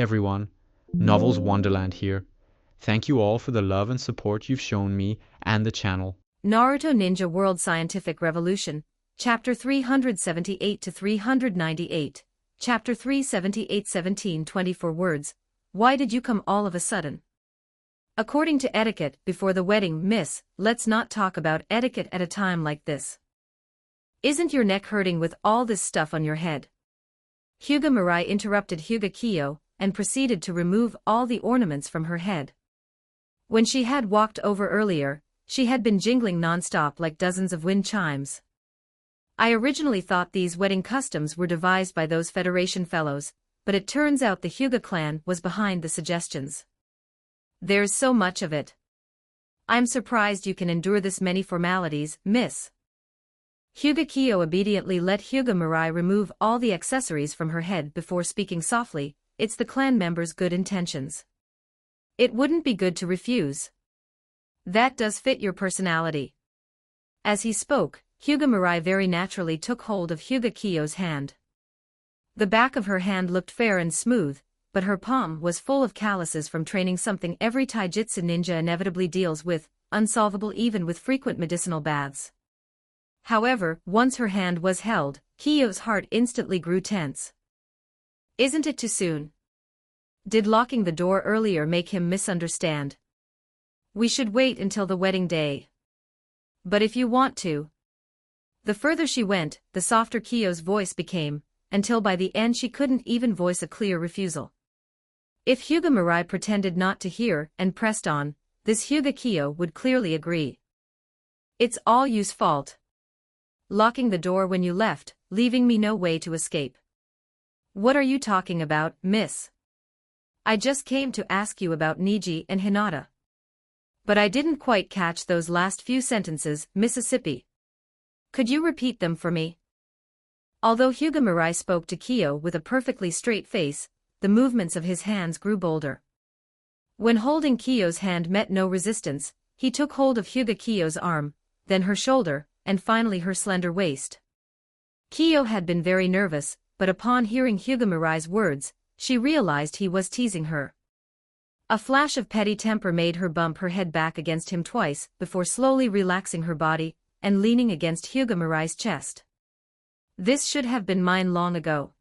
everyone, Novels Wonderland here. Thank you all for the love and support you've shown me and the channel. Naruto Ninja World Scientific Revolution, Chapter 378 to 398, Chapter 378 1724 words. Why did you come all of a sudden? According to etiquette before the wedding, miss, let's not talk about etiquette at a time like this. Isn't your neck hurting with all this stuff on your head? Hyuga Mirai interrupted Hyuga Kiyo, and proceeded to remove all the ornaments from her head. When she had walked over earlier, she had been jingling non-stop like dozens of wind chimes. I originally thought these wedding customs were devised by those Federation fellows, but it turns out the Hyuga clan was behind the suggestions. There's so much of it. I'm surprised you can endure this many formalities, miss. Hyuga Kiyo obediently let Hyuga Mirai remove all the accessories from her head before speaking softly, it's the clan members' good intentions. It wouldn't be good to refuse. That does fit your personality. As he spoke, Hyuga Mirai very naturally took hold of Hyuga Kiyo's hand. The back of her hand looked fair and smooth, but her palm was full of calluses from training, something every taijutsu ninja inevitably deals with, unsolvable even with frequent medicinal baths. However, once her hand was held, Kiyo's heart instantly grew tense. Isn't it too soon? Did locking the door earlier make him misunderstand? We should wait until the wedding day. But if you want to. The further she went, the softer Kiyo's voice became, until by the end she couldn't even voice a clear refusal. If Hyuga Mirai pretended not to hear and pressed on, this Hyuga Kiyo would clearly agree. It's all you's fault. Locking the door when you left, leaving me no way to escape. What are you talking about, miss? I just came to ask you about Niji and Hinata. But I didn't quite catch those last few sentences, Mississippi. Could you repeat them for me? Although Hyuga Mirai spoke to Kiyo with a perfectly straight face, the movements of his hands grew bolder. When holding Kiyo's hand met no resistance, he took hold of Hyuga Kiyo's arm, then her shoulder, and finally her slender waist. Kiyo had been very nervous, but upon hearing Hyuga Mirai's words, she realized he was teasing her. A flash of petty temper made her bump her head back against him twice before slowly relaxing her body and leaning against Hyuga Mirai's chest. This should have been mine long ago.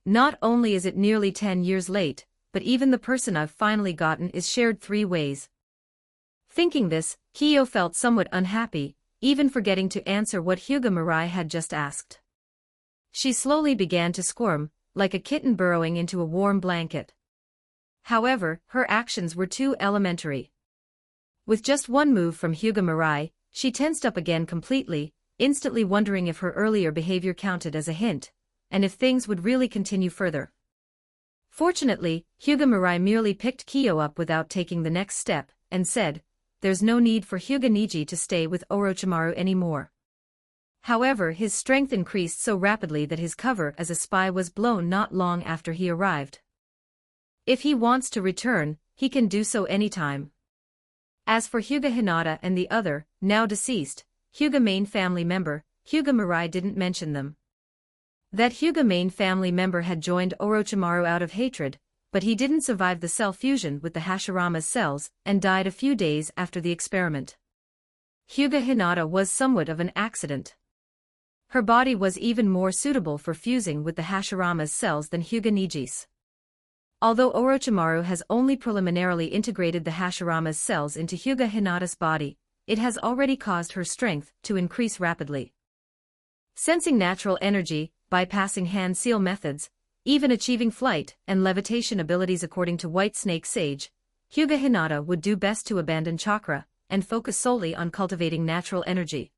Not only is it nearly 10 years late, but even the person I've finally gotten is shared 3 ways. Thinking this, Kiyo felt somewhat unhappy, even forgetting to answer what Hyuga Mirai had just asked. She slowly began to squirm, like a kitten burrowing into a warm blanket. However, her actions were too elementary. With just one move from Hyuga Mirai, she tensed up again completely, instantly wondering if her earlier behavior counted as a hint, and if things would really continue further. Fortunately, Hyuga Mirai merely picked Kiyo up without taking the next step, and said, there's no need for Hyuga Niji to stay with Orochimaru anymore. However, his strength increased so rapidly that his cover as a spy was blown not long after he arrived. If he wants to return, he can do so anytime. As for Hyuga Hinata and the other, now deceased, Hyuga main family member, Hyuga Mirai didn't mention them. That Hyuga main family member had joined Orochimaru out of hatred, but he didn't survive the cell fusion with the Hashirama's cells and died a few days after the experiment. Hyuga Hinata was somewhat of an accident. Her body was even more suitable for fusing with the Hashirama's cells than Hyuga Niji's. Although Orochimaru has only preliminarily integrated the Hashirama's cells into Hyuga Hinata's body, it has already caused her strength to increase rapidly. Sensing natural energy, bypassing hand seal methods, even achieving flight and levitation abilities according to White Snake Sage, Hyuga Hinata would do best to abandon chakra and focus solely on cultivating natural energy.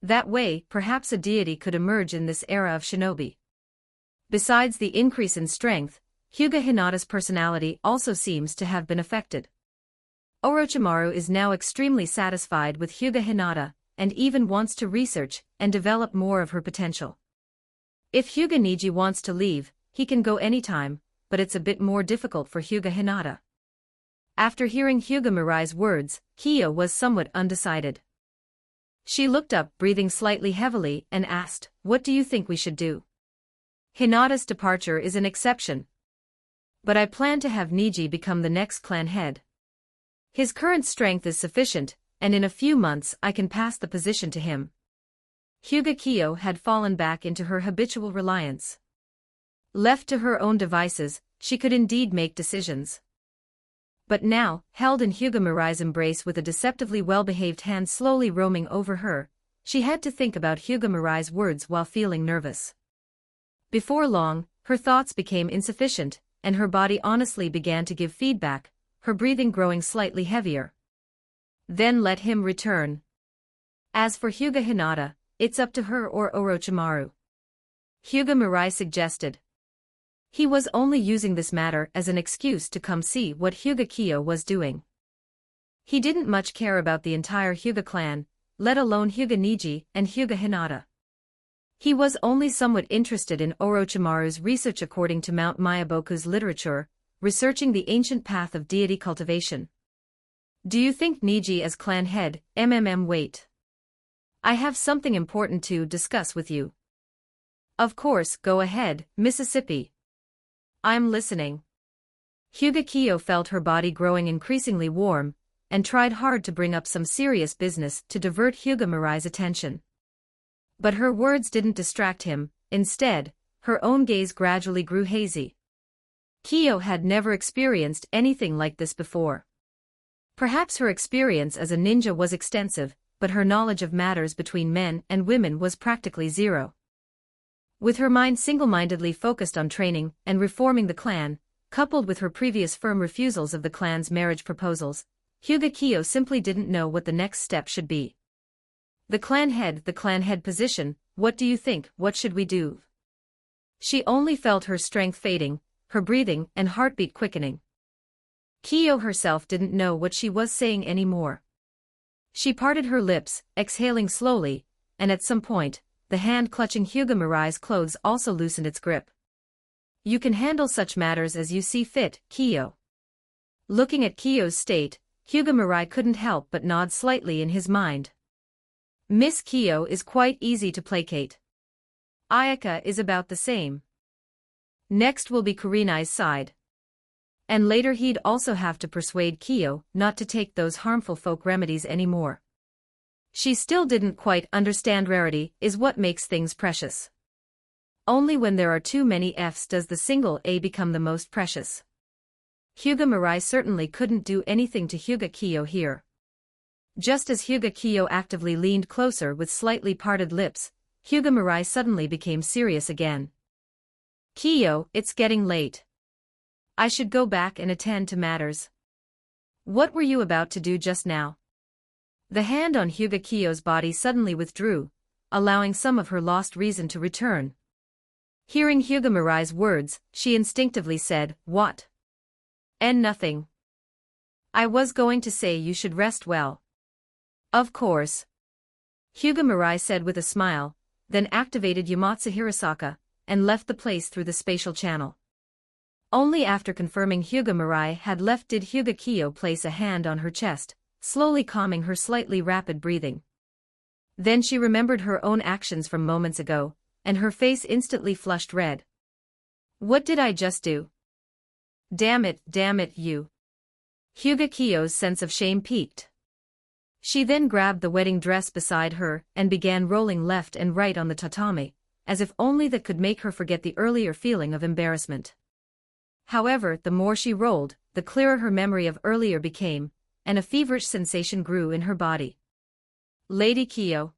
That way, perhaps a deity could emerge in this era of shinobi. Besides the increase in strength, Hyuga Hinata's personality also seems to have been affected. Orochimaru is now extremely satisfied with Hyuga Hinata, and even wants to research and develop more of her potential. If Hyuga Niji wants to leave, he can go anytime, but it's a bit more difficult for Hyuga Hinata. After hearing Hyuga Mirai's words, Kiyo was somewhat undecided. She looked up, breathing slightly heavily, and asked, what do you think we should do? Hinata's departure is an exception. But I plan to have Niji become the next clan head. His current strength is sufficient, and in a few months I can pass the position to him. Hyuga Kyo had fallen back into her habitual reliance. Left to her own devices, she could indeed make decisions. But now, held in Hyuga Mirai's embrace with a deceptively well-behaved hand slowly roaming over her, she had to think about Hyuga Mirai's words while feeling nervous. Before long, her thoughts became insufficient, and her body honestly began to give feedback, her breathing growing slightly heavier. Then let him return. As for Hyuga Hinata, it's up to her or Orochimaru. Hyuga Mirai suggested. He was only using this matter as an excuse to come see what Hyuga Kyo was doing. He didn't much care about the entire Hyuga clan, let alone Hyuga Niji and Hyuga Hinata. He was only somewhat interested in Orochimaru's research according to Mount Myaboku's literature, researching the ancient path of deity cultivation. Do you think Niji as clan head, wait. I have something important to discuss with you. Of course, go ahead, Mississippi. I'm listening. Hyuga Kyo felt her body growing increasingly warm, and tried hard to bring up some serious business to divert Hyuga Mirai's attention. But her words didn't distract him, instead, her own gaze gradually grew hazy. Kyo had never experienced anything like this before. Perhaps her experience as a ninja was extensive, but her knowledge of matters between men and women was practically zero. With her mind single-mindedly focused on training and reforming the clan, coupled with her previous firm refusals of the clan's marriage proposals, Hyuga Kyo simply didn't know what the next step should be. The clan head position, what do you think, what should we do? She only felt her strength fading, her breathing and heartbeat quickening. Kyo herself didn't know what she was saying anymore. She parted her lips, exhaling slowly, and at some point, the hand clutching Hyuga Mirai's clothes also loosened its grip. You can handle such matters as you see fit, Kyo. Looking at Kyo's state, Hyuga Mirai couldn't help but nod slightly in his mind. Miss Kyo is quite easy to placate. Ayaka is about the same. Next will be Kurenai's side. And later he'd also have to persuade Kyo not to take those harmful folk remedies anymore. She still didn't quite understand rarity is what makes things precious. Only when there are too many F's does the single A become the most precious. Hyuga Mirai certainly couldn't do anything to Hyuga Kyo here. Just as Hyuga Kyo actively leaned closer with slightly parted lips, Hyuga Mirai suddenly became serious again. Kyo, it's getting late. I should go back and attend to matters. What were you about to do just now? The hand on Hyuga Kyo's body suddenly withdrew, allowing some of her lost reason to return. Hearing Hyuga Mirai's words, she instinctively said, What? And nothing. I was going to say you should rest well. Of course. Hyuga Mirai said with a smile, then activated Yamatsu Hirasaka, and left the place through the spatial channel. Only after confirming Hyuga Mirai had left did Hyuga Kyo place a hand on her chest, slowly calming her slightly rapid breathing. Then she remembered her own actions from moments ago, and her face instantly flushed red. What did I just do? Damn it, you. Hyuga Kyo's sense of shame peaked. She then grabbed the wedding dress beside her and began rolling left and right on the tatami, as if only that could make her forget the earlier feeling of embarrassment. However, the more she rolled, the clearer her memory of earlier became, and a feverish sensation grew in her body. Lady Kyo.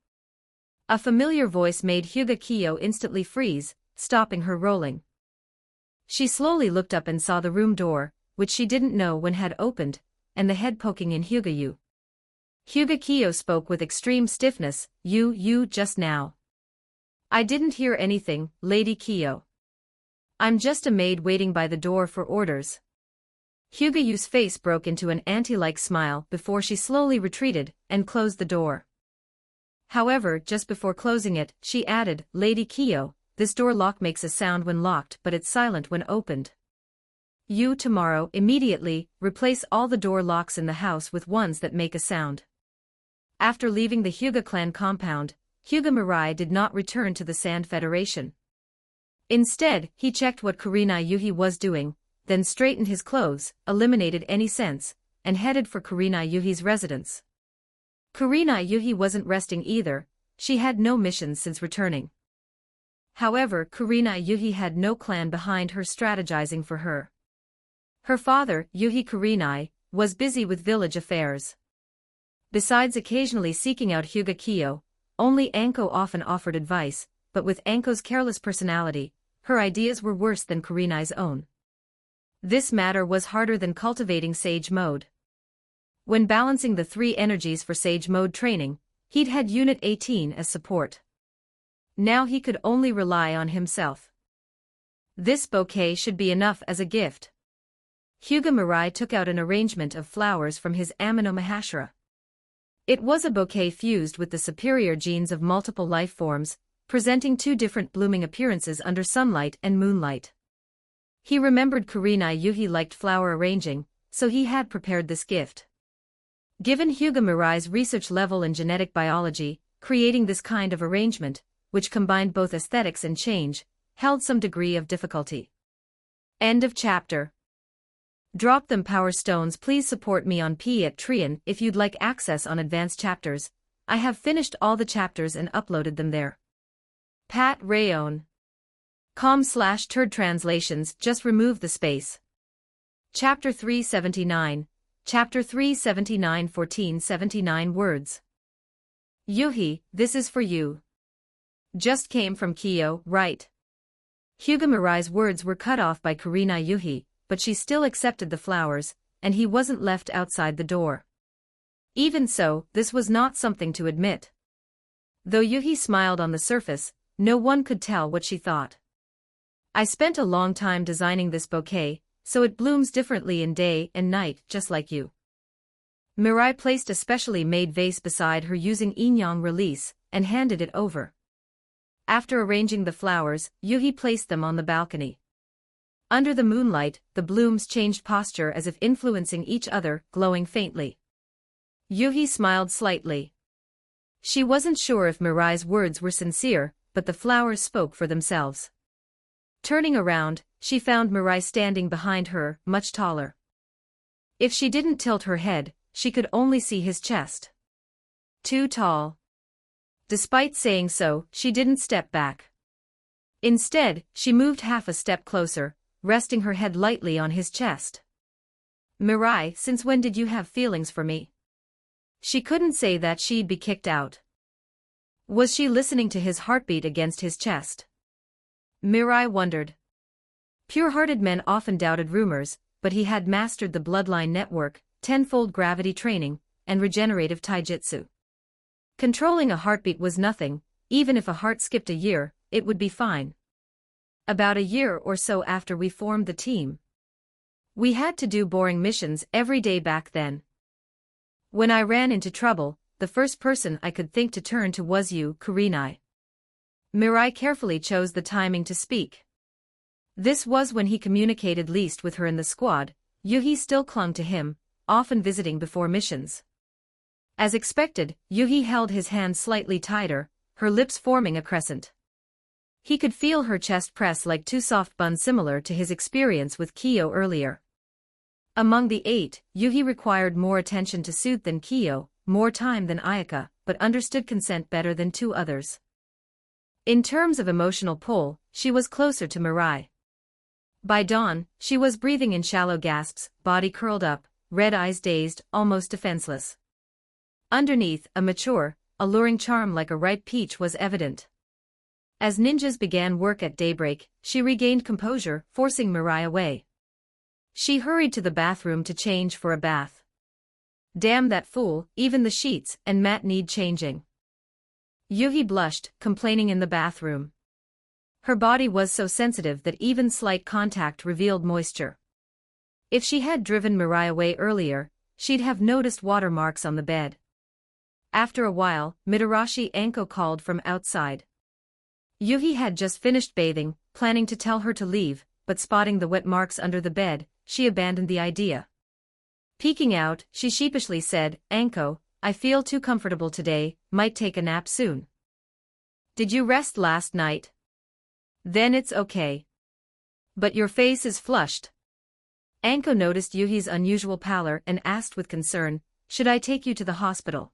A familiar voice made Hyuga Kyo instantly freeze, stopping her rolling. She slowly looked up and saw the room door, which she didn't know when had opened, and the head poking in Hyuga. Hyuga Kyo spoke with extreme stiffness, You just now. I didn't hear anything, Lady Kyo. I'm just a maid waiting by the door for orders. Hyuga-yu's face broke into an auntie-like smile before she slowly retreated and closed the door. However, just before closing it, she added, Lady Kyo, this door lock makes a sound when locked but it's silent when opened. You tomorrow immediately replace all the door locks in the house with ones that make a sound. After leaving the Hyuga clan compound, Hyuga Mirai did not return to the Sand Federation. Instead, he checked what Kurenai Yuhi was doing, then straightened his clothes, eliminated any sense, and headed for Kurenai Yuhi's residence. Kurenai Yuhi wasn't resting either, she had no missions since returning. However, Kurenai Yuhi had no clan behind her strategizing for her. Her father, Yuhi Kurenai, was busy with village affairs. Besides occasionally seeking out Hyuga Kyo, only Anko often offered advice, but with Anko's careless personality, her ideas were worse than Kurenai's own. This matter was harder than cultivating Sage Mode. When balancing the 3 energies for Sage Mode training, he'd had Unit 18 as support. Now he could only rely on himself. This bouquet should be enough as a gift. Hyuga Mirai took out an arrangement of flowers from his Amino Mahashara. It was a bouquet fused with the superior genes of multiple life forms, presenting 2 different blooming appearances under sunlight and moonlight. He remembered Kurenai Yuhi liked flower arranging, so he had prepared this gift. Given Hyuga Mirai's research level in genetic biology, creating this kind of arrangement, which combined both aesthetics and change, held some degree of difficulty. End of chapter. Drop them Power Stones. Please support me on Patreon if you'd like access on advanced chapters. I have finished all the chapters and uploaded them there. Pat Rayon. com/turd translations, just remove the space. Chapter 379. Chapter 379 1479 words. Yuhi, this is for you. Just came from Kyo, right? Hyuga Mirai's words were cut off by Kurenai Yuhi, but she still accepted the flowers, and he wasn't left outside the door. Even so, this was not something to admit. Though Yuhi smiled on the surface, no one could tell what she thought. I spent a long time designing this bouquet, so it blooms differently in day and night, just like you. Mirai placed a specially made vase beside her using Yin-Yang release, and handed it over. After arranging the flowers, Yuhi placed them on the balcony. Under the moonlight, the blooms changed posture as if influencing each other, glowing faintly. Yuhi smiled slightly. She wasn't sure if Mirai's words were sincere, but the flowers spoke for themselves. Turning around, she found Mirai standing behind her, much taller. If she didn't tilt her head, she could only see his chest. Too tall. Despite saying so, she didn't step back. Instead, she moved half a step closer, resting her head lightly on his chest. Mirai, since when did you have feelings for me? She couldn't say that she'd be kicked out. Was she listening to his heartbeat against his chest? Mirai wondered. Pure-hearted men often doubted rumors, but he had mastered the bloodline network, tenfold gravity training, and regenerative taijutsu. Controlling a heartbeat was nothing, even if a heart skipped a year, it would be fine. About a year or so after we formed the team. We had to do boring missions every day back then. When I ran into trouble, the first person I could think to turn to was you, Kurenai. Mirai carefully chose the timing to speak. This was when he communicated least with her in the squad. Yuhi still clung to him, often visiting before missions. As expected, Yuhi held his hand slightly tighter, her lips forming a crescent. He could feel her chest press like 2 soft buns, similar to his experience with Kyo earlier. Among the 8, Yuhi required more attention to soothe than Kyo, more time than Ayaka, but understood consent better than 2 others. In terms of emotional pull, she was closer to Mirai. By dawn, she was breathing in shallow gasps, body curled up, red eyes dazed, almost defenseless. Underneath, a mature, alluring charm like a ripe peach was evident. As ninjas began work at daybreak, she regained composure, forcing Mirai away. She hurried to the bathroom to change for a bath. Damn that fool, even the sheets and mat need changing. Yuhi blushed, complaining in the bathroom. Her body was so sensitive that even slight contact revealed moisture. If she had driven Mirai away earlier, she'd have noticed watermarks on the bed. After a while, Mitarashi Anko called from outside. Yuhi had just finished bathing, planning to tell her to leave, but spotting the wet marks under the bed, she abandoned the idea. Peeking out, she sheepishly said, "Anko, I feel too comfortable today, might take a nap soon." "Did you rest last night? Then it's okay. But your face is flushed." Anko noticed Yuhi's unusual pallor and asked with concern, "Should I take you to the hospital?"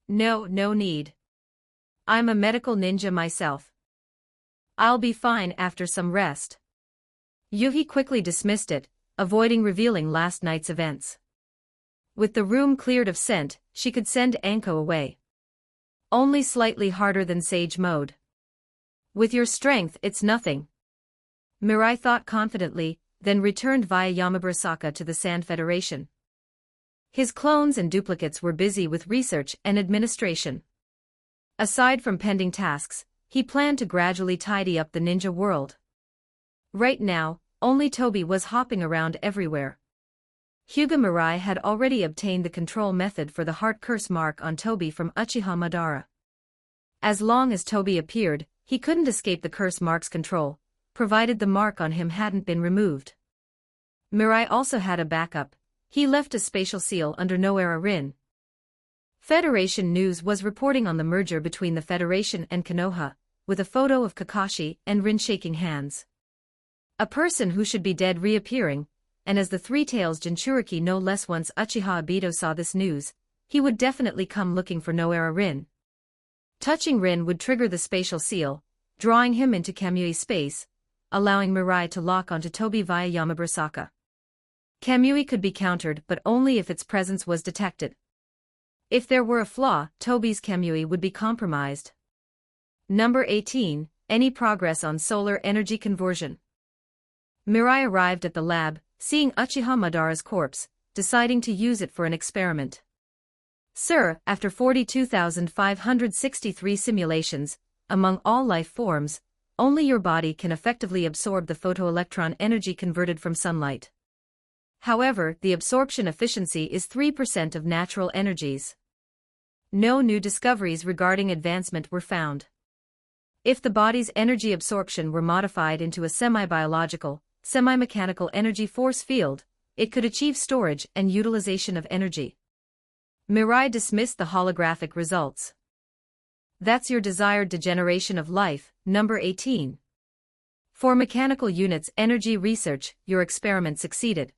"No, no need. I'm a medical ninja myself. I'll be fine after some rest." Yuhi quickly dismissed it, avoiding revealing last night's events. With the room cleared of scent, she could send Anko away. Only slightly harder than Sage Mode. "With your strength it's nothing," Mirai thought confidently, then returned via Yamaburasaka to the Sand Federation. His clones and duplicates were busy with research and administration. Aside from pending tasks, he planned to gradually tidy up the ninja world. Right now, only Toby was hopping around everywhere. Hyuga Mirai had already obtained the control method for the heart curse mark on Toby from Uchiha Madara. As long as Toby appeared, he couldn't escape the curse mark's control, provided the mark on him hadn't been removed. Mirai also had a backup. He left a spatial seal under Noera Rin. Federation News was reporting on the merger between the Federation and Konoha, with a photo of Kakashi and Rin shaking hands. A person who should be dead reappearing, and as the Three Tails Jinchuriki no less once Uchiha Obito saw this news, he would definitely come looking for Noera Rin. Touching Rin would trigger the spatial seal, drawing him into Kamui space, allowing Mirai to lock onto Toby via Yamaburasaka. Kamui could be countered but only if its presence was detected. If there were a flaw, Toby's Kamui would be compromised. Number 18, any progress on solar energy conversion? Mirai arrived at the lab, seeing Uchiha Madara's corpse, deciding to use it for an experiment. "Sir, after 42,563 simulations, among all life forms, only your body can effectively absorb the photoelectron energy converted from sunlight. However, the absorption efficiency is 3% of natural energies. No new discoveries regarding advancement were found. If the body's energy absorption were modified into a semi-biological, semi-mechanical energy force field, it could achieve storage and utilization of energy." Mirai dismissed the holographic results. "That's your desired degeneration of life, number 18. For mechanical units energy research, your experiment succeeded.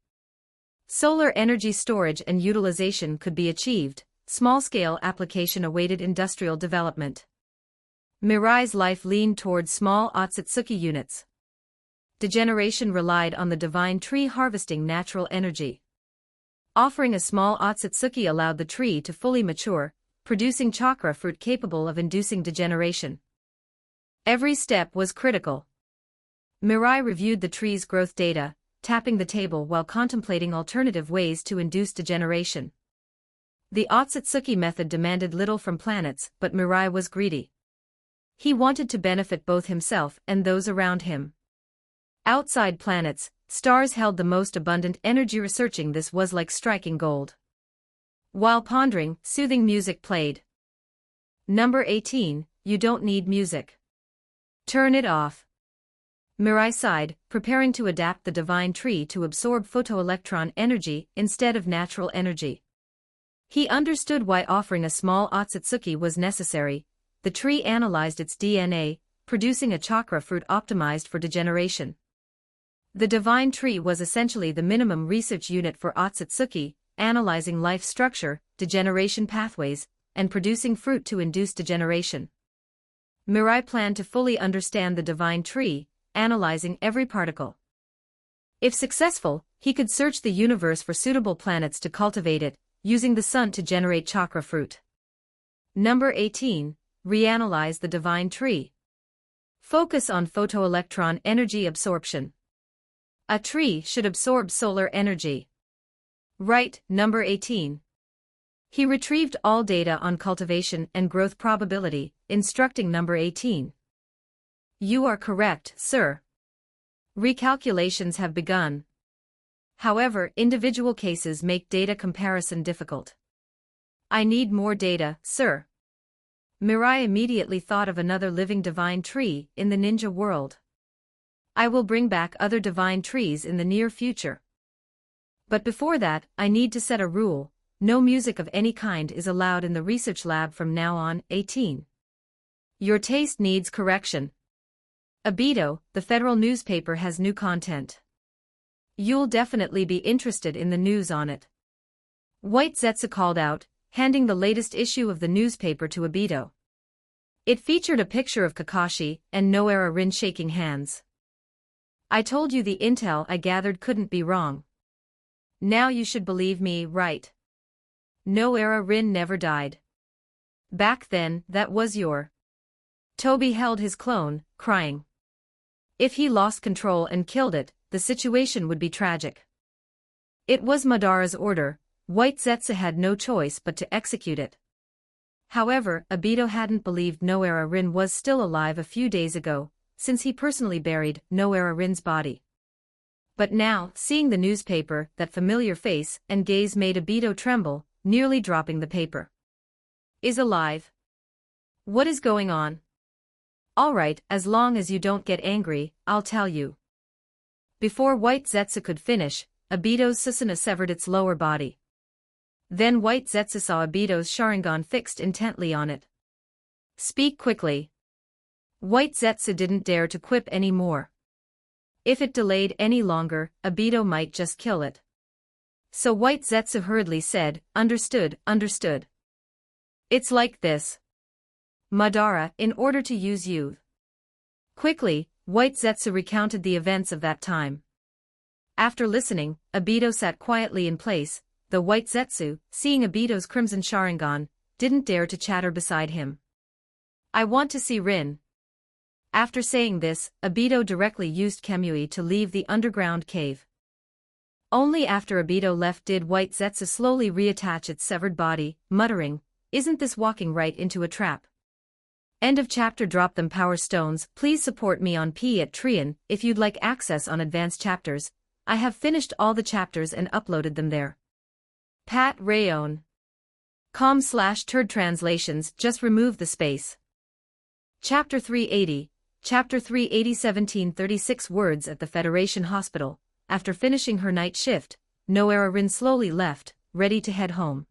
Solar energy storage and utilization could be achieved, small-scale application awaited industrial development." Mirai's life leaned towards small Otsutsuki units. Degeneration relied on the divine tree harvesting natural energy. Offering a small Otsutsuki allowed the tree to fully mature, producing chakra fruit capable of inducing degeneration. Every step was critical. Mirai reviewed the tree's growth data, tapping the table while contemplating alternative ways to induce degeneration. The Otsutsuki method demanded little from planets, but Mirai was greedy. He wanted to benefit both himself and those around him. Outside planets, stars held the most abundant energy. Researching this was like striking gold. While pondering, soothing music played. Number 18, you don't need music. Turn it off. Mirai sighed, preparing to adapt the divine tree to absorb photoelectron energy instead of natural energy. He understood why offering a small Otsutsuki was necessary. The tree analyzed its DNA, producing a chakra fruit optimized for degeneration. The divine tree was essentially the minimum research unit for Otsutsuki, analyzing life structure, degeneration pathways, and producing fruit to induce degeneration. Mirai planned to fully understand the divine tree, analyzing every particle. If successful, he could search the universe for suitable planets to cultivate it, using the sun to generate chakra fruit. Number 18, reanalyze the divine tree. Focus on photoelectron energy absorption. A tree should absorb solar energy. Right, number 18. He retrieved all data on cultivation and growth probability, instructing number 18. You are correct, sir. Recalculations have begun. However, individual cases make data comparison difficult. I need more data, sir. Mirai immediately thought of another living divine tree in the ninja world. I will bring back other divine trees in the near future. But before that, I need to set a rule: no music of any kind is allowed in the research lab from now on. 18. Your taste needs correction. Obito, the federal newspaper has new content. You'll definitely be interested in the news on it. White Zetsu called out, handing the latest issue of the newspaper to Obito. It featured a picture of Kakashi and Noara Rin shaking hands. I told you the intel I gathered couldn't be wrong. Now you should believe me, right? Noara Rin never died. Back then, that was your. Toby held his clone, crying. If he lost control and killed it, the situation would be tragic. It was Madara's order. White Zetsu had no choice but to execute it. However, Obito hadn't believed Noara Rin was still alive a few days ago, since he personally buried Noara Rin's body. But now, seeing the newspaper, that familiar face and gaze made Obito tremble, nearly dropping the paper. Is alive? What is going on? All right, as long as you don't get angry, I'll tell you. Before White Zetsu could finish, Obito's Susanoo severed its lower body. Then White Zetsu saw Obito's Sharingan fixed intently on it. Speak quickly. White Zetsu didn't dare to quip any more. If it delayed any longer, Obito might just kill it. So White Zetsu hurriedly said, Understood, understood. It's like this. Madara, in order to use you. Quickly, White Zetsu recounted the events of that time. After listening, Obito sat quietly in place. The White Zetsu, seeing Obito's Crimson Sharingan, didn't dare to chatter beside him. I want to see Rin. After saying this, Obito directly used Kamui to leave the underground cave. Only after Obito left did White Zetsu slowly reattach its severed body, muttering, Isn't this walking right into a trap? End of chapter. Drop them power stones. Please support me on Patreon if you'd like access on advanced chapters. I have finished all the chapters and uploaded them there. Pat Rayon. com/turd translations. Just remove the space. Chapter 380. Chapter 380. 1736 words at the Federation Hospital. After finishing her night shift, Noara Rin slowly left, ready to head home.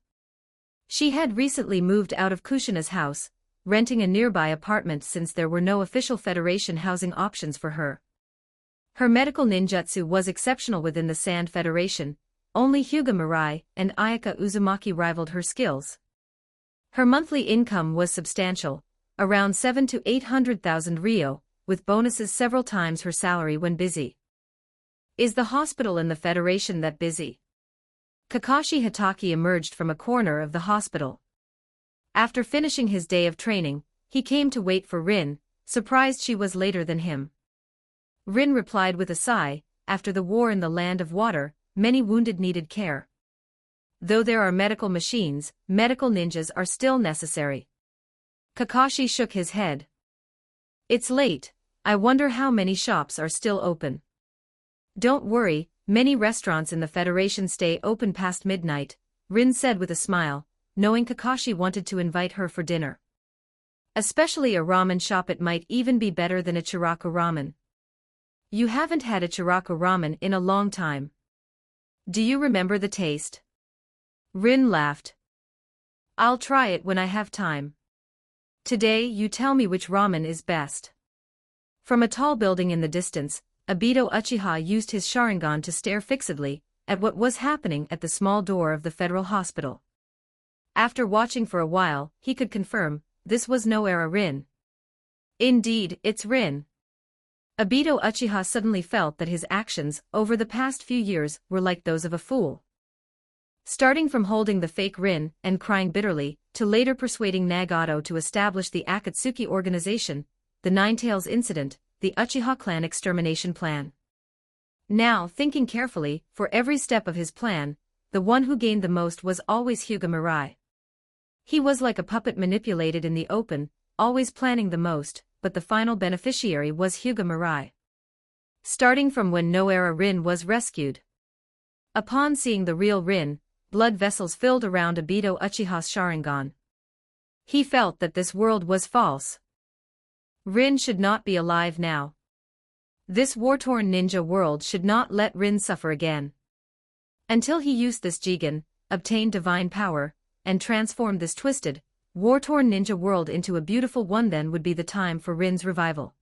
She had recently moved out of Kushina's house, renting a nearby apartment since there were no official Federation housing options for her. Her medical ninjutsu was exceptional within the Sand Federation. Only Hyuga Mirai and Ayaka Uzumaki rivaled her skills. Her monthly income was substantial, around 700,000 to 800,000 ryo, with bonuses several times her salary when busy. Is the hospital and the Federation that busy? Kakashi Hatake emerged from a corner of the hospital. After finishing his day of training, he came to wait for Rin, surprised she was later than him. Rin replied with a sigh, after the war in the Land of Water, many wounded needed care. Though there are medical machines, medical ninjas are still necessary. Kakashi shook his head. It's late, I wonder how many shops are still open. Don't worry, many restaurants in the Federation stay open past midnight, Rin said with a smile, knowing Kakashi wanted to invite her for dinner. Especially a ramen shop. It might even be better than a Chiraku ramen. You haven't had a Chiraku ramen in a long time. Do you remember the taste? Rin laughed. I'll try it when I have time. Today you tell me which ramen is best. From a tall building in the distance, Obito Uchiha used his Sharingan to stare fixedly at what was happening at the small door of the Federal Hospital. After watching for a while, he could confirm, this was Noara Rin. Indeed, it's Rin. Obito Uchiha suddenly felt that his actions over the past few years were like those of a fool. Starting from holding the fake Rin and crying bitterly, to later persuading Nagato to establish the Akatsuki organization, the Ninetales incident, the Uchiha clan extermination plan. Now, thinking carefully, for every step of his plan, the one who gained the most was always Hyuga Mirai. He was like a puppet manipulated in the open, always planning the most, but the final beneficiary was Hyuga Mirai. Starting from when Noara Rin was rescued. Upon seeing the real Rin, blood vessels filled around Obito Uchiha's Sharingan. He felt that this world was false. Rin should not be alive now. This war-torn ninja world should not let Rin suffer again. Until he used this Jigen, obtained divine power, and transformed this twisted, war-torn ninja world into a beautiful one, then would be the time for Rin's revival.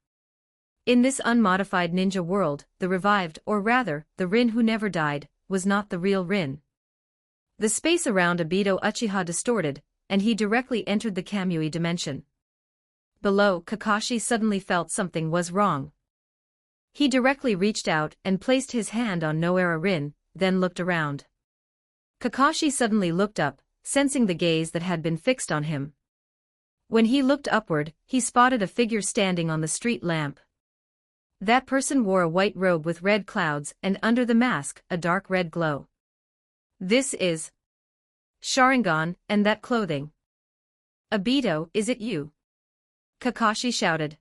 In this unmodified ninja world, the revived, or rather, the Rin who never died, was not the real Rin. The space around Obito Uchiha distorted, and he directly entered the Kamui dimension. Below, Kakashi suddenly felt something was wrong. He directly reached out and placed his hand on Noera Rin, then looked around. Kakashi suddenly looked up, sensing the gaze that had been fixed on him. When he looked upward, he spotted a figure standing on the street lamp. That person wore a white robe with red clouds and under the mask, a dark red glow. This is Sharingan, and that clothing. Obito, is it you? Kakashi shouted.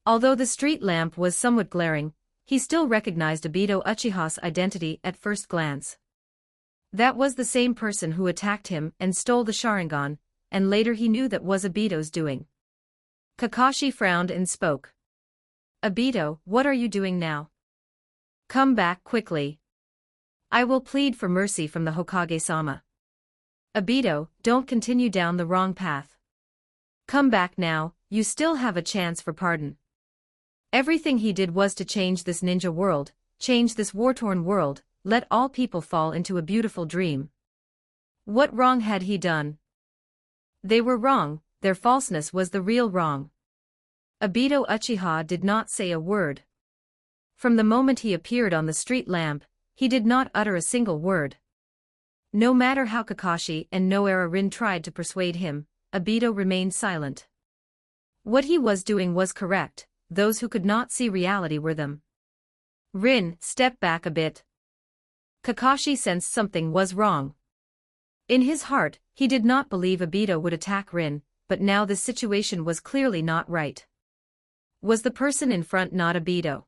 Although the street lamp was somewhat glaring, he still recognized Obito Uchiha's identity at first glance. That was the same person who attacked him and stole the Sharingan, and later he knew that was Obito's doing. Kakashi frowned and spoke. Obito, what are you doing now? Come back quickly. I will plead for mercy from the Hokage-sama. Obito, don't continue down the wrong path. Come back now, you still have a chance for pardon. Everything he did was to change this ninja world, change this war-torn world, let all people fall into a beautiful dream. What wrong had he done? They were wrong, their falseness was the real wrong. Obito Uchiha did not say a word. From the moment he appeared on the street lamp, he did not utter a single word. No matter how Kakashi and Noera Rin tried to persuade him, Obito remained silent. What he was doing was correct, those who could not see reality were them. Rin, step back a bit. Kakashi sensed something was wrong. In his heart, he did not believe Obito would attack Rin, but now this situation was clearly not right. Was the person in front not Obito?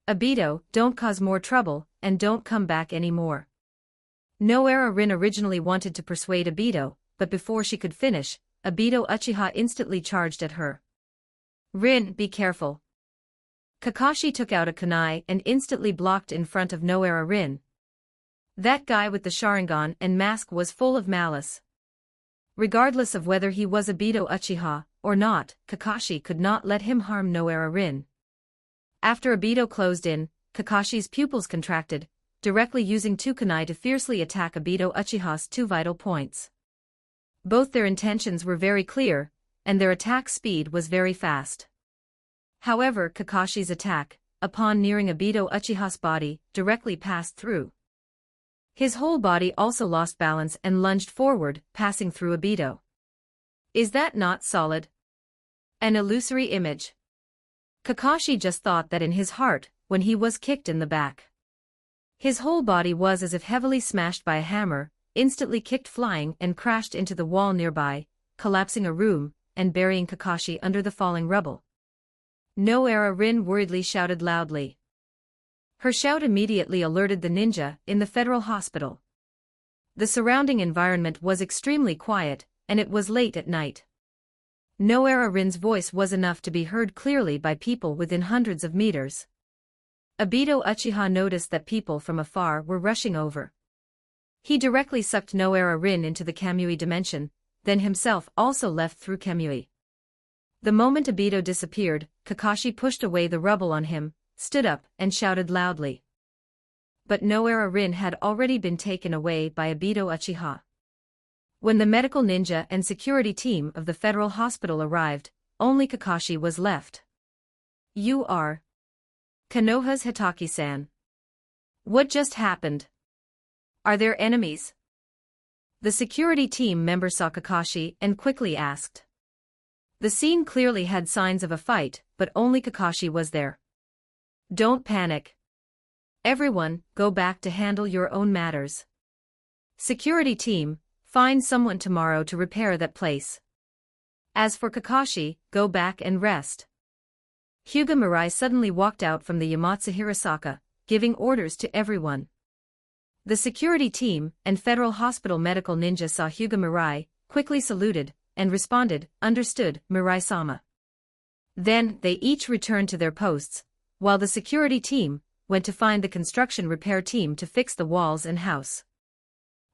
Obito, don't cause more trouble, and don't come back anymore. Noera Rin originally wanted to persuade Obito, but before she could finish, Obito Uchiha instantly charged at her. Rin, be careful. Kakashi took out a kunai and instantly blocked in front of Noera Rin. That guy with the Sharingan and mask was full of malice. Regardless of whether he was Obito Uchiha or not, Kakashi could not let him harm Noera Rin. After Obito closed in, Kakashi's pupils contracted, directly using two kunai to fiercely attack Obito Uchiha's two vital points. Both their intentions were very clear, and their attack speed was very fast. However, Kakashi's attack, upon nearing Obito Uchiha's body, directly passed through. His whole body also lost balance and lunged forward, passing through Obito. Is that not solid? An illusory image. Kakashi just thought that in his heart, when he was kicked in the back. His whole body was as if heavily smashed by a hammer, instantly kicked flying and crashed into the wall nearby, collapsing a room, and burying Kakashi under the falling rubble. Noera Rin worriedly shouted loudly. Her shout immediately alerted the ninja in the federal hospital. The surrounding environment was extremely quiet, and it was late at night. Noera Rin's voice was enough to be heard clearly by people within hundreds of meters. Obito Uchiha noticed that people from afar were rushing over. He directly sucked Noera Rin into the Kamui dimension, then himself also left through Kamui. The moment Obito disappeared, Kakashi pushed away the rubble on him, stood up, and shouted loudly. But Noera Rin had already been taken away by Obito Uchiha. When the medical ninja and security team of the federal hospital arrived, only Kakashi was left. You are Konoha's Hitaki-san. What just happened? Are there enemies? The security team member saw Kakashi and quickly asked. The scene clearly had signs of a fight, but only Kakashi was there. Don't panic. Everyone, go back to handle your own matters. Security team, find someone tomorrow to repair that place. As for Kakashi, go back and rest. Hyuga Mirai suddenly walked out from the Yamatsu Hirasaka, giving orders to everyone. The security team and Federal Hospital medical ninja saw Hyuga Mirai, quickly saluted, and responded, understood, Mirai-sama. Then, they each returned to their posts, while the security team went to find the construction repair team to fix the walls and house.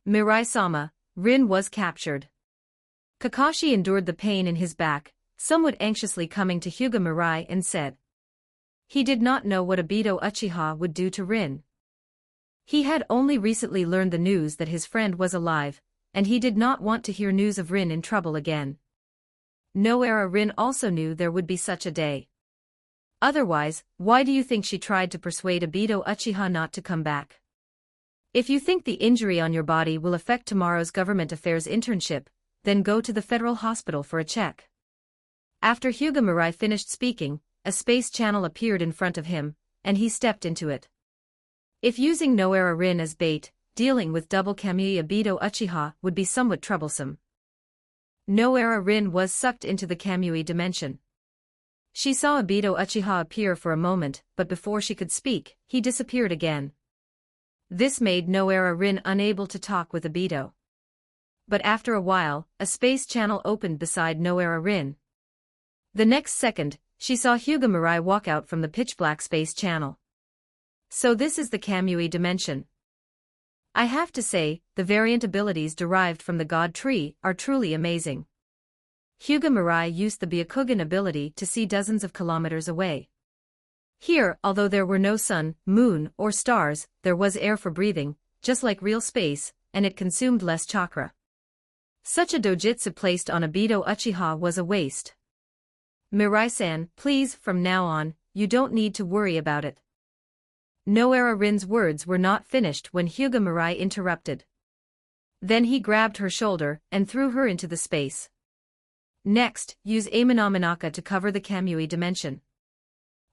Mirai-sama, Rin was captured. Kakashi endured the pain in his back, somewhat anxiously coming to Hyuga Mirai and said. He did not know what Obito Uchiha would do to Rin. He had only recently learned the news that his friend was alive, and he did not want to hear news of Rin in trouble again. Noera Rin also knew there would be such a day. Otherwise, why do you think she tried to persuade Obito Uchiha not to come back? If you think the injury on your body will affect tomorrow's government affairs internship, then go to the federal hospital for a check. After Hyuga Mirai finished speaking, a space channel appeared in front of him, and he stepped into it. If using Noera Rin as bait, dealing with double Kamui Obito Uchiha would be somewhat troublesome. Noera Rin was sucked into the Kamui dimension. She saw Obito Uchiha appear for a moment, but before she could speak, he disappeared again. This made Noera Rin unable to talk with Obito. But after a while, a space channel opened beside Noera Rin. The next second, she saw Hyuga Mirai walk out from the pitch-black space channel. So this is the Kamui dimension. I have to say, the variant abilities derived from the God Tree are truly amazing. Hyuga Mirai used the Byakugan ability to see dozens of kilometers away. Here, although there were no sun, moon, or stars, there was air for breathing, just like real space, and it consumed less chakra. Such a dojutsu placed on Obito Uchiha was a waste. Mirai-san, please, from now on, you don't need to worry about it. Noera Rin's words were not finished when Hyuga Mirai interrupted. Then he grabbed her shoulder and threw her into the space. Next, use Amenominaka to cover the Kamui dimension.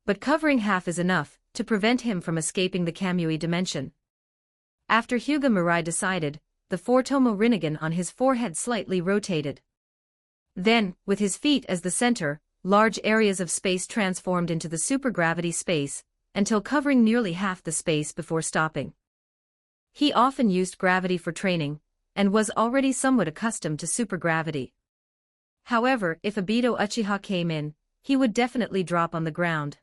But covering half is enough to prevent him from escaping the Kamui dimension. After Hyuga Mirai decided, the Four-Tomo Rinnegan on his forehead slightly rotated. Then, with his feet as the center, large areas of space transformed into the supergravity space, until covering nearly half the space before stopping. He often used gravity for training, and was already somewhat accustomed to supergravity. However, if Obito Uchiha came in, he would definitely drop on the ground.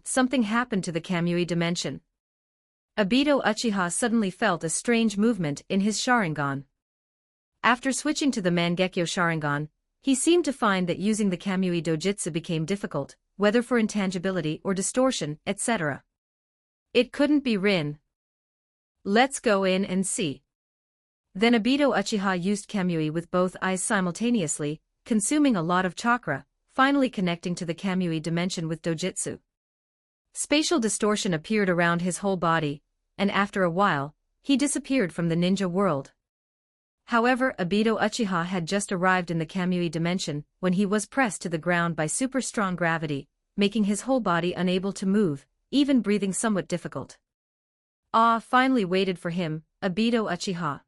Something happened to the Kamui dimension. Obito Uchiha suddenly felt a strange movement in his Sharingan. After switching to the Mangekyo Sharingan, he seemed to find that using the Kamui dojutsu became difficult, whether for intangibility or distortion, etc. It couldn't be Rin. Let's go in and see. Then Obito Uchiha used Kamui with both eyes simultaneously, consuming a lot of chakra, finally connecting to the Kamui dimension with dojutsu. Spatial distortion appeared around his whole body, and after a while, he disappeared from the ninja world. However, Obito Uchiha had just arrived in the Kamui dimension when he was pressed to the ground by super strong gravity, making his whole body unable to move, even breathing somewhat difficult. Finally waited for him, Obito Uchiha.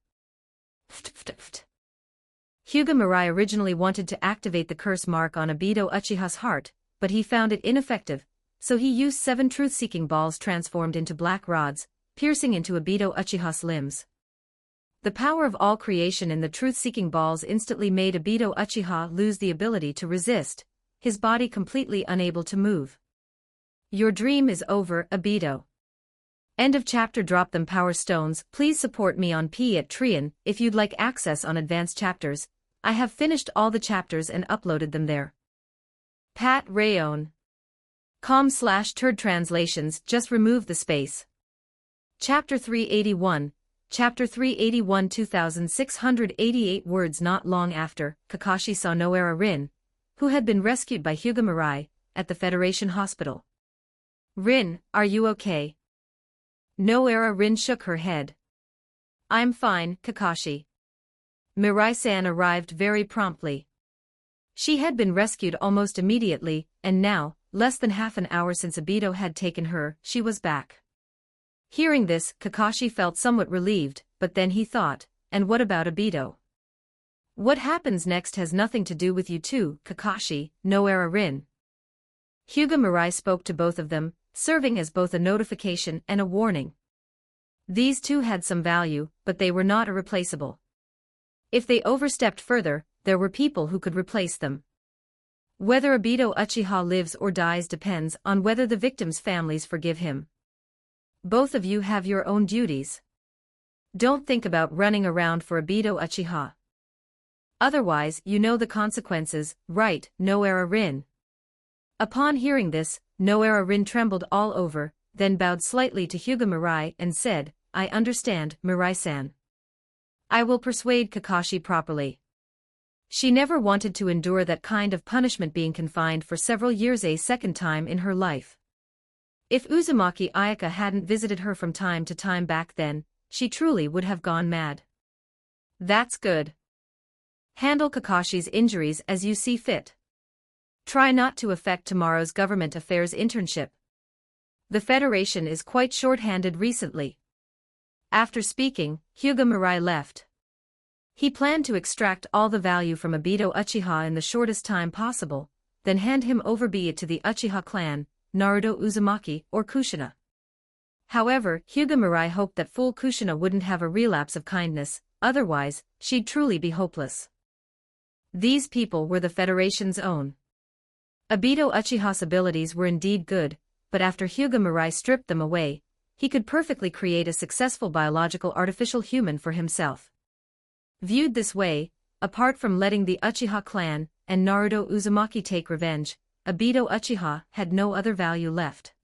Hyuga Mirai originally wanted to activate the curse mark on Obito Uchiha's heart, but he found it ineffective, so he used 7 truth-seeking balls transformed into black rods, piercing into Obito Uchiha's limbs. The power of all creation in the truth-seeking balls instantly made Obito Uchiha lose the ability to resist, his body completely unable to move. Your dream is over, Obito. End of chapter. Drop them power stones. Please support me on Patreon if you'd like access on advanced chapters. I have finished all the chapters and uploaded them there. Pat Rayon. com/turd translations. Just remove the space. Chapter 381. Chapter 381 2688 words. Not long after, Kakashi saw Noera Rin, who had been rescued by Hyuga Mirai, at the Federation Hospital. Rin, are you okay? Noera Rin shook her head. I'm fine, Kakashi. Mirai-san arrived very promptly. She had been rescued almost immediately, and now, less than half an hour since Obito had taken her, she was back. Hearing this, Kakashi felt somewhat relieved, but then he thought, and what about Obito? What happens next has nothing to do with you two, Kakashi, Noera Rin. Hyuga Mirai spoke to both of them, serving as both a notification and a warning. These two had some value, but they were not irreplaceable. If they overstepped further, there were people who could replace them. Whether Obito Uchiha lives or dies depends on whether the victims' families forgive him. Both of you have your own duties. Don't think about running around for Obito Uchiha. Otherwise, you know the consequences, right, Noera Rin? Upon hearing this, Noera Rin trembled all over, then bowed slightly to Hyuga Mirai and said, I understand, Mirai-san. I will persuade Kakashi properly. She never wanted to endure that kind of punishment, being confined for several years a second time in her life. If Uzumaki Ayaka hadn't visited her from time to time back then, she truly would have gone mad. That's good. Handle Kakashi's injuries as you see fit. Try not to affect tomorrow's government affairs internship. The Federation is quite short-handed recently. After speaking, Hyuga Mirai left. He planned to extract all the value from Obito Uchiha in the shortest time possible, then hand him over, be it to the Uchiha clan, Naruto Uzumaki, or Kushina. However, Hyuga Mirai hoped that fool Kushina wouldn't have a relapse of kindness, otherwise, she'd truly be hopeless. These people were the Federation's own. Obito Uchiha's abilities were indeed good, but after Hyuga Mirai stripped them away, he could perfectly create a successful biological artificial human for himself. Viewed this way, apart from letting the Uchiha clan and Naruto Uzumaki take revenge, Obito Uchiha had no other value left.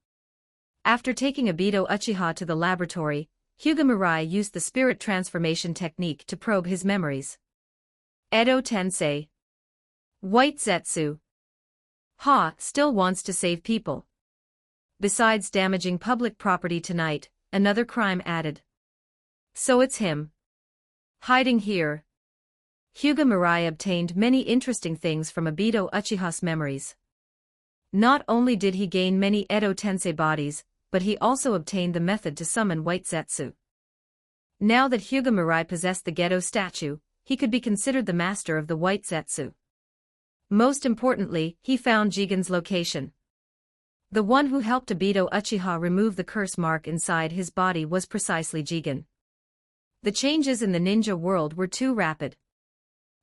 After taking Obito Uchiha to the laboratory, Hyuga Mirai used the spirit transformation technique to probe his memories. Edo Tensei. White Zetsu. Still wants to save people. Besides damaging public property tonight, another crime added. So it's him. Hiding here. Hyuga Mirai obtained many interesting things from Obito Uchiha's memories. Not only did he gain many Edo Tensei bodies, but he also obtained the method to summon White Zetsu. Now that Hyuga Mirai possessed the Gedo statue, he could be considered the master of the White Zetsu. Most importantly, he found Jigen's location. The one who helped Obito Uchiha remove the curse mark inside his body was precisely Jigen. The changes in the ninja world were too rapid.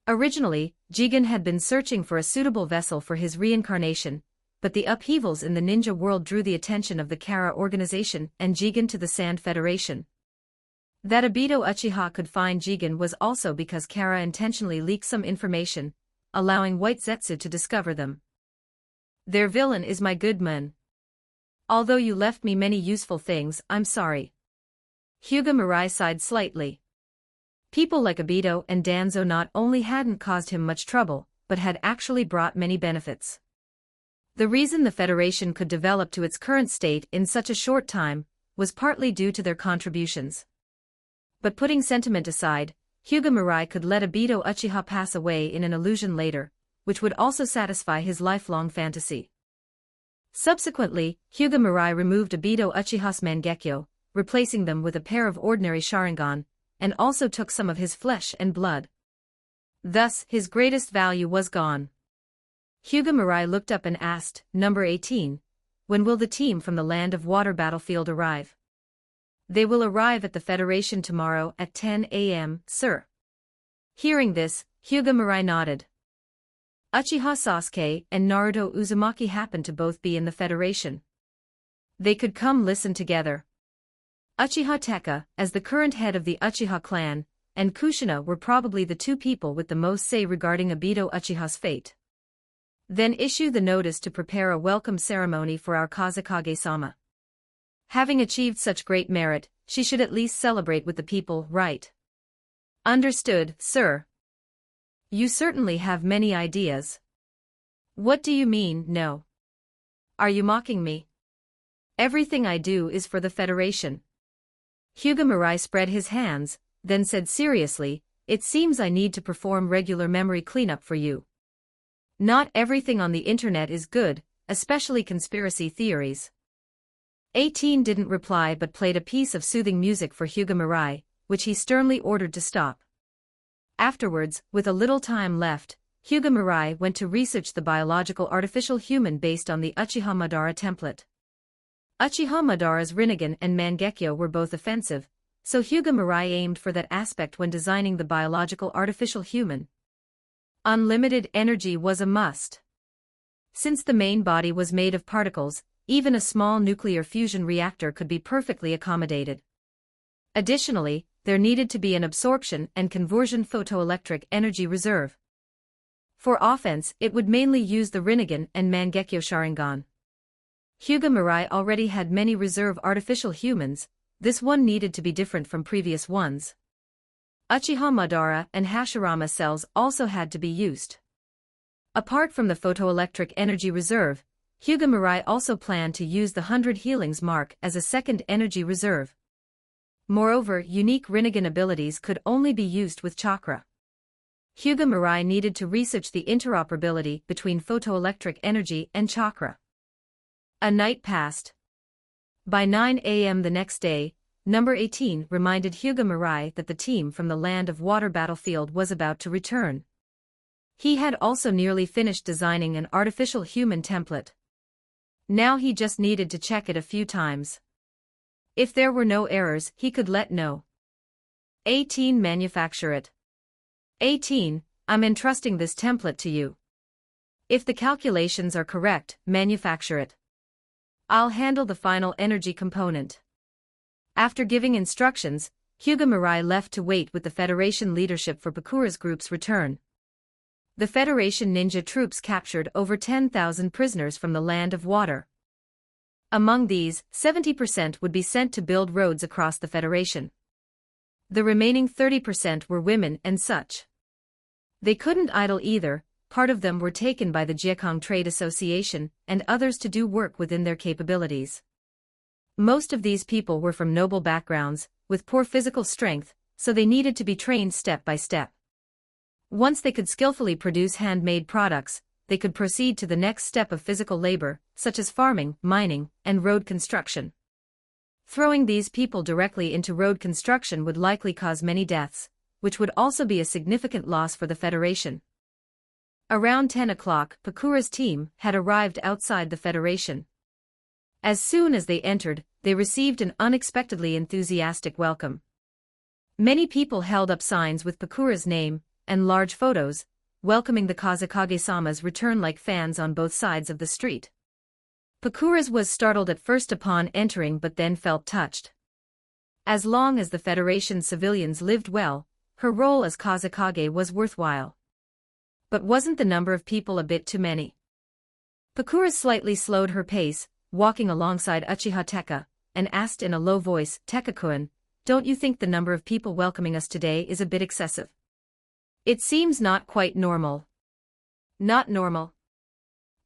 Originally, Jigen had been searching for a suitable vessel for his reincarnation, but the upheavals in the ninja world drew the attention of the Kara organization and Jigen to the Sand Federation. That Obito Uchiha could find Jigen was also because Kara intentionally leaked some information, allowing White Zetsu to discover them. Their villain is my good man. Although you left me many useful things, I'm sorry. Hyuga Mirai sighed slightly. People like Obito and Danzo not only hadn't caused him much trouble, but had actually brought many benefits. The reason the Federation could develop to its current state in such a short time was partly due to their contributions. But putting sentiment aside, Hyuga Mirai could let Obito Uchiha pass away in an illusion later, which would also satisfy his lifelong fantasy. Subsequently, Hyuga Mirai removed Obito Uchiha's Mangekyo, replacing them with a pair of ordinary Sharingan, and also took some of his flesh and blood. Thus, his greatest value was gone. Hyuga Mirai looked up and asked, Number 18, when will the team from the Land of Water battlefield arrive? They will arrive at the Federation tomorrow at 10 a.m., sir. Hearing this, Hyuga Mirai nodded. Uchiha Sasuke and Naruto Uzumaki happened to both be in the Federation. They could come listen together. Uchiha Tekka, as the current head of the Uchiha clan, and Kushina were probably the two people with the most say regarding Obito Uchiha's fate. Then issue the notice to prepare a welcome ceremony for our Kazekage-sama. Having achieved such great merit, she should at least celebrate with the people, right? Understood, sir. You certainly have many ideas. What do you mean, no? Are you mocking me? Everything I do is for the Federation. Hyuga Mirai spread his hands, then said seriously, it seems I need to perform regular memory cleanup for you. Not everything on the internet is good, especially conspiracy theories. 18 didn't reply but played a piece of soothing music for Hyuga Mirai, which he sternly ordered to stop. Afterwards, with a little time left, Hyuga Mirai went to research the biological artificial human based on the Uchiha Madara template. Uchiha Madara's Rinnegan and Mangekyo were both offensive, so Hyuga Mirai aimed for that aspect when designing the biological artificial human. Unlimited energy was a must. Since the main body was made of particles, even a small nuclear fusion reactor could be perfectly accommodated. Additionally, there needed to be an absorption and conversion photoelectric energy reserve. For offense, it would mainly use the Rinnegan and Mangekyo Sharingan. Hyuga Mirai already had many reserve artificial humans, this one needed to be different from previous ones. Uchiha Madara and Hashirama cells also had to be used. Apart from the photoelectric energy reserve, Hyuga Mirai also planned to use the 100 Healings mark as a second energy reserve. Moreover, unique Rinnegan abilities could only be used with chakra. Hyuga Mirai needed to research the interoperability between photoelectric energy and chakra. A night passed. By 9 a.m. the next day, Number 18 reminded Hyuga Mirai that the team from the Land of Water battlefield was about to return. He had also nearly finished designing an artificial human template. Now he just needed to check it a few times. If there were no errors, he could let know. 18 Manufacture it. 18, I'm entrusting this template to you. If the calculations are correct, manufacture it. I'll handle the final energy component. After giving instructions, Hyuga Mirai left to wait with the Federation leadership for Pakura's group's return. The Federation ninja troops captured over 10,000 prisoners from the Land of Water. Among these, 70% would be sent to build roads across the Federation. The remaining 30% were women and such. They couldn't idle either, part of them were taken by the Jiekong Trade Association, and others to do work within their capabilities. Most of these people were from noble backgrounds, with poor physical strength, so they needed to be trained step by step. Once they could skillfully produce handmade products, they could proceed to the next step of physical labor, such as farming, mining, and road construction. Throwing these people directly into road construction would likely cause many deaths, which would also be a significant loss for the Federation. Around 10 o'clock, Pakura's team had arrived outside the Federation. As soon as they entered, they received an unexpectedly enthusiastic welcome. Many people held up signs with Pakura's name, and large photos, welcoming the Kazekage-sama's return like fans on both sides of the street. Pakura's was startled at first upon entering but then felt touched. As long as the Federation civilians lived well, her role as Kazekage was worthwhile. But wasn't the number of people a bit too many? Pakura slightly slowed her pace, walking alongside Uchiha Tekka, and asked in a low voice, "Tekka-kun, don't you think the number of people welcoming us today is a bit excessive? It seems not quite normal." "Not normal."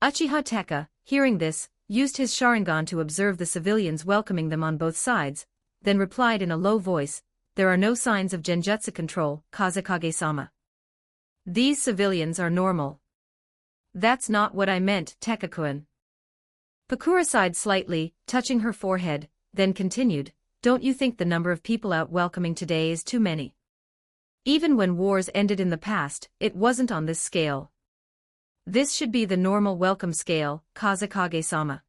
Uchiha Tekka, hearing this, used his Sharingan to observe the civilians welcoming them on both sides, then replied in a low voice, "There are no signs of genjutsu control, Kazekage-sama. These civilians are normal." "That's not what I meant, Tekka-kun." Pakura sighed slightly, touching her forehead, then continued, "Don't you think the number of people out welcoming today is too many? Even when wars ended in the past, it wasn't on this scale. This should be the normal welcome scale, Kazekage-sama.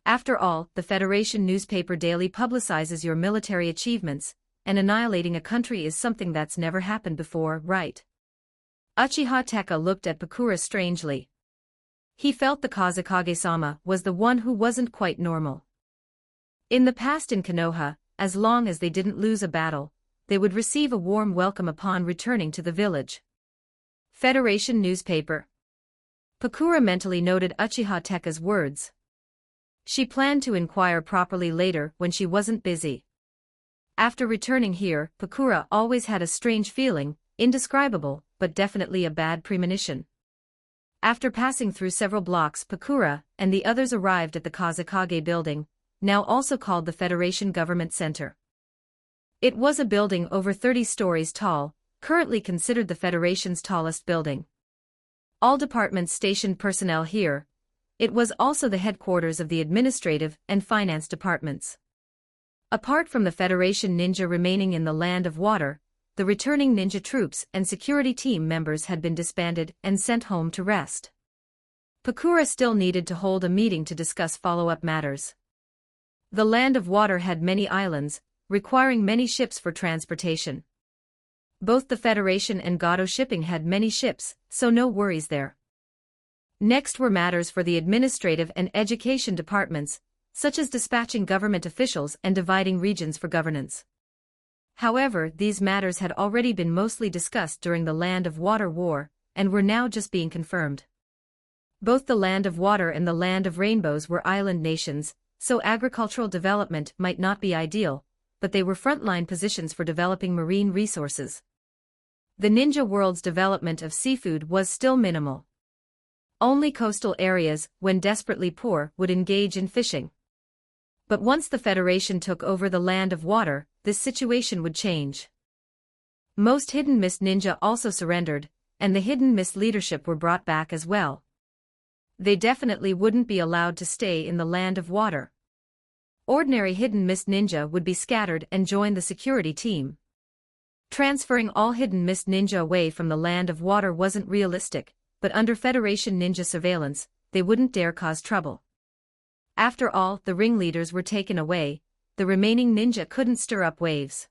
After all, the Federation newspaper daily publicizes your military achievements, and annihilating a country is something that's never happened before, right?" Uchiha Tekka looked at Pakura strangely. He felt the Kazekage-sama was the one who wasn't quite normal. In the past in Konoha, as long as they didn't lose a battle, they would receive a warm welcome upon returning to the village. Federation newspaper. Pakura mentally noted Uchiha Tekka's words. She planned to inquire properly later when she wasn't busy. After returning here, Pakura always had a strange feeling, indescribable, but definitely a bad premonition. After passing through several blocks, Pakura and the others arrived at the Kazekage building, now also called the Federation Government Center. It was a building over 30 stories tall, currently considered the Federation's tallest building. All departments stationed personnel here. It was also the headquarters of the administrative and finance departments. Apart from the Federation ninja remaining in the Land of Water, the returning ninja troops and security team members had been disbanded and sent home to rest. Pakura still needed to hold a meeting to discuss follow-up matters. The Land of Water had many islands, requiring many ships for transportation. Both the Federation and Gado Shipping had many ships, so no worries there. Next were matters for the administrative and education departments, such as dispatching government officials and dividing regions for governance. However, these matters had already been mostly discussed during the Land of Water War, and were now just being confirmed. Both the Land of Water and the Land of Rainbows were island nations, so agricultural development might not be ideal, but they were frontline positions for developing marine resources. The ninja world's development of seafood was still minimal. Only coastal areas, when desperately poor, would engage in fishing. But once the Federation took over the Land of Water, this situation would change. Most Hidden Mist ninja also surrendered, and the Hidden Mist leadership were brought back as well. They definitely wouldn't be allowed to stay in the Land of Water. Ordinary Hidden Mist ninja would be scattered and join the security team. Transferring all Hidden Mist ninja away from the Land of Water wasn't realistic, but under Federation ninja surveillance, they wouldn't dare cause trouble. After all, the ringleaders were taken away, the remaining ninja couldn't stir up waves.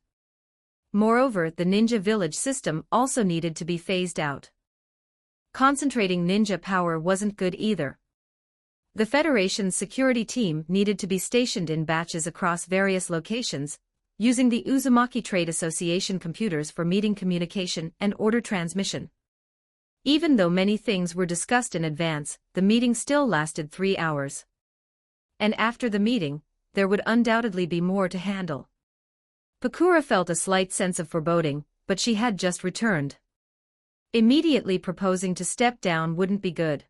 Moreover, the ninja village system also needed to be phased out. Concentrating ninja power wasn't good either. The Federation's security team needed to be stationed in batches across various locations, using the Uzumaki Trade Association computers for meeting communication and order transmission. Even though many things were discussed in advance, the meeting still lasted 3 hours. And after the meeting, there would undoubtedly be more to handle. Pakura felt a slight sense of foreboding, but she had just returned. Immediately proposing to step down wouldn't be good.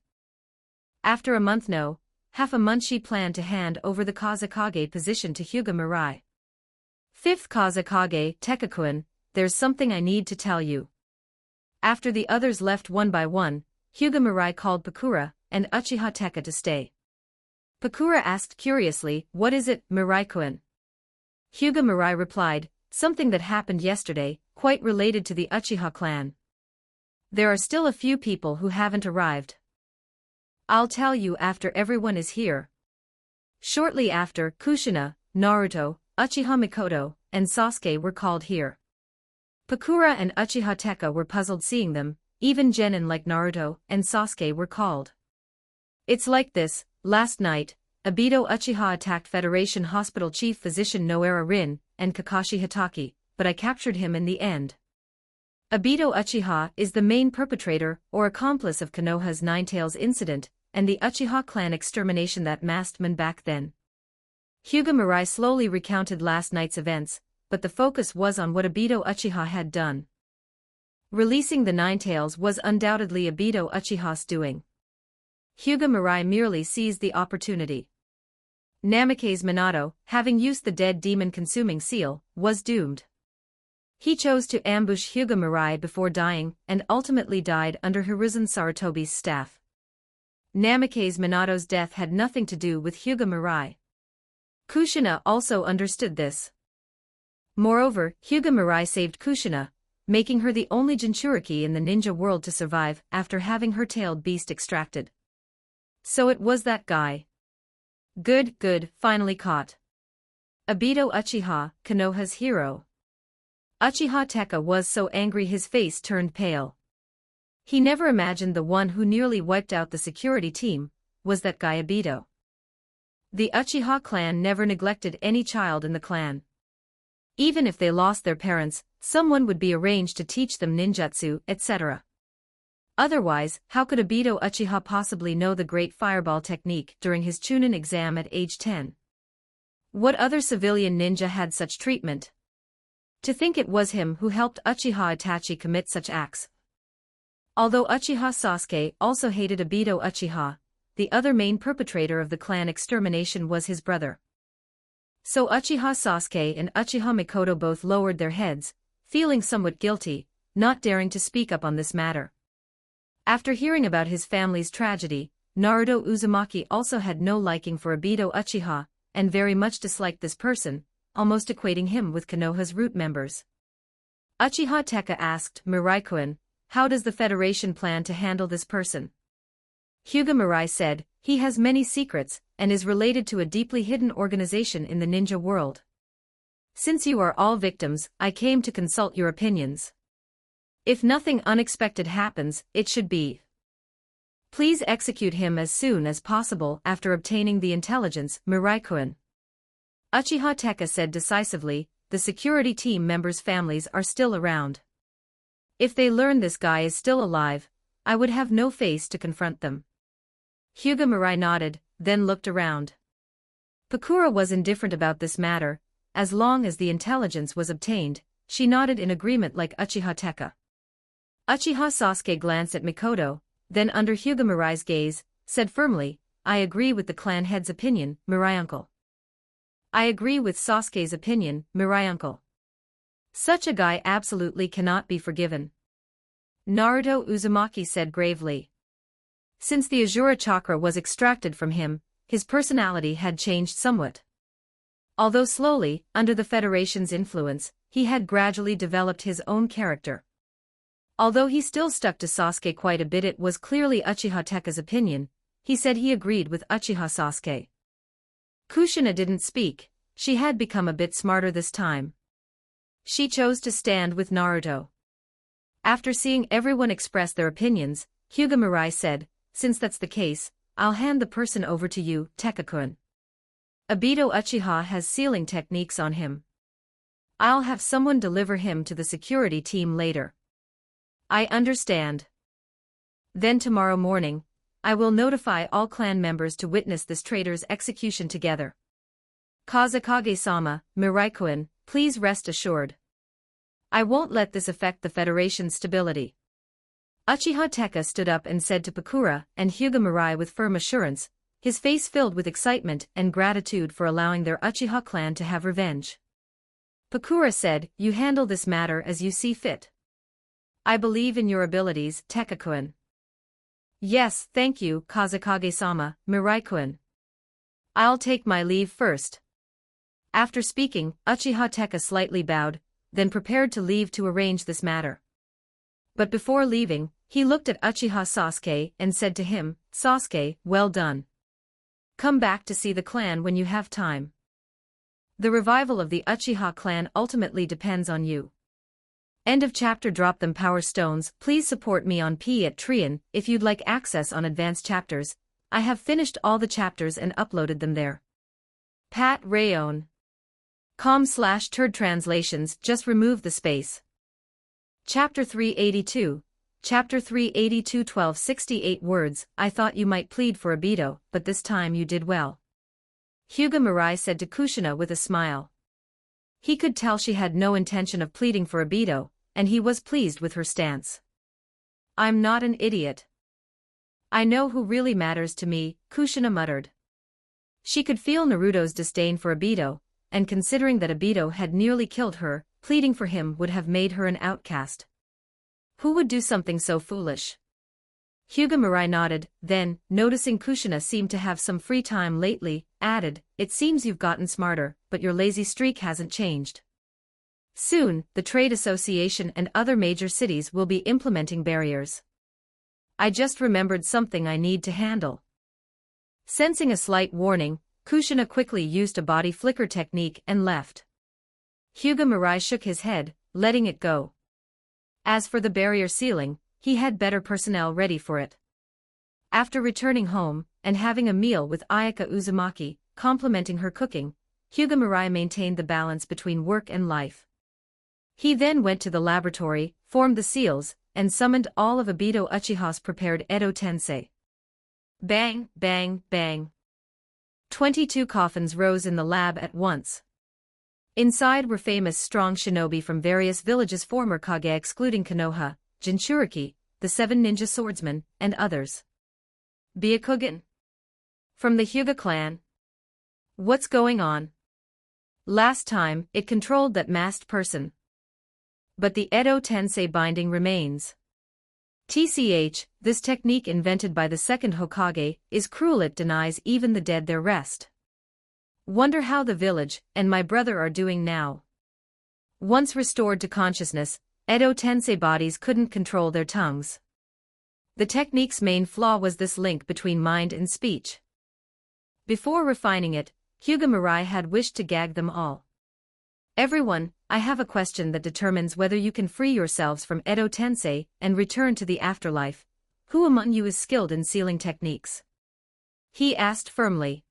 After a month, no, half a month, she planned to hand over the Kazekage position to Hyuga Mirai. Fifth Kazekage, Tekakun, there's something I need to tell you. After the others left one by one, Hyuga Mirai called Pakura and Uchiha Teka to stay. Pakura asked curiously, "What is it, Mirai-kun?" Hyuga Mirai replied, "Something that happened yesterday, quite related to the Uchiha clan. There are still a few people who haven't arrived. I'll tell you after everyone is here." Shortly after, Kushina, Naruto, Uchiha Mikoto, and Sasuke were called here. Pakura and Uchiha Teka were puzzled seeing them, even genin like Naruto and Sasuke were called. "It's like this, last night, Obito Uchiha attacked Federation Hospital Chief Physician Noara Rin and Kakashi Hitaki, but I captured him in the end." Obito Uchiha is the main perpetrator or accomplice of Konoha's Ninetales incident and the Uchiha clan extermination that masked men back then. Hyuga Mirai slowly recounted last night's events, but the focus was on what Obito Uchiha had done. Releasing the Ninetales was undoubtedly Obito Uchiha's doing. Hyuga Mirai merely seized the opportunity. Namikaze Minato, having used the dead demon-consuming seal, was doomed. He chose to ambush Hyuga Mirai before dying and ultimately died under Hiruzen Sarutobi's staff. Namikaze Minato's death had nothing to do with Hyuga Mirai. Kushina also understood this. Moreover, Hyuga Mirai saved Kushina, making her the only Jinchuriki in the ninja world to survive after having her tailed beast extracted. So it was that guy. Good, finally caught. Obito Uchiha, Konoha's hero. Uchiha Teka was so angry his face turned pale. He never imagined the one who nearly wiped out the security team was that guy Obito. The Uchiha clan never neglected any child in the clan. Even if they lost their parents, someone would be arranged to teach them ninjutsu, etc. Otherwise, how could Obito Uchiha possibly know the Great Fireball technique during his Chunin exam at age 10? What other civilian ninja had such treatment? To think it was him who helped Uchiha Itachi commit such acts. Although Uchiha Sasuke also hated Obito Uchiha, the other main perpetrator of the clan extermination was his brother. So Uchiha Sasuke and Uchiha Mikoto both lowered their heads, feeling somewhat guilty, not daring to speak up on this matter. After hearing about his family's tragedy, Naruto Uzumaki also had no liking for Obito Uchiha, and very much disliked this person, almost equating him with Konoha's root members. Uchiha Teka asked, "Mirai-kun, how does the Federation plan to handle this person?" Hyuga Mirai said, "He has many secrets, and is related to a deeply hidden organization in the ninja world. Since you are all victims, I came to consult your opinions. If nothing unexpected happens, it should be. Please execute him as soon as possible after obtaining the intelligence, Mirai-kun." Uchiha Teka said decisively, "The security team members' families are still around. If they learn this guy is still alive, I would have no face to confront them. Hyuga Mirai nodded, then looked around. Pakura was indifferent about this matter. As long as the intelligence was obtained, she nodded in agreement like Uchiha Teka. Uchiha Sasuke glanced at Mikoto, then under Hyuga Mirai's gaze, said firmly, I agree with the clan head's opinion, Mirai uncle. I agree with Sasuke's opinion, Mirai uncle. Such a guy absolutely cannot be forgiven. Naruto Uzumaki said gravely. Since the Azura chakra was extracted from him, his personality had changed somewhat. Although slowly, under the Federation's influence, he had gradually developed his own character. Although he still stuck to Sasuke quite a bit, it was clearly Uchiha Teka's opinion. He said he agreed with Uchiha Sasuke. Kushina didn't speak. She had become a bit smarter this time. She chose to stand with Naruto. After seeing everyone express their opinions, Hyuga Mirai said, since that's the case, I'll hand the person over to you, Teka-kun. Obito Uchiha has sealing techniques on him. I'll have someone deliver him to the security team later. I understand. Then tomorrow morning, I will notify all clan members to witness this traitor's execution together. Kazekage-sama, Mirai-kun, please rest assured. I won't let this affect the Federation's stability. Uchiha Teka stood up and said to Pakura and Hyuga Mirai with firm assurance, his face filled with excitement and gratitude for allowing their Uchiha clan to have revenge. Pakura said, you handle this matter as you see fit. I believe in your abilities, Teka-kun. Yes, thank you, Kazekage-sama, Mirai-kun. I'll take my leave first. After speaking, Uchiha Teka slightly bowed, then prepared to leave to arrange this matter. But before leaving, he looked at Uchiha Sasuke and said to him, Sasuke, well done. Come back to see the clan when you have time. The revival of the Uchiha clan ultimately depends on you. End of chapter. Drop them power stones. Please support me on Patreon if you'd like access on advanced chapters. I have finished all the chapters and uploaded them there. Pat Rayon. com/turd translations. Just remove the space. Chapter 382. Chapter 382 1268 words. I thought you might plead for Obito, but this time you did well. Hyuga Mirai said to Kushina with a smile. He could tell she had no intention of pleading for Obito, and he was pleased with her stance. I'm not an idiot. I know who really matters to me, Kushina muttered. She could feel Naruto's disdain for Obito, and considering that Obito had nearly killed her, pleading for him would have made her an outcast. Who would do something so foolish? Hyuga Mirai nodded, then, noticing Kushina seemed to have some free time lately, added, it seems you've gotten smarter, but your lazy streak hasn't changed. Soon, the trade association and other major cities will be implementing barriers. I just remembered something I need to handle. Sensing a slight warning, Kushina quickly used a body flicker technique and left. Hyuga Mirai shook his head, letting it go. As for the barrier sealing, he had better personnel ready for it. After returning home, and having a meal with Ayaka Uzumaki, complimenting her cooking, Hyuga Mirai maintained the balance between work and life. He then went to the laboratory, formed the seals, and summoned all of Obito Uchiha's prepared Edo Tensei. Bang, bang, bang. 22 coffins rose in the lab at once. Inside were famous strong shinobi from various villages, former Kage excluding Konoha, Jinchuriki, the 7 ninja swordsmen, and others. Byakugan. From the Hyuga clan. What's going on? Last time, it controlled that masked person. But the Edo Tensei binding remains. TCH, this technique invented by the second Hokage, is cruel. It denies even the dead their rest. Wonder how the village and my brother are doing now. Once restored to consciousness, Edo Tensei bodies couldn't control their tongues. The technique's main flaw was this link between mind and speech. Before refining it, Hyuga Mirai had wished to gag them all. Everyone, I have a question that determines whether you can free yourselves from Edo Tensei and return to the afterlife. Who among you is skilled in sealing techniques? He asked firmly.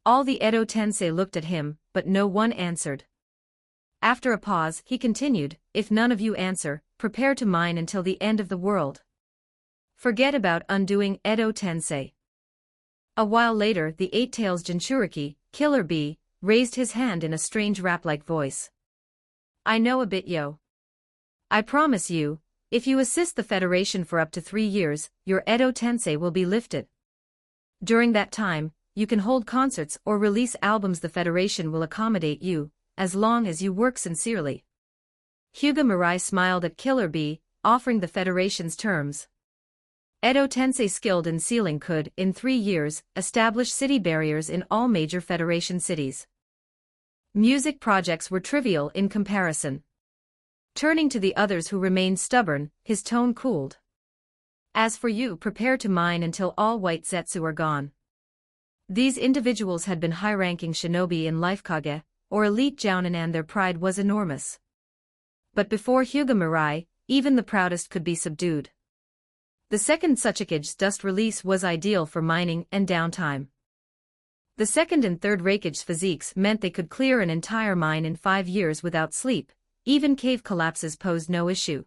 All the Edo Tensei looked at him, but no one answered. After a pause, he continued, if none of you answer, prepare to mine until the end of the world. Forget about undoing Edo Tensei. A while later, the Eight-Tails Jinchuriki, Killer Bee, raised his hand in a strange rap-like voice. I know a bit, yo. I promise you, if you assist the Federation for up to 3 years, your Edo Tensei will be lifted. During that time, you can hold concerts or release albums. The Federation will accommodate you, as long as you work sincerely. Hyuga Mirai smiled at Killer Bee, offering the Federation's terms. Edo Tensei skilled in sealing could, in 3 years, establish city barriers in all major Federation cities. Music projects were trivial in comparison. Turning to the others who remained stubborn, his tone cooled. As for you, prepare to mine until all white Zetsu are gone. These individuals had been high-ranking shinobi in Life Kage, or elite jounin, and their pride was enormous. But before Hyuga Mirai, even the proudest could be subdued. The second Tsuchikage's dust release was ideal for mining and downtime. The second and third Raikage's physiques meant they could clear an entire mine in 5 years without sleep. Even cave collapses posed no issue.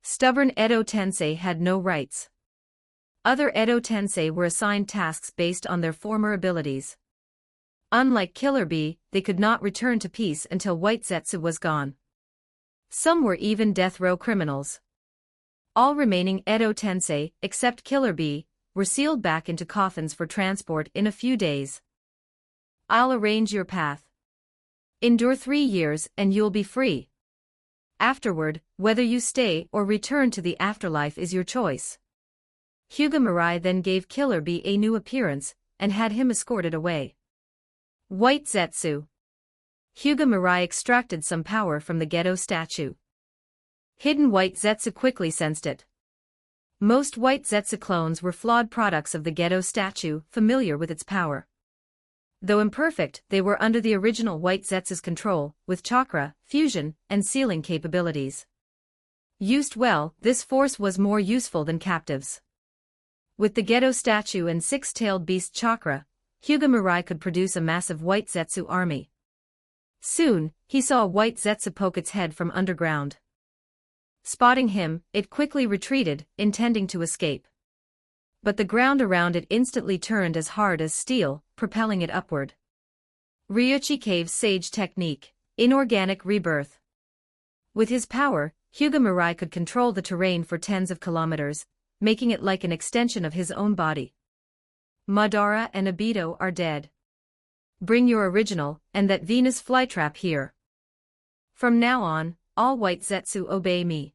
Stubborn Edo Tensei had no rights. Other Edo Tensei were assigned tasks based on their former abilities. Unlike Killer Bee, they could not return to peace until White Zetsu was gone. Some were even death row criminals. All remaining Edo Tensei, except Killer Bee, were sealed back into coffins for transport in a few days. I'll arrange your path. Endure 3 years and you'll be free. Afterward, whether you stay or return to the afterlife is your choice. Hyuga Mirai then gave Killer Bee a new appearance, and had him escorted away. White Zetsu. Hyuga Mirai extracted some power from the Gedo statue. Hidden White Zetsu quickly sensed it. Most White Zetsu clones were flawed products of the Gedo statue, familiar with its power. Though imperfect, they were under the original White Zetsu's control, with chakra, fusion, and sealing capabilities. Used well, this force was more useful than captives. With the Gedo statue and 6-tailed beast chakra, Hyuga Mirai could produce a massive White Zetsu army. Soon, he saw a White Zetsu poke its head from underground. Spotting him, it quickly retreated, intending to escape. But the ground around it instantly turned as hard as steel, propelling it upward. Ryuchi Cave's Sage Technique, Inorganic Rebirth. With his power, Hyuga Mirai could control the terrain for tens of kilometers, making it like an extension of his own body. Madara and Obito are dead. Bring your original, and that Venus flytrap here. From now on, all White Zetsu obey me.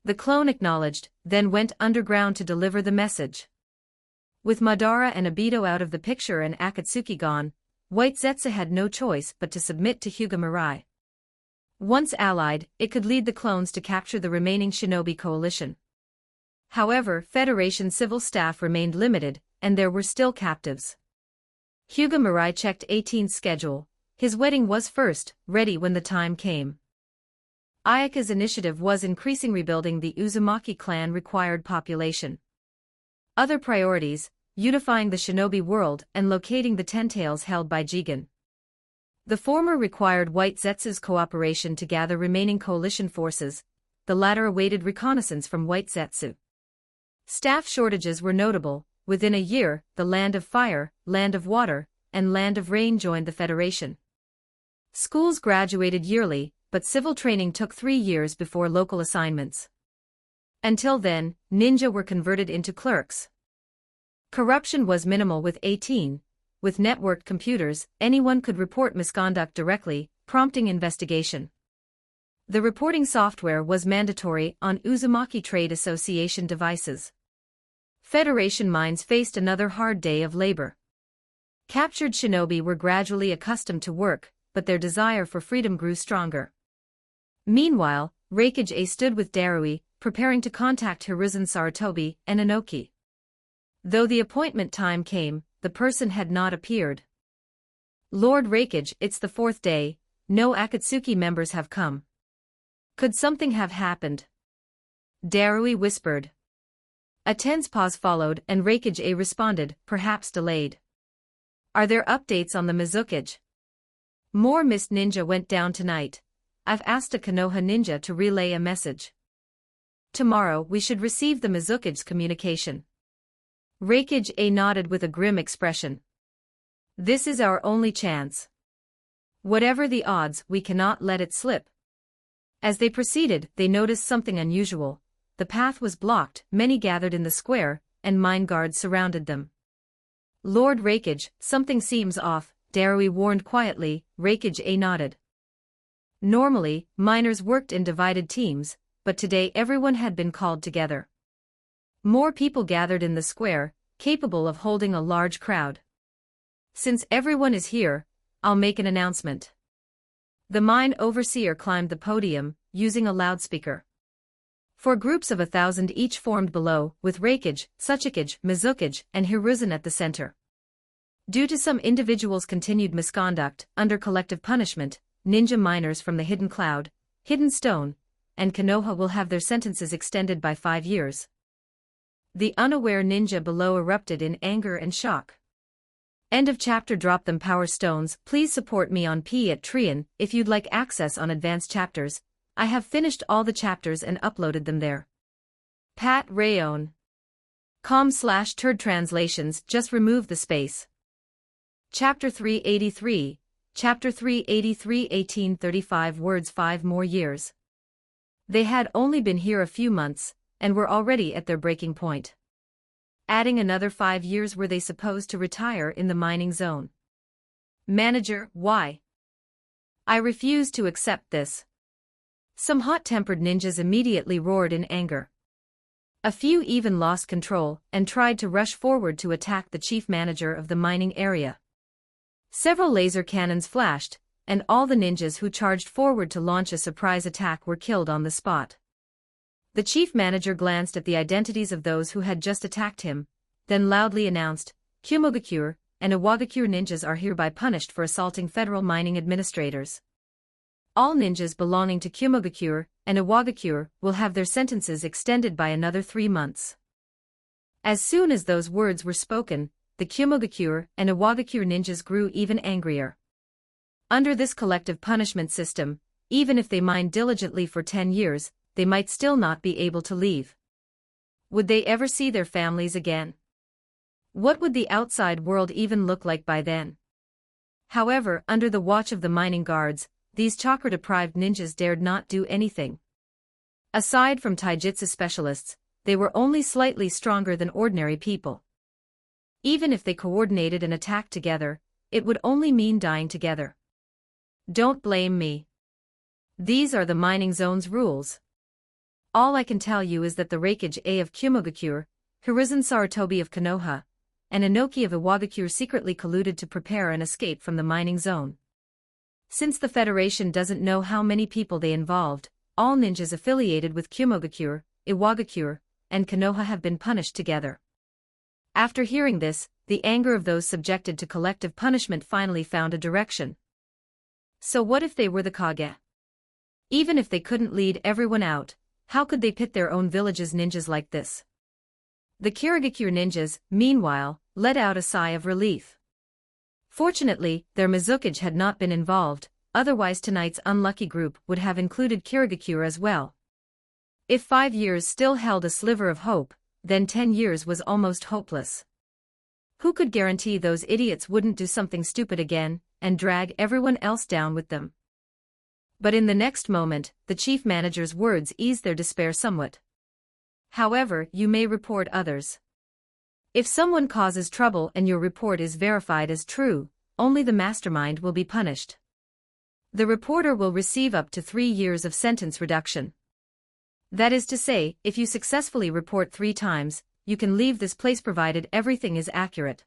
The clone acknowledged, then went underground to deliver the message. With Madara and Obito out of the picture and Akatsuki gone, White Zetsu had no choice but to submit to Hyuga Mirai. Once allied, it could lead the clones to capture the remaining shinobi coalition. However, Federation civil staff remained limited, and there were still captives. Hyuga Mirai checked 18's schedule. His wedding was first, ready when the time came. Ayaka's initiative was increasing rebuilding the Uzumaki clan required population. Other priorities, unifying the shinobi world and locating the Ten-Tails held by Jigen. The former required White Zetsu's cooperation to gather remaining coalition forces, the latter awaited reconnaissance from White Zetsu. Staff shortages were notable. Within a year, the Land of Fire, Land of Water, and Land of Rain joined the Federation. Schools graduated yearly, but civil training took 3 years before local assignments. Until then, ninja were converted into clerks. Corruption was minimal with 18. With networked computers, anyone could report misconduct directly, prompting investigation. The reporting software was mandatory on Uzumaki Trade Association devices. Federation mines faced another hard day of labor. Captured shinobi were gradually accustomed to work, but their desire for freedom grew stronger. Meanwhile, Raikage A stood with Darui, preparing to contact Hiruzen Sarutobi and Inoki. Though the appointment time came, the person had not appeared. Lord Raikage, it's the 4th day, no Akatsuki members have come. Could something have happened? Darui whispered. A tense pause followed and Raikage A responded, perhaps delayed. Are there updates on the Mizukage? More Mist Ninja went down tonight. I've asked a Konoha ninja to relay a message. Tomorrow we should receive the Mizukage's communication. Reikage nodded with a grim expression. This is our only chance. Whatever the odds, we cannot let it slip. As they proceeded, they noticed something unusual. The path was blocked, many gathered in the square, and mine guards surrounded them. Lord Reikage, something seems off, Darui warned quietly. Reikage nodded. Normally, miners worked in divided teams, but today everyone had been called together. More people gathered in the square, capable of holding a large crowd. Since everyone is here, I'll make an announcement. The mine overseer climbed the podium, using a loudspeaker. Four groups of 1,000 each formed below, with Reikage, Tsuchikage, Mizukage, and Hiruzen at the center. Due to some individuals' continued misconduct, under collective punishment, ninja miners from the Hidden Cloud, Hidden Stone, and Konoha will have their sentences extended by 5 years. The unaware ninja below erupted in anger and shock. End of chapter. Drop them power stones. Please support me on Patreon if you'd like access on advanced chapters. I have finished all the chapters and uploaded them there. Pat Rayon. com/turd translations. Just remove the space. Chapter 383. Chapter 383 1835 words 5 more years. They had only been here a few months, and were already at their breaking point. Adding another 5 years, were they supposed to retire in the mining zone? Manager, why? I refuse to accept this. Some hot-tempered ninjas immediately roared in anger. A few even lost control and tried to rush forward to attack the chief manager of the mining area. Several laser cannons flashed, and all the ninjas who charged forward to launch a surprise attack were killed on the spot. The chief manager glanced at the identities of those who had just attacked him, then loudly announced, Kumogakure and Iwagakure ninjas are hereby punished for assaulting federal mining administrators. All ninjas belonging to Kumogakure and Iwagakure will have their sentences extended by another 3 months. As soon as those words were spoken, the Kumogakure and Iwagakure ninjas grew even angrier. Under this collective punishment system, even if they mined diligently for 10 years, they might still not be able to leave. Would they ever see their families again? What would the outside world even look like by then? However, under the watch of the mining guards, these chakra-deprived ninjas dared not do anything. Aside from taijutsu specialists, they were only slightly stronger than ordinary people. Even if they coordinated an attack together, it would only mean dying together. Don't blame me. These are the mining zone's rules. All I can tell you is that the Reikage of Kumogakure, Hiruzen Sarutobi of Konoha, and Inoki of Iwagakure secretly colluded to prepare an escape from the mining zone. Since the Federation doesn't know how many people they involved, all ninjas affiliated with Kumogakure, Iwagakure, and Konoha have been punished together. After hearing this, the anger of those subjected to collective punishment finally found a direction. So what if they were the Kage? Even if they couldn't lead everyone out, how could they pit their own village's ninjas like this? The Kirigakure ninjas, meanwhile, let out a sigh of relief. Fortunately, their Mizukage had not been involved, otherwise tonight's unlucky group would have included Kirigakure as well. If 5 years still held a sliver of hope, then 10 years was almost hopeless. Who could guarantee those idiots wouldn't do something stupid again, and drag everyone else down with them? But in the next moment, the chief manager's words eased their despair somewhat. However, you may report others. If someone causes trouble and your report is verified as true, only the mastermind will be punished. The reporter will receive up to 3 years of sentence reduction. That is to say, if you successfully report 3 times, you can leave this place provided everything is accurate.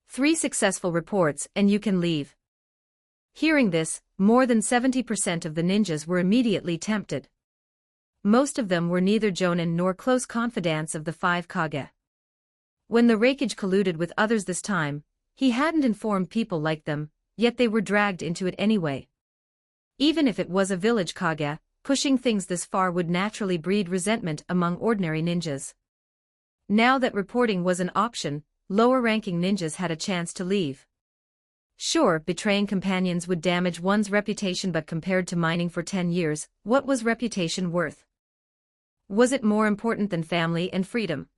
3 successful reports and you can leave. Hearing this, more than 70% of the ninjas were immediately tempted. Most of them were neither jonin nor close confidants of the 5 Kage. When the Reikage colluded with others this time, he hadn't informed people like them, yet they were dragged into it anyway. Even if it was a village Kage, pushing things this far would naturally breed resentment among ordinary ninjas. Now that reporting was an option, lower-ranking ninjas had a chance to leave. Sure, betraying companions would damage one's reputation, but compared to mining for 10 years, what was reputation worth? Was it more important than family and freedom?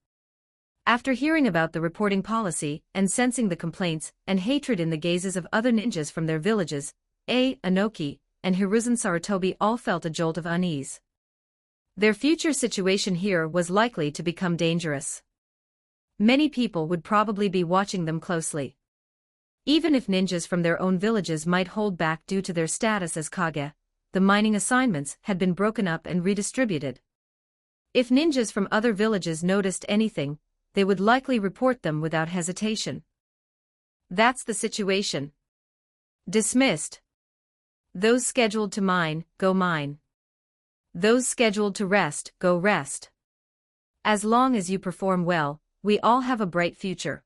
After hearing about the reporting policy and sensing the complaints and hatred in the gazes of other ninjas from their villages, Anoki and Hiruzen Sarutobi all felt a jolt of unease. Their future situation here was likely to become dangerous. Many people would probably be watching them closely. Even if ninjas from their own villages might hold back due to their status as Kage, the mining assignments had been broken up and redistributed. If ninjas from other villages noticed anything, they would likely report them without hesitation. That's the situation. Dismissed. Those scheduled to mine, go mine. Those scheduled to rest, go rest. As long as you perform well, we all have a bright future.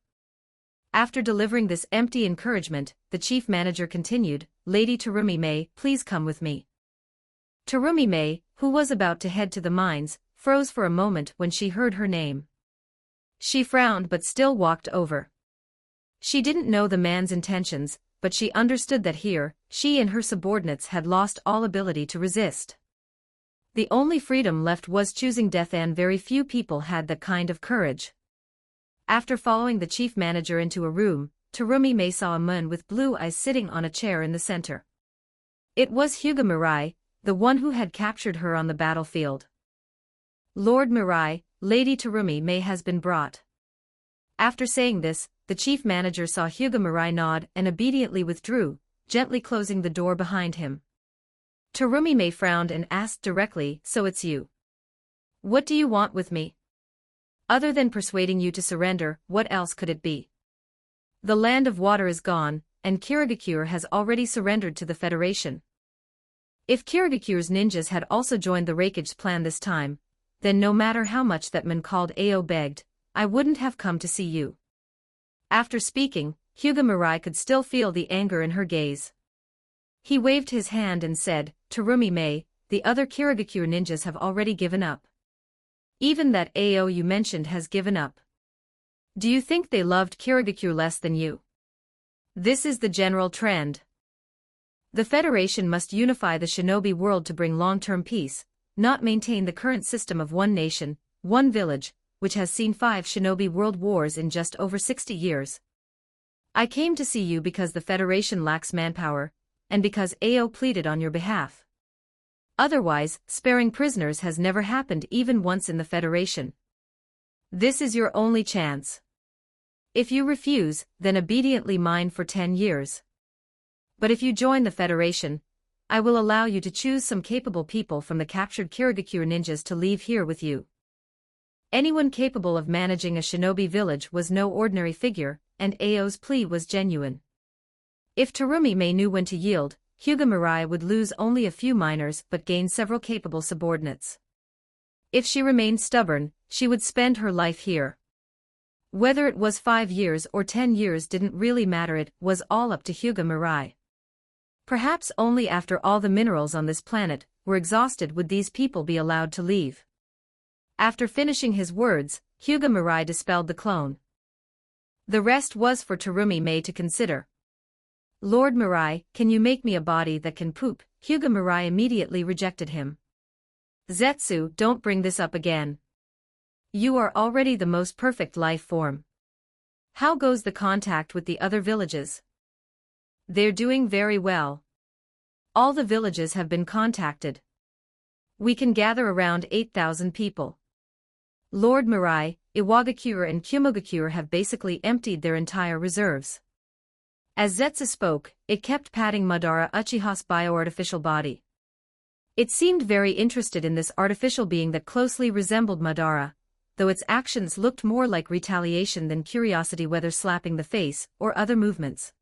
After delivering this empty encouragement, the chief manager continued, Lady Terumi May, please come with me. Terumi May, who was about to head to the mines, froze for a moment when she heard her name. She frowned but still walked over. She didn't know the man's intentions, but she understood that here, she and her subordinates had lost all ability to resist. The only freedom left was choosing death, and very few people had that kind of courage. After following the chief manager into a room, Terumi May saw a man with blue eyes sitting on a chair in the center. It was Hyuga Mirai, the one who had captured her on the battlefield. Lord Mirai, Lady Terumi May has been brought. After saying this, the chief manager saw Hyuga Mirai nod and obediently withdrew, gently closing the door behind him. Terumi May frowned and asked directly, so it's you. What do you want with me? Other than persuading you to surrender, what else could it be? The land of water is gone, and Kirigakure has already surrendered to the Federation. If Kirigakure's ninjas had also joined the Raikage plan this time, then no matter how much that man called Ao begged, I wouldn't have come to see you. After speaking, Hyuga Mirai could still feel the anger in her gaze. He waved his hand and said, Terumi May, the other Kirigakure ninjas have already given up. Even that Ao you mentioned has given up. Do you think they loved Kirigakure less than you? This is the general trend. The Federation must unify the shinobi world to bring long-term peace, not maintain the current system of one nation, one village, which has seen 5 shinobi world wars in just over 60 years. I came to see you because the Federation lacks manpower, and because Ao pleaded on your behalf. Otherwise, sparing prisoners has never happened even once in the Federation. This is your only chance. If you refuse, then obediently mine for 10 years. But if you join the Federation, I will allow you to choose some capable people from the captured Kirigakure ninjas to leave here with you. Anyone capable of managing a shinobi village was no ordinary figure, and Ao's plea was genuine. If Terumi May knew when to yield, Hyuga Mirai would lose only a few miners but gain several capable subordinates. If she remained stubborn, she would spend her life here. Whether it was 5 years or 10 years didn't really matter, it was all up to Hyuga Mirai. Perhaps only after all the minerals on this planet were exhausted would these people be allowed to leave. After finishing his words, Hyuga Mirai dispelled the clone. The rest was for Terumi May to consider. Lord Mirai, can you make me a body that can poop? Hyuga Mirai immediately rejected him. Zetsu, don't bring this up again. You are already the most perfect life form. How goes the contact with the other villages? They're doing very well. All the villages have been contacted. We can gather around 8,000 people. Lord Mirai, Iwagakure and Kumogakure have basically emptied their entire reserves. As Zetsu spoke, it kept patting Madara Uchiha's bioartificial body. It seemed very interested in this artificial being that closely resembled Madara, though its actions looked more like retaliation than curiosity, whether slapping the face or other movements.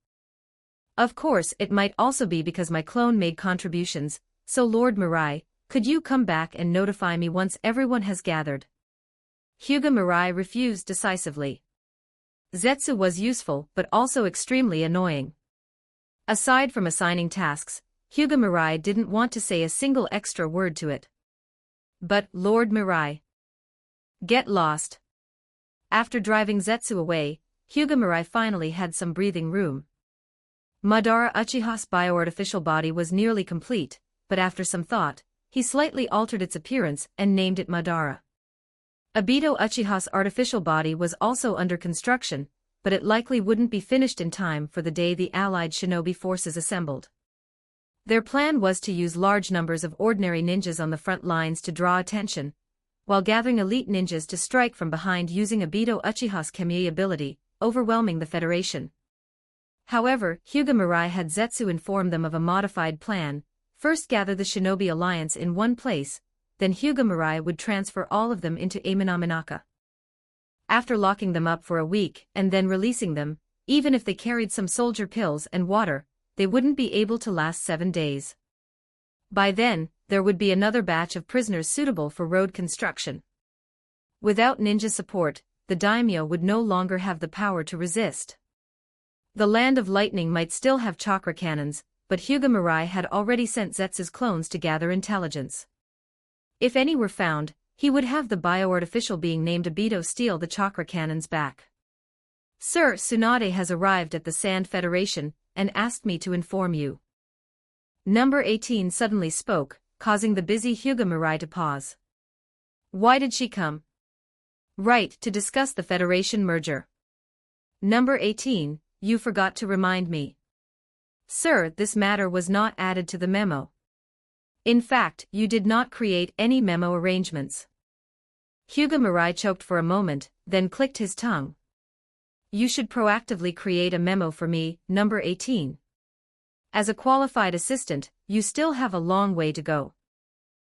Of course, it might also be because my clone made contributions, so Lord Mirai, could you come back and notify me once everyone has gathered? Hyuga Mirai refused decisively. Zetsu was useful but also extremely annoying. Aside from assigning tasks, Hyuga Mirai didn't want to say a single extra word to it. But, Lord Mirai, get lost. After driving Zetsu away, Hyuga Mirai finally had some breathing room. Madara Uchiha's bioartificial body was nearly complete, but after some thought, he slightly altered its appearance and named it Madara. Obito Uchiha's artificial body was also under construction, but it likely wouldn't be finished in time for the day the allied shinobi forces assembled. Their plan was to use large numbers of ordinary ninjas on the front lines to draw attention, while gathering elite ninjas to strike from behind using Obito Uchiha's Kami ability, overwhelming the Federation. However, Hyuga Mirai had Zetsu inform them of a modified plan: first gather the shinobi alliance in one place, then Hyuga Mirai would transfer all of them into Aminaminaka. After locking them up for a week and then releasing them, even if they carried some soldier pills and water, they wouldn't be able to last 7 days. By then, there would be another batch of prisoners suitable for road construction. Without ninja support, the daimyo would no longer have the power to resist. The Land of Lightning might still have chakra cannons, but Hyuga Mirai had already sent Zetsu's clones to gather intelligence. If any were found, he would have the bioartificial being named Obito steal the chakra cannons back. Sir, Tsunade has arrived at the Sand Federation and asked me to inform you. Number 18 suddenly spoke, causing the busy Hyuga Mirai to pause. Why did she come? Right, to discuss the Federation merger. Number 18, you forgot to remind me. Sir, this matter was not added to the memo. In fact, you did not create any memo arrangements. Hyuga Mirai choked for a moment, then clicked his tongue. You should proactively create a memo for me, number 18. As a qualified assistant, you still have a long way to go.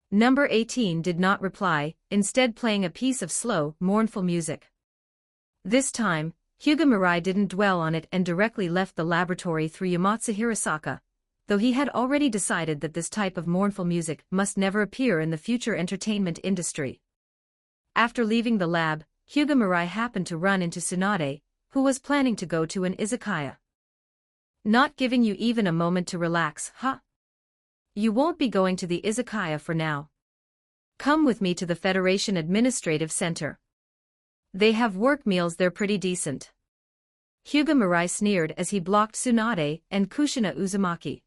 Number 18 did not reply, instead playing a piece of slow, mournful music. This time, Hyuga Mirai didn't dwell on it and directly left the laboratory through Yamatsu Hirasaka, though he had already decided that this type of mournful music must never appear in the future entertainment industry. After leaving the lab, Hyuga Mirai happened to run into Tsunade, who was planning to go to an izakaya. Not giving you even a moment to relax, huh? You won't be going to the izakaya for now. Come with me to the Federation Administrative Center. They have work meals there pretty decent. Hyuga Mirai sneered as he blocked Tsunade and Kushina Uzumaki.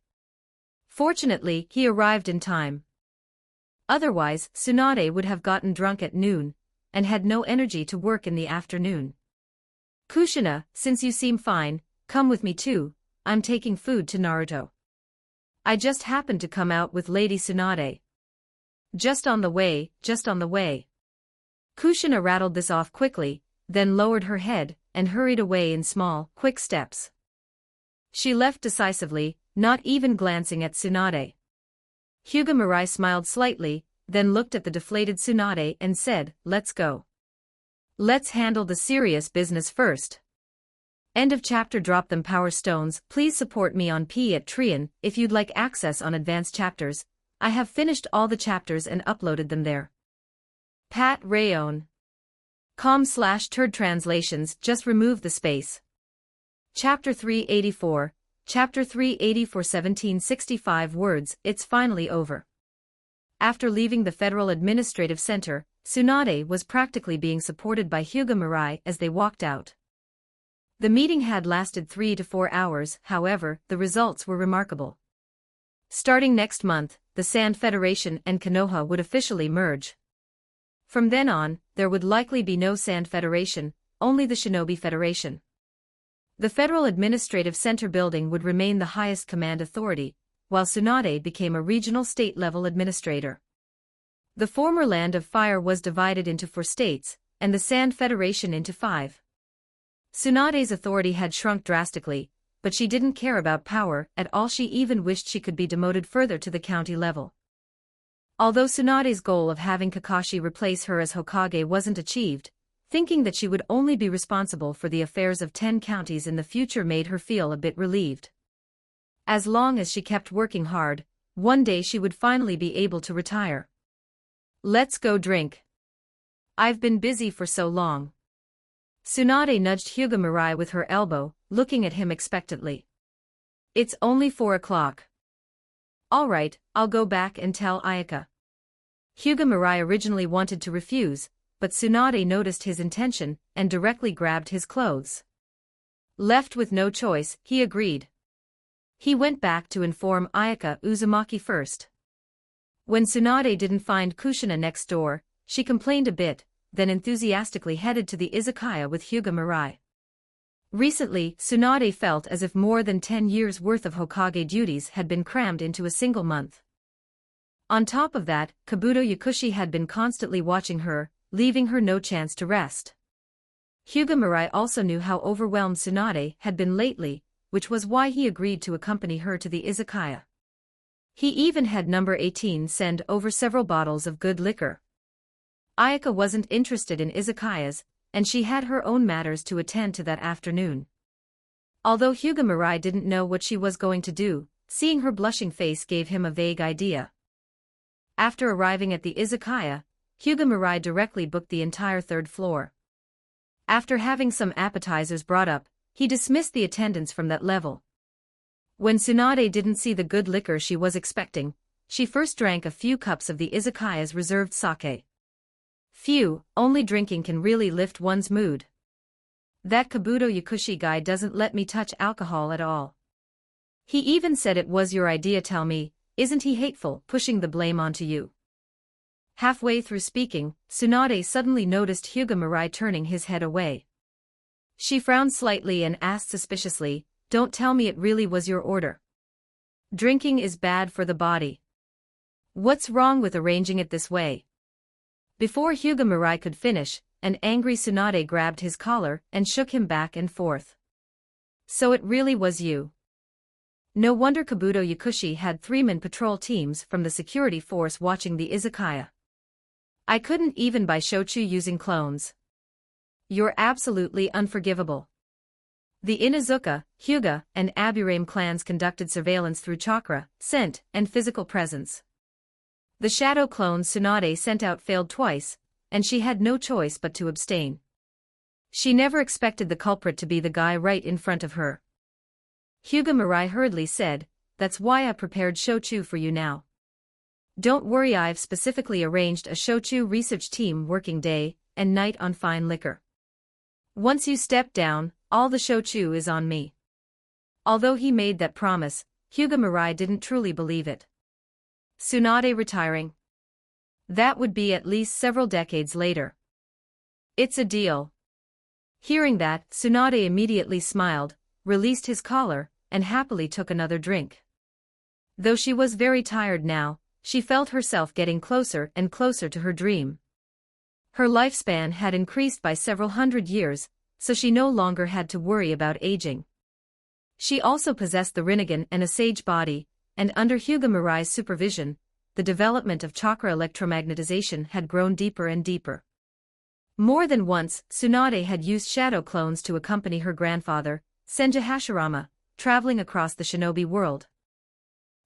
Fortunately, he arrived in time. Otherwise, Tsunade would have gotten drunk at noon, and had no energy to work in the afternoon. Kushina, since you seem fine, come with me too, I'm taking food to Naruto. I just happened to come out with Lady Tsunade. Just on the way, just on the way. Kushina rattled this off quickly, then lowered her head, and hurried away in small, quick steps. She left decisively, not even glancing at Tsunade. Hyuga Mirai smiled slightly, then looked at the deflated Tsunade and said, let's go. Let's handle the serious business first. End of chapter. Drop them power stones. Please support me on Patreon if you'd like access on advanced chapters. I have finished all the chapters and uploaded them there. Pat Rayon. com/turd translations. Just remove the space. Chapter 384. Chapter 384 1765 words. It's finally over. After leaving the Federal Administrative Center, Tsunade was practically being supported by Hyuga Mirai as they walked out. The meeting had lasted 3 to 4 hours, however, the results were remarkable. Starting next month, the Sand Federation and Konoha would officially merge. From then on, there would likely be no Sand Federation, only the Shinobi Federation. The Federal Administrative Center building would remain the highest command authority, while Tsunade became a regional state-level administrator. The former Land of Fire was divided into 4 states, and the Sand Federation into 5. Tsunade's authority had shrunk drastically, but she didn't care about power at all. She even wished she could be demoted further to the county level. Although Tsunade's goal of having Kakashi replace her as Hokage wasn't achieved, thinking that she would only be responsible for the affairs of 10 counties in the future made her feel a bit relieved. As long as she kept working hard, one day she would finally be able to retire. Let's go drink. I've been busy for so long. Tsunade nudged Hyuga Mirai with her elbow, looking at him expectantly. It's only 4 o'clock. All right, I'll go back and tell Ayaka. Hyuga Mirai originally wanted to refuse, but Tsunade noticed his intention and directly grabbed his clothes. Left with no choice, he agreed. He went back to inform Ayaka Uzumaki first. When Tsunade didn't find Kushina next door, she complained a bit, then enthusiastically headed to the izakaya with Hyuga Mirai. Recently, Tsunade felt as if more than 10 years' worth of Hokage duties had been crammed into a single month. On top of that, Kabuto Yakushi had been constantly watching her, leaving her no chance to rest. Hyuga Mirai also knew how overwhelmed Tsunade had been lately, which was why he agreed to accompany her to the izakaya. He even had number 18 send over several bottles of good liquor. Ayaka wasn't interested in izakayas, and she had her own matters to attend to that afternoon. Although Hyuga Mirai didn't know what she was going to do, seeing her blushing face gave him a vague idea. After arriving at the izakaya, Hyuga Mirai directly booked the entire third floor. After having some appetizers brought up, he dismissed the attendants from that level. When Tsunade didn't see the good liquor she was expecting, she first drank a few cups of the izakaya's reserved sake. Phew, only drinking can really lift one's mood. That Kabuto Yakushi guy doesn't let me touch alcohol at all. He even said it was your idea. Tell me, isn't he hateful, pushing the blame onto you? Halfway through speaking, Tsunade suddenly noticed Hyuga Mirai turning his head away. She frowned slightly and asked suspiciously, "Don't tell me it really was your order. Drinking is bad for the body. What's wrong with arranging it this way?" Before Hyuga Mirai could finish, an angry Tsunade grabbed his collar and shook him back and forth. "So it really was you. No wonder Kabuto Yakushi had 3-man patrol teams from the security force watching the izakaya. I couldn't even buy shochu using clones. You're absolutely unforgivable." The Inazuka, Hyuga, and Aburame clans conducted surveillance through chakra, scent, and physical presence. The shadow clones Tsunade sent out failed twice, and she had no choice but to abstain. She never expected the culprit to be the guy right in front of her. Hyuga Mirai hurriedly said, "That's why I prepared shochu for you now. Don't worry, I've specifically arranged a shochu research team working day and night on fine liquor. Once you step down, all the shochu is on me." Although he made that promise, Hyuga Mirai didn't truly believe it. Tsunade retiring. That would be at least several decades later. It's a deal. Hearing that, Tsunade immediately smiled, released his collar, and happily took another drink. Though she was very tired now, she felt herself getting closer and closer to her dream. Her lifespan had increased by several hundred years, so she no longer had to worry about aging. She also possessed the Rinnegan and a sage body, and under Hyuga Mirai's supervision, the development of chakra electromagnetization had grown deeper and deeper. More than once, Tsunade had used shadow clones to accompany her grandfather, Senja Hashirama, traveling across the shinobi world.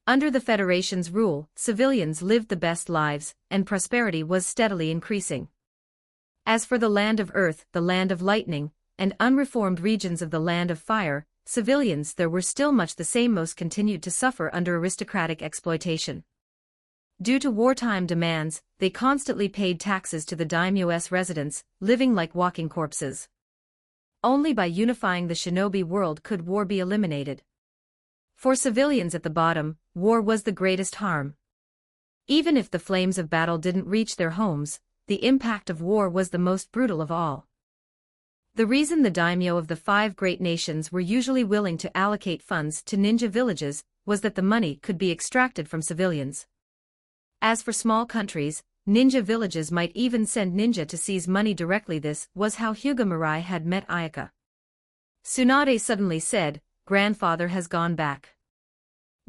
Under the Federation's rule, civilians lived the best lives, and prosperity was steadily increasing. As for the land of earth, the land of lightning, and unreformed regions of the land of fire, civilians there were still much the same. Most continued to suffer under aristocratic exploitation. Due to wartime demands, they constantly paid taxes to the daimyo's residents, living like walking corpses. Only by unifying the shinobi world could war be eliminated. For civilians at the bottom, war was the greatest harm. Even if the flames of battle didn't reach their homes, the impact of war was the most brutal of all. The reason the daimyo of the 5 great nations were usually willing to allocate funds to ninja villages was that the money could be extracted from civilians. As for small countries, ninja villages might even send ninja to seize money directly. This was how Hyuga Mirai had met Ayaka. Tsunade suddenly said, "Grandfather has gone back."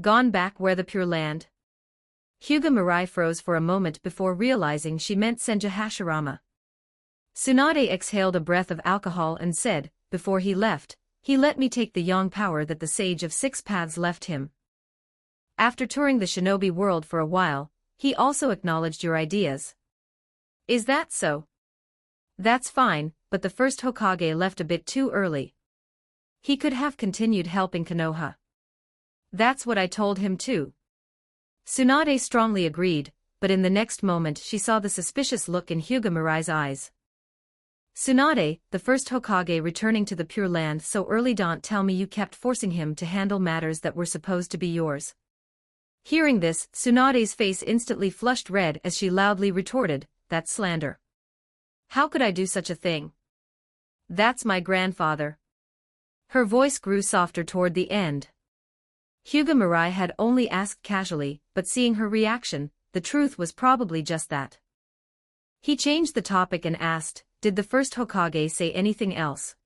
Gone back where? The Pure Land? Hyuga Mirai froze for a moment before realizing she meant Senja Hashirama. Tsunade exhaled a breath of alcohol and said, "Before he left, he let me take the yang power that the Sage of 6 Paths left him. After touring the shinobi world for a while, he also acknowledged your ideas." "Is that so?" "That's fine, but the first Hokage left a bit too early. He could have continued helping Konoha." "That's what I told him too." Tsunade strongly agreed, but in the next moment she saw the suspicious look in Hyuga Mirai's eyes. "Tsunade, the first Hokage returning to the Pure Land so early. Don't tell me you kept forcing him to handle matters that were supposed to be yours." Hearing this, Tsunade's face instantly flushed red as she loudly retorted, "That's slander. How could I do such a thing? That's my grandfather. Her voice grew softer toward the end. Hyuga Mirai had only asked casually, but seeing her reaction, the truth was probably just that. He changed the topic and asked, did the first Hokage say anything else?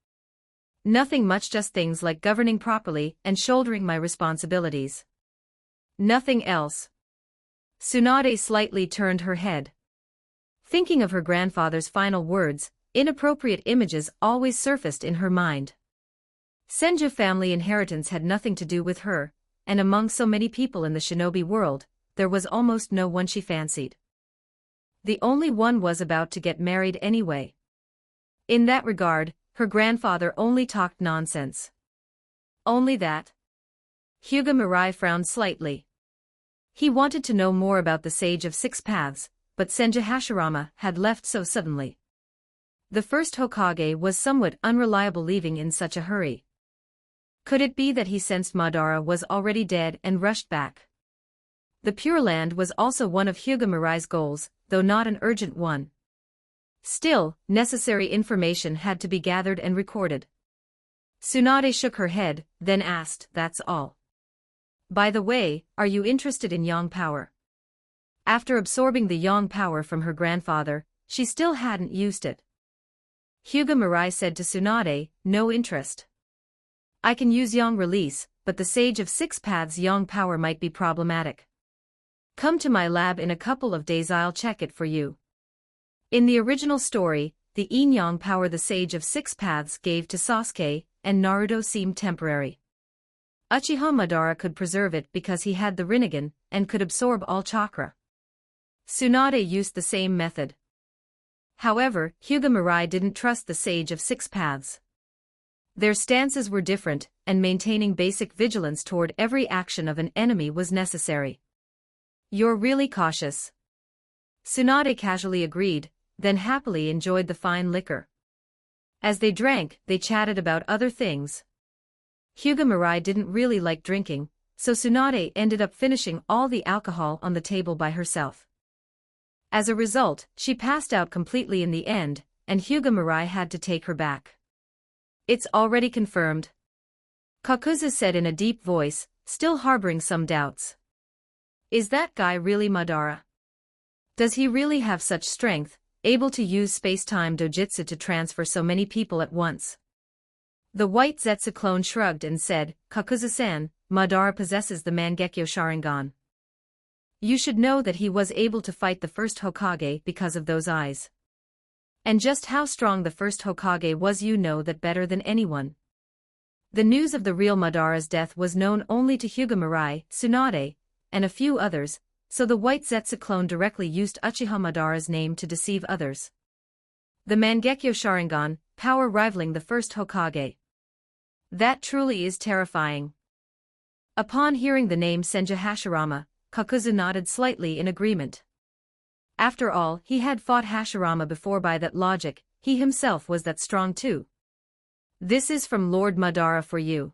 Nothing much, just things like governing properly and shouldering my responsibilities. Nothing else. Tsunade slightly turned her head. Thinking of her grandfather's final words, inappropriate images always surfaced in her mind. Senju family inheritance had nothing to do with her, and among so many people in the shinobi world, there was almost no one she fancied. The only one was about to get married anyway. In that regard, her grandfather only talked nonsense. Only that. Hyuga Mirai frowned slightly. He wanted to know more about the Sage of Six Paths, but Senju Hashirama had left so suddenly. The first Hokage was somewhat unreliable leaving in such a hurry. Could it be that he sensed Madara was already dead and rushed back? The Pure Land was also one of Hyuga Mirai's goals, though not an urgent one. Still, necessary information had to be gathered and recorded. Tsunade shook her head, then asked, that's all. By the way, are you interested in yang power? After absorbing the yang power from her grandfather, she still hadn't used it. Hyuga Mirai said to Tsunade, no interest. I can use yang release, but the Sage of Six Paths yang power might be problematic. Come to my lab in a couple of days, I'll check it for you. In the original story, the yin-yang power the Sage of Six Paths gave to Sasuke and Naruto seemed temporary. Uchiha Madara could preserve it because he had the Rinnegan and could absorb all chakra. Tsunade used the same method. However, Hyuga Mirai didn't trust the Sage of Six Paths. Their stances were different, and maintaining basic vigilance toward every action of an enemy was necessary. You're really cautious. Tsunade casually agreed, then happily enjoyed the fine liquor. As they drank, they chatted about other things. Hyuga Mirai didn't really like drinking, so Tsunade ended up finishing all the alcohol on the table by herself. As a result, she passed out completely in the end, and Hyuga Mirai had to take her back. It's already confirmed. Kakuzu said in a deep voice, still harboring some doubts. Is that guy really Madara? Does he really have such strength, able to use space-time dojutsu to transfer so many people at once? The white Zetsu clone shrugged and said, Kakuzu-san, Madara possesses the Mangekyo Sharingan. You should know that he was able to fight the first Hokage because of those eyes. And just how strong the first Hokage was you know that better than anyone. The news of the real Madara's death was known only to Hyuga Mirai, Tsunade, and a few others, so the white Zetsu clone directly used Uchiha Madara's name to deceive others. The Mangekyo Sharingan, power rivaling the first Hokage. That truly is terrifying. Upon hearing the name Senju Hashirama, Kakuzu nodded slightly in agreement. After all, he had fought Hashirama before. By that logic, he himself was that strong too. This is from Lord Madara for you.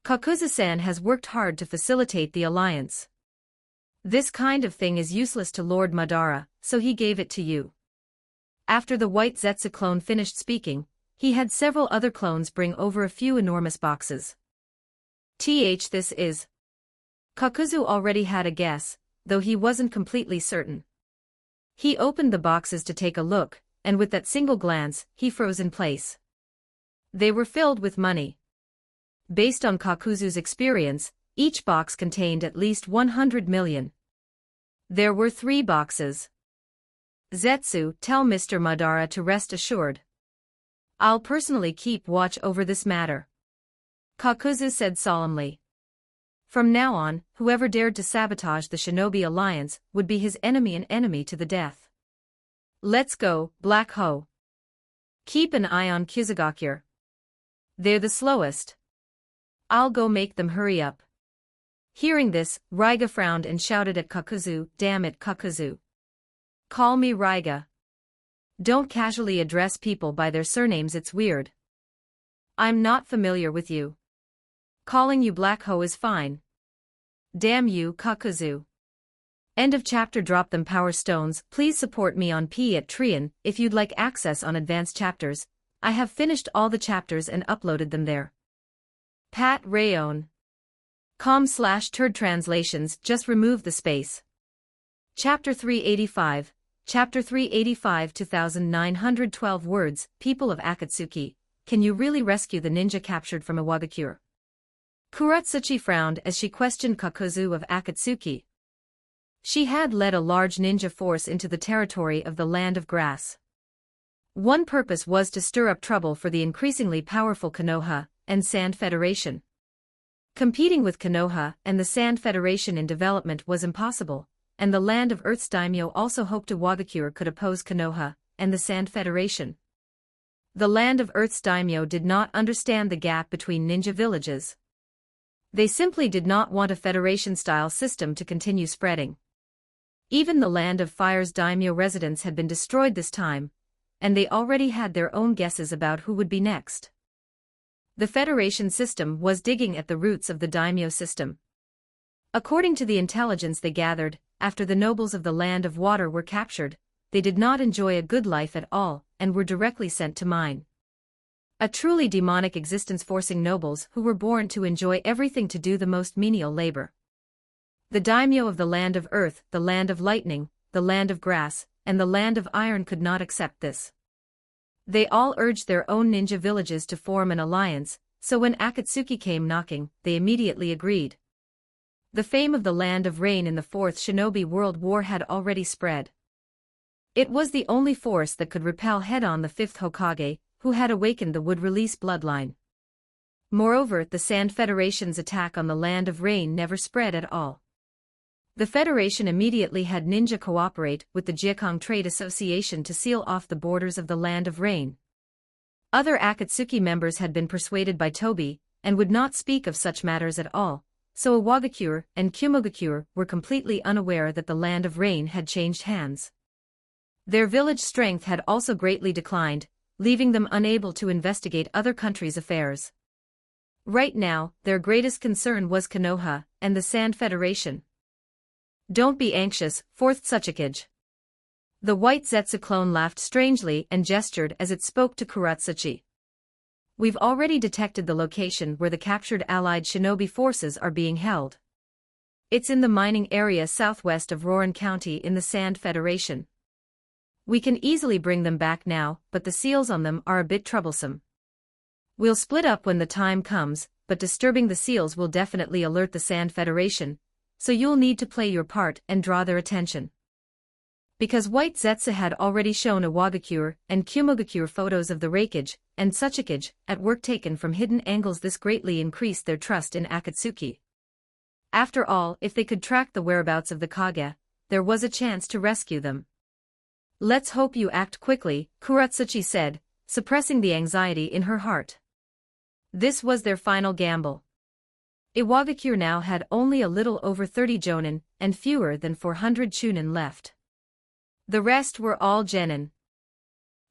Kakuzu-san has worked hard to facilitate the alliance. This kind of thing is useless to Lord Madara, so he gave it to you. After the white Zetsu clone finished speaking, he had several other clones bring over a few enormous boxes. This is. Kakuzu already had a guess, though he wasn't completely certain. He opened the boxes to take a look, and with that single glance, he froze in place. They were filled with money. Based on Kakuzu's experience, each box contained at least 100 million. There were 3 boxes. Zetsu, tell Mr. Madara to rest assured. I'll personally keep watch over this matter. Kakuzu said solemnly. From now on, whoever dared to sabotage the Shinobi Alliance would be his enemy and enemy to the death. Let's go, Black Ho. Keep an eye on Kuzugakure. They're the slowest. I'll go make them hurry up. Hearing this, Raiga frowned and shouted at Kakuzu, damn it Kakuzu. Call me Raiga. Don't casually address people by their surnames, it's weird. I'm not familiar with you. Calling you Black Ho is fine. Damn you, Kakuzu. End of chapter. Drop them power stones. Please support me on Patreon if you'd like access on advanced chapters. I have finished all the chapters and uploaded them there. Pat Rayon. com/turd translations. Just remove the space. Chapter 385. Chapter 385 2,912 words. People of Akatsuki, can you really rescue the ninja captured from Iwagakure? Kuratsuchi frowned as she questioned Kakuzu of Akatsuki. She had led a large ninja force into the territory of the Land of Grass. One purpose was to stir up trouble for the increasingly powerful Konoha and Sand Federation. Competing with Konoha and the Sand Federation in development was impossible, and the Land of Earth's daimyo also hoped Iwagakure could oppose Konoha and the Sand Federation. The Land of Earth's daimyo did not understand the gap between ninja villages. They simply did not want a Federation-style system to continue spreading. Even the Land of Fire's daimyo residents had been destroyed this time, and they already had their own guesses about who would be next. The Federation system was digging at the roots of the daimyo system. According to the intelligence they gathered, after the nobles of the Land of Water were captured, they did not enjoy a good life at all, and were directly sent to mine. A truly demonic existence, forcing nobles who were born to enjoy everything to do the most menial labor. The daimyo of the Land of Earth, the Land of Lightning, the Land of Grass, and the Land of Iron could not accept this. They all urged their own ninja villages to form an alliance, so when Akatsuki came knocking, they immediately agreed. The fame of the Land of Rain in the Fourth Shinobi World War had already spread. It was the only force that could repel head-on the fifth Hokage, who had awakened the wood-release bloodline. Moreover, the Sand Federation's attack on the Land of Rain never spread at all. The Federation immediately had ninja cooperate with the Jiakong Trade Association to seal off the borders of the Land of Rain. Other Akatsuki members had been persuaded by Tobi, and would not speak of such matters at all, so Iwagakure and Kumogakure were completely unaware that the Land of Rain had changed hands. Their village strength had also greatly declined, leaving them unable to investigate other countries' affairs. Right now, their greatest concern was Konoha and the Sand Federation. Don't be anxious, fourth Tsuchikage. The white Zetsu clone laughed strangely and gestured as it spoke to Kuratsuchi. We've already detected the location where the captured allied shinobi forces are being held. It's in the mining area southwest of Roran County in the Sand Federation. We can easily bring them back now, but the seals on them are a bit troublesome. We'll split up when the time comes, but disturbing the seals will definitely alert the Sand Federation, so you'll need to play your part and draw their attention. Because White Zetsu had already shown Iwagakure and Kumogakure photos of the Reikage and Tsuchikage at work taken from hidden angles, this greatly increased their trust in Akatsuki. After all, if they could track the whereabouts of the Kage, there was a chance to rescue them. Let's hope you act quickly, Kuratsuchi said, suppressing the anxiety in her heart. This was their final gamble. Iwagakure now had only a little over 30 jonin and fewer than 400 chunin left. The rest were all genin.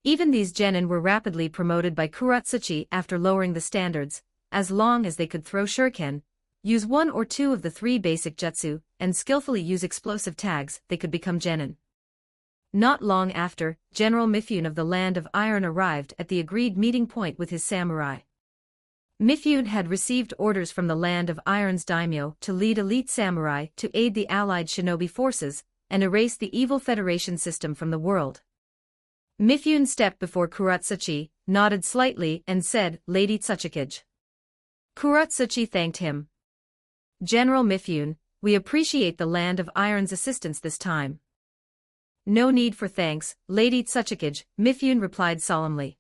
Even these genin were rapidly promoted by Kuratsuchi after lowering the standards. As long as they could throw shuriken, use one or two of the three basic jutsu, and skillfully use explosive tags, they could become genin. Not long after, General Mifune of the Land of Iron arrived at the agreed meeting point with his samurai. Mifune had received orders from the Land of Iron's daimyo to lead elite samurai to aid the allied shinobi forces and erase the evil Federation system from the world. Mifune stepped before Kuratsuchi, nodded slightly and said, "Lady Tsuchikage." Kuratsuchi thanked him. "General Mifune, we appreciate the Land of Iron's assistance this time." "No need for thanks, Lady Tsuchikage," Mifune replied solemnly.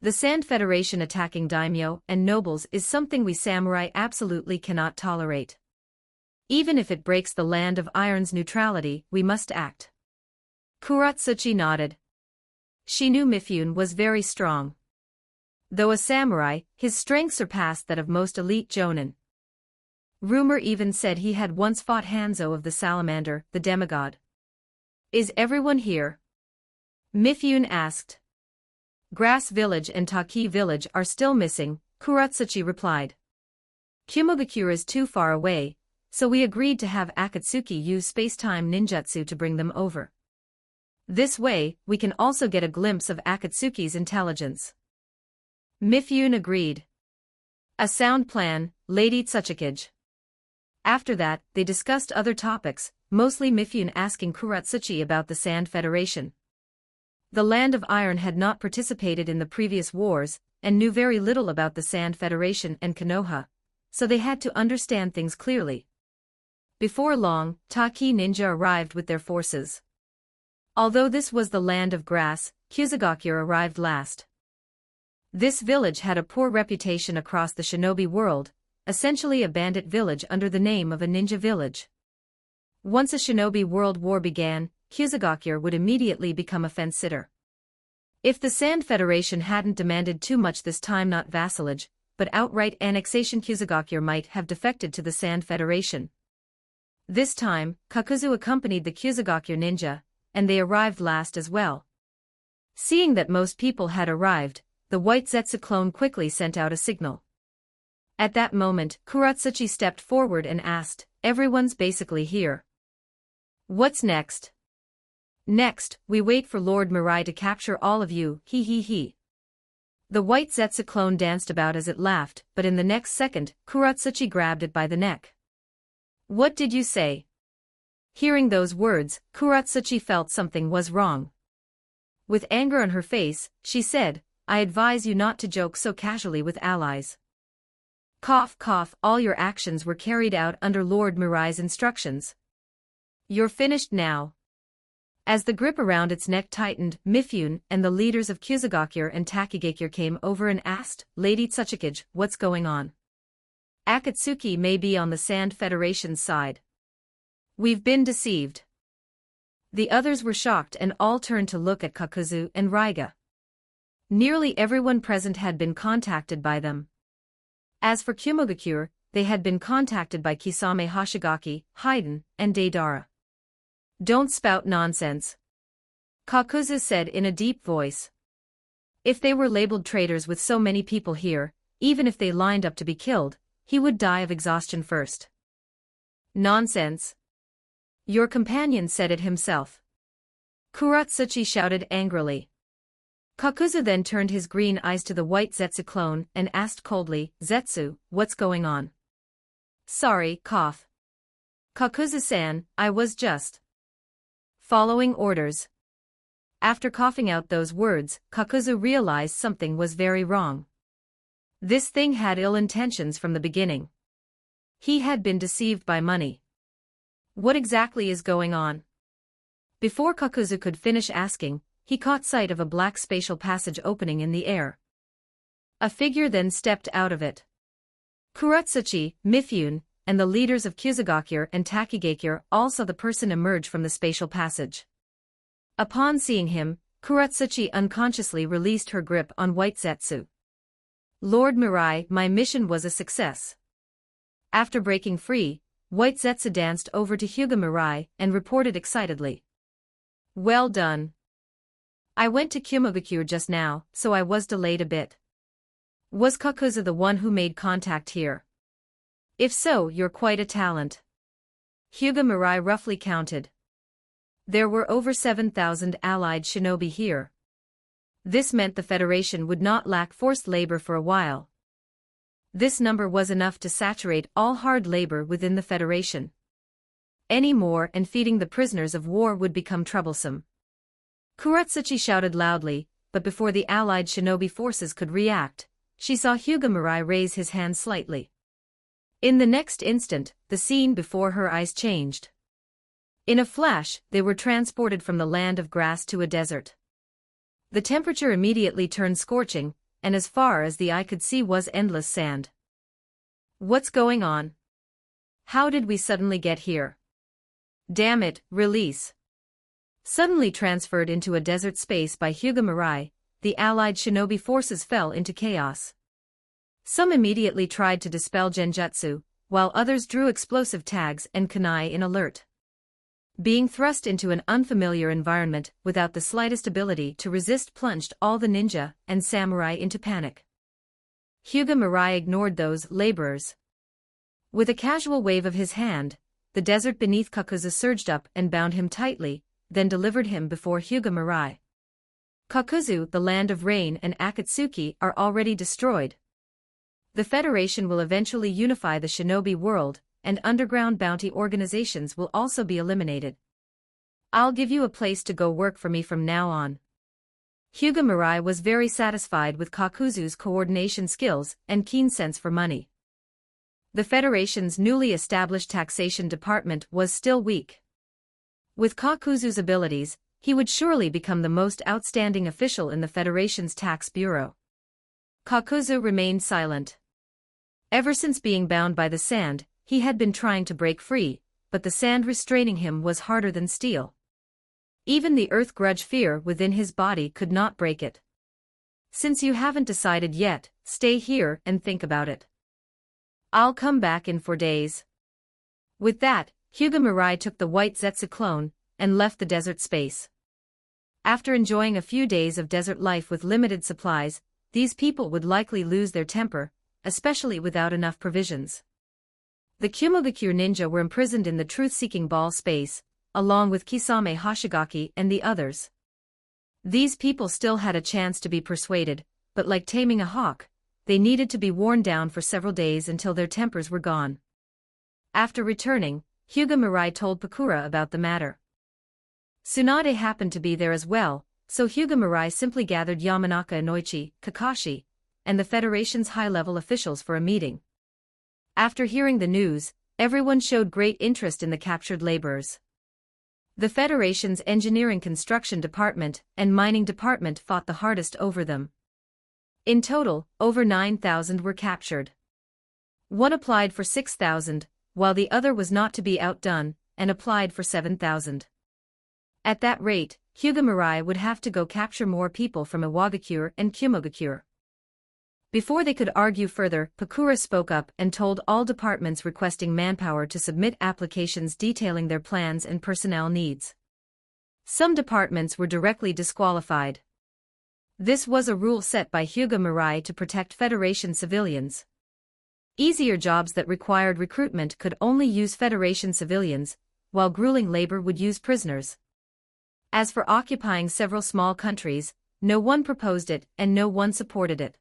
"The Sand Federation attacking daimyo and nobles is something we samurai absolutely cannot tolerate. Even if it breaks the Land of Iron's neutrality, we must act." Kuratsuchi nodded. She knew Mifune was very strong. Though a samurai, his strength surpassed that of most elite jonin. Rumor even said he had once fought Hanzo of the Salamander, the demigod. "Is everyone here?" Mifune asked. "Grass Village and Taki Village are still missing," Kuratsuchi replied. "Kumogakure is too far away, So we agreed to have Akatsuki use space-time ninjutsu to bring them over. This way, we can also get a glimpse of Akatsuki's intelligence. Mifune agreed. A sound plan, Lady Tsuchikage. After that, they discussed other topics, mostly Mifune asking Kuratsuchi about the Sand Federation. The Land of Iron had not participated in the previous wars, and knew very little about the Sand Federation and Konoha, so they had to understand things clearly. Before long, Taki Ninja arrived with their forces. Although this was the land of grass, Kusagakure arrived last. This village had a poor reputation across the shinobi world, essentially a bandit village under the name of a ninja village. Once a shinobi world war began, Kusagakure would immediately become a fence-sitter. If the Sand Federation hadn't demanded too much this time, not vassalage, but outright annexation, Kusagakure might have defected to the Sand Federation. This time, Kakuzu accompanied the Kusagakure ninja, and they arrived last as well. Seeing that most people had arrived, the White Zetsu clone quickly sent out a signal. At that moment, Kuratsuchi stepped forward and asked, "Everyone's basically here. What's next?" "Next, we wait for Lord Mirai to capture all of you, he he he." The White Zetsu clone danced about as it laughed, but in the next second, Kuratsuchi grabbed it by the neck. "What did you say?" Hearing those words, Kuratsuchi felt something was wrong. With anger on her face, she said, "I advise you not to joke so casually with allies. Cough cough, all your actions were carried out under Lord Mirai's instructions. You're finished now." As the grip around its neck tightened, Mifune and the leaders of Kusagakure and Takigakure came over and asked, "Lady Tsuchikage, what's going on? Akatsuki may be on the Sand Federation's side. We've been deceived." The others were shocked and all turned to look at Kakuzu and Raiga. Nearly everyone present had been contacted by them. As for Kumogakure, they had been contacted by Kisame Hoshigaki, Haiden, and Deidara. "Don't spout nonsense," Kakuzu said in a deep voice. If they were labeled traitors with so many people here, even if they lined up to be killed, he would die of exhaustion first. "Nonsense. Your companion said it himself," Kuratsuchi shouted angrily. Kakuzu then turned his green eyes to the White Zetsu clone and asked coldly, "Zetsu, what's going on?" "Sorry, cough. Kakuzu-san, I was just following orders." After coughing out those words, Kakuzu realized something was very wrong. This thing had ill intentions from the beginning. He had been deceived by money. What exactly is going on? Before Kakuzu could finish asking, he caught sight of a black spatial passage opening in the air. A figure then stepped out of it. Kuratsuchi, Mifune, and the leaders of Kusagakure and Takigakure all saw the person emerge from the spatial passage. Upon seeing him, Kuratsuchi unconsciously released her grip on White Zetsu. "Lord Mirai, my mission was a success." After breaking free, White Zetsu danced over to Hyuga Mirai and reported excitedly, "Well done. I went to Kumogakure just now, so I was delayed a bit. Was Kakuzu the one who made contact here? If so, you're quite a talent." Hyuga Mirai roughly counted. There were over 7,000 allied shinobi here. This meant the Federation would not lack forced labor for a while. This number was enough to saturate all hard labor within the Federation. Any more and feeding the prisoners of war would become troublesome. Kuratsuchi shouted loudly, but before the allied shinobi forces could react, she saw Hyuga Mirai raise his hand slightly. In the next instant, the scene before her eyes changed. In a flash, they were transported from the land of grass to a desert. The temperature immediately turned scorching, and as far as the eye could see was endless sand. What's going on? How did we suddenly get here? Damn it, release. Suddenly transferred into a desert space by Hyuga Mirai, the allied shinobi forces fell into chaos. Some immediately tried to dispel genjutsu, while others drew explosive tags and kunai in alert. Being thrust into an unfamiliar environment without the slightest ability to resist plunged all the ninja and samurai into panic. Hyuga Mirai ignored those laborers. With a casual wave of his hand, the desert beneath Kakuzu surged up and bound him tightly, then delivered him before Hyuga Mirai. Kakuzu, the land of rain, and Akatsuki are already destroyed. The Federation will eventually unify the shinobi world, and underground bounty organizations will also be eliminated. I'll give you a place to go work for me from now on. Hyuga Mirai was very satisfied with Kakuzu's coordination skills and keen sense for money. The Federation's newly established taxation department was still weak. With Kakuzu's abilities, he would surely become the most outstanding official in the Federation's tax bureau. Kakuzu remained silent. Ever since being bound by the sand, he had been trying to break free, but the sand restraining him was harder than steel. Even the earth grudge fear within his body could not break it. Since you haven't decided yet, stay here and think about it. I'll come back in 4 days. With that, Hyuga Mirai took the white Zetsu clone and left the desert space. After enjoying a few days of desert life with limited supplies, these people would likely lose their temper, especially without enough provisions. The Kumogakure ninja were imprisoned in the truth-seeking ball space, along with Kisame Hoshigaki and the others. These people still had a chance to be persuaded, but like taming a hawk, they needed to be worn down for several days until their tempers were gone. After returning, Hyuga Mirai told Pakura about the matter. Tsunade happened to be there as well, so Hyuga Mirai simply gathered Yamanaka Inoichi, Kakashi, and the Federation's high-level officials for a meeting. After hearing the news, everyone showed great interest in the captured laborers. The Federation's engineering construction department and mining department fought the hardest over them. In total, over 9,000 were captured. One applied for 6,000, while the other was not to be outdone, and applied for 7,000. At that rate, Hyuga Mirai would have to go capture more people from Iwagakure and Kumogakure. Before they could argue further, Pakura spoke up and told all departments requesting manpower to submit applications detailing their plans and personnel needs. Some departments were directly disqualified. This was a rule set by Hyuga Mirai to protect Federation civilians. Easier jobs that required recruitment could only use Federation civilians, while grueling labor would use prisoners. As for occupying several small countries, no one proposed it and no one supported it.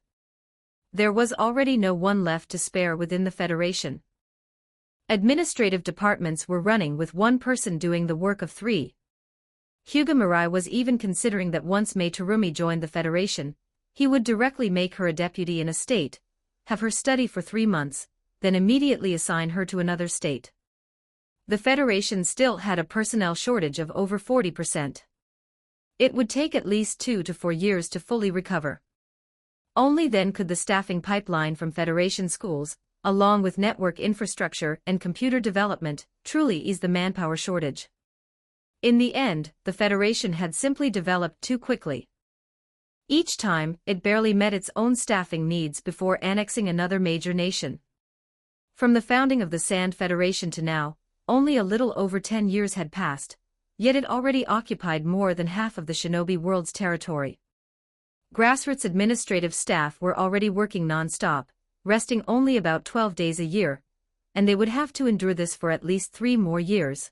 There was already no one left to spare within the Federation. Administrative departments were running with one person doing the work of 3. Hyuga Mirai was even considering that once Mei Terumi joined the Federation, he would directly make her a deputy in a state, have her study for 3 months, then immediately assign her to another state. The Federation still had a personnel shortage of over 40%. It would take at least 2 to 4 years to fully recover. Only then could the staffing pipeline from Federation schools, along with network infrastructure and computer development, truly ease the manpower shortage. In the end, the Federation had simply developed too quickly. Each time, it barely met its own staffing needs before annexing another major nation. From the founding of the Sand Federation to now, only a little over 10 years had passed, yet it already occupied more than half of the shinobi world's territory. Grassroots administrative staff were already working non-stop, resting only about 12 days a year, and they would have to endure this for at least 3 more years.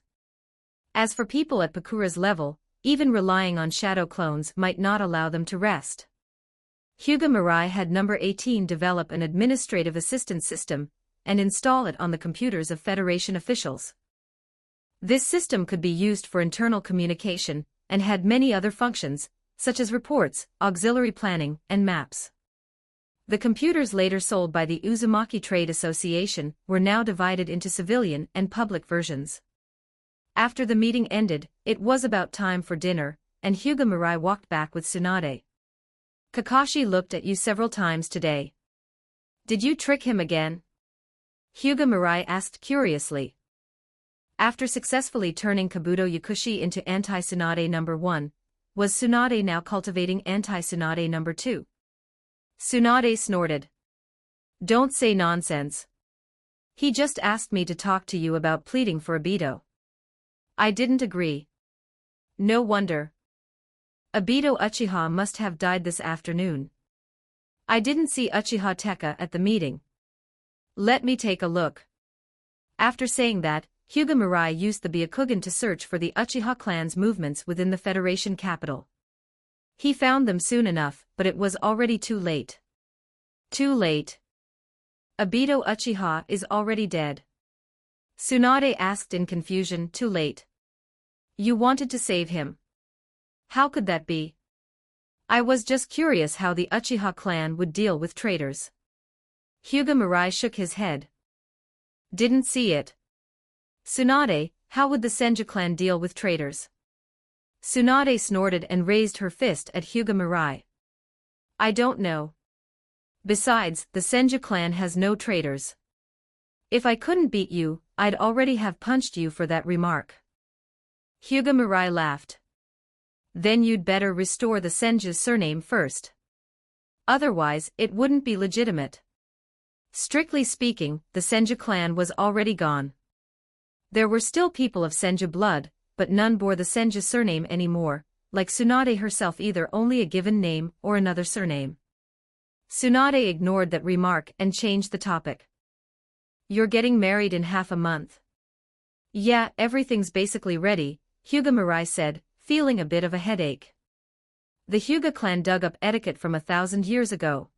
As for people at Pakura's level, even relying on shadow clones might not allow them to rest. Hyuga Mirai had number 18 develop an administrative assistance system and install it on the computers of Federation officials. This system could be used for internal communication and had many other functions, such as reports, auxiliary planning, and maps. The computers later sold by the Uzumaki Trade Association were now divided into civilian and public versions. After the meeting ended, it was about time for dinner, and Hyuga Mirai walked back with Tsunade. Kakashi looked at you several times today. Did you trick him again? Hyuga Mirai asked curiously. After successfully turning Kabuto Yakushi into anti-Tsunade number 1, was Tsunade now cultivating anti-Tsunade number 2? Tsunade snorted. Don't say nonsense. He just asked me to talk to you about pleading for Obito. I didn't agree. No wonder. Obito Uchiha must have died this afternoon. I didn't see Uchiha Tekka at the meeting. Let me take a look. After saying that, Hyuga Mirai used the Byakugan to search for the Uchiha clan's movements within the Federation capital. He found them soon enough, but it was already too late. Too late. Obito Uchiha is already dead. Tsunade asked in confusion. Too late. You wanted to save him. How could that be? I was just curious how the Uchiha clan would deal with traitors. Hyuga Mirai shook his head. Didn't see it. Tsunade, how would the Senju clan deal with traitors? Tsunade snorted and raised her fist at Hyuga Mirai. I don't know. Besides, the Senju clan has no traitors. If I couldn't beat you, I'd already have punched you for that remark. Hyuga Mirai laughed. Then you'd better restore the Senju's surname first. Otherwise, it wouldn't be legitimate. Strictly speaking, the Senju clan was already gone. There were still people of Senju blood, but none bore the Senju surname anymore, like Tsunade herself, either only a given name or another surname. Tsunade ignored that remark and changed the topic. You're getting married in half a month. Yeah, everything's basically ready, Hyuga Mirai said, feeling a bit of a headache. The Hyuga clan dug up etiquette from 1,000 years ago.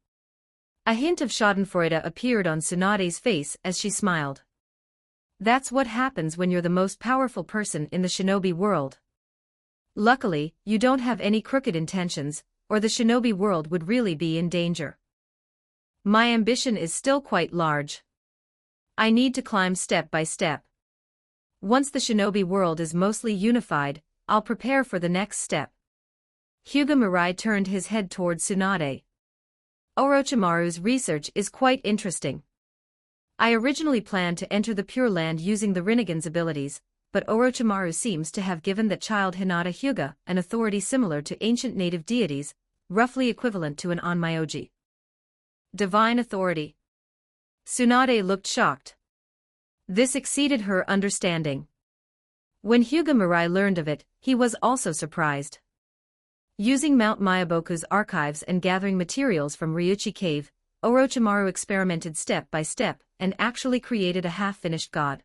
A hint of schadenfreude appeared on Tsunade's face as she smiled. That's what happens when you're the most powerful person in the shinobi world. Luckily, you don't have any crooked intentions, or the shinobi world would really be in danger. My ambition is still quite large. I need to climb step by step. Once the shinobi world is mostly unified, I'll prepare for the next step. Hyuga Mirai turned his head toward Tsunade. Orochimaru's research is quite interesting. I originally planned to enter the Pure Land using the Rinnegan's abilities, but Orochimaru seems to have given that child Hinata Hyuga an authority similar to ancient native deities, roughly equivalent to an Onmyoji. Divine authority. Tsunade looked shocked. This exceeded her understanding. When Hyuga Mirai learned of it, he was also surprised. Using Mount Myaboku's archives and gathering materials from Ryuchi Cave, Orochimaru experimented step by step and actually created a half-finished god.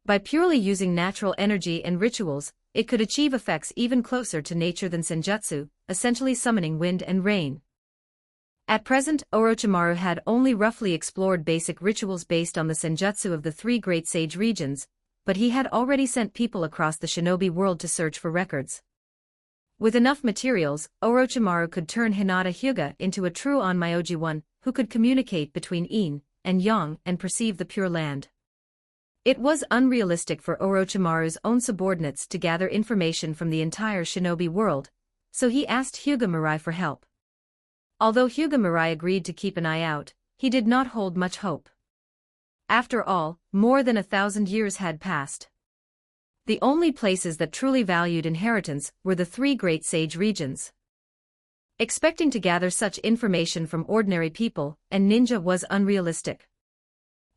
By purely using natural energy and rituals, it could achieve effects even closer to nature than senjutsu, essentially summoning wind and rain. At present, Orochimaru had only roughly explored basic rituals based on the senjutsu of the three great sage regions, but he had already sent people across the shinobi world to search for records. With enough materials, Orochimaru could turn Hinata Hyuga into a true Onmyoji one, who could communicate between yin and yang and perceive the Pure Land. It was unrealistic for Orochimaru's own subordinates to gather information from the entire shinobi world, so he asked Hyuga Mirai for help. Although Hyuga Mirai agreed to keep an eye out, he did not hold much hope. After all, more than 1,000 years had passed. The only places that truly valued inheritance were the three great sage regions. Expecting to gather such information from ordinary people and ninja was unrealistic.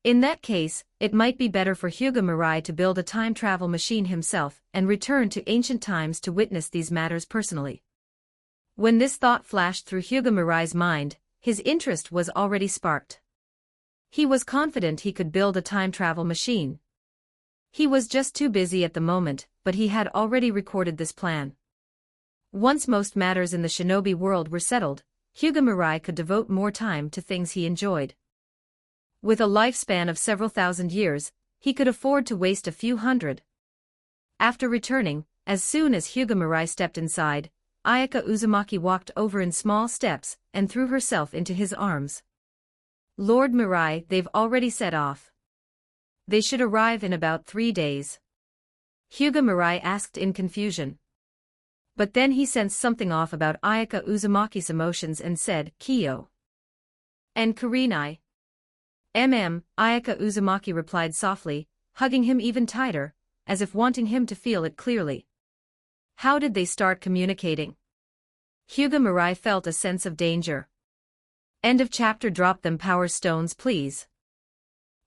In that case, it might be better for Hyuga Mirai to build a time travel machine himself and return to ancient times to witness these matters personally. When this thought flashed through Hyuga Mirai's mind, his interest was already sparked. He was confident he could build a time travel machine. He was just too busy at the moment, but he had already recorded this plan. Once most matters in the shinobi world were settled, Hyuga Mirai could devote more time to things he enjoyed. With a lifespan of several thousand years, he could afford to waste a few hundred. After returning, as soon as Hyuga Mirai stepped inside, Ayaka Uzumaki walked over in small steps and threw herself into his arms. Lord Mirai, they've already set off. They should arrive in about 3 days. Hyuga Mirai asked in confusion. But then he sensed something off about Ayaka Uzumaki's emotions and said, Kyo. And Kurenai. Ayaka Uzumaki replied softly, hugging him even tighter, as if wanting him to feel it clearly. How did they start communicating? Hyuga Mirai felt a sense of danger. End of chapter. Drop them power stones please.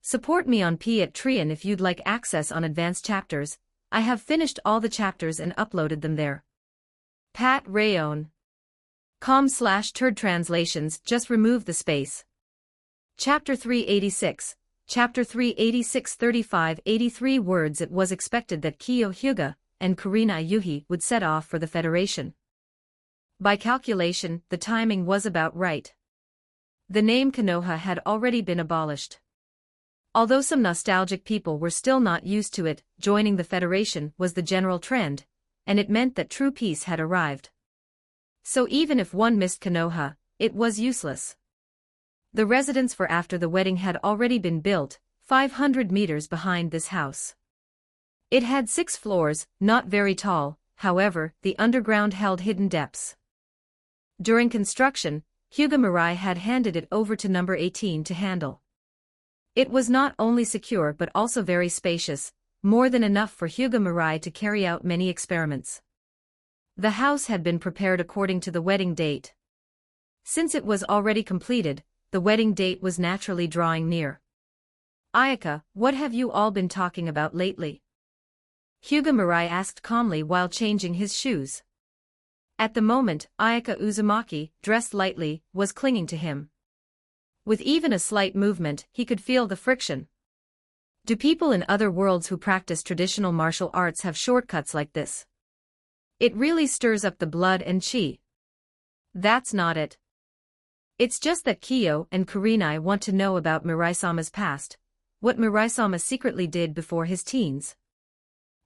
Support me on Patreon if you'd like access on advanced chapters. I have finished all the chapters and uploaded them there. Pat Rayon. com/turd translations. Just remove the space. Chapter 386, Chapter 386 3583 words. It was expected that Kiyo Hyuga and Kurenai Yuhi would set off for the Federation. By calculation, the timing was about right. The name Konoha had already been abolished. Although some nostalgic people were still not used to it, joining the Federation was the general trend, and it meant that true peace had arrived. So even if one missed Konoha, it was useless. The residence for after the wedding had already been built, 500 meters behind this house. It had 6 floors, not very tall, however, the underground held hidden depths. During construction, Hyuga Mirai had handed it over to number 18 to handle. It was not only secure but also very spacious, more than enough for Hyuga Mirai to carry out many experiments. The house had been prepared according to the wedding date. Since it was already completed, the wedding date was naturally drawing near. "Ayaka, what have you all been talking about lately?" Hyuga Mirai asked calmly while changing his shoes. At the moment, Ayaka Uzumaki, dressed lightly, was clinging to him. With even a slight movement, he could feel the friction. Do people in other worlds who practice traditional martial arts have shortcuts like this? It really stirs up the blood and chi. That's not it. It's just that Kiyo and Kurenai want to know about Mirai-sama's past, what Mirai-sama secretly did before his teens.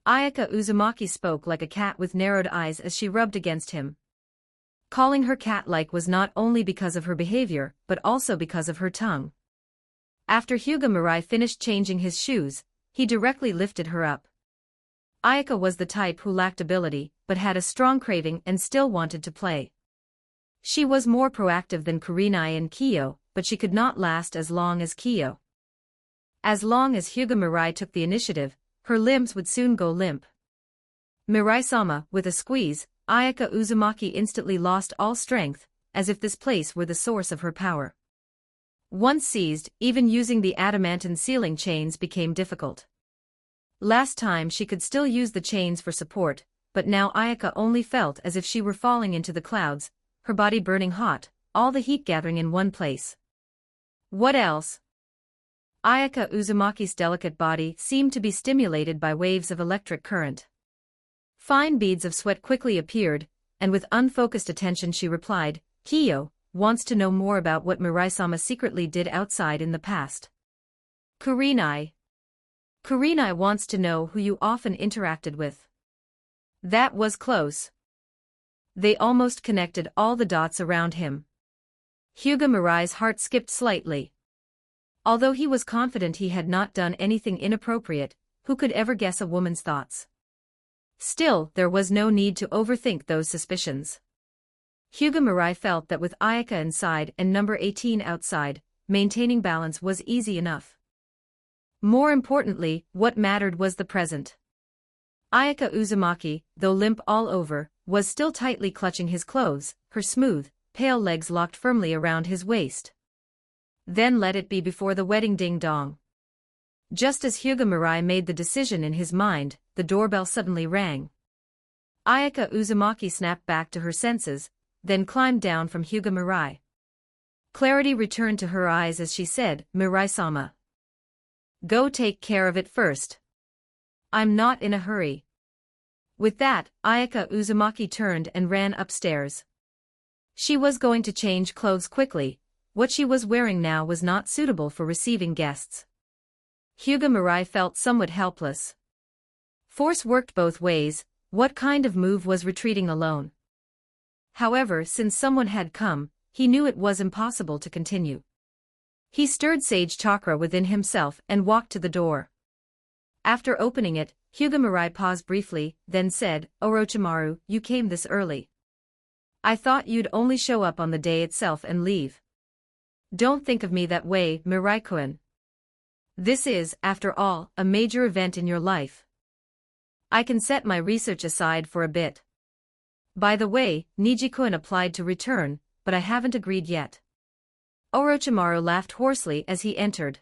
Ayaka Uzumaki spoke like a cat with narrowed eyes as she rubbed against him. Calling her cat-like was not only because of her behavior, but also because of her tongue. After Hyuga Mirai finished changing his shoes, he directly lifted her up. Ayaka was the type who lacked ability, but had a strong craving and still wanted to play. She was more proactive than Kurenai and Kiyo, but she could not last as long as Kiyo. As long as Hyuga Mirai took the initiative, her limbs would soon go limp. Mirai-sama, with a squeeze, Ayaka Uzumaki instantly lost all strength, as if this place were the source of her power. Once seized, even using the adamantine sealing chains became difficult. Last time she could still use the chains for support, but now Ayaka only felt as if she were falling into the clouds, her body burning hot, all the heat gathering in one place. What else? Ayaka Uzumaki's delicate body seemed to be stimulated by waves of electric current. Fine beads of sweat quickly appeared, and with unfocused attention she replied, "Kiyo wants to know more about what Mirai-sama secretly did outside in the past." Kurenai wants to know who you often interacted with." That was close. They almost connected all the dots around him. Hyuga Mirai's heart skipped slightly. Although he was confident he had not done anything inappropriate, who could ever guess a woman's thoughts? Still, there was no need to overthink those suspicions. Hyuga Mirai felt that with Ayaka inside and number 18 outside, maintaining balance was easy enough. More importantly, what mattered was the present. Ayaka Uzumaki, though limp all over, was still tightly clutching his clothes, her smooth, pale legs locked firmly around his waist. Then let it be before the wedding ding-dong. Just as Hyuga Mirai made the decision in his mind, the doorbell suddenly rang. Ayaka Uzumaki snapped back to her senses, then climbed down from Hyuga Mirai. Clarity returned to her eyes as she said, "Mirai-sama. Go take care of it first. I'm not in a hurry." With that, Ayaka Uzumaki turned and ran upstairs. She was going to change clothes quickly. What she was wearing now was not suitable for receiving guests. Hyuga Mirai felt somewhat helpless. Force worked both ways. What kind of move was retreating alone? However, since someone had come, he knew it was impossible to continue. He stirred sage chakra within himself and walked to the door. After opening it, Hyuga Mirai paused briefly, then said, "Orochimaru, you came this early. I thought you'd only show up on the day itself and leave. Don't think of me that way, Mirai-kun. This is, after all, a major event in your life. I can set my research aside for a bit. By the way, Niji-kun applied to return, but I haven't agreed yet." Orochimaru laughed hoarsely as he entered.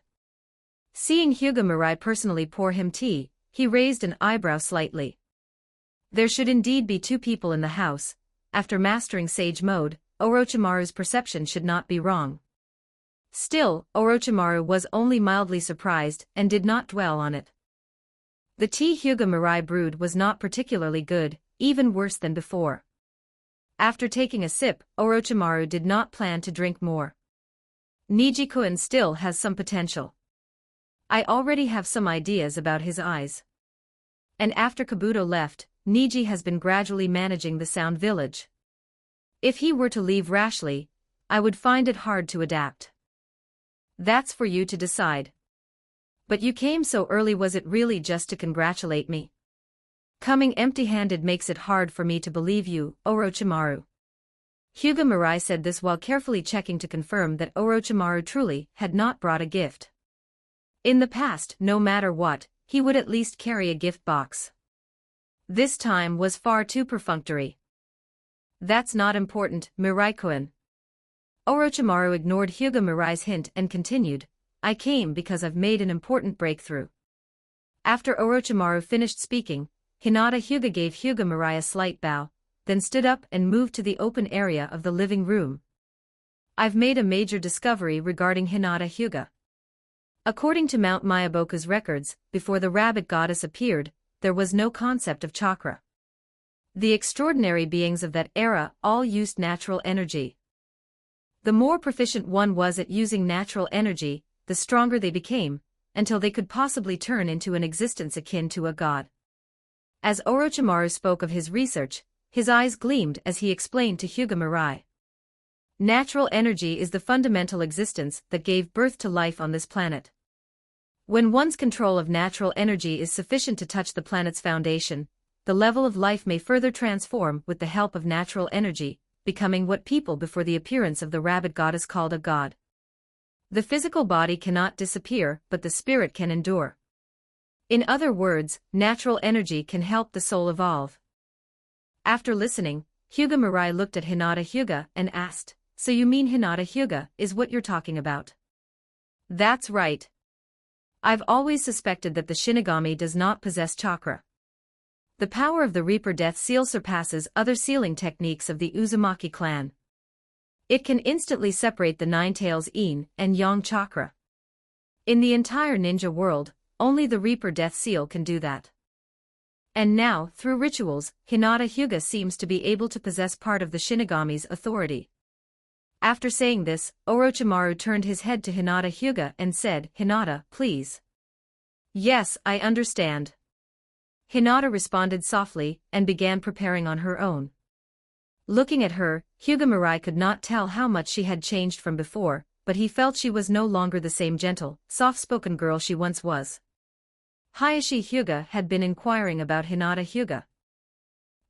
Seeing Hyuga Mirai personally pour him tea, he raised an eyebrow slightly. There should indeed be 2 people in the house. After mastering sage mode, Orochimaru's perception should not be wrong. Still, Orochimaru was only mildly surprised and did not dwell on it. The tea Hyuga Mirai brewed was not particularly good, even worse than before. After taking a sip, Orochimaru did not plan to drink more. Niji-kun still has some potential. I already have some ideas about his eyes. And after Kabuto left, Niji has been gradually managing the Sound Village. If he were to leave rashly, I would find it hard to adapt. That's for you to decide. But you came so early, was it really just to congratulate me? Coming empty-handed makes it hard for me to believe you, Orochimaru. Hyuga Mirai said this while carefully checking to confirm that Orochimaru truly had not brought a gift. In the past, no matter what, he would at least carry a gift box. This time was far too perfunctory. That's not important, Mirai-kun. Orochimaru ignored Hyuga Mirai's hint and continued, I came because I've made an important breakthrough. After Orochimaru finished speaking, Hinata Hyuga gave Hyuga Mirai a slight bow, then stood up and moved to the open area of the living room. I've made a major discovery regarding Hinata Hyuga. According to Mount Myaboku's records, before the rabbit goddess appeared, there was no concept of chakra. The extraordinary beings of that era all used natural energy. The more proficient one was at using natural energy, the stronger they became, until they could possibly turn into an existence akin to a god. As Orochimaru spoke of his research, his eyes gleamed as he explained to Hyuga Mirai. Natural energy is the fundamental existence that gave birth to life on this planet. When one's control of natural energy is sufficient to touch the planet's foundation, the level of life may further transform with the help of natural energy, becoming what people before the appearance of the rabbit goddess called a god. The physical body cannot disappear, but the spirit can endure. In other words, natural energy can help the soul evolve. After listening, Hyuga Mirai looked at Hinata Hyuga and asked, So you mean Hinata Hyuga is what you're talking about? That's right. I've always suspected that the Shinigami does not possess chakra. The power of the Reaper Death Seal surpasses other sealing techniques of the Uzumaki clan. It can instantly separate the Nine-Tails Yin and Yang chakra. In the entire ninja world, only the Reaper Death Seal can do that. And now, through rituals, Hinata Hyuga seems to be able to possess part of the Shinigami's authority. After saying this, Orochimaru turned his head to Hinata Hyuga and said, Hinata, please. Yes, I understand. Hinata responded softly and began preparing on her own. Looking at her, Hyuga Mirai could not tell how much she had changed from before, but he felt she was no longer the same gentle, soft-spoken girl she once was. Hayashi Hyuga had been inquiring about Hinata Hyuga.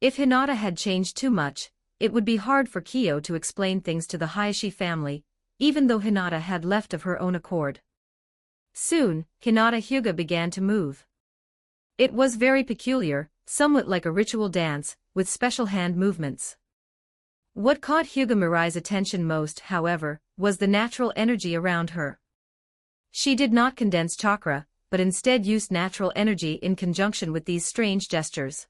If Hinata had changed too much, it would be hard for Kyo to explain things to the Hayashi family, even though Hinata had left of her own accord. Soon, Hinata Hyuga began to move. It was very peculiar, somewhat like a ritual dance, with special hand movements. What caught Hyuga Mirai's attention most, however, was the natural energy around her. She did not condense chakra, but instead used natural energy in conjunction with these strange gestures.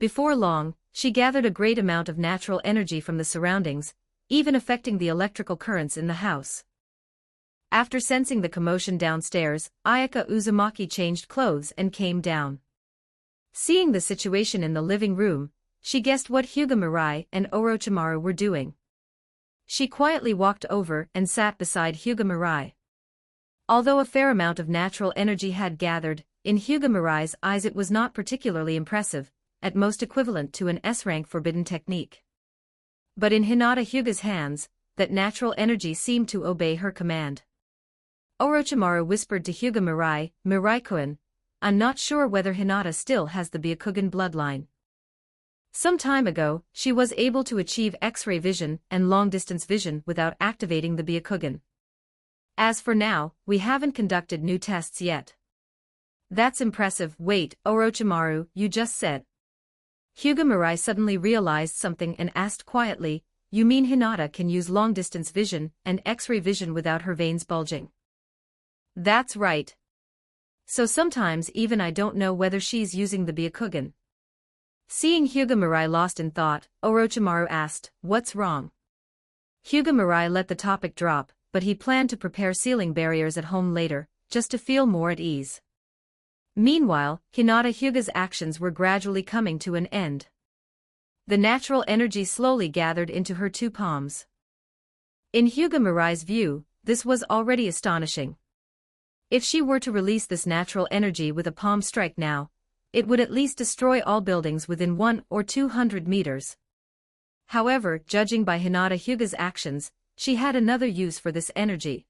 Before long, she gathered a great amount of natural energy from the surroundings, even affecting the electrical currents in the house. After sensing the commotion downstairs, Ayaka Uzumaki changed clothes and came down. Seeing the situation in the living room, she guessed what Hyuga Mirai and Orochimaru were doing. She quietly walked over and sat beside Hyuga Mirai. Although a fair amount of natural energy had gathered, in Hyuga Mirai's eyes it was not particularly impressive, at most equivalent to an S-rank forbidden technique. But in Hinata Hyuga's hands, that natural energy seemed to obey her command. Orochimaru whispered to Hyuga Mirai, Mirai-kun, I'm not sure whether Hinata still has the Byakugan bloodline. Some time ago, she was able to achieve X-ray vision and long-distance vision without activating the Byakugan. As for now, we haven't conducted new tests yet. That's impressive. Wait, Orochimaru, you just said. Hyuga Mirai suddenly realized something and asked quietly, You mean Hinata can use long-distance vision and X-ray vision without her veins bulging? That's right. So sometimes even I don't know whether she's using the Byakugan. Seeing Hyuga Mirai lost in thought, Orochimaru asked, What's wrong? Hyuga Mirai let the topic drop, but he planned to prepare sealing barriers at home later, just to feel more at ease. Meanwhile, Hinata Hyuga's actions were gradually coming to an end. The natural energy slowly gathered into her two palms. In Hyuga Mirai's view, this was already astonishing. If she were to release this natural energy with a palm strike now, it would at least destroy all buildings within 100 or 200 meters. However, judging by Hinata Hyuga's actions, she had another use for this energy.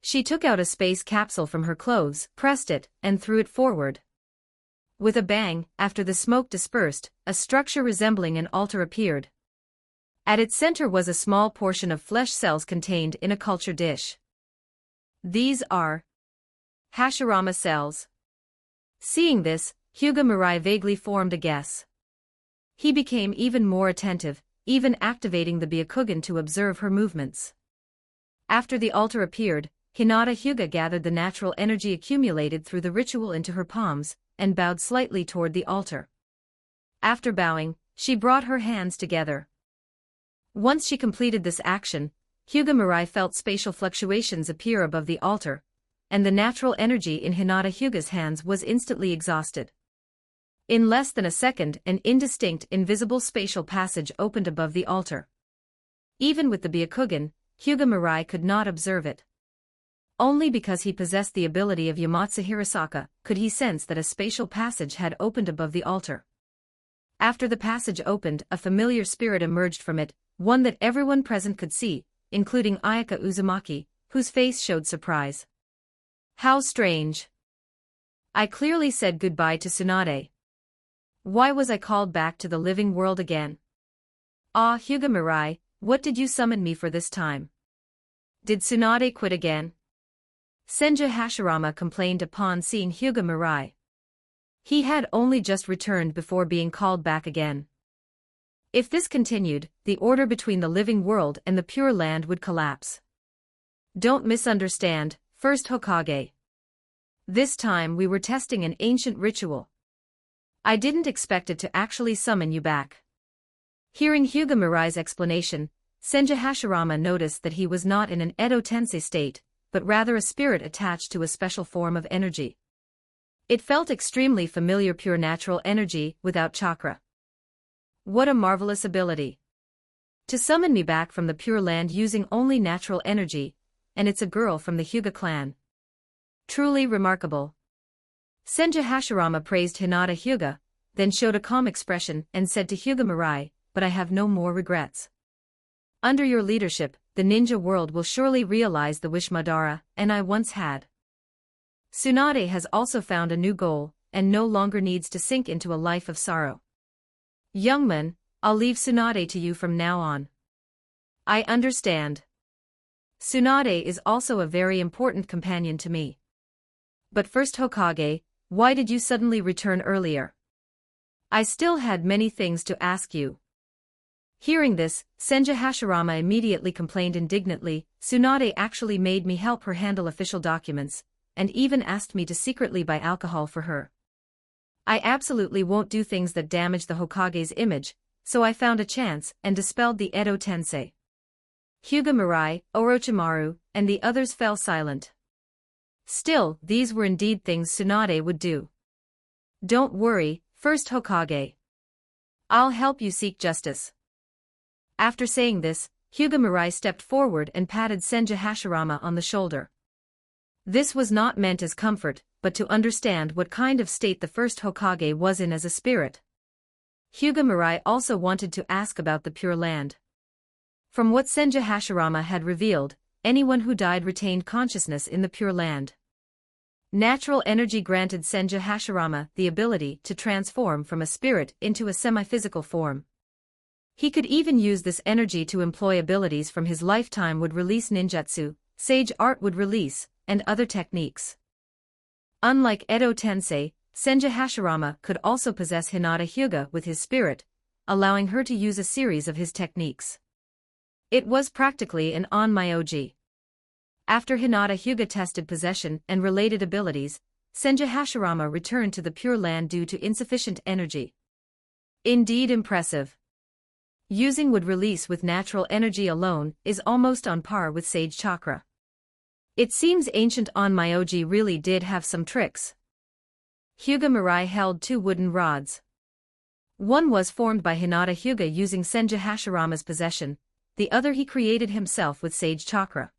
She took out a space capsule from her clothes, pressed it, and threw it forward. With a bang, after the smoke dispersed, a structure resembling an altar appeared. At its center was a small portion of flesh cells contained in a culture dish. These are Hashirama cells. Seeing this, Hyuga Mirai vaguely formed a guess. He became even more attentive, even activating the Byakugan to observe her movements. After the altar appeared, Hinata Hyuga gathered the natural energy accumulated through the ritual into her palms, and bowed slightly toward the altar. After bowing, she brought her hands together. Once she completed this action, Hyuga Mirai felt spatial fluctuations appear above the altar, and the natural energy in Hinata Hyuga's hands was instantly exhausted. In less than a second, an indistinct, invisible spatial passage opened above the altar. Even with the Byakugan, Hyuga Mirai could not observe it. Only because he possessed the ability of Yamatsu Hirasaka could he sense that a spatial passage had opened above the altar. After the passage opened, a familiar spirit emerged from it, one that everyone present could see, including Ayaka Uzumaki, whose face showed surprise. How strange. I clearly said goodbye to Tsunade. Why was I called back to the living world again? Ah, Hyuga Mirai, what did you summon me for this time? Did Tsunade quit again? Senja Hashirama complained upon seeing Hyuga Mirai. He had only just returned before being called back again. If this continued, the order between the living world and the Pure Land would collapse. Don't misunderstand, First Hokage. This time we were testing an ancient ritual. I didn't expect it to actually summon you back. Hearing Hyuga Mirai's explanation, Senja Hashirama noticed that he was not in an Edo Tensei state, but rather a spirit attached to a special form of energy. It felt extremely familiar, pure natural energy, without chakra. What a marvelous ability. To summon me back from the Pure Land using only natural energy, and it's a girl from the Hyuga clan. Truly remarkable. Senja Hashirama praised Hinata Hyuga, then showed a calm expression and said to Hyuga Mirai, but I have no more regrets. Under your leadership, the ninja world will surely realize the wish Madara and I once had. Tsunade has also found a new goal, and no longer needs to sink into a life of sorrow. Young man, I'll leave Tsunade to you from now on. I understand. Tsunade is also a very important companion to me. But first Hokage, why did you suddenly return earlier? I still had many things to ask you. Hearing this, Senja Hashirama immediately complained indignantly, Tsunade actually made me help her handle official documents, and even asked me to secretly buy alcohol for her. I absolutely won't do things that damage the Hokage's image, so I found a chance and dispelled the Edo Tensei. Hyuga Mirai, Orochimaru, and the others fell silent. Still, these were indeed things Tsunade would do. Don't worry, first Hokage. I'll help you seek justice. After saying this, Hyuga Mirai stepped forward and patted Senja Hashirama on the shoulder. This was not meant as comfort, but to understand what kind of state the first Hokage was in as a spirit. Hyuga Mirai also wanted to ask about the Pure Land. From what Senja Hashirama had revealed, anyone who died retained consciousness in the Pure Land. Natural energy granted Senja Hashirama the ability to transform from a spirit into a semi-physical form. He could even use this energy to employ abilities from his lifetime would release ninjutsu, sage art would release, and other techniques. Unlike Edo Tensei, Senja Hashirama could also possess Hinata Hyuga with his spirit, allowing her to use a series of his techniques. It was practically an onmyoji. After Hinata Hyuga tested possession and related abilities, Senja Hashirama returned to the Pure Land due to insufficient energy. Indeed impressive. using would release with natural energy alone is almost on par with Sage Chakra. It seems ancient Onmyoji really did have some tricks. Hyuga Mirai held 2 wooden rods. One was formed by Hinata Hyuga using Senja Hashirama's possession, the other he created himself with Sage Chakra.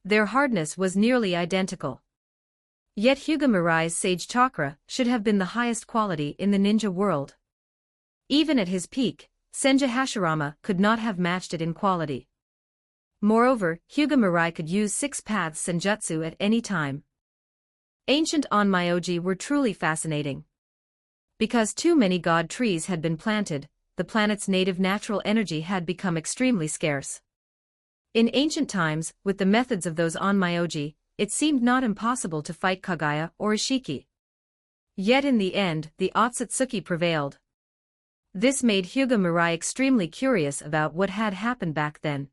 Their hardness was nearly identical. Yet Hyuga Mirai's Sage Chakra should have been the highest quality in the ninja world. Even at his peak, Senja Hashirama could not have matched it in quality. Moreover, Hyuga Mirai could use 6 paths senjutsu at any time. Ancient Onmyoji were truly fascinating. Because too many god trees had been planted, the planet's native natural energy had become extremely scarce. In ancient times, with the methods of those Onmyoji, it seemed not impossible to fight Kaguya or Ishiki. Yet in the end, the Otsutsuki prevailed. This made Hyuga Mirai extremely curious about what had happened back then.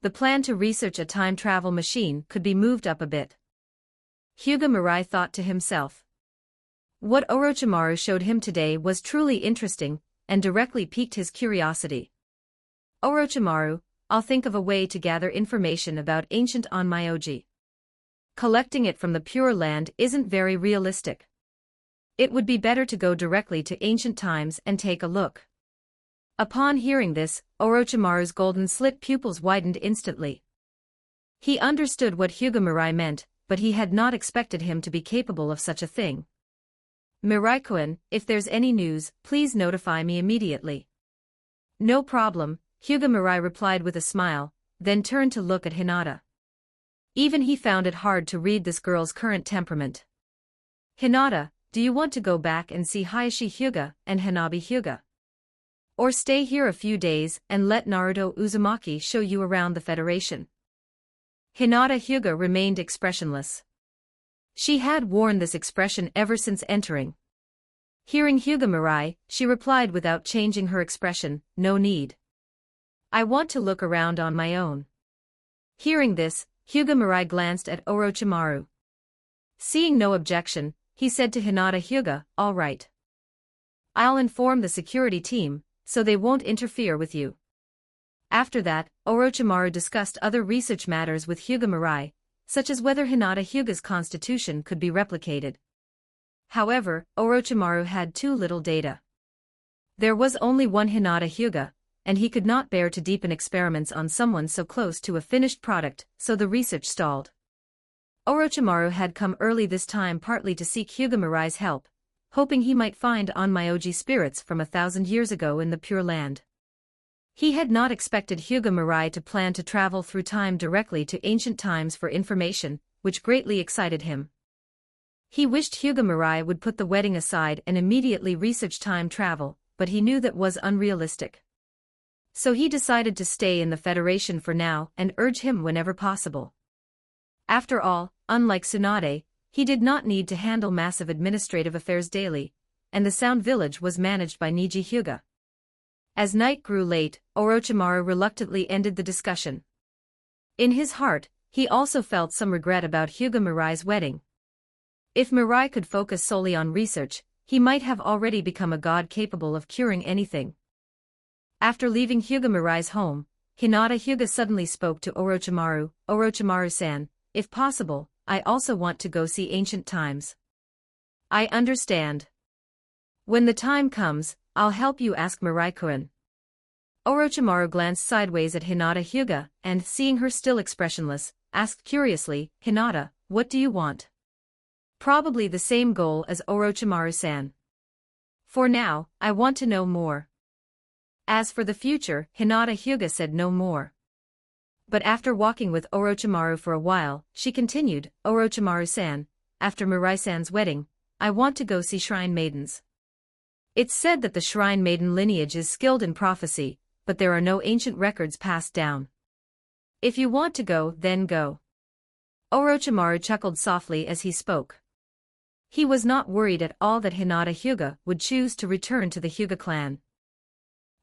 The plan to research a time travel machine could be moved up a bit. Hyuga Mirai thought to himself. What Orochimaru showed him today was truly interesting, and directly piqued his curiosity. Orochimaru, I'll think of a way to gather information about ancient Onmyoji. Collecting it from the Pure Land isn't very realistic. It would be better to go directly to ancient times and take a look. Upon hearing this, Orochimaru's golden slit pupils widened instantly. He understood what Hyuga Mirai meant, but he had not expected him to be capable of such a thing. Mirai-kun, if there's any news, please notify me immediately. No problem, Hyuga Mirai replied with a smile, then turned to look at Hinata. Even he found it hard to read this girl's current temperament. Hinata, do you want to go back and see Hayashi Hyuga and Hanabi Hyuga? Or stay here a few days and let Naruto Uzumaki show you around the Federation? Hinata Hyuga remained expressionless. She had worn this expression ever since entering. Hearing Hyuga Mirai, she replied without changing her expression, no need. I want to look around on my own. Hearing this, Hyuga Mirai glanced at Orochimaru. Seeing no objection, he said to Hinata Hyuga, all right. I'll inform the security team, so they won't interfere with you. After that, Orochimaru discussed other research matters with Hyuga Mirai, such as whether Hinata Hyuga's constitution could be replicated. However, Orochimaru had too little data. There was only one Hinata Hyuga, and he could not bear to deepen experiments on someone so close to a finished product, so the research stalled. Orochimaru had come early this time partly to seek Hyuga Mirai's help, hoping he might find Onmyoji spirits from 1,000 years ago in the Pure Land. He had not expected Hyuga Mirai to plan to travel through time directly to ancient times for information, which greatly excited him. He wished Hyuga Mirai would put the wedding aside and immediately research time travel, but he knew that was unrealistic. So he decided to stay in the Federation for now and urge him whenever possible. After all, unlike Tsunade, he did not need to handle massive administrative affairs daily, and the Sound Village was managed by Niji Hyuga. As night grew late, Orochimaru reluctantly ended the discussion. In his heart, he also felt some regret about Hyuga Mirai's wedding. If Mirai could focus solely on research, he might have already become a god capable of curing anything. After leaving Hyuga Mirai's home, Hinata Hyuga suddenly spoke to Orochimaru, Orochimaru-san, if possible, I also want to go see ancient times. I understand. When the time comes, I'll help you ask Mirai-kun. Orochimaru glanced sideways at Hinata Hyuga and, seeing her still expressionless, asked curiously, Hinata, what do you want? Probably the same goal as Orochimaru-san. For now, I want to know more. As for the future, Hinata Hyuga said no more. But after walking with Orochimaru for a while, she continued, Orochimaru-san, after Mirai-san's wedding, I want to go see shrine maidens. It's said that the shrine maiden lineage is skilled in prophecy, but there are no ancient records passed down. If you want to go, then go. Orochimaru chuckled softly as he spoke. He was not worried at all that Hinata Hyuga would choose to return to the Hyuga clan.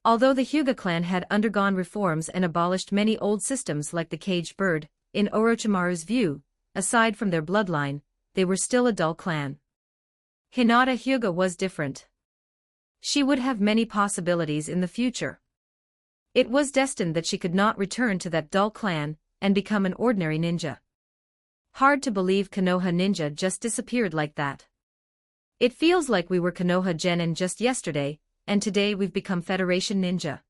Although the Hyuga clan had undergone reforms and abolished many old systems like the caged bird, in Orochimaru's view, aside from their bloodline, they were still a dull clan. Hinata Hyuga was different. She would have many possibilities in the future. It was destined that she could not return to that dull clan and become an ordinary ninja. Hard to believe Konoha Ninja just disappeared like that. It feels like we were Konoha Genin just yesterday, and today we've become Federation Ninja.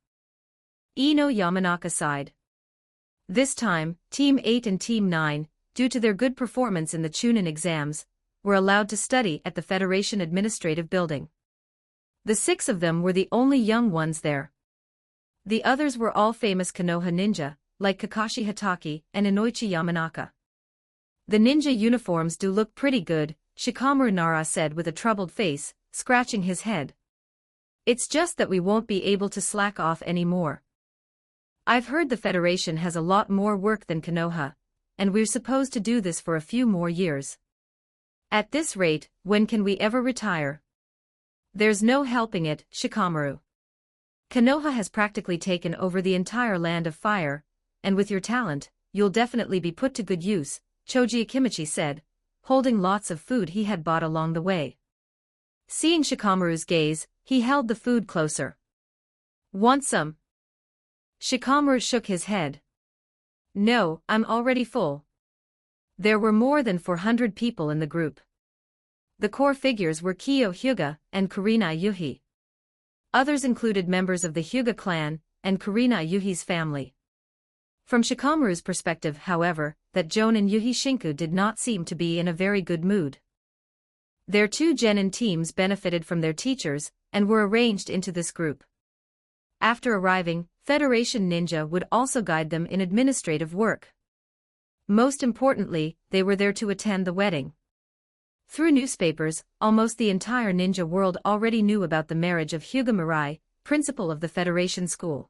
Ino Yamanaka sighed. This time, Team 8 and Team 9, due to their good performance in the Chunin exams, were allowed to study at the Federation Administrative Building. The 6 of them were the only young ones there. The others were all famous Konoha ninja, like Kakashi Hatake and Inoichi Yamanaka. The ninja uniforms do look pretty good, Shikamaru Nara said with a troubled face, scratching his head. It's just that we won't be able to slack off anymore. I've heard the Federation has a lot more work than Konoha, and we're supposed to do this for a few more years. At this rate, when can we ever retire? There's no helping it, Shikamaru. Konoha has practically taken over the entire Land of Fire, and with your talent, you'll definitely be put to good use, Choji Akimichi said, holding lots of food he had bought along the way. Seeing Shikamaru's gaze, he held the food closer. Want some? Shikamaru shook his head. No, I'm already full. There were more than 400 people in the group. The core figures were Kyo Hyuga and Kurenai Yuhi. Others included members of the Hyuga clan and Kurenai Yuhi's family. From Shikamaru's perspective, however, that Jonin and Yuhi Shinku did not seem to be in a very good mood. Their 2 genin teams benefited from their teachers and were arranged into this group. After arriving, Federation Ninja would also guide them in administrative work. Most importantly, they were there to attend the wedding. Through newspapers, almost the entire ninja world already knew about the marriage of Hyuga Mirai, principal of the Federation School.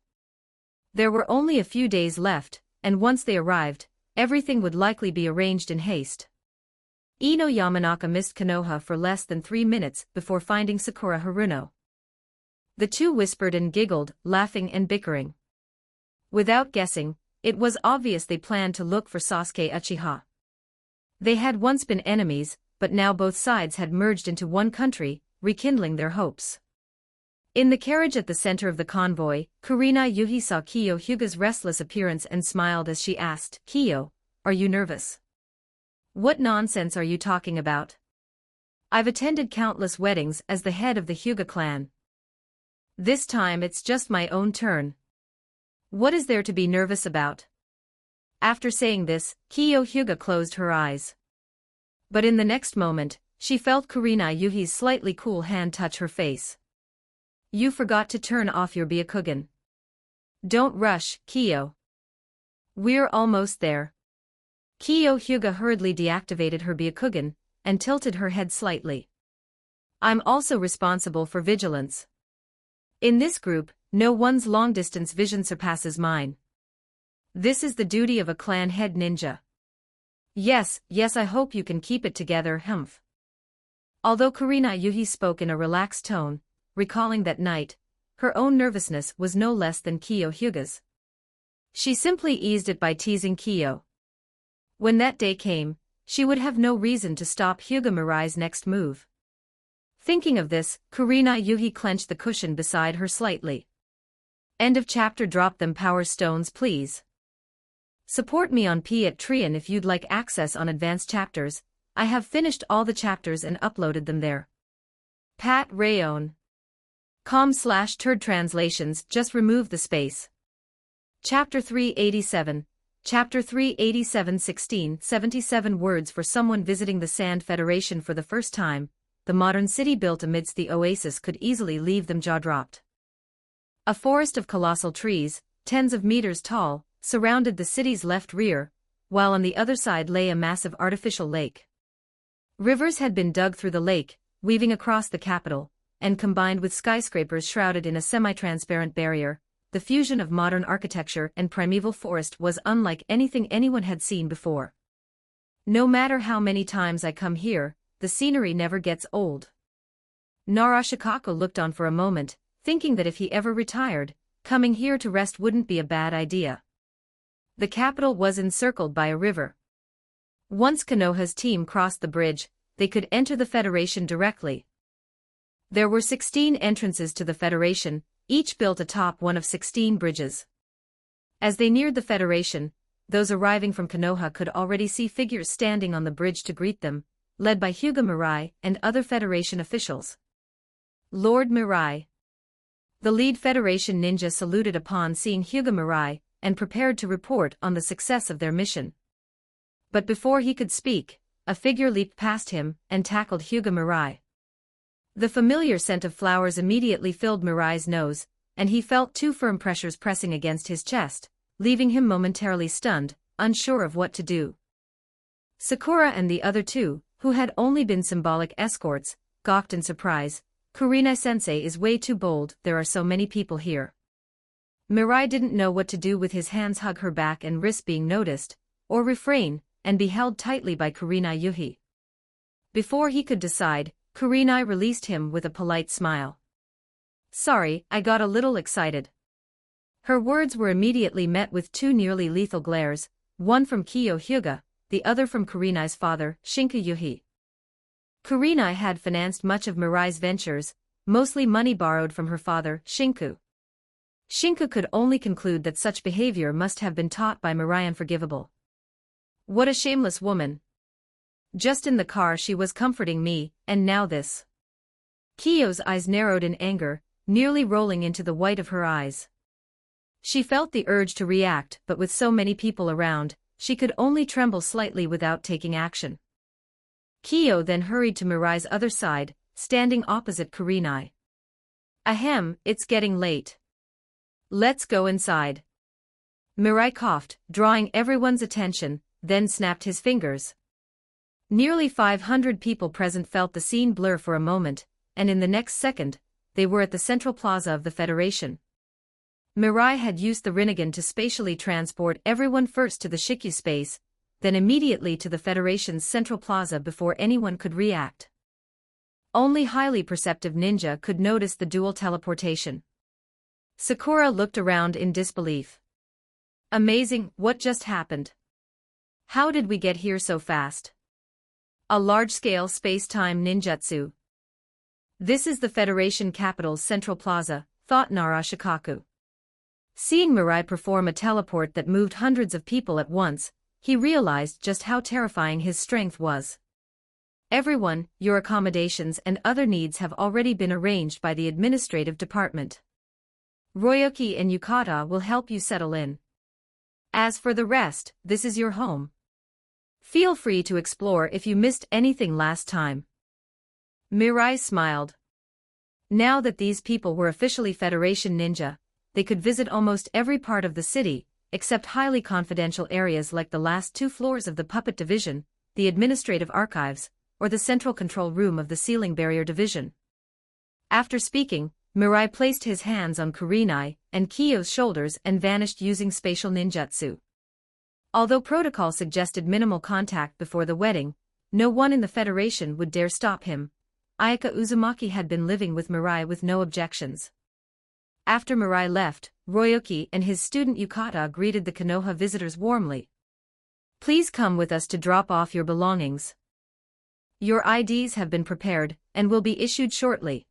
There were only a few days left, and once they arrived, everything would likely be arranged in haste. Ino Yamanaka missed Konoha for less than 3 minutes before finding Sakura Haruno. The two whispered and giggled, laughing and bickering. Without guessing, it was obvious they planned to look for Sasuke Uchiha. They had once been enemies, but now both sides had merged into one country, rekindling their hopes. In the carriage at the center of the convoy, Kurenai Yuhi saw Kyo Hyuga's restless appearance and smiled as she asked, "Kyo, are you nervous? What nonsense are you talking about? I've attended countless weddings as the head of the Hyuga clan. This time it's just my own turn. What is there to be nervous about?" After saying this, Kyo Hyuga closed her eyes. But in the next moment, she felt Kurenai Yuhi's slightly cool hand touch her face. "You forgot to turn off your Byakugan. Don't rush, Kyo. We're almost there." Kyo Hyuga hurriedly deactivated her Byakugan and tilted her head slightly. "I'm also responsible for vigilance. In this group, no one's long-distance vision surpasses mine. This is the duty of a clan head ninja. Yes, I hope you can keep it together, humph." Although Kurenai Yuhi spoke in a relaxed tone, recalling that night, her own nervousness was no less than Kyo Hyuga's. She simply eased it by teasing Kyo. When that day came, she would have no reason to stop Hyuga Mirai's next move. Thinking of this, Kurenai Yuhi clenched the cushion beside her slightly. End of chapter. Drop them power stones please. Support me on Patreon if you'd like access on advanced chapters. I have finished all the chapters and uploaded them there. Pat Rayon. com/turd translations. Just remove the space. Chapter 387. Chapter 387 1677 words for someone visiting the Sand Federation for the first time. The modern city built amidst the oasis could easily leave them jaw-dropped. A forest of colossal trees, tens of meters tall, surrounded the city's left rear, while on the other side lay a massive artificial lake. Rivers had been dug through the lake, weaving across the capital, and combined with skyscrapers shrouded in a semi-transparent barrier, the fusion of modern architecture and primeval forest was unlike anything anyone had seen before. "No matter how many times I come here, the scenery never gets old." Narashikako looked on for a moment, thinking that if he ever retired, coming here to rest wouldn't be a bad idea. The capital was encircled by a river. Once Konoha's team crossed the bridge, they could enter the Federation directly. There were 16 entrances to the Federation, each built atop one of 16 bridges. As they neared the Federation, those arriving from Konoha could already see figures standing on the bridge to greet them, led by Hyuga Mirai and other Federation officials. Lord Mirai. The lead Federation ninja saluted upon seeing Hyuga Mirai and prepared to report on the success of their mission. But before he could speak, a figure leaped past him and tackled Hyuga Mirai. The familiar scent of flowers immediately filled Mirai's nose, and he felt two firm pressures pressing against his chest, leaving him momentarily stunned, unsure of what to do. Sakura and the other two, who had only been symbolic escorts, gawked in surprise. Kurenai-sensei is way too bold, there are so many people here. Mirai didn't know what to do with his hands, hug her back and risk being noticed, or refrain, and be held tightly by Kurenai-yuhi. Before he could decide, Kurenai released him with a polite smile. Sorry, I got a little excited. Her words were immediately met with two nearly lethal glares, one from Kiyo Hyuga, the other from Kurenai's father, Shinku Yuhi. Kurenai had financed much of Mirai's ventures, mostly money borrowed from her father, Shinku. Shinku could only conclude that such behavior must have been taught by Mirai unforgivable. What a shameless woman. Just in the car she was comforting me, and now this. Kiyo's eyes narrowed in anger, nearly rolling into the white of her eyes. She felt the urge to react, but with so many people around, she could only tremble slightly without taking action. Kiyo then hurried to Mirai's other side, standing opposite Kurenai. Ahem, it's getting late. Let's go inside. Mirai coughed, drawing everyone's attention, then snapped his fingers. Nearly 500 people present felt the scene blur for a moment, and in the next second, they were at the central plaza of the Federation. Mirai had used the Rinnegan to spatially transport everyone first to the Shikyu space, then immediately to the Federation's central plaza before anyone could react. Only highly perceptive ninja could notice the dual teleportation. Sakura looked around in disbelief. Amazing, what just happened? How did we get here so fast? A large-scale space-time ninjutsu. This is the Federation capital's central plaza, thought Nara Shikaku. Seeing Mirai perform a teleport that moved hundreds of people at once, he realized just how terrifying his strength was. Everyone, your accommodations and other needs have already been arranged by the administrative department. Royoki and Yukata will help you settle in. As for the rest, this is your home. Feel free to explore if you missed anything last time. Mirai smiled. Now that these people were officially Federation ninja, they could visit almost every part of the city, except highly confidential areas like the last 2 floors of the Puppet Division, the Administrative Archives, or the Central Control Room of the Sealing Barrier Division. After speaking, Mirai placed his hands on Kurenai and Kiyo's shoulders and vanished using spatial ninjutsu. Although protocol suggested minimal contact before the wedding, no one in the Federation would dare stop him. Ayaka Uzumaki had been living with Mirai with no objections. After Mirai left, Royoki and his student Yukata greeted the Konoha visitors warmly. Please come with us to drop off your belongings. Your IDs have been prepared and will be issued shortly.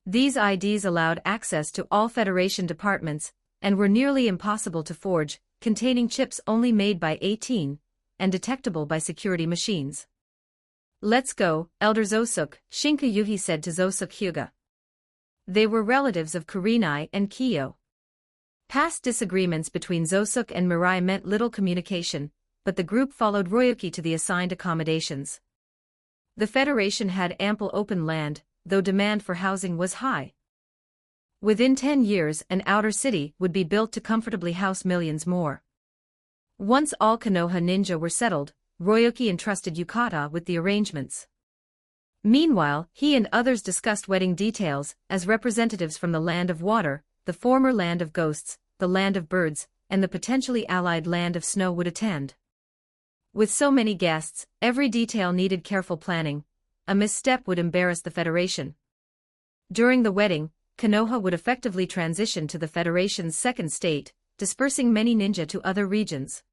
These IDs allowed access to all Federation departments and were nearly impossible to forge, containing chips only made by 18 and detectable by security machines. Let's go, Elder Zosuk, Shinku Yuhi said to Zosuk Hyuga. They were relatives of Kurenai and Kiyo. Past disagreements between Zosuk and Mirai meant little communication, but the group followed Royoki to the assigned accommodations. The Federation had ample open land, though demand for housing was high. Within 10 years an outer city would be built to comfortably house millions more. Once all Konoha ninja were settled, Royoki entrusted Yukata with the arrangements. Meanwhile, he and others discussed wedding details as representatives from the Land of Water, the former Land of Ghosts, the Land of Birds, and the potentially allied Land of Snow would attend. With so many guests, every detail needed careful planning. A misstep would embarrass the Federation. During the wedding, Konoha would effectively transition to the Federation's second state, dispersing many ninja to other regions.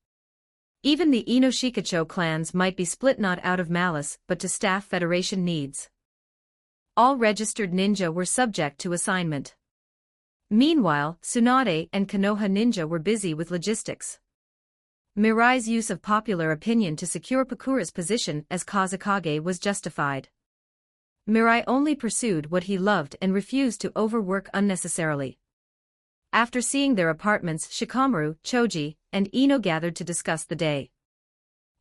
Even the Inoshikacho clans might be split not out of malice but to staff Federation needs. All registered ninja were subject to assignment. Meanwhile, Tsunade and Konoha Ninja were busy with logistics. Mirai's use of popular opinion to secure Pakura's position as Kazekage was justified. Mirai only pursued what he loved and refused to overwork unnecessarily. After seeing their apartments, Shikamaru, Choji, and Ino gathered to discuss the day.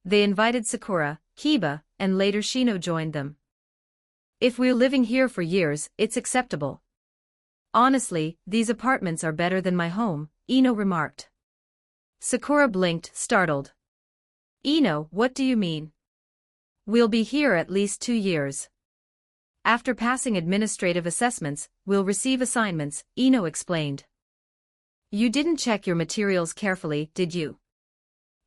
They invited Sakura, Kiba, and later Shino joined them. If we're living here for years, it's acceptable. Honestly, these apartments are better than my home, Ino remarked. Sakura blinked, startled. Ino, what do you mean? We'll be here at least 2 years. After passing administrative assessments, we'll receive assignments, Ino explained. You didn't check your materials carefully, did you?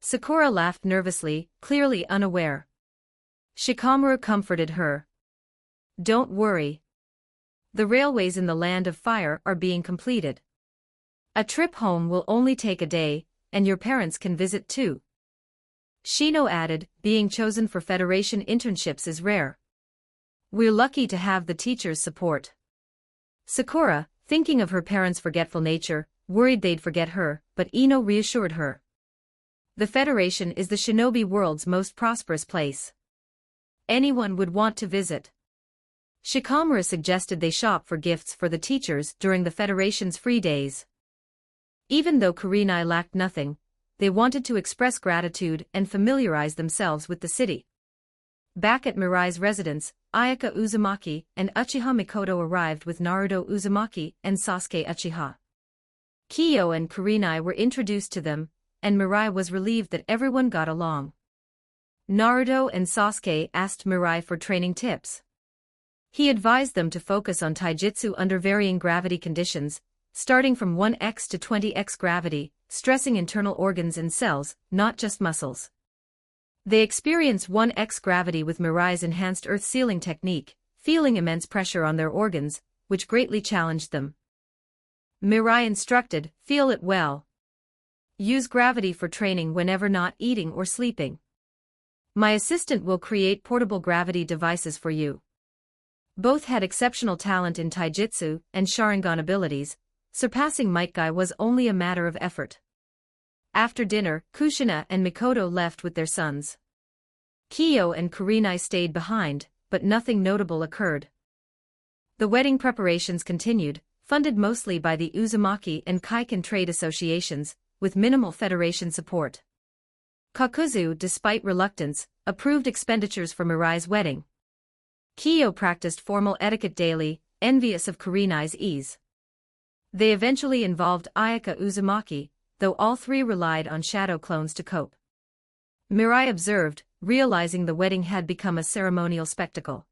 Sakura laughed nervously, clearly unaware. Shikamaru comforted her. Don't worry. The railways in the Land of Fire are being completed. A trip home will only take a day, and your parents can visit too. Shino added, being chosen for Federation internships is rare. We're lucky to have the teachers' support. Sakura, thinking of her parents' forgetful nature, worried they'd forget her, but Ino reassured her. The Federation is the shinobi world's most prosperous place. Anyone would want to visit. Shikamaru suggested they shop for gifts for the teachers during the Federation's free days. Even though Kurenai lacked nothing, they wanted to express gratitude and familiarize themselves with the city. Back at Mirai's residence, Ayaka Uzumaki and Uchiha Mikoto arrived with Naruto Uzumaki and Sasuke Uchiha. Kiyo and Kurenai were introduced to them, and Mirai was relieved that everyone got along. Naruto and Sasuke asked Mirai for training tips. He advised them to focus on taijutsu under varying gravity conditions, starting from 1x to 20x gravity, stressing internal organs and cells, not just muscles. They experienced 1x gravity with Mirai's enhanced earth sealing technique, feeling immense pressure on their organs, which greatly challenged them. Mirai instructed, feel it well. Use gravity for training whenever not eating or sleeping. My assistant will create portable gravity devices for you. Both had exceptional talent in taijutsu and Sharingan abilities, surpassing Might Guy was only a matter of effort. After dinner, Kushina and Mikoto left with their sons. Kiyo and Kurenai stayed behind, but nothing notable occurred. The wedding preparations continued, funded mostly by the Uzumaki and Kaiken trade associations, with minimal Federation support. Kakuzu, despite reluctance, approved expenditures for Mirai's wedding. Kiyo practiced formal etiquette daily, envious of Kurenai's ease. They eventually involved Ayaka Uzumaki, though all three relied on shadow clones to cope. Mirai observed, realizing the wedding had become a ceremonial spectacle.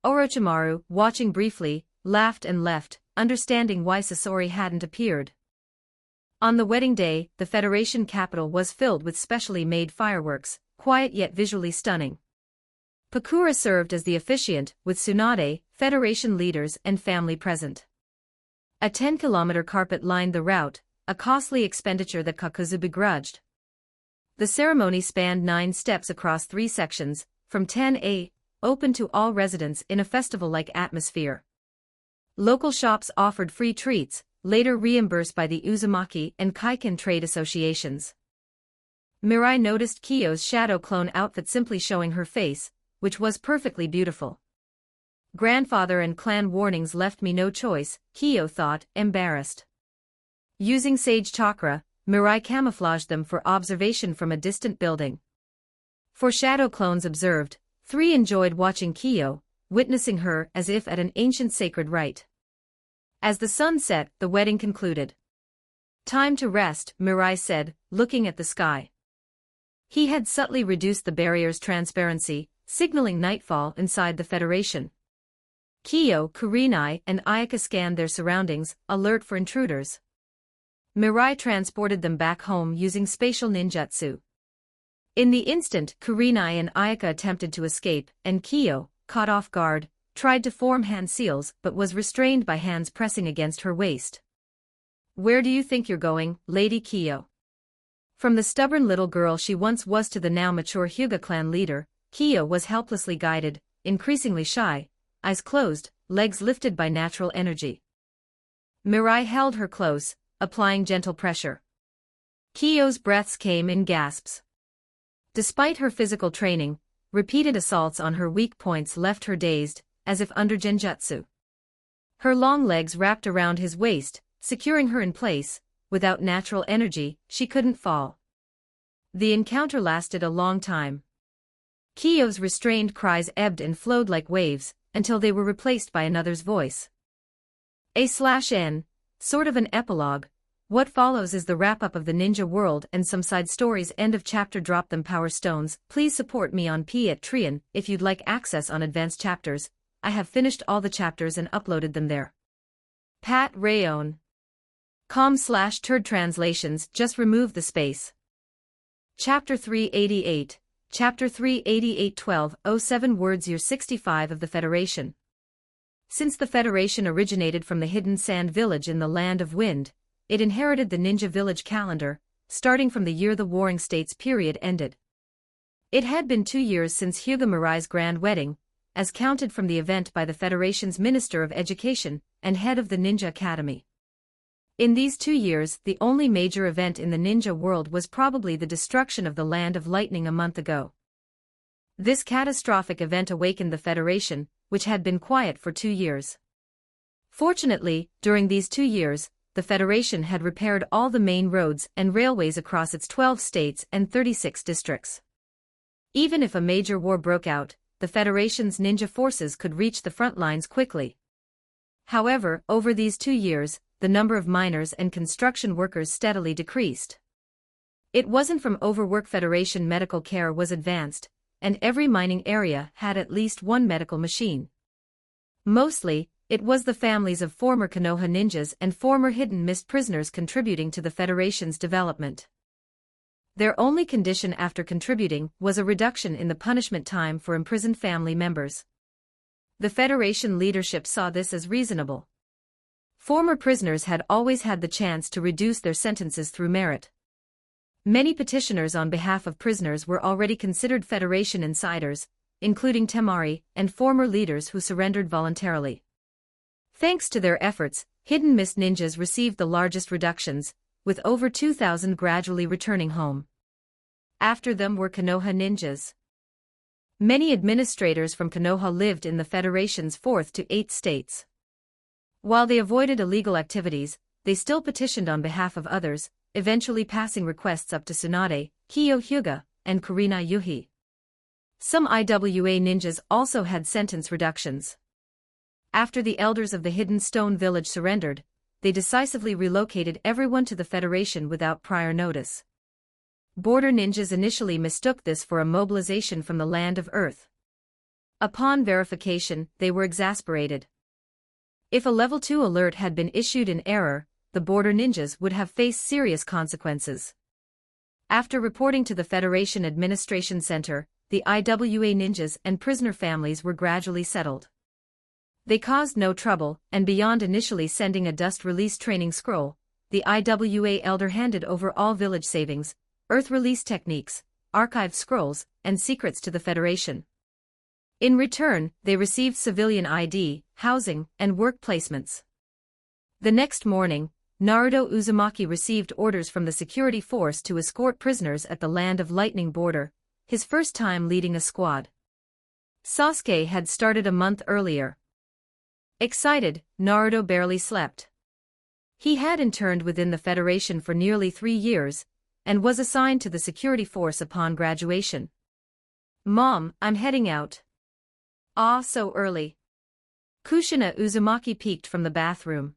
Orochimaru, watching briefly, laughed and left, understanding why Sasori hadn't appeared. On the wedding day, the Federation capital was filled with specially made fireworks, quiet yet visually stunning. Pakura served as the officiant, with Tsunade, Federation leaders and family present. A 10-kilometer carpet lined the route, a costly expenditure that Kakuzu begrudged. The ceremony spanned 9 steps across 3 sections, from 10A, open to all residents in a festival-like atmosphere. Local shops offered free treats, later reimbursed by the Uzumaki and Kaiken trade associations. Mirai noticed Kiyo's shadow clone outfit simply showing her face, which was perfectly beautiful. Grandfather and clan warnings left me no choice, Kiyo thought, embarrassed. Using Sage Chakra, Mirai camouflaged them for observation from a distant building. For shadow clones observed, 3 enjoyed watching Kiyo, witnessing her as if at an ancient sacred rite. As the sun set, the wedding concluded. Time to rest, Mirai said, looking at the sky. He had subtly reduced the barrier's transparency, signaling nightfall inside the Federation. Kiyo, Kurenai, and Ayaka scanned their surroundings, alert for intruders. Mirai transported them back home using spatial ninjutsu. In the instant, Kurenai and Ayaka attempted to escape, and Kiyo, caught off guard, tried to form hand seals but was restrained by hands pressing against her waist. Where do you think you're going, Lady Kiyo? From the stubborn little girl she once was to the now mature Hyuga clan leader, Kiyo was helplessly guided, increasingly shy, eyes closed, legs lifted by natural energy. Mirai held her close, applying gentle pressure. Kiyo's breaths came in gasps. Despite her physical training, repeated assaults on her weak points left her dazed, as if under genjutsu. Her long legs wrapped around his waist, securing her in place. Without natural energy, she couldn't fall. The encounter lasted a long time. Kiyo's restrained cries ebbed and flowed like waves, until they were replaced by another's voice. A/N, sort of an epilogue. What follows is the wrap-up of the ninja world and some side stories. End of chapter. Drop them power stones. Please support me on Patreon if you'd like access on advanced chapters. I have finished all the chapters and uploaded them there. Pat Rayon. com/turd translations. Just remove the space. Chapter 388. Chapter 388 1207 words. Year 65 of the Federation. Since the Federation originated from the hidden sand village in the Land of Wind, it inherited the ninja village calendar, starting from the year the Warring States period ended. It had been 2 years since Hyuga Mirai's grand wedding, as counted from the event by the Federation's Minister of Education and head of the Ninja Academy. In these 2 years, the only major event in the ninja world was probably the destruction of the Land of Lightning a month ago. This catastrophic event awakened the Federation, which had been quiet for 2 years. Fortunately, during these 2 years, the Federation had repaired all the main roads and railways across its 12 states and 36 districts. Even if a major war broke out, the Federation's ninja forces could reach the front lines quickly. However, over these 2 years, the number of miners and construction workers steadily decreased. It wasn't from overwork. Federation medical care was advanced, and every mining area had at least one medical machine. Mostly, it was the families of former Konoha ninjas and former Hidden Mist prisoners contributing to the Federation's development. Their only condition after contributing was a reduction in the punishment time for imprisoned family members. The Federation leadership saw this as reasonable. Former prisoners had always had the chance to reduce their sentences through merit. Many petitioners on behalf of prisoners were already considered Federation insiders, including Temari and former leaders who surrendered voluntarily. Thanks to their efforts, Hidden Mist ninjas received the largest reductions, with over 2,000 gradually returning home. After them were Konoha ninjas. Many administrators from Konoha lived in the Federation's 4th to 8th states. While they avoided illegal activities, they still petitioned on behalf of others, eventually passing requests up to Tsunade, Kiyo Hyuga, and Kurina Yuhi. Some IWA ninjas also had sentence reductions. After the elders of the Hidden Stone Village surrendered, they decisively relocated everyone to the Federation without prior notice. Border ninjas initially mistook this for a mobilization from the Land of Earth. Upon verification, they were exasperated. If a Level 2 alert had been issued in error, the border ninjas would have faced serious consequences. After reporting to the Federation Administration Center, the IWA ninjas and prisoner families were gradually settled. They caused no trouble, and beyond initially sending a dust release training scroll, the IWA elder handed over all village savings, earth release techniques, archived scrolls, and secrets to the Federation. In return, they received civilian ID, housing, and work placements. The next morning, Naruto Uzumaki received orders from the security force to escort prisoners at the Land of Lightning border, his first time leading a squad. Sasuke had started a month earlier. Excited, Naruto barely slept. He had interned within the Federation for nearly 3 years, and was assigned to the security force upon graduation. "Mom, I'm heading out." "Ah, so early." Kushina Uzumaki peeked from the bathroom.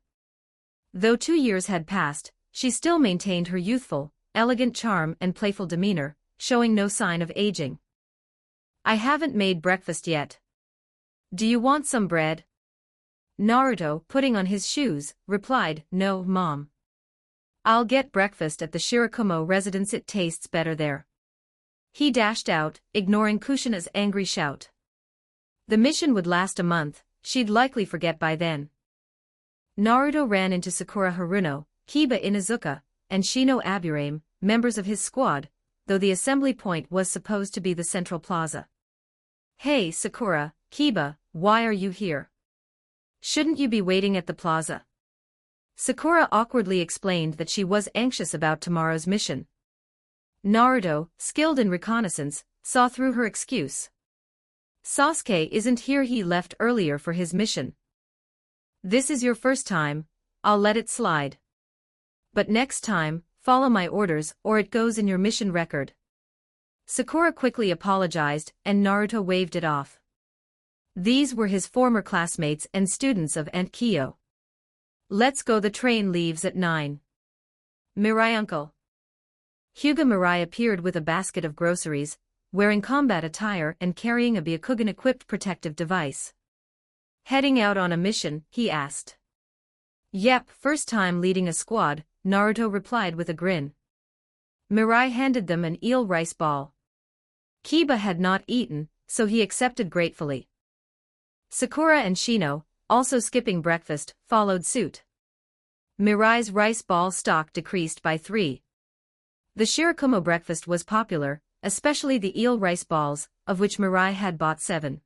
Though 2 years had passed, she still maintained her youthful, elegant charm and playful demeanor, showing no sign of aging. "I haven't made breakfast yet. Do you want some bread?" Naruto, putting on his shoes, replied, "No, Mom. I'll get breakfast at the Shirakumo residence, it tastes better there." He dashed out, ignoring Kushina's angry shout. The mission would last a month, she'd likely forget by then. Naruto ran into Sakura Haruno, Kiba Inuzuka, and Shino Aburame, members of his squad, though the assembly point was supposed to be the central plaza. "Hey Sakura, Kiba, why are you here? Shouldn't you be waiting at the plaza?" Sakura awkwardly explained that she was anxious about tomorrow's mission. Naruto, skilled in reconnaissance, saw through her excuse. Sasuke isn't here, he left earlier for his mission. This is your first time, I'll let it slide. But next time, follow my orders or it goes in your mission record. Sakura quickly apologized and Naruto waved it off. These were his former classmates and students of Aunt Kyo. Let's go, the train leaves at 9. Mirai uncle. Hyuga Mirai appeared with a basket of groceries, wearing combat attire and carrying a Byakugan-equipped protective device. Heading out on a mission, he asked. Yep, first time leading a squad, Naruto replied with a grin. Mirai handed them an eel rice ball. Kiba had not eaten, so he accepted gratefully. Sakura and Shino, also skipping breakfast, followed suit. Mirai's rice ball stock decreased by 3. The Shirakumo breakfast was popular, especially the eel rice balls, of which Mirai had bought 7.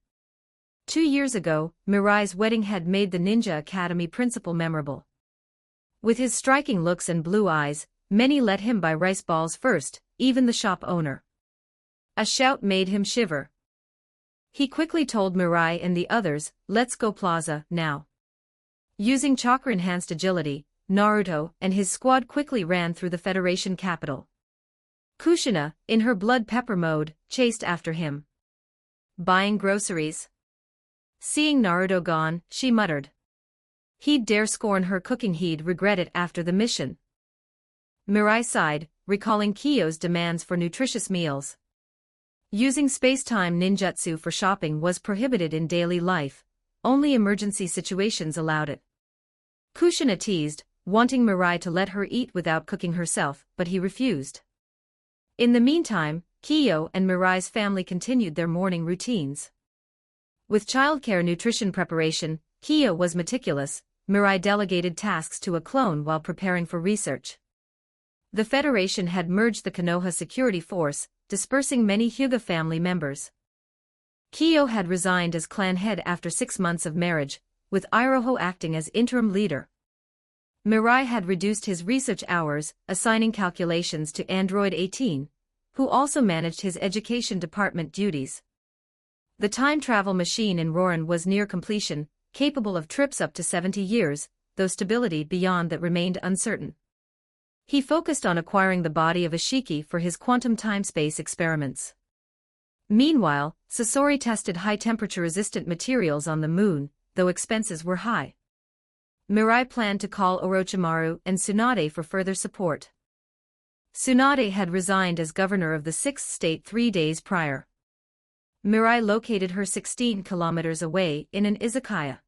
2 years ago, Mirai's wedding had made the Ninja Academy principal memorable. With his striking looks and blue eyes, many let him buy rice balls first, even the shop owner. A shout made him shiver. He quickly told Mirai and the others, let's go plaza, now. Using chakra-enhanced agility, Naruto and his squad quickly ran through the Federation capital. Kushina, in her blood pepper mode, chased after him. Buying groceries. Seeing Naruto gone, she muttered. He'd dare scorn her cooking, he'd regret it after the mission. Mirai sighed, recalling Kyo's demands for nutritious meals. Using space-time ninjutsu for shopping was prohibited in daily life, only emergency situations allowed it. Kushina teased, wanting Mirai to let her eat without cooking herself, but he refused. In the meantime, Kyo and Mirai's family continued their morning routines. With childcare nutrition preparation, Kyo was meticulous, Mirai delegated tasks to a clone while preparing for research. The Federation had merged the Konoha security force, dispersing many Hyuga family members. Kyo had resigned as clan head after 6 months of marriage, with Iroha acting as interim leader. Mirai had reduced his research hours, assigning calculations to Android 18, who also managed his education department duties. The time travel machine in Roran was near completion, capable of trips up to 70 years, though stability beyond that remained uncertain. He focused on acquiring the body of Ashiki for his quantum time-space experiments. Meanwhile, Sasori tested high-temperature-resistant materials on the moon, though expenses were high. Mirai planned to call Orochimaru and Tsunade for further support. Tsunade had resigned as governor of the 6th state 3 days prior. Mirai located her 16 kilometers away in an izakaya.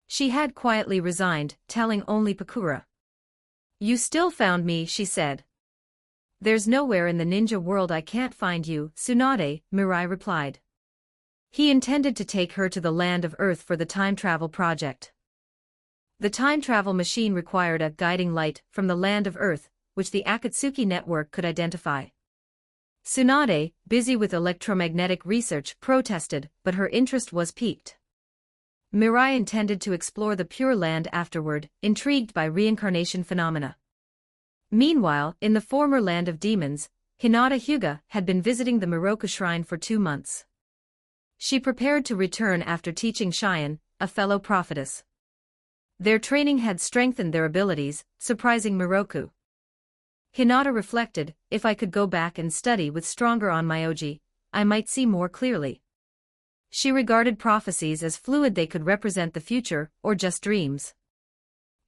She had quietly resigned, telling only Pakura. You still found me, she said. There's nowhere in the ninja world I can't find you, Tsunade, Mirai replied. He intended to take her to the land of Earth for the time travel project. The time travel machine required a guiding light from the land of Earth, which the Akatsuki network could identify. Tsunade, busy with electromagnetic research, protested, but her interest was piqued. Mirai intended to explore the Pure Land afterward, intrigued by reincarnation phenomena. Meanwhile, in the former land of demons, Hinata Hyuga had been visiting the Miroku shrine for 2 months. She prepared to return after teaching Cheyenne, a fellow prophetess. Their training had strengthened their abilities, surprising Miroku. Hinata reflected, if I could go back and study with stronger onmyoji, I might see more clearly. She regarded prophecies as fluid, they could represent the future, or just dreams.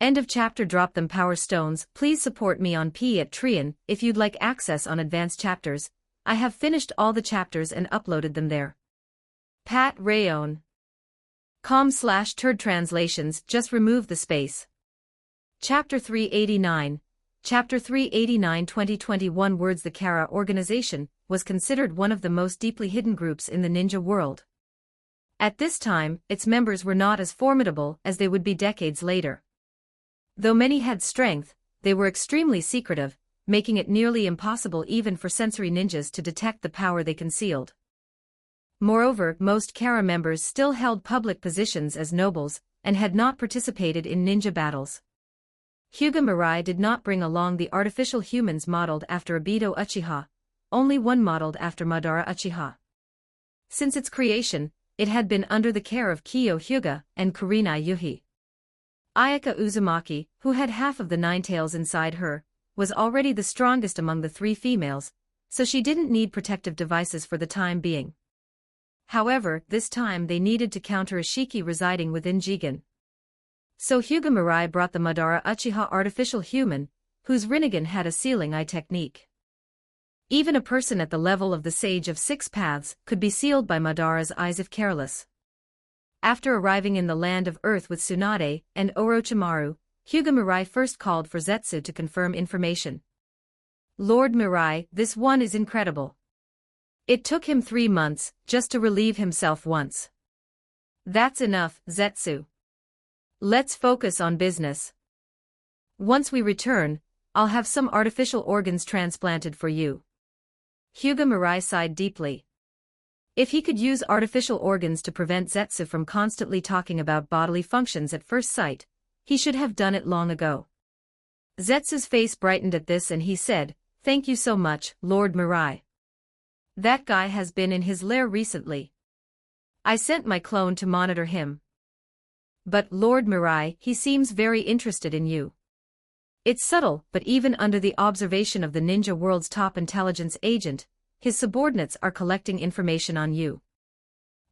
End of chapter. Drop them power stones. Please support me on Patreon if you'd like access on advanced chapters. I have finished all the chapters and uploaded them there. Pat Rayon. com/turd translations, just remove the space. Chapter 389. Chapter 389 2021 words. The Kara organization was considered one of the most deeply hidden groups in the ninja world. At this time, its members were not as formidable as they would be decades later. Though many had strength, they were extremely secretive, making it nearly impossible even for sensory ninjas to detect the power they concealed. Moreover, most Kara members still held public positions as nobles, and had not participated in ninja battles. Hyuga Mirai did not bring along the artificial humans modeled after Obito Uchiha, only one modeled after Madara Uchiha. Since its creation, it had been under the care of Kiyo Hyuga and Kurenai Yuhi. Ayaka Uzumaki, who had half of the nine tails inside her, was already the strongest among the three females, so she didn't need protective devices for the time being. However, this time they needed to counter a Shiki residing within Jigen. So Hyuga Mirai brought the Madara Uchiha artificial human, whose Rinnegan had a sealing eye technique. Even a person at the level of the Sage of Six Paths could be sealed by Madara's eyes if careless. After arriving in the land of Earth with Tsunade and Orochimaru, Hyuga Mirai first called for Zetsu to confirm information. Lord Mirai, this one is incredible. It took him 3 months just to relieve himself once. That's enough, Zetsu. Let's focus on business. Once we return, I'll have some artificial organs transplanted for you. Hyuga Mirai sighed deeply. If he could use artificial organs to prevent Zetsu from constantly talking about bodily functions at first sight, he should have done it long ago. Zetsu's face brightened at this and he said, "Thank you so much, Lord Mirai. That guy has been in his lair recently. I sent my clone to monitor him. But, Lord Mirai, he seems very interested in you. It's subtle, but even under the observation of the ninja world's top intelligence agent, his subordinates are collecting information on you."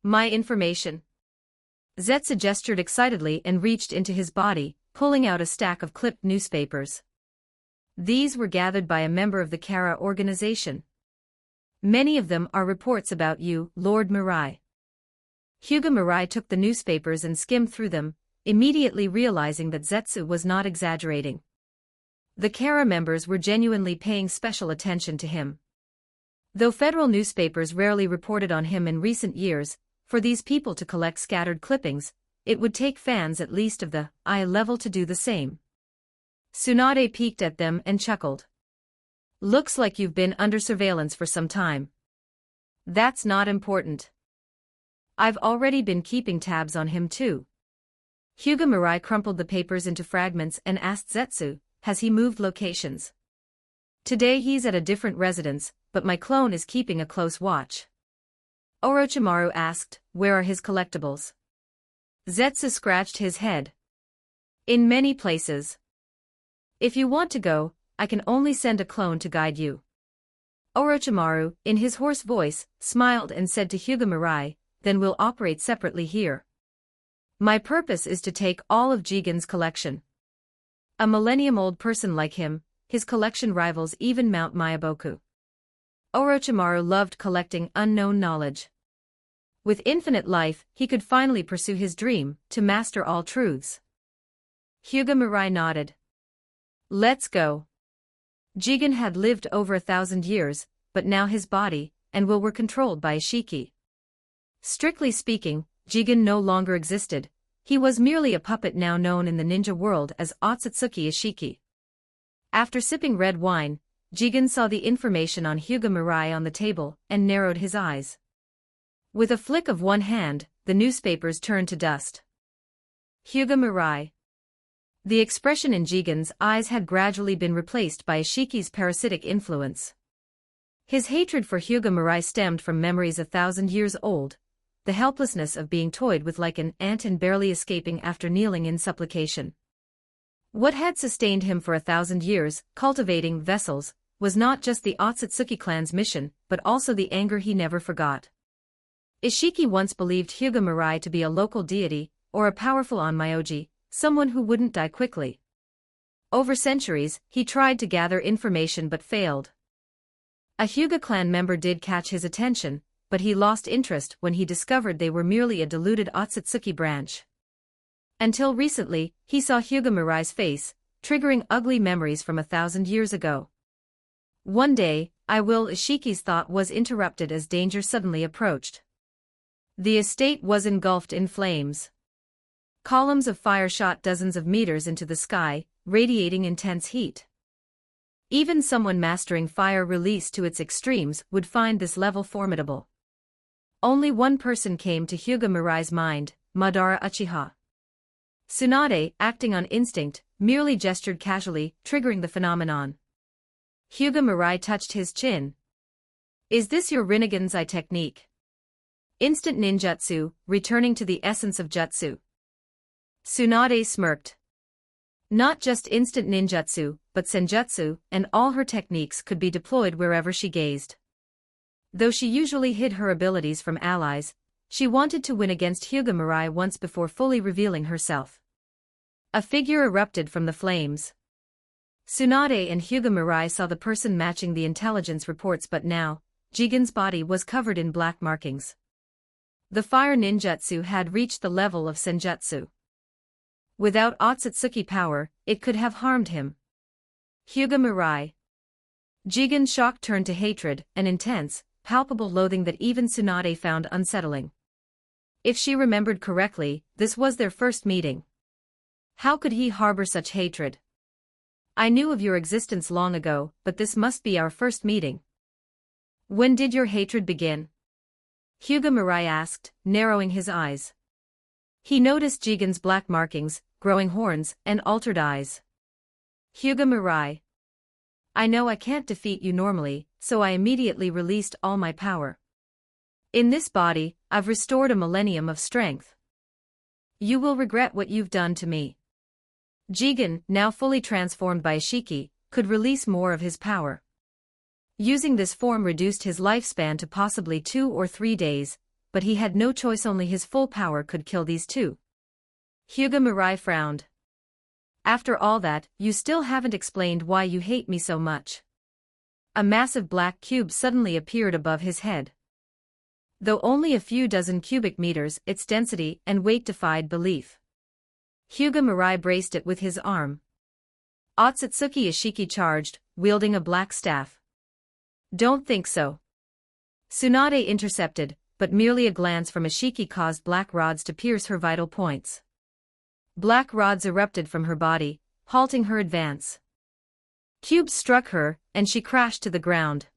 My information? Zetsu gestured excitedly and reached into his body, pulling out a stack of clipped newspapers. These were gathered by a member of the Kara organization. Many of them are reports about you, Lord Mirai. Hyuga Mirai took the newspapers and skimmed through them, immediately realizing that Zetsu was not exaggerating. The Kara members were genuinely paying special attention to him. Though federal newspapers rarely reported on him in recent years, for these people to collect scattered clippings, it would take fans at least of the eye level to do the same. Tsunade peeked at them and chuckled. Looks like you've been under surveillance for some time. That's not important. I've already been keeping tabs on him too. Hyuga Mirai crumpled the papers into fragments and asked Zetsu, has he moved locations? Today he's at a different residence, but my clone is keeping a close watch. Orochimaru asked, where are his collectibles? Zetsu scratched his head. In many places. If you want to go, I can only send a clone to guide you. Orochimaru, in his hoarse voice, smiled and said to Hyuga Mirai, then we'll operate separately here. My purpose is to take all of Jigen's collection. A millennium-old person like him, his collection rivals even Mount Myaboku. Orochimaru loved collecting unknown knowledge. With infinite life, he could finally pursue his dream, to master all truths. Hyuga Mirai nodded. Let's go. Jigen had lived over 1,000 years, but now his body and will were controlled by a Shiki. Strictly speaking, Jigen no longer existed, he was merely a puppet now known in the ninja world as Otsutsuki Ishiki. After sipping red wine, Jigen saw the information on Hyuga Mirai on the table and narrowed his eyes. With a flick of one hand, the newspapers turned to dust. Hyuga Mirai. The expression in Jigen's eyes had gradually been replaced by Ishiki's parasitic influence. His hatred for Hyuga Mirai stemmed from memories 1,000 years old, the helplessness of being toyed with like an ant and barely escaping after kneeling in supplication. What had sustained him for 1,000 years, cultivating vessels, was not just the Otsutsuki clan's mission, but also the anger he never forgot. Ishiki once believed Hyuga Mirai to be a local deity, or a powerful onmyoji, someone who wouldn't die quickly. Over centuries, he tried to gather information but failed. A Hyuga clan member did catch his attention, but he lost interest when he discovered they were merely a deluded Otsutsuki branch. Until recently, he saw Hyuga Mirai's face, triggering ugly memories from 1,000 years ago. One day, Ishiki's thought was interrupted as danger suddenly approached. The estate was engulfed in flames. Columns of fire shot dozens of meters into the sky, radiating intense heat. Even someone mastering fire release to its extremes would find this level formidable. Only one person came to Hyuga Mirai's mind, Madara Uchiha. Tsunade, acting on instinct, merely gestured casually, triggering the phenomenon. Hyuga Mirai touched his chin. Is this your Rinnegan's Eye technique? Instant ninjutsu, returning to the essence of jutsu. Tsunade smirked. Not just instant ninjutsu, but senjutsu, and all her techniques could be deployed wherever she gazed. Though she usually hid her abilities from allies, she wanted to win against Hyuga Mirai once before fully revealing herself. A figure erupted from the flames. Tsunade and Hyuga Mirai saw the person matching the intelligence reports, but now, Jigen's body was covered in black markings. The fire ninjutsu had reached the level of senjutsu. Without Otsutsuki power, it could have harmed him. Hyuga Mirai. Jigen's shock turned to hatred, an intense, palpable loathing that even Tsunade found unsettling. If she remembered correctly, this was their first meeting. How could he harbor such hatred? I knew of your existence long ago, but this must be our first meeting. When did your hatred begin? Hyuga Mirai asked, narrowing his eyes. He noticed Jigen's black markings, growing horns, and altered eyes. Hyuga Mirai. I know I can't defeat you normally, so I immediately released all my power. In this body, I've restored a millennium of strength. You will regret what you've done to me. Jigen, now fully transformed by Ishiki, could release more of his power. Using this form reduced his lifespan to possibly 2 or 3 days, but he had no choice, only his full power could kill these two. Hyuga Mirai frowned. After all that, you still haven't explained why you hate me so much. A massive black cube suddenly appeared above his head. Though only a few dozen cubic meters, its density and weight defied belief. Hyuga Mirai braced it with his arm. Otsutsuki Ishiki charged, wielding a black staff. Don't think so. Tsunade intercepted, but merely a glance from Ishiki caused black rods to pierce her vital points. Black rods erupted from her body, halting her advance. Cubes struck her, and she crashed to the ground.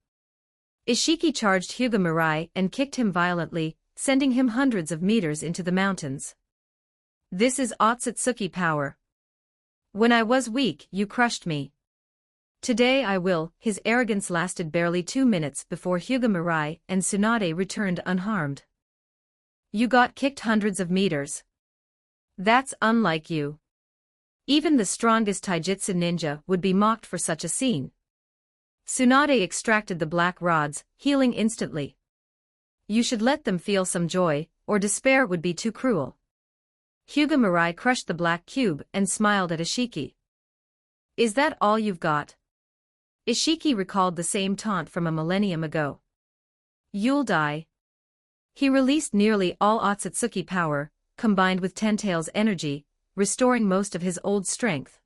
Ishiki charged Hyuga Mirai and kicked him violently, sending him hundreds of meters into the mountains. This is Otsutsuki power. When I was weak, you crushed me. Today I will. His arrogance lasted barely 2 minutes before Hyuga Mirai and Tsunade returned unharmed. You got kicked hundreds of meters. That's unlike you. Even the strongest taijutsu ninja would be mocked for such a scene. Tsunade extracted the black rods, healing instantly. You should let them feel some joy, or despair would be too cruel. Hyuga Mirai crushed the black cube and smiled at Ishiki. Is that all you've got? Ishiki recalled the same taunt from a millennium ago. You'll die. He released nearly all Otsutsuki power, combined with Tentail's energy, restoring most of his old strength.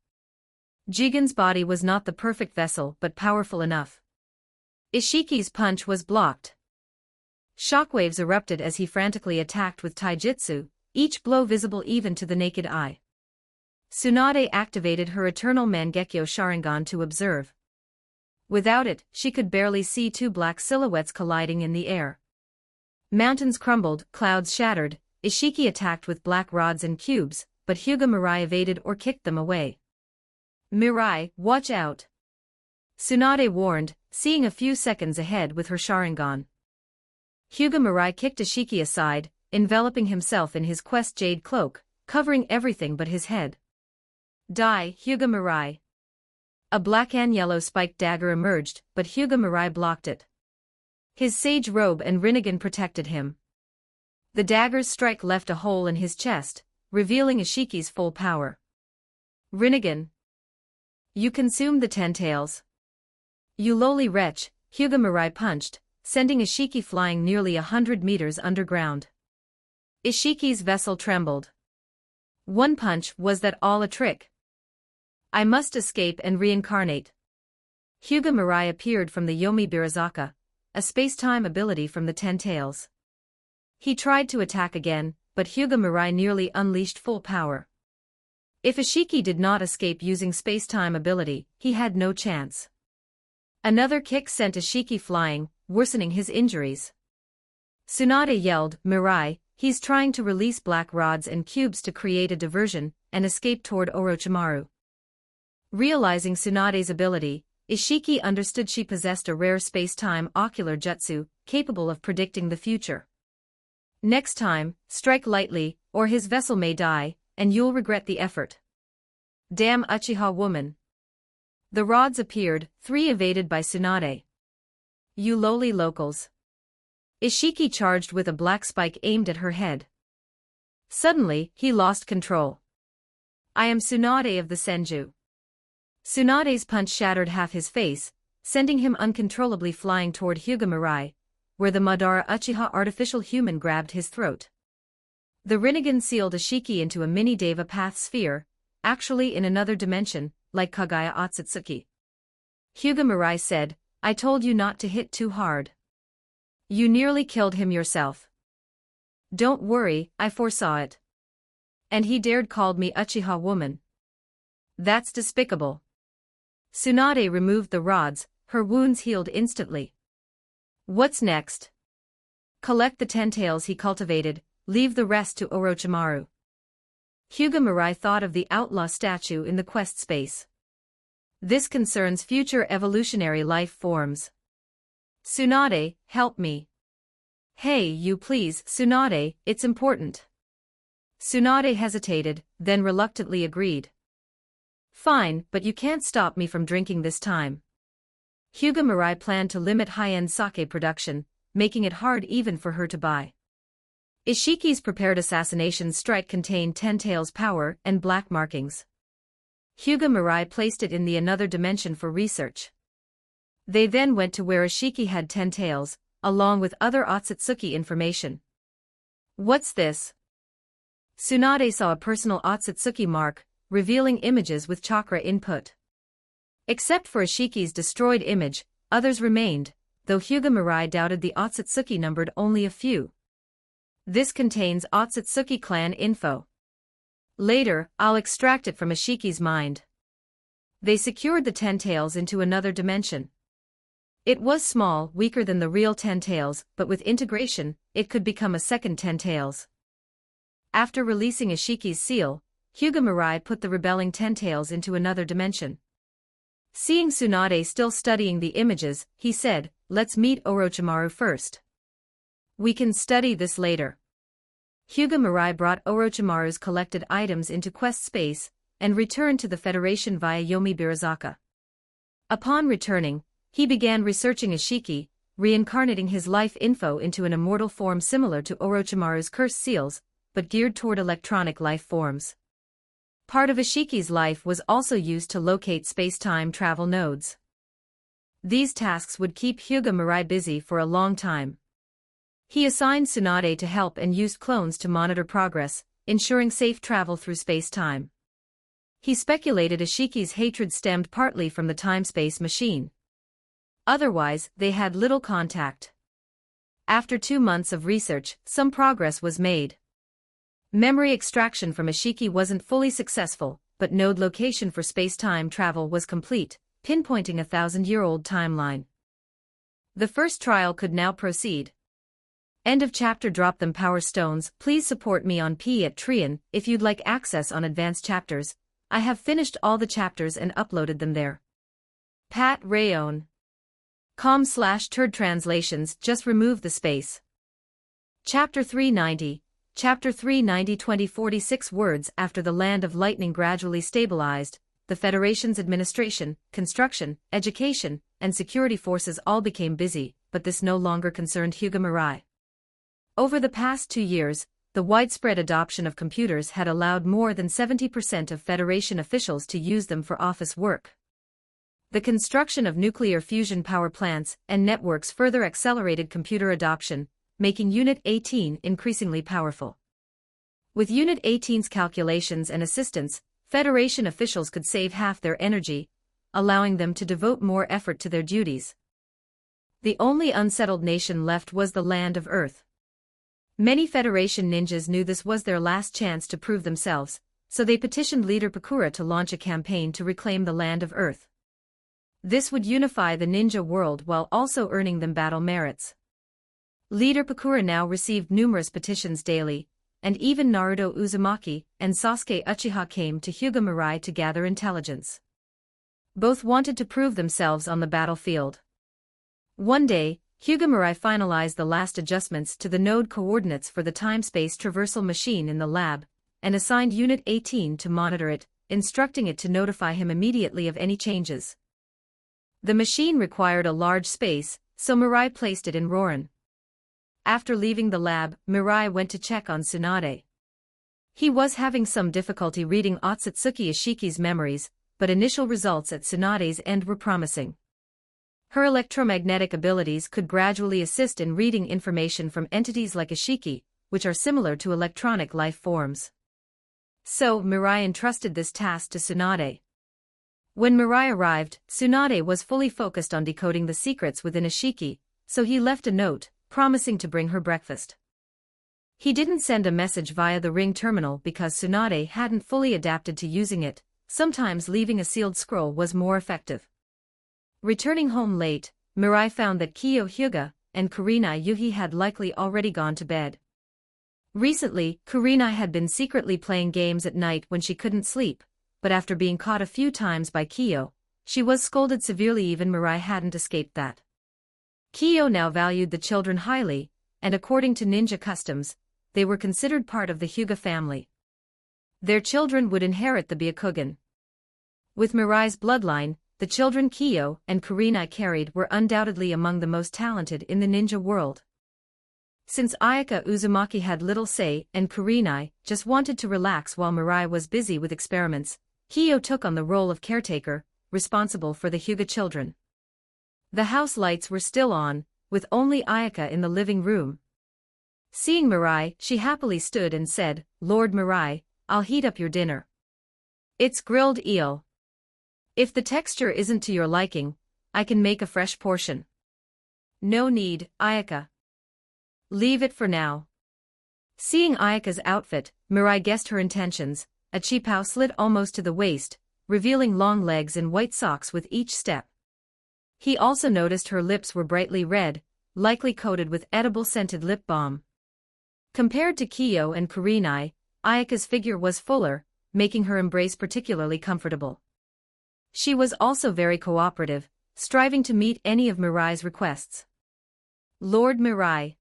Jigen's body was not the perfect vessel but powerful enough. Ishiki's punch was blocked. Shockwaves erupted as he frantically attacked with taijutsu, each blow visible even to the naked eye. Tsunade activated her eternal Mangekyo Sharingan to observe. Without it, she could barely see two black silhouettes colliding in the air. Mountains crumbled, clouds shattered. Ishiki attacked with black rods and cubes, but Hyuga Mirai evaded or kicked them away. Mirai, watch out! Tsunade warned, seeing a few seconds ahead with her Sharingan. Hyuga Mirai kicked Ishiki aside, enveloping himself in his quest jade cloak, covering everything but his head. Die, Hyuga Mirai! A black and yellow spiked dagger emerged, but Hyuga Mirai blocked it. His sage robe and Rinnegan protected him. The dagger's strike left a hole in his chest, revealing Ishiki's full power. Rinnegan! You consumed the Tentails. You lowly wretch, Hyuga Mirai punched, sending Ishiki flying nearly 100 meters underground. Ishiki's vessel trembled. One punch, was that all a trick? I must escape and reincarnate. Hyuga Mirai appeared from the Yomi Birazaka, a space-time ability from the Tentails. He tried to attack again, but Hyuga Mirai nearly unleashed full power. If Ishiki did not escape using space-time ability, he had no chance. Another kick sent Ishiki flying, worsening his injuries. Tsunade yelled, Mirai, he's trying to release black rods and cubes to create a diversion, and escaped toward Orochimaru. Realizing Tsunade's ability, Ishiki understood she possessed a rare space-time ocular jutsu, capable of predicting the future. Next time, strike lightly, or his vessel may die, and you'll regret the effort. Damn Uchiha woman. The rods appeared, 3 evaded by Tsunade. You lowly locals. Ishiki charged with a black spike aimed at her head. Suddenly, he lost control. I am Tsunade of the Senju. Tsunade's punch shattered half his face, sending him uncontrollably flying toward Hyuga Mirai, where the Madara Uchiha artificial human grabbed his throat. The Rinnegan sealed Ishiki into a mini Deva Path sphere, actually in another dimension, like Kagaya Otsutsuki. Hyuga Mirai said, I told you not to hit too hard. You nearly killed him yourself. Don't worry, I foresaw it. And he dared called me Uchiha woman. That's despicable. Tsunade removed the rods, her wounds healed instantly. What's next? Collect the 10 tails he cultivated, leave the rest to Orochimaru. Hyuga Mirai thought of the outlaw statue in the quest space. This concerns future evolutionary life forms. Tsunade, help me. Hey, you please, Tsunade, it's important. Tsunade hesitated, then reluctantly agreed. Fine, but you can't stop me from drinking this time. Hyuga Mirai planned to limit high-end sake production, making it hard even for her to buy. Ishiki's prepared assassination strike contained 10 tails power and black markings. Hyuga Mirai placed it in the another dimension for research. They then went to where Ishiki had 10 tails, along with other Otsutsuki information. What's this? Tsunade saw a personal Otsutsuki mark, revealing images with chakra input. Except for Ishiki's destroyed image, others remained, though Hyuga Mirai doubted the Otsutsuki numbered only a few. This contains Otsutsuki clan info. Later, I'll extract it from Ishiki's mind. They secured the 10 tails into another dimension. It was small, weaker than the real 10 tails, but with integration, it could become a second 10 tails. After releasing Ishiki's seal, Hyuga Mirai put the rebelling 10 tails into another dimension. Seeing Tsunade still studying the images, he said, let's meet Orochimaru first. We can study this later. Hyuga Mirai brought Orochimaru's collected items into quest space, and returned to the Federation via Yomibirazaka. Upon returning, he began researching Ishiki, reincarnating his life info into an immortal form similar to Orochimaru's cursed seals, but geared toward electronic life forms. Part of Ishiki's life was also used to locate space-time travel nodes. These tasks would keep Hyuga Mirai busy for a long time. He assigned Tsunade to help and used clones to monitor progress, ensuring safe travel through space-time. He speculated Ishiki's hatred stemmed partly from the time-space machine. Otherwise, they had little contact. After 2 months of research, some progress was made. Memory extraction from Ishiki wasn't fully successful, but node location for space-time travel was complete, pinpointing a 1,000-year-old timeline. The first trial could now proceed. End of chapter. Drop them power stones. Please support me on Patreon if you'd like access on advanced chapters. I have finished all the chapters and uploaded them there. Pat Rayon. com/turd translations. Just remove the space. Chapter 390. Chapter 390 2046 words. After the Land of Lightning gradually stabilized, the Federation's administration, construction, education, and security forces all became busy, but this no longer concerned Hyuga Mirai. Over the past 2 years, the widespread adoption of computers had allowed more than 70% of Federation officials to use them for office work. The construction of nuclear fusion power plants and networks further accelerated computer adoption, making Unit 18 increasingly powerful. With Unit 18's calculations and assistance, Federation officials could save half their energy, allowing them to devote more effort to their duties. The only unsettled nation left was the Land of Earth. Many Federation ninjas knew this was their last chance to prove themselves, so they petitioned leader Pakura to launch a campaign to reclaim the Land of Earth. This would unify the ninja world while also earning them battle merits. Leader Pakura now received numerous petitions daily, and even Naruto Uzumaki and Sasuke Uchiha came to Hyuga Mirai to gather intelligence. Both wanted to prove themselves on the battlefield. One day, Hyuga Mirai finalized the last adjustments to the node coordinates for the time-space traversal machine in the lab, and assigned Unit 18 to monitor it, instructing it to notify him immediately of any changes. The machine required a large space, so Mirai placed it in Roran. After leaving the lab, Mirai went to check on Tsunade. He was having some difficulty reading Otsutsuki Ishiki's memories, but initial results at Tsunade's end were promising. Her electromagnetic abilities could gradually assist in reading information from entities like Ishiki, which are similar to electronic life forms. So, Mirai entrusted this task to Tsunade. When Mirai arrived, Tsunade was fully focused on decoding the secrets within Ishiki, so he left a note, promising to bring her breakfast. He didn't send a message via the ring terminal because Tsunade hadn't fully adapted to using it. Sometimes leaving a sealed scroll was more effective. Returning home late, Mirai found that Kiyo Hyuga and Kurenai Yuhi had likely already gone to bed. Recently, Kurenai had been secretly playing games at night when she couldn't sleep, but after being caught a few times by Kiyo, she was scolded severely. Even Mirai hadn't escaped that. Kiyo now valued the children highly, and according to ninja customs, they were considered part of the Hyuga family. Their children would inherit the Byakugan. With Mirai's bloodline, the children Kiyo and Kurenai carried were undoubtedly among the most talented in the ninja world. Since Ayaka Uzumaki had little say and Kurenai just wanted to relax while Mirai was busy with experiments, Kiyo took on the role of caretaker, responsible for the Hyuga children. The house lights were still on, with only Ayaka in the living room. Seeing Mirai, she happily stood and said, "Lord Mirai, I'll heat up your dinner. It's grilled eel. If the texture isn't to your liking, I can make a fresh portion." "No need, Ayaka. Leave it for now." Seeing Ayaka's outfit, Mirai guessed her intentions. A chipao slid almost to the waist, revealing long legs and white socks with each step. He also noticed her lips were brightly red, likely coated with edible scented lip balm. Compared to Kiyo and Kurenai, Ayaka's figure was fuller, making her embrace particularly comfortable. She was also very cooperative, striving to meet any of Mirai's requests. "Lord Mirai.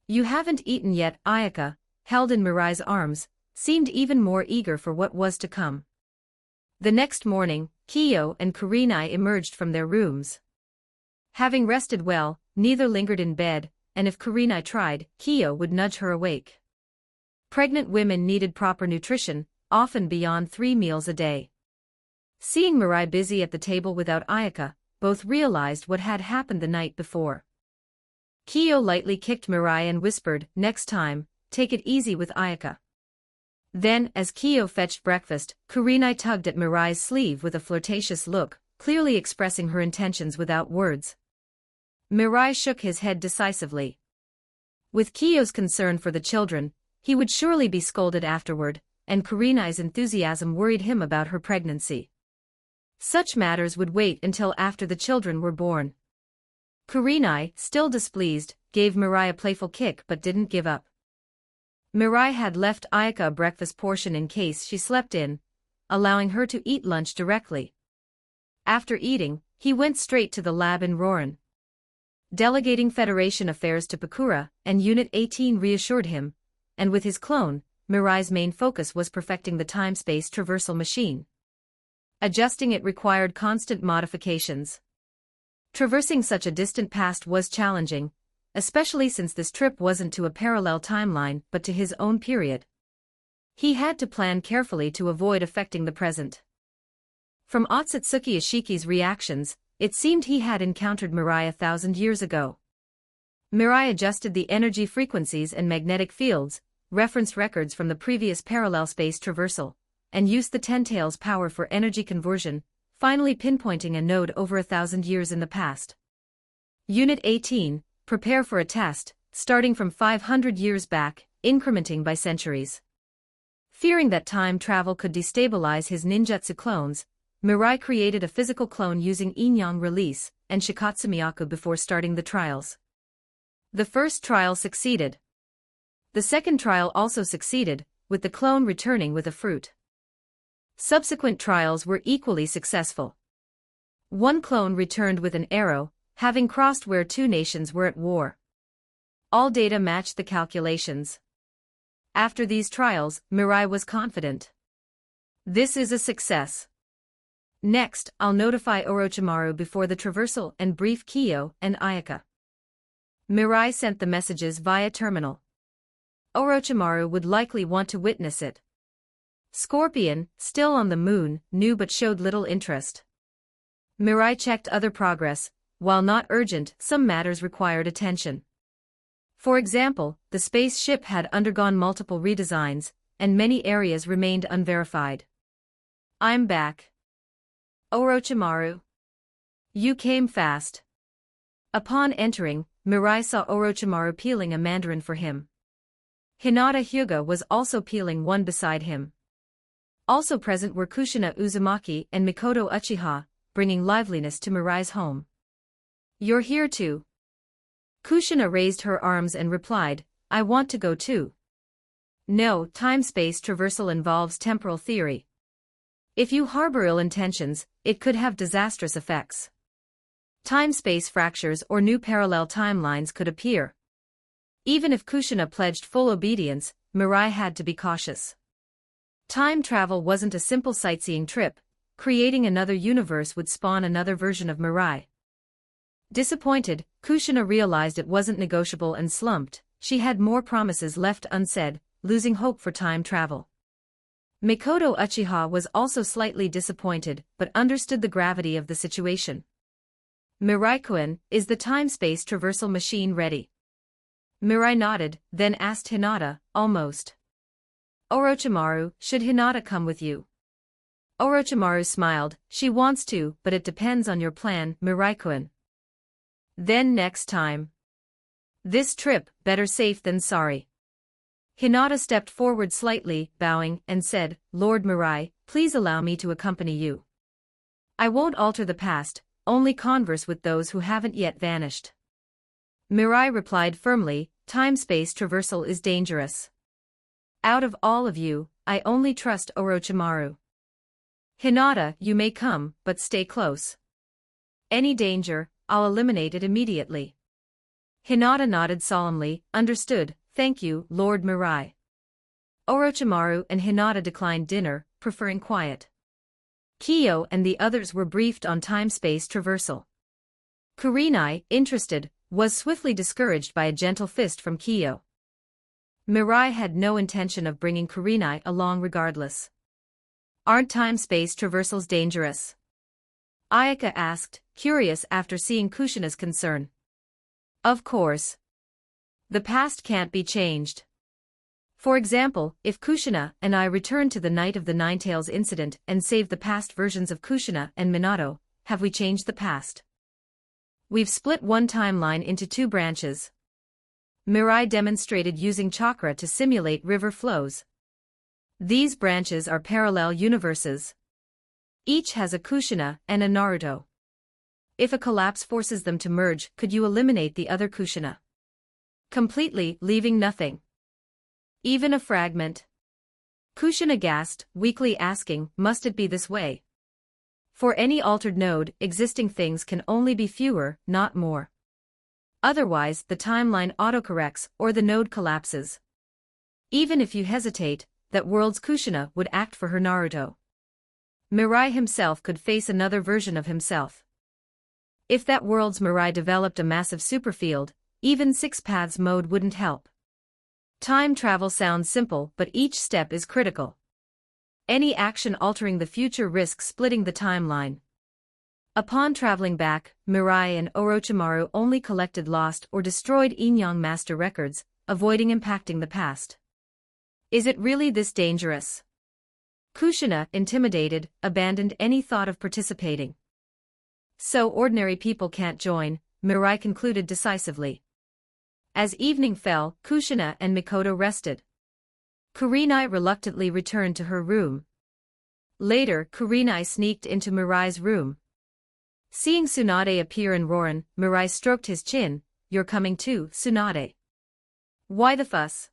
You haven't eaten yet." Ayaka, held in Mirai's arms, seemed even more eager for what was to come. The next morning, Kiyo and Kurenai emerged from their rooms. Having rested well, neither lingered in bed, and if Kurenai tried, Kiyo would nudge her awake. Pregnant women needed proper nutrition, often beyond 3 meals a day. Seeing Mirai busy at the table without Ayaka, both realized what had happened the night before. Kiyo lightly kicked Mirai and whispered, "Next time, take it easy with Ayaka." Then, as Kiyo fetched breakfast, Kurenai tugged at Mirai's sleeve with a flirtatious look, clearly expressing her intentions without words. Mirai shook his head decisively. With Kiyo's concern for the children, he would surely be scolded afterward, and Kurenai's enthusiasm worried him about her pregnancy. Such matters would wait until after the children were born. Kurenai, still displeased, gave Mirai a playful kick but didn't give up. Mirai had left Ayaka a breakfast portion in case she slept in, allowing her to eat lunch directly. After eating, he went straight to the lab in Roran. Delegating Federation affairs to Pakura and Unit 18 reassured him, and with his clone, Mirai's main focus was perfecting the time-space traversal machine. Adjusting it required constant modifications. Traversing such a distant past was challenging, especially since this trip wasn't to a parallel timeline but to his own period. He had to plan carefully to avoid affecting the present. From Otsutsuki Ishiki's reactions, it seemed he had encountered Mirai 1,000 years ago. Mirai adjusted the energy frequencies and magnetic fields, reference records from the previous parallel space traversal, and used the Ten-Tails power for energy conversion, finally pinpointing a node over 1,000 years in the past. Unit 18, prepare for a test, starting from 500 years back, incrementing by centuries. Fearing that time travel could destabilize his ninjutsu clones, Mirai created a physical clone using Inyang release and Shikatsumiyaku before starting the trials. The first trial succeeded. The second trial also succeeded, with the clone returning with a fruit. Subsequent trials were equally successful. One clone returned with an arrow, having crossed where two nations were at war. All data matched the calculations. After these trials, Mirai was confident. This is a success. Next, I'll notify Orochimaru before the traversal and brief Kiyo and Ayaka. Mirai sent the messages via terminal. Orochimaru would likely want to witness it. Scorpion, still on the moon, knew but showed little interest. Mirai checked other progress. While not urgent, some matters required attention. For example, the spaceship had undergone multiple redesigns, and many areas remained unverified. I'm back. Orochimaru. You came fast. Upon entering, Mirai saw Orochimaru peeling a mandarin for him. Hinata Hyuga was also peeling one beside him. Also present were Kushina Uzumaki and Mikoto Uchiha, bringing liveliness to Mirai's home. You're here too. Kushina raised her arms and replied, I want to go too. No, time-space traversal involves temporal theory. If you harbor ill intentions, it could have disastrous effects. Time-space fractures or new parallel timelines could appear. Even if Kushina pledged full obedience, Mirai had to be cautious. Time travel wasn't a simple sightseeing trip. Creating another universe would spawn another version of Mirai. Disappointed, Kushina realized it wasn't negotiable and slumped. She had more promises left unsaid, losing hope for time travel. Mikoto Uchiha was also slightly disappointed, but understood the gravity of the situation. Mirai-kun, is the time-space traversal machine ready? Mirai nodded, then asked Hinata, almost. Orochimaru, should Hinata come with you? Orochimaru smiled, she wants to, but it depends on your plan, Mirai-kun. Then next time. This trip, better safe than sorry. Hinata stepped forward slightly, bowing, and said, Lord Mirai, please allow me to accompany you. I won't alter the past, only converse with those who haven't yet vanished. Mirai replied firmly, time-space traversal is dangerous. Out of all of you, I only trust Orochimaru. Hinata, you may come, but stay close. Any danger, I'll eliminate it immediately. Hinata nodded solemnly, understood, thank you, Lord Mirai. Orochimaru and Hinata declined dinner, preferring quiet. Kiyo and the others were briefed on time-space traversal. Kurenai, interested, was swiftly discouraged by a gentle fist from Kiyo. Mirai had no intention of bringing Kurenai along regardless. Aren't time-space traversals dangerous? Ayaka asked, curious after seeing Kushina's concern. Of course. The past can't be changed. For example, if Kushina and I return to the night of the Ninetales incident and save the past versions of Kushina and Minato, have we changed the past? We've split one timeline into two branches. Mirai demonstrated using chakra to simulate river flows. These branches are parallel universes. Each has a Kushina and a Naruto. If a collapse forces them to merge, could you eliminate the other Kushina? Completely, leaving nothing. Even a fragment? Kushina gasped, weakly asking, must it be this way? For any altered node, existing things can only be fewer, not more. Otherwise, the timeline autocorrects or the node collapses. Even if you hesitate, that world's Kushina would act for her Naruto. Mirai himself could face another version of himself. If that world's Mirai developed a massive superfield, even Six Paths mode wouldn't help. Time travel sounds simple, but each step is critical. Any action altering the future risks splitting the timeline. Upon traveling back, Mirai and Orochimaru only collected lost or destroyed Inyang master records, avoiding impacting the past. Is it really this dangerous? Kushina, intimidated, abandoned any thought of participating. So ordinary people can't join, Mirai concluded decisively. As evening fell, Kushina and Mikoto rested. Kurenai reluctantly returned to her room. Later, Kurenai sneaked into Mirai's room. Seeing Tsunade appear in Roran, Mirai stroked his chin, you're coming too, Tsunade. Why the fuss?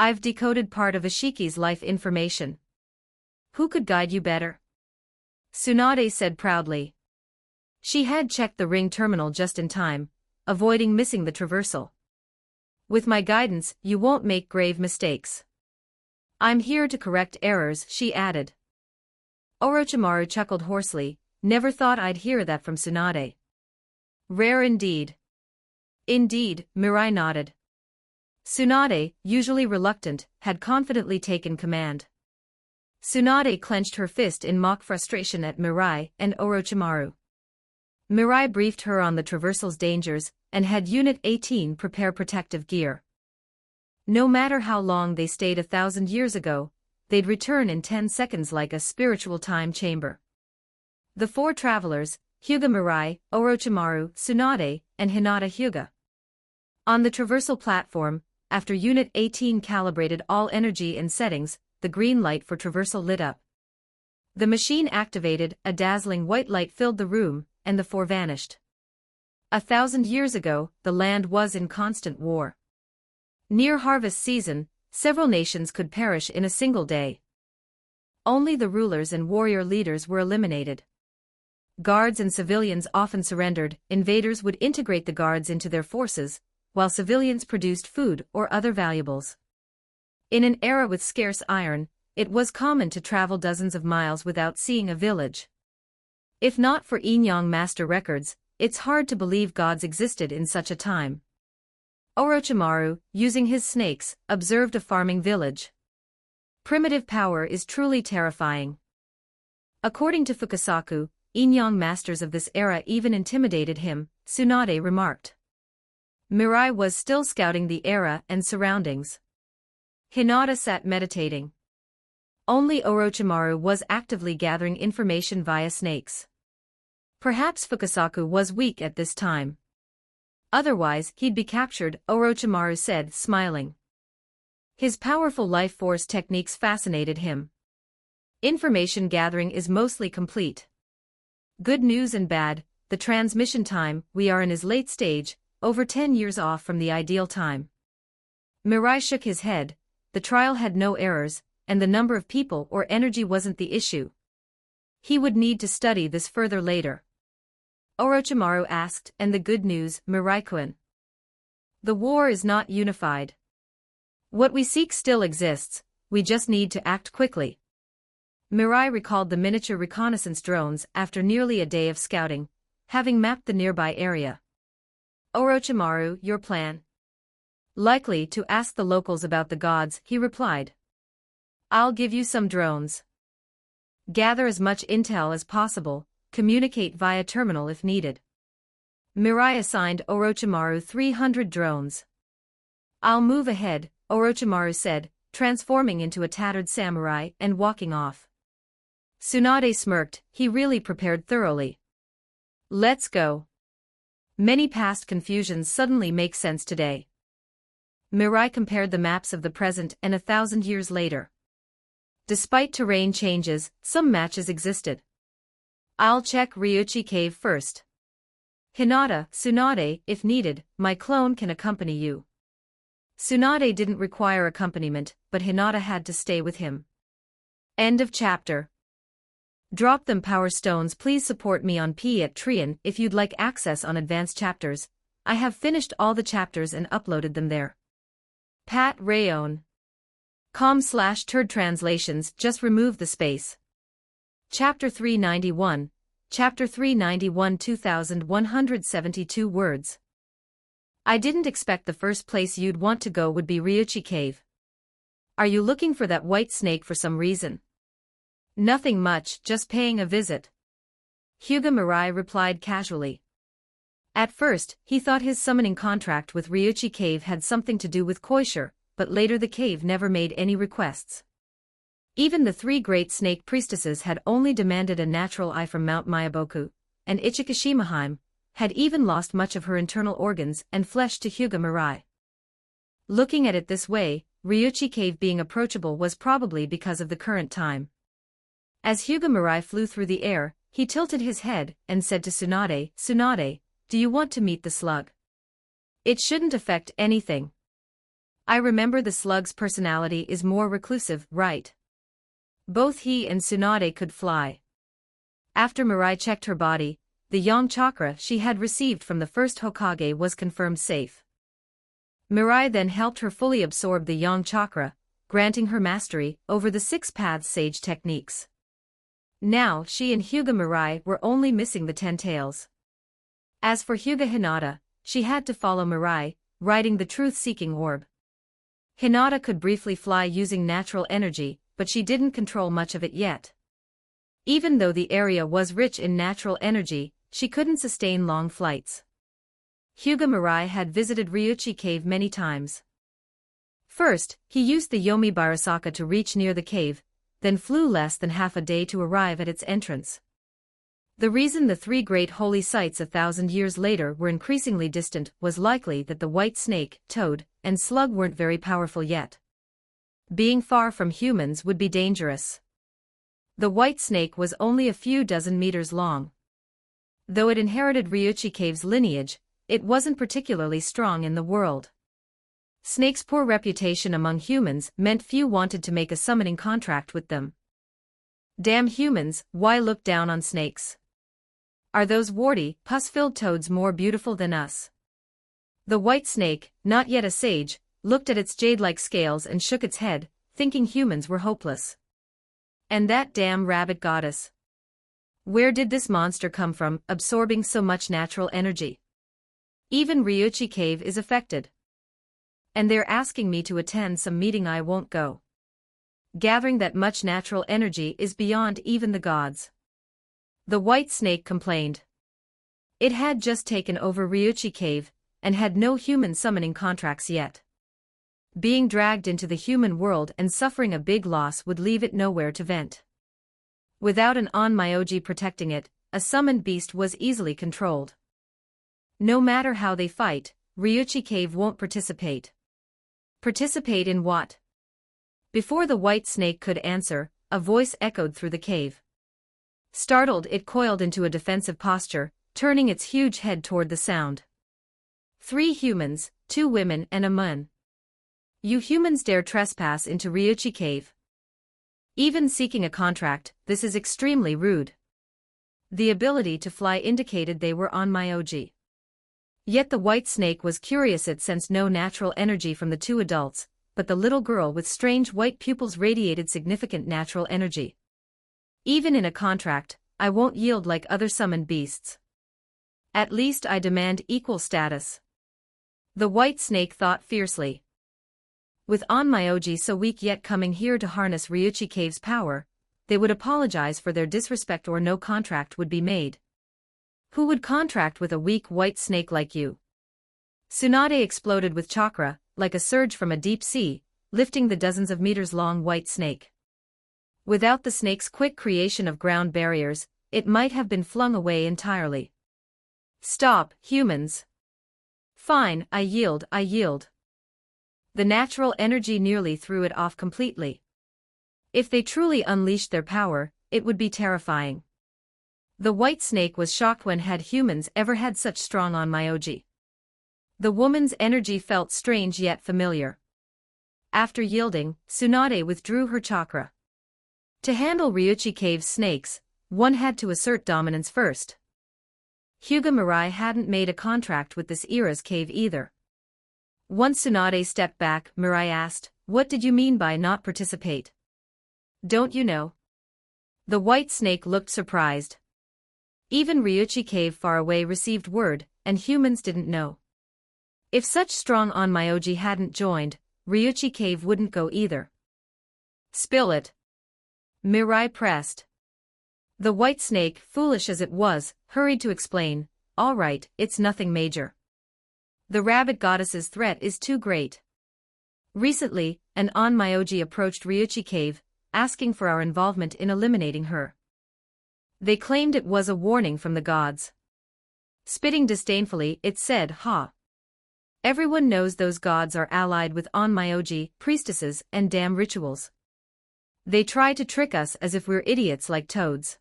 I've decoded part of Ishiki's life information. Who could guide you better? Tsunade said proudly. She had checked the ring terminal just in time, avoiding missing the traversal. With my guidance, you won't make grave mistakes. I'm here to correct errors, she added. Orochimaru chuckled hoarsely. Never thought I'd hear that from Tsunade. Rare indeed. Indeed, Mirai nodded. Tsunade, usually reluctant, had confidently taken command. Tsunade clenched her fist in mock frustration at Mirai and Orochimaru. Mirai briefed her on the traversal's dangers, and had Unit 18 prepare protective gear. No matter how long they stayed 1,000 years ago, they'd return in 10 seconds like a spiritual time chamber. The four travelers, Hyuga Mirai, Orochimaru, Tsunade, and Hinata Hyuga. On the traversal platform, after Unit 18 calibrated all energy and settings, the green light for traversal lit up. The machine activated, a dazzling white light filled the room, and the four vanished. 1,000 years ago, the land was in constant war. Near harvest season, several nations could perish in a single day. Only the rulers and warrior leaders were eliminated. Guards and civilians often surrendered. Invaders would integrate the guards into their forces, while civilians produced food or other valuables. In an era with scarce iron, it was common to travel dozens of miles without seeing a village. If not for Yin-Yang master records, it's hard to believe gods existed in such a time. Orochimaru, using his snakes, observed a farming village. Primitive power is truly terrifying. According to Fukasaku, Yin-Yang masters of this era even intimidated him, Tsunade remarked. Mirai was still scouting the era and surroundings. Hinata sat meditating. Only Orochimaru was actively gathering information via snakes. Perhaps Fukasaku was weak at this time. Otherwise, he'd be captured, Orochimaru said, smiling. His powerful life force techniques fascinated him. Information gathering is mostly complete. Good news and bad, the transmission time, we are in his late stage, over 10 years off from the ideal time. Mirai shook his head. The trial had no errors, and the number of people or energy wasn't the issue. He would need to study this further later. Orochimaru asked, and the good news, Mirai-kun? The war is not unified. What we seek still exists, we just need to act quickly. Mirai recalled the miniature reconnaissance drones after nearly a day of scouting, having mapped the nearby area. Orochimaru, your plan? Likely to ask the locals about the gods, he replied. I'll give you some drones. Gather as much intel as possible, communicate via terminal if needed. Mirai assigned Orochimaru 300 drones. I'll move ahead, Orochimaru said, transforming into a tattered samurai and walking off. Tsunade smirked, he really prepared thoroughly. Let's go. Many past confusions suddenly make sense today. Mirai compared the maps of the present and 1,000 years later. Despite terrain changes, some matches existed. I'll check Ryuchi Cave first. Hinata, Tsunade, if needed, my clone can accompany you. Tsunade didn't require accompaniment, but Hinata had to stay with him. End of chapter. Drop them Power Stones. Please support me on Patreon if you'd like access on advanced chapters. I have finished all the chapters and uploaded them there. Pat Rayon. com/turd translations, just remove the space. Chapter 391. Chapter 391 2172 words. I didn't expect the first place you'd want to go would be Ryuchi Cave. Are you looking for that white snake for some reason? Nothing much, just paying a visit. Hyuga Mirai replied casually. At first, he thought his summoning contract with Ryuchi Cave had something to do with Koisher, but later the cave never made any requests. Even the three great snake priestesses had only demanded a natural eye from Mount Myaboku, and Ichikishimaheim had even lost much of her internal organs and flesh to Hyuga Mirai. Looking at it this way, Ryuchi Cave being approachable was probably because of the current time. As Hyuga Mirai flew through the air, he tilted his head and said to Tsunade, Tsunade, do you want to meet the slug? It shouldn't affect anything. I remember the slug's personality is more reclusive, right? Both he and Tsunade could fly. After Mirai checked her body, the yang chakra she had received from the first Hokage was confirmed safe. Mirai then helped her fully absorb the yang chakra, granting her mastery over the six paths sage techniques. Now she and Hyuga Mirai were only missing the 10 tails. As for Hyuga Hinata, she had to follow Mirai, riding the truth-seeking orb. Hinata could briefly fly using natural energy, but she didn't control much of it yet. Even though the area was rich in natural energy, she couldn't sustain long flights. Hyuga Mirai had visited Ryuchi Cave many times. First, he used the Yomi Barasaka to reach near the cave, then flew less than half a day to arrive at its entrance. The reason the 3 great holy sites 1,000 years later were increasingly distant was likely that the white snake, toad, and slug weren't very powerful yet. Being far from humans would be dangerous. The white snake was only a few dozen meters long. Though it inherited Ryuchi Cave's lineage, it wasn't particularly strong in the world. Snake's poor reputation among humans meant few wanted to make a summoning contract with them. Damn humans, why look down on snakes? Are those warty, pus-filled toads more beautiful than us? The white snake, not yet a sage, looked at its jade-like scales and shook its head, thinking humans were hopeless. And that damn rabbit goddess. Where did this monster come from, absorbing so much natural energy? Even Ryuchi Cave is affected. And they're asking me to attend some meeting I won't go. Gathering that much natural energy is beyond even the gods. The white snake complained. It had just taken over Ryuchi Cave, and had no human summoning contracts yet. Being dragged into the human world and suffering a big loss would leave it nowhere to vent. Without an onmyoji protecting it, a summoned beast was easily controlled. No matter how they fight, Ryuchi Cave won't participate. Participate in what? Before the white snake could answer, a voice echoed through the cave. Startled, it coiled into a defensive posture, turning its huge head toward the sound. 3 humans, 2 women and a man. You humans dare trespass into Ryuchi Cave? Even seeking a contract, this is extremely rude. The ability to fly indicated they were onmyoji. Yet the white snake was curious. It sensed no natural energy from the 2 adults, but the little girl with strange white pupils radiated significant natural energy. Even in a contract, I won't yield like other summoned beasts. At least I demand equal status. The white snake thought fiercely. With onmyoji so weak yet coming here to harness Ryuchi Cave's power, they would apologize for their disrespect or no contract would be made. Who would contract with a weak white snake like you? Tsunade exploded with chakra, like a surge from a deep sea, lifting the dozens of meters long white snake. Without the snake's quick creation of ground barriers, it might have been flung away entirely. Stop, humans. Fine, I yield. The natural energy nearly threw it off completely. If they truly unleashed their power, it would be terrifying. The white snake was shocked. When had humans ever had such strong onmyoji? The woman's energy felt strange yet familiar. After yielding, Tsunade withdrew her chakra. To handle Ryuchi Cave's snakes, one had to assert dominance first. Hyuga Mirai hadn't made a contract with this era's cave either. Once Tsunade stepped back, Mirai asked, "What did you mean by not participate? Don't you know?" The white snake looked surprised. Even Ryuchi Cave far away received word, and humans didn't know. If such strong onmyoji hadn't joined, Ryuchi Cave wouldn't go either. Spill it. Mirai pressed. The white snake, foolish as it was, hurried to explain, "All right, it's nothing major. The rabbit goddess's threat is too great. Recently, an onmyoji approached Ryuchi Cave, asking for our involvement in eliminating her. They claimed it was a warning from the gods." Spitting disdainfully, it said, "Ha. Everyone knows those gods are allied with onmyoji, priestesses, and damn rituals. They try to trick us as if we're idiots like toads.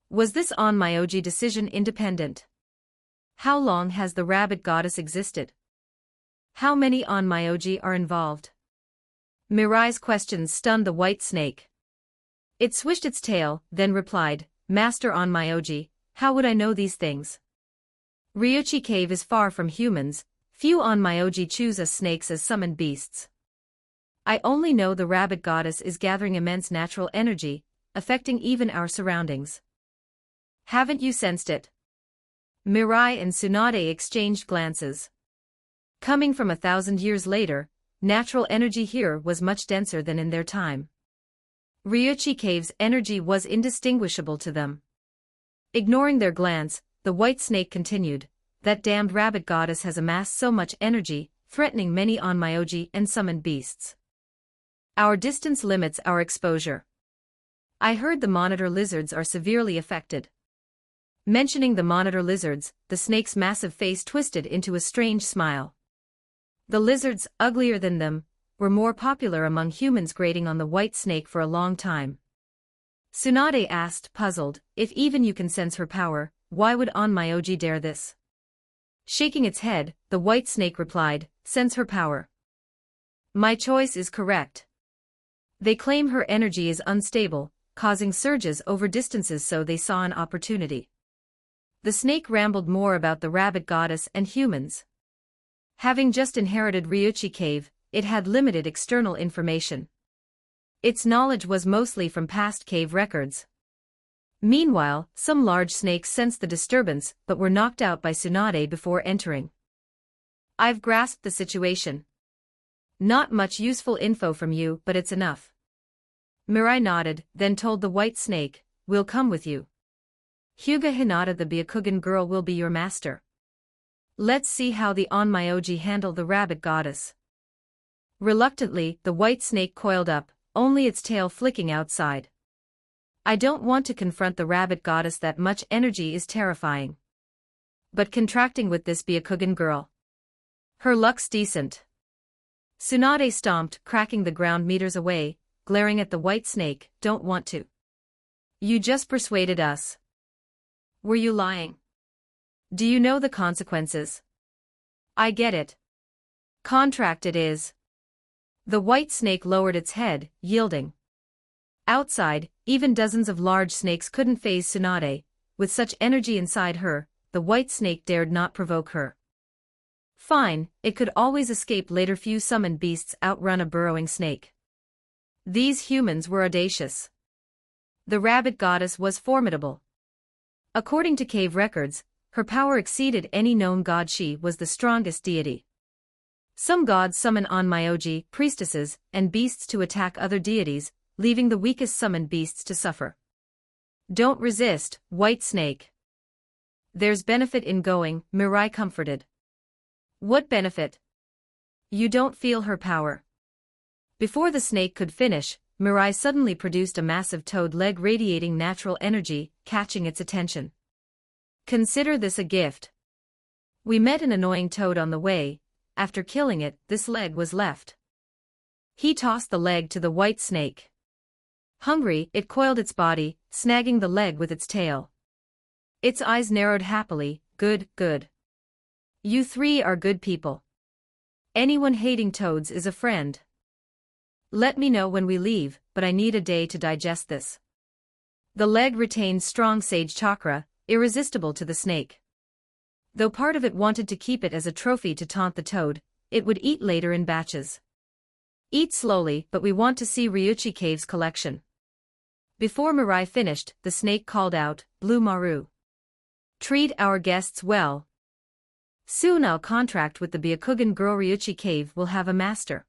Was this onmyoji decision independent? How long has the rabbit goddess existed? How many onmyoji are involved? Mirai's questions stunned the white snake. It swished its tail, then replied, Master onmyoji, how would I know these things? Ryuchi Cave is far from humans, few onmyoji choose us snakes as summoned beasts. I only know the rabbit goddess is gathering immense natural energy, affecting even our surroundings. Haven't you sensed it? Mirai and Tsunade exchanged glances. Coming from 1,000 years later, natural energy here was much denser than in their time. Ryuchi Cave's energy was indistinguishable to them. Ignoring their glance, the white snake continued, that damned rabbit goddess has amassed so much energy, threatening many onmyoji and summoned beasts. Our distance limits our exposure. I heard the monitor lizards are severely affected. Mentioning the monitor lizards, the snake's massive face twisted into a strange smile. The lizards, uglier than them, were more popular among humans, grating on the white snake for a long time. Tsunade asked, puzzled, if even you can sense her power, why would onmyoji dare this? Shaking its head, the white snake replied, sense her power. My choice is correct. They claim her energy is unstable, causing surges over distances, so they saw an opportunity. The snake rambled more about the rabbit goddess and humans. Having just inherited Ryuchi Cave, it had limited external information. Its knowledge was mostly from past cave records. Meanwhile, some large snakes sensed the disturbance but were knocked out by Tsunade before entering. I've grasped the situation. Not much useful info from you, but it's enough. Mirai nodded, then told the white snake, we'll come with you. Hyuga Hinata, the Byakugan girl, will be your master. Let's see how the onmyoji handle the rabbit goddess. Reluctantly, the white snake coiled up, only its tail flicking outside. I don't want to confront the rabbit goddess, that much energy is terrifying. But contracting with this Byakugan girl. Her luck's decent. Tsunade stomped, cracking the ground meters away, glaring at the white snake, don't want to. You just persuaded us. Were you lying? Do you know the consequences? I get it. Contract it is. The white snake lowered its head, yielding. Outside, even dozens of large snakes couldn't faze Tsunade. With such energy inside her, the white snake dared not provoke her. Fine, it could always escape later. Few summoned beasts outrun a burrowing snake. These humans were audacious. The rabbit goddess was formidable. According to cave records, her power exceeded any known god. She was the strongest deity. Some gods summon onmyoji, priestesses, and beasts to attack other deities, leaving the weakest summoned beasts to suffer. Don't resist, white snake. There's benefit in going, Mirai comforted. What benefit? You don't feel her power. Before the snake could finish, Mirai suddenly produced a massive toad leg radiating natural energy, catching its attention. Consider this a gift. We met an annoying toad on the way. After killing it, this leg was left. He tossed the leg to the white snake. Hungry, it coiled its body, snagging the leg with its tail. Its eyes narrowed happily, good, good. You three are good people. Anyone hating toads is a friend. Let me know when we leave, but I need a day to digest this. The leg retained strong sage chakra, irresistible to the snake. Though part of it wanted to keep it as a trophy to taunt the toad, it would eat later in batches. Eat slowly, but we want to see Ryuchi Cave's collection. Before Mirai finished, the snake called out, Blue Maru. Treat our guests well. Soon I'll contract with the Byakugan girl. Ryuchi Cave will have a master.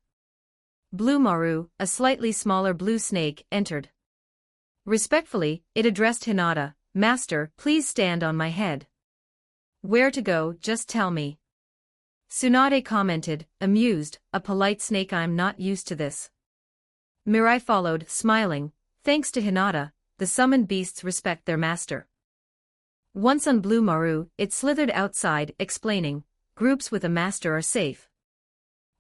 Blue Maru, a slightly smaller blue snake, entered. Respectfully, it addressed Hinata, Master, please stand on my head. Where to go, just tell me. Tsunade commented, amused, a polite snake. I'm not used to this. Mirai followed, smiling, thanks to Hinata, the summoned beasts respect their master. Once on Blue Maru, it slithered outside, explaining, groups with a master are safe.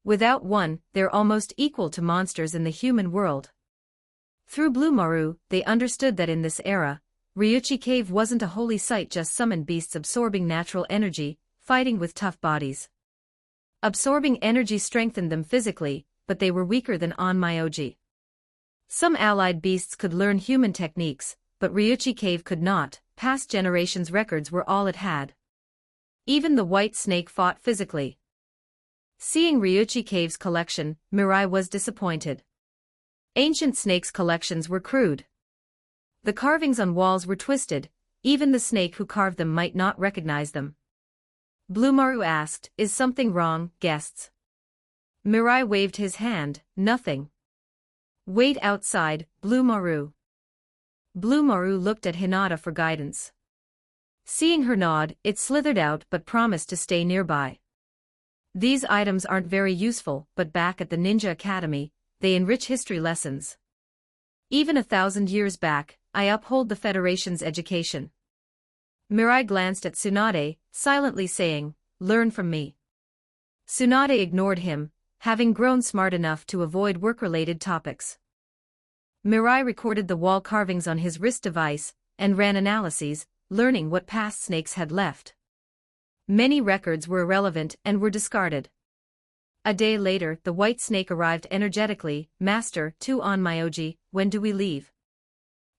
Without one, they're almost equal to monsters in the human world. Through Blue Maru, they understood that in this era, Ryuchi Cave wasn't a holy site, just summoned beasts absorbing natural energy, fighting with tough bodies. Absorbing energy strengthened them physically, but they were weaker than Onmyoji. Some allied beasts could learn human techniques, but Ryuchi Cave could not. Past generations' records were all it had. Even the white snake fought physically. Seeing Ryuchi Cave's collection, Mirai was disappointed. Ancient snakes' collections were crude. The carvings on walls were twisted, even the snake who carved them might not recognize them. Bluemaru asked, "Is something wrong, guests?" Mirai waved his hand, "Nothing." "Wait outside, Bluemaru." Bluemaru looked at Hinata for guidance. Seeing her nod, it slithered out but promised to stay nearby. These items aren't very useful, but back at the Ninja Academy, they enrich history lessons. Even 1,000 years back, I uphold the Federation's education. Mirai glanced at Tsunade, silently saying, "Learn from me." Tsunade ignored him, having grown smart enough to avoid work-related topics. Mirai recorded the wall carvings on his wrist device, and ran analyses, learning what past snakes had left. Many records were irrelevant and were discarded. A day later, the white snake arrived energetically. "Master, to Onmyoji, when do we leave?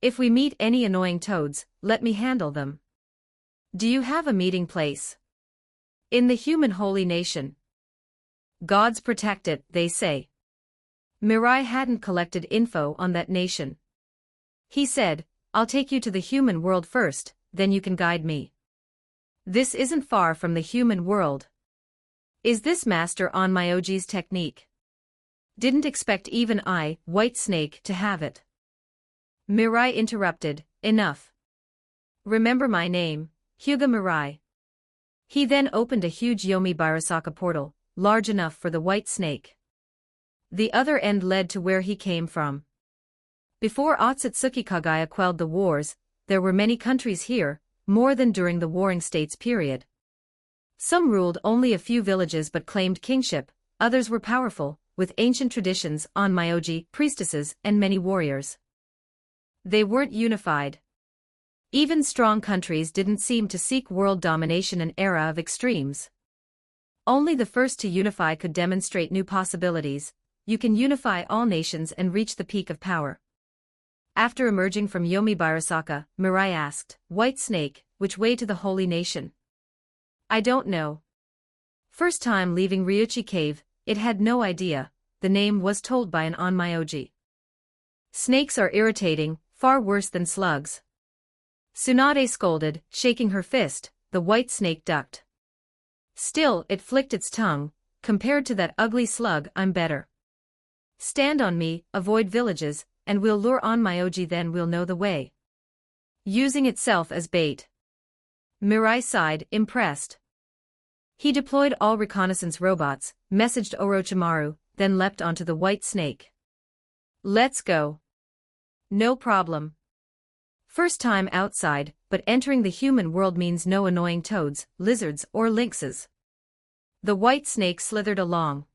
If we meet any annoying toads, let me handle them." "Do you have a meeting place?" "In the human holy nation." "Gods protect it, they say." Mirai hadn't collected info on that nation. He said, "I'll take you to the human world first, then you can guide me." "This isn't far from the human world." "Is this Master Onmyoji's technique?" "Didn't expect even I, White Snake, to have it." Mirai interrupted, "Enough. Remember my name, Hyuga Mirai." He then opened a huge Yomi Birasaka portal, large enough for the white snake. The other end led to where he came from. Before Otsutsuki Kagaya quelled the wars, there were many countries here, more than during the Warring States period. Some ruled only a few villages but claimed kingship, others were powerful, with ancient traditions, Onmyoji, priestesses, and many warriors. They weren't unified. Even strong countries didn't seem to seek world domination, an era of extremes. Only the first to unify could demonstrate new possibilities. You can unify all nations and reach the peak of power. After emerging from Yomi Birasaka, Mirai asked, "White Snake, which way to the holy nation?" "I don't know." First time leaving Ryuchi Cave, it had no idea. The name was told by an Onmyoji. "Snakes are irritating, far worse than slugs." Tsunade scolded, shaking her fist. The white snake ducked. Still, it flicked its tongue. "Compared to that ugly slug, I'm better. Stand on me, avoid villages, and we'll lure Onmyoji, then we'll know the way." Using itself as bait. Mirai sighed, impressed. He deployed all reconnaissance robots, messaged Orochimaru, then leapt onto the white snake. "Let's go." "No problem." First time outside, but entering the human world means no annoying toads, lizards, or lynxes. The white snake slithered along.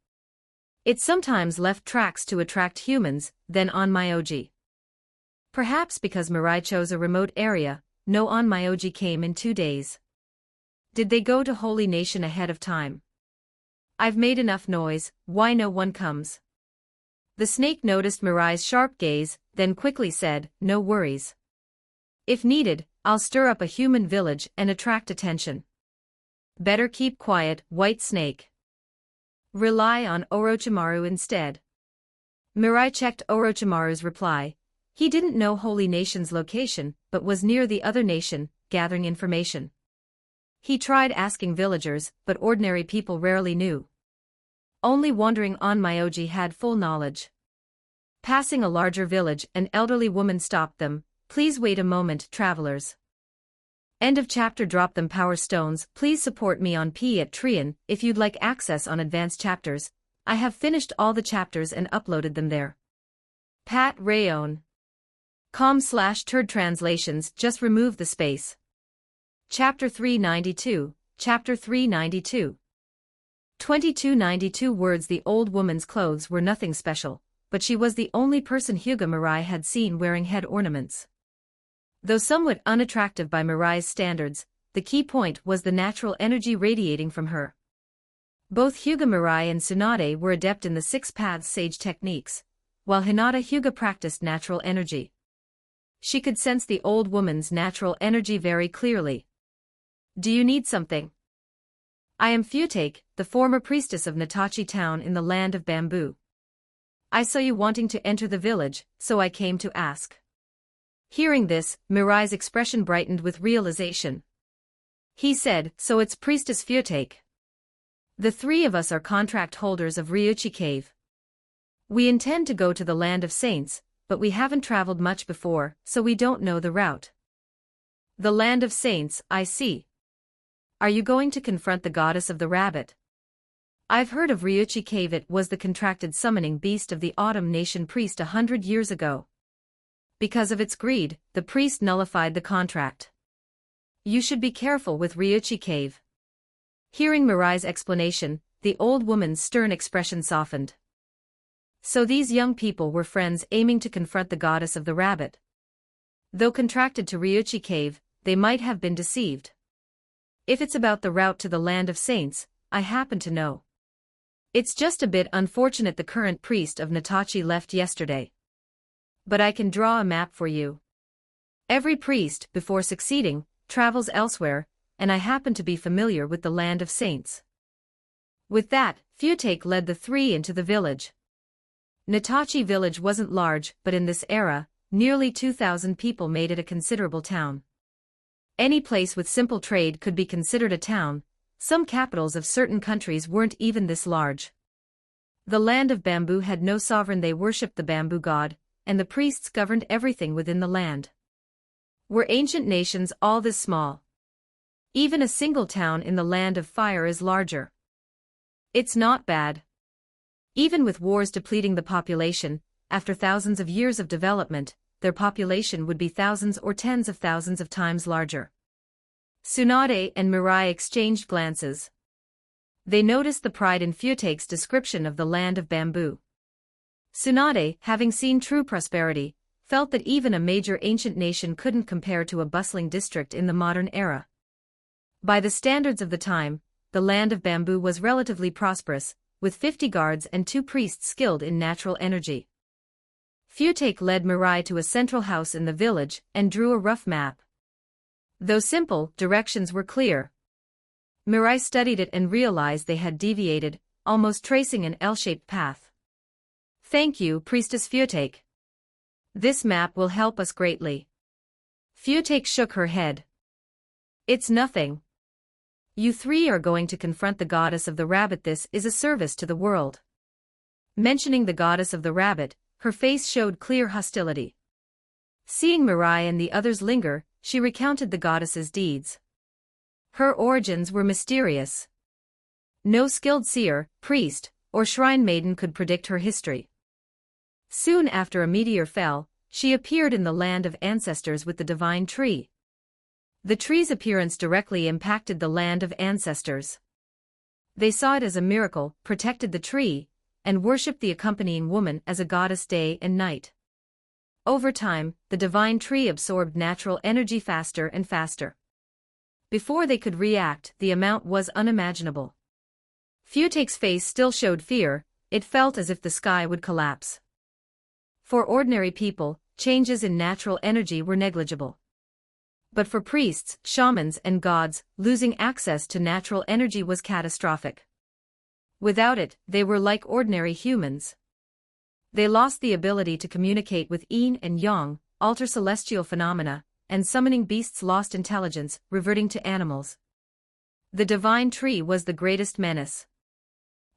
It sometimes left tracks to attract humans, then Onmyoji. Perhaps because Mirai chose a remote area, no Onmyoji came in 2 days. Did they go to Holy Nation ahead of time? "I've made enough noise, why no one comes?" The snake noticed Mirai's sharp gaze, then quickly said, "No worries. If needed, I'll stir up a human village and attract attention." "Better keep quiet, white snake. Rely on Orochimaru instead." Mirai checked Orochimaru's reply. He didn't know Holy Nation's location, but was near the other nation, gathering information. He tried asking villagers, but ordinary people rarely knew. Only wandering Onmyoji had full knowledge. Passing a larger village, an elderly woman stopped them. "Please wait a moment, travelers." End of chapter. Drop them power stones. Please support me on Patreon if you'd like access on advanced chapters. I have finished all the chapters and uploaded them there. Patreon.com/turd translations. Just remove the space. Chapter 392. Chapter 392. 2292 words. The old woman's clothes were nothing special, but she was the only person Hyuga Mirai had seen wearing head ornaments. Though somewhat unattractive by Mirai's standards, the key point was the natural energy radiating from her. Both Hyuga Mirai and Tsunade were adept in the Six Paths Sage techniques, while Hinata Hyuga practiced natural energy. She could sense the old woman's natural energy very clearly. Do you need something? I am Futake, the former priestess of Natachi town in the land of bamboo. I saw you wanting to enter the village, so I came to ask. Hearing this, Mirai's expression brightened with realization. He said, so it's Priestess Futake. The three of us are contract holders of Ryuchi Cave. We intend to go to the Land of Saints, but we haven't traveled much before, so we don't know the route. The Land of Saints, I see. Are you going to confront the goddess of the rabbit? I've heard of Ryuchi Cave. It was the contracted summoning beast of the Autumn Nation priest 100 years ago. Because of its greed, the priest nullified the contract. You should be careful with Ryuchi Cave. Hearing Mirai's explanation, the old woman's stern expression softened. So these young people were friends aiming to confront the goddess of the rabbit. Though contracted to Ryuchi Cave, they might have been deceived. If it's about the route to the Land of Saints, I happen to know. It's just a bit unfortunate the current priest of Natachi left yesterday. But I can draw a map for you. Every priest, before succeeding, travels elsewhere, and I happen to be familiar with the Land of Saints. With that, Futake led the three into the village. Natachi village wasn't large, but in this era, nearly 2,000 people made it a considerable town. Any place with simple trade could be considered a town. Some capitals of certain countries weren't even this large. The land of bamboo had no sovereign. They worshipped the bamboo god, and the priests governed everything within the land. Were ancient nations all this small? Even a single town in the Land of Fire is larger. It's not bad. Even with wars depleting the population, after thousands of years of development, their population would be thousands or tens of thousands of times larger. Tsunade and Mirai exchanged glances. They noticed the pride in Futake's description of the land of bamboo. Tsunade, having seen true prosperity, felt that even a major ancient nation couldn't compare to a bustling district in the modern era. By the standards of the time, the land of bamboo was relatively prosperous, with 50 guards and 2 priests skilled in natural energy. Futake led Mirai to a central house in the village and drew a rough map. Though simple, directions were clear. Mirai studied it and realized they had deviated, almost tracing an L-shaped path. Thank you, Priestess Futake. This map will help us greatly. Futake shook her head. It's nothing. You three are going to confront the goddess of the rabbit. This is a service to the world. Mentioning the goddess of the rabbit, her face showed clear hostility. Seeing Mirai and the others linger, she recounted the goddess's deeds. Her origins were mysterious. No skilled seer, priest, or shrine maiden could predict her history. Soon after a meteor fell, she appeared in the land of ancestors with the divine tree. The tree's appearance directly impacted the land of ancestors. They saw it as a miracle, protected the tree, and worshipped the accompanying woman as a goddess day and night. Over time, the divine tree absorbed natural energy faster and faster. Before they could react, the amount was unimaginable. Futake's face still showed fear. It felt as if the sky would collapse. For ordinary people, changes in natural energy were negligible. But for priests, shamans, and gods, losing access to natural energy was catastrophic. Without it, they were like ordinary humans. They lost the ability to communicate with yin and yang, alter celestial phenomena, and summoning beasts lost intelligence, reverting to animals. The divine tree was the greatest menace.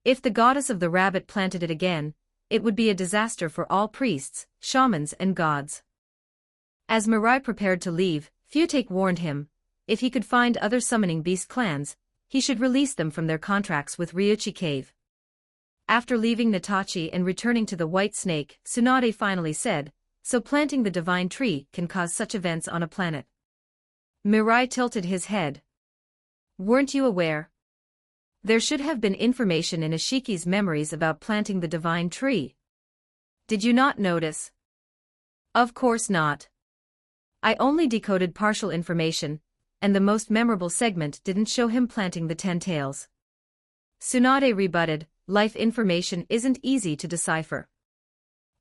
If the goddess of the rabbit planted it again, it would be a disaster for all priests, shamans, and gods. As Mirai prepared to leave, Futake warned him, if he could find other summoning beast clans, he should release them from their contracts with Ryuchi Cave. After leaving Natachi and returning to the White Snake, Tsunade finally said, so planting the divine tree can cause such events on a planet. Mirai tilted his head. Weren't you aware? There should have been information in Ishiki's memories about planting the divine tree. Did you not notice? Of course not. I only decoded partial information, and the most memorable segment didn't show him planting the 10 tails. Tsunade rebutted, life information isn't easy to decipher.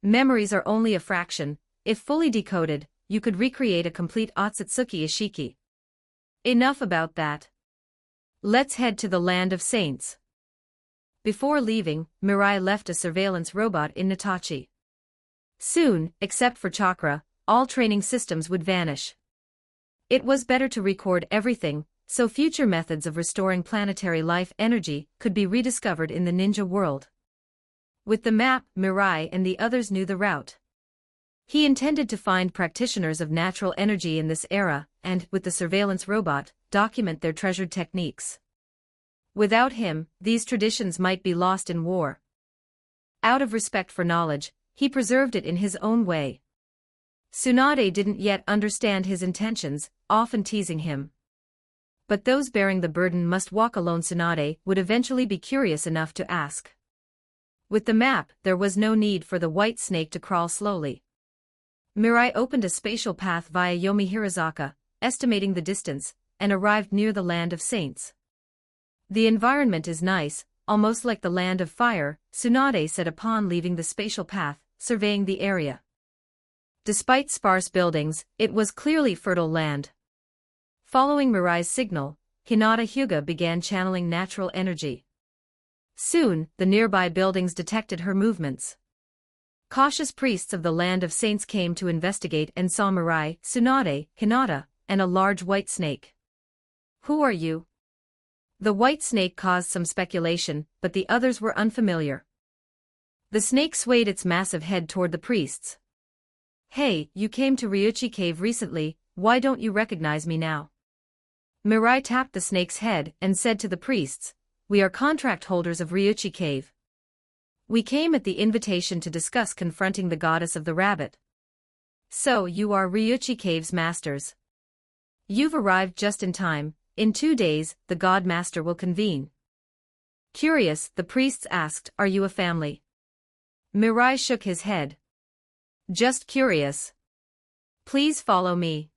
Memories are only a fraction. If fully decoded, you could recreate a complete Otsutsuki Ishiki. Enough about that. Let's head to the Land of Saints. Before leaving, Mirai left a surveillance robot in Natachi. Soon, except for chakra, all training systems would vanish. It was better to record everything, so future methods of restoring planetary life energy could be rediscovered in the ninja world. With the map, Mirai and the others knew the route. He intended to find practitioners of natural energy in this era, and, with the surveillance robot, document their treasured techniques. Without him, these traditions might be lost in war. Out of respect for knowledge, he preserved it in his own way. Tsunade didn't yet understand his intentions, often teasing him. But those bearing the burden must walk alone. Tsunade would eventually be curious enough to ask. With the map, there was no need for the white snake to crawl slowly. Mirai opened a spatial path via Yomihirazaka, estimating the distance, and arrived near the Land of Saints. The environment is nice, almost like the Land of Fire, Tsunade said upon leaving the spatial path, surveying the area. Despite sparse buildings, it was clearly fertile land. Following Mirai's signal, Hinata Hyuga began channeling natural energy. Soon, the nearby buildings detected her movements. Cautious priests of the Land of Saints came to investigate and saw Mirai, Tsunade, Hinata, and a large white snake. "Who are you?" The white snake caused some speculation, but the others were unfamiliar. The snake swayed its massive head toward the priests. "Hey, you came to Ryuchi Cave recently, why don't you recognize me now?" Mirai tapped the snake's head and said to the priests, "We are contract holders of Ryuchi Cave. We came at the invitation to discuss confronting the goddess of the rabbit." "So you are Ryuchi Cave's masters. You've arrived just in time. In 2 days, the God Master will convene." Curious, the priests asked, "Are you a family?" Mirai shook his head. "Just curious. Please follow me."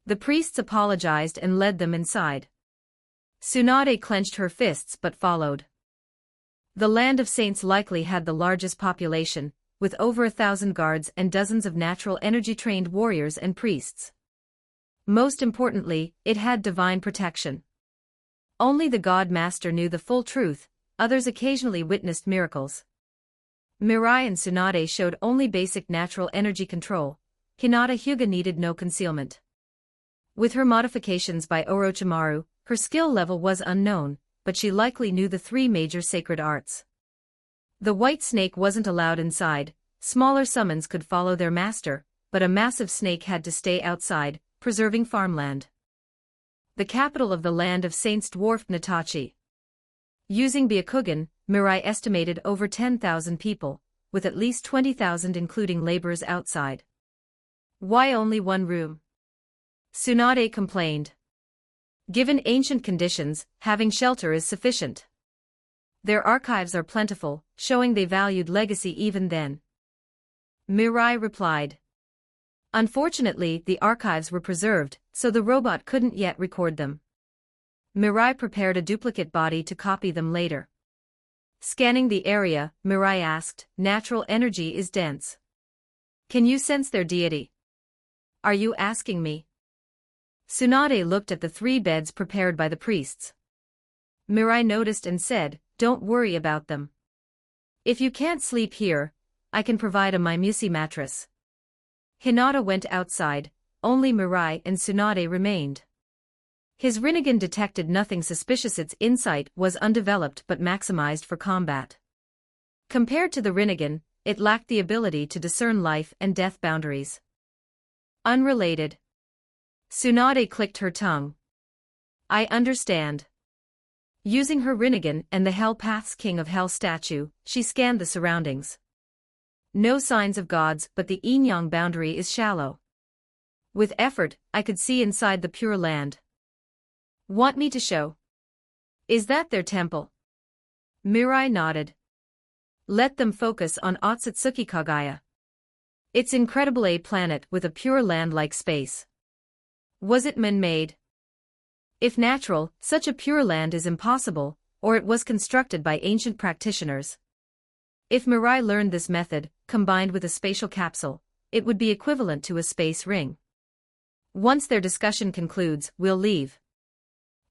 The priests apologized and led them inside. Tsunade clenched her fists but followed. The Land of Saints likely had the largest population, with over 1,000 guards and dozens of natural energy-trained warriors and priests. Most importantly, it had divine protection. Only the God Master knew the full truth, others occasionally witnessed miracles. Mirai and Tsunade showed only basic natural energy control. Hinata Hyuga needed no concealment. With her modifications by Orochimaru, her skill level was unknown, but she likely knew the 3 major sacred arts. The white snake wasn't allowed inside, smaller summons could follow their master, but a massive snake had to stay outside, preserving farmland. The capital of the Land of Saints dwarfed Natachi. Using Byakugan, Mirai estimated over 10,000 people, with at least 20,000 including laborers outside. "Why only one room?" Tsunade complained. "Given ancient conditions, having shelter is sufficient. Their archives are plentiful, showing they valued legacy even then." Mirai replied. Unfortunately, the archives were preserved, so the robot couldn't yet record them. Mirai prepared a duplicate body to copy them later. Scanning the area, Mirai asked, "Natural energy is dense. Can you sense their deity?" "Are you asking me?" Tsunade looked at the 3 beds prepared by the priests. Mirai noticed and said, "Don't worry about them. If you can't sleep here, I can provide a Maimusi mattress." Hinata went outside, only Mirai and Tsunade remained. His Rinnegan detected nothing suspicious. Its insight was undeveloped but maximized for combat. Compared to the Rinnegan, it lacked the ability to discern life and death boundaries. Unrelated. Tsunade clicked her tongue. "I understand." Using her Rinnegan and the Hell Path's King of Hell statue, she scanned the surroundings. No signs of gods, but the yin-yang boundary is shallow. With effort, I could see inside the Pure Land. "Want me to show?" "Is that their temple?" Mirai nodded. "Let them focus on Otsutsuki Kagaya. It's incredible, a planet with a pure land-like space. Was it man-made? If natural, such a pure land is impossible, or it was constructed by ancient practitioners. If Mirai learned this method, combined with a spatial capsule, it would be equivalent to a space ring. Once their discussion concludes, we'll leave.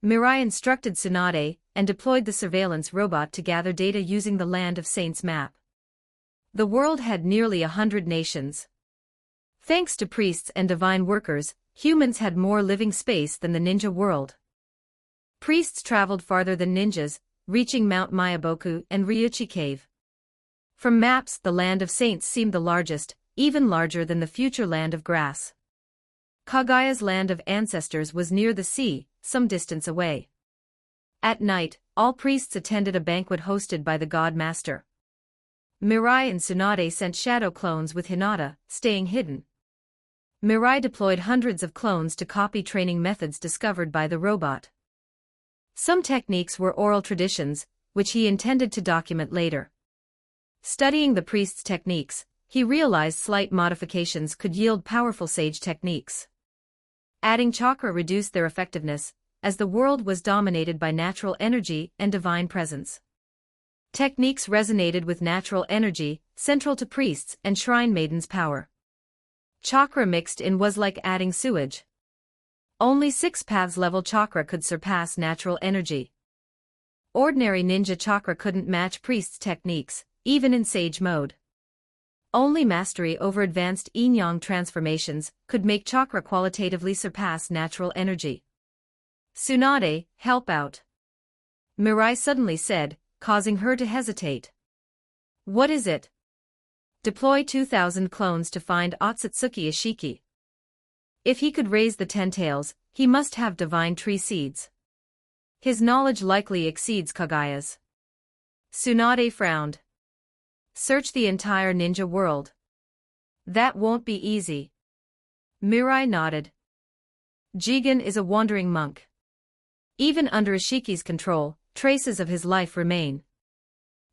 Mirai instructed Tsunade and deployed the surveillance robot to gather data using the Land of Saints map. The world had nearly 100 nations. Thanks to priests and divine workers, humans had more living space than the ninja world. Priests traveled farther than ninjas, reaching Mount Mayaboku and Ryuchi Cave. From maps, the Land of Saints seemed the largest, even larger than the future Land of Grass. Kagaya's Land of Ancestors was near the sea, some distance away. At night, all priests attended a banquet hosted by the God Master. Mirai and Tsunade sent shadow clones with Hinata, staying hidden. Mirai deployed hundreds of clones to copy training methods discovered by the robot. Some techniques were oral traditions, which he intended to document later. Studying the priest's techniques, he realized slight modifications could yield powerful sage techniques. Adding chakra reduced their effectiveness, as the world was dominated by natural energy and divine presence. Techniques resonated with natural energy, central to priests and shrine maidens' power. Chakra mixed in was like adding sewage. Only 6 paths level chakra could surpass natural energy. Ordinary ninja chakra couldn't match priests' techniques, even in sage mode. Only mastery over advanced yin-yang transformations could make chakra qualitatively surpass natural energy. Tsunade, help out. Mirai suddenly said, causing her to hesitate. What is it? Deploy 2,000 clones to find Otsutsuki Ishiki. If he could raise the 10 tails, he must have divine tree seeds. His knowledge likely exceeds Kagaya's. Tsunade frowned. Search the entire ninja world. That won't be easy. Mirai nodded. Jigen is a wandering monk. Even under Ishiki's control, traces of his life remain.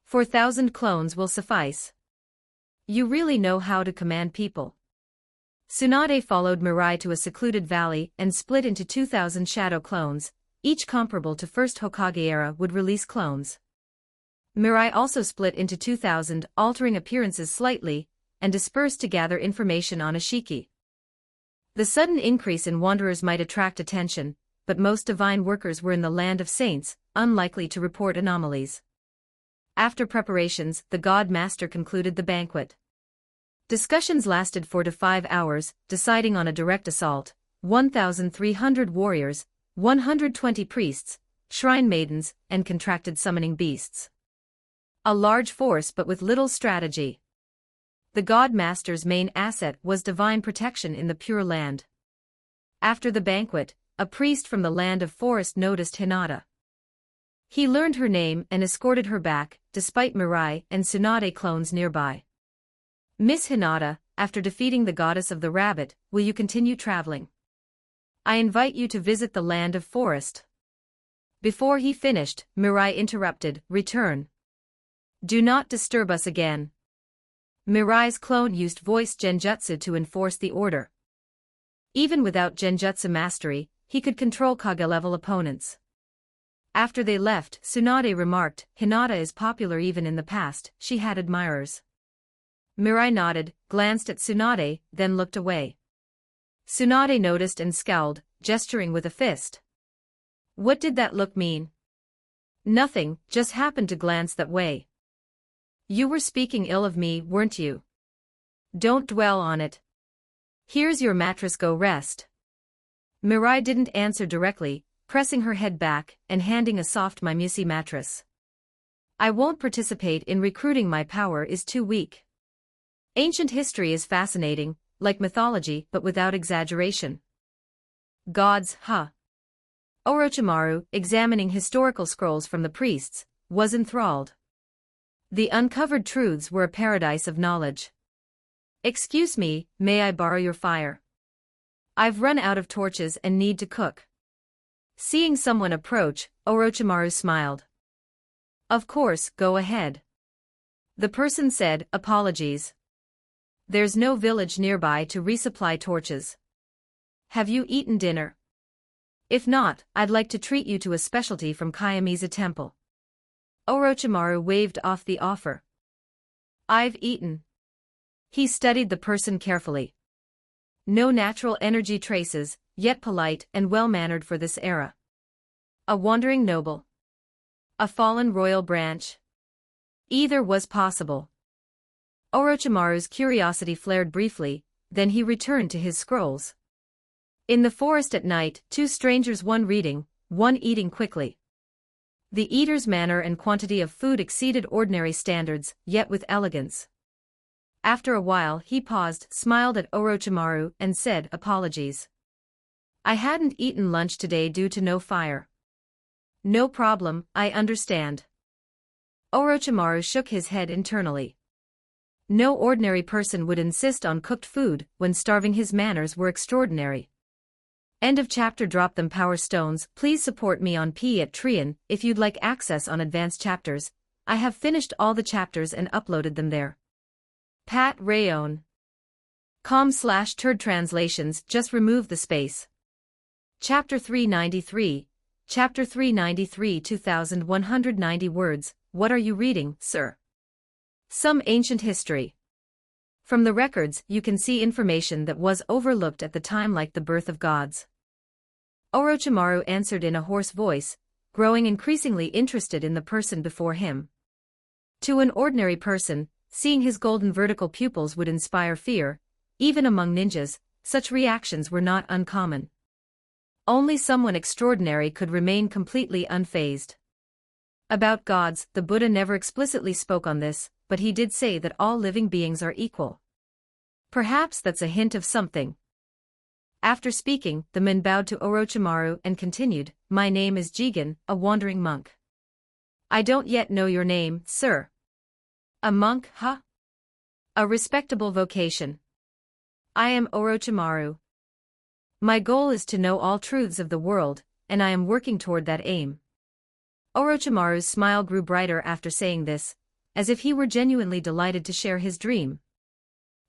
4,000 clones will suffice. You really know how to command people. Tsunade followed Mirai to a secluded valley and split into 2,000 shadow clones, each comparable to first Hokage era would release clones. Mirai also split into 2,000, altering appearances slightly, and dispersed to gather information on Ishiki. The sudden increase in wanderers might attract attention, but most divine workers were in the Land of Saints, unlikely to report anomalies. After preparations, the God Master concluded the banquet. Discussions lasted 4 to 5 hours, deciding on a direct assault, 1,300 warriors, 120 priests, shrine maidens, and contracted summoning beasts. A large force but with little strategy. The God Master's main asset was divine protection in the Pure Land. After the banquet, a priest from the Land of Forest noticed Hinata. He learned her name and escorted her back, despite Mirai and Tsunade clones nearby. Miss Hinata, after defeating the goddess of the rabbit, will you continue traveling? I invite you to visit the Land of Forest. Before he finished, Mirai interrupted, return. Do not disturb us again. Mirai's clone used voice genjutsu to enforce the order. Even without genjutsu mastery, he could control Kage-level opponents. After they left, Tsunade remarked, Hinata is popular even in the past, she had admirers. Mirai nodded, glanced at Tsunade, then looked away. Tsunade noticed and scowled, gesturing with a fist. What did that look mean? Nothing, just happened to glance that way. You were speaking ill of me, weren't you? Don't dwell on it. Here's your mattress, go rest. Mirai didn't answer directly, pressing her head back and handing a soft Mimusi mattress. I won't participate in recruiting, my power is too weak. Ancient history is fascinating, like mythology but without exaggeration. Gods, huh? Orochimaru, examining historical scrolls from the priests, was enthralled. The uncovered truths were a paradise of knowledge. Excuse me, may I borrow your fire? I've run out of torches and need to cook. Seeing someone approach, Orochimaru smiled. Of course, go ahead. The person said, apologies. There's no village nearby to resupply torches. Have you eaten dinner? If not, I'd like to treat you to a specialty from Kayamiza Temple. Orochimaru waved off the offer. I've eaten. He studied the person carefully. No natural energy traces, yet polite and well-mannered for this era. A wandering noble. A fallen royal branch. Either was possible. Orochimaru's curiosity flared briefly, then he returned to his scrolls. In the forest at night, two strangers, one reading, one eating quickly. The eater's manner and quantity of food exceeded ordinary standards, yet with elegance. After a while he paused, smiled at Orochimaru, and said, "Apologies. I hadn't eaten lunch today due to no fire." "No problem, I understand." Orochimaru shook his head internally. No ordinary person would insist on cooked food when starving. His manners were extraordinary. End of chapter. Drop them power stones. Please support me on Patreon if you'd like access on advanced chapters. I have finished all the chapters and uploaded them there. Patreon.com/turd translations. Just remove the space. Chapter 393. Chapter 393, 2190 words. What are you reading, sir? Some ancient history. From the records you can see information that was overlooked at the time, like the birth of gods. Orochimaru answered in a hoarse voice, growing increasingly interested in the person before him. To an ordinary person, seeing his golden vertical pupils would inspire fear. Even among ninjas, such reactions were not uncommon. Only someone extraordinary could remain completely unfazed. About gods, the Buddha never explicitly spoke on this, but he did say that all living beings are equal. Perhaps that's a hint of something. After speaking, the man bowed to Orochimaru and continued, "My name is Jigen, a wandering monk." "I don't yet know your name, sir." "A monk, huh? A respectable vocation." "I am Orochimaru. My goal is to know all truths of the world, and I am working toward that aim." Orochimaru's smile grew brighter after saying this, as if he were genuinely delighted to share his dream.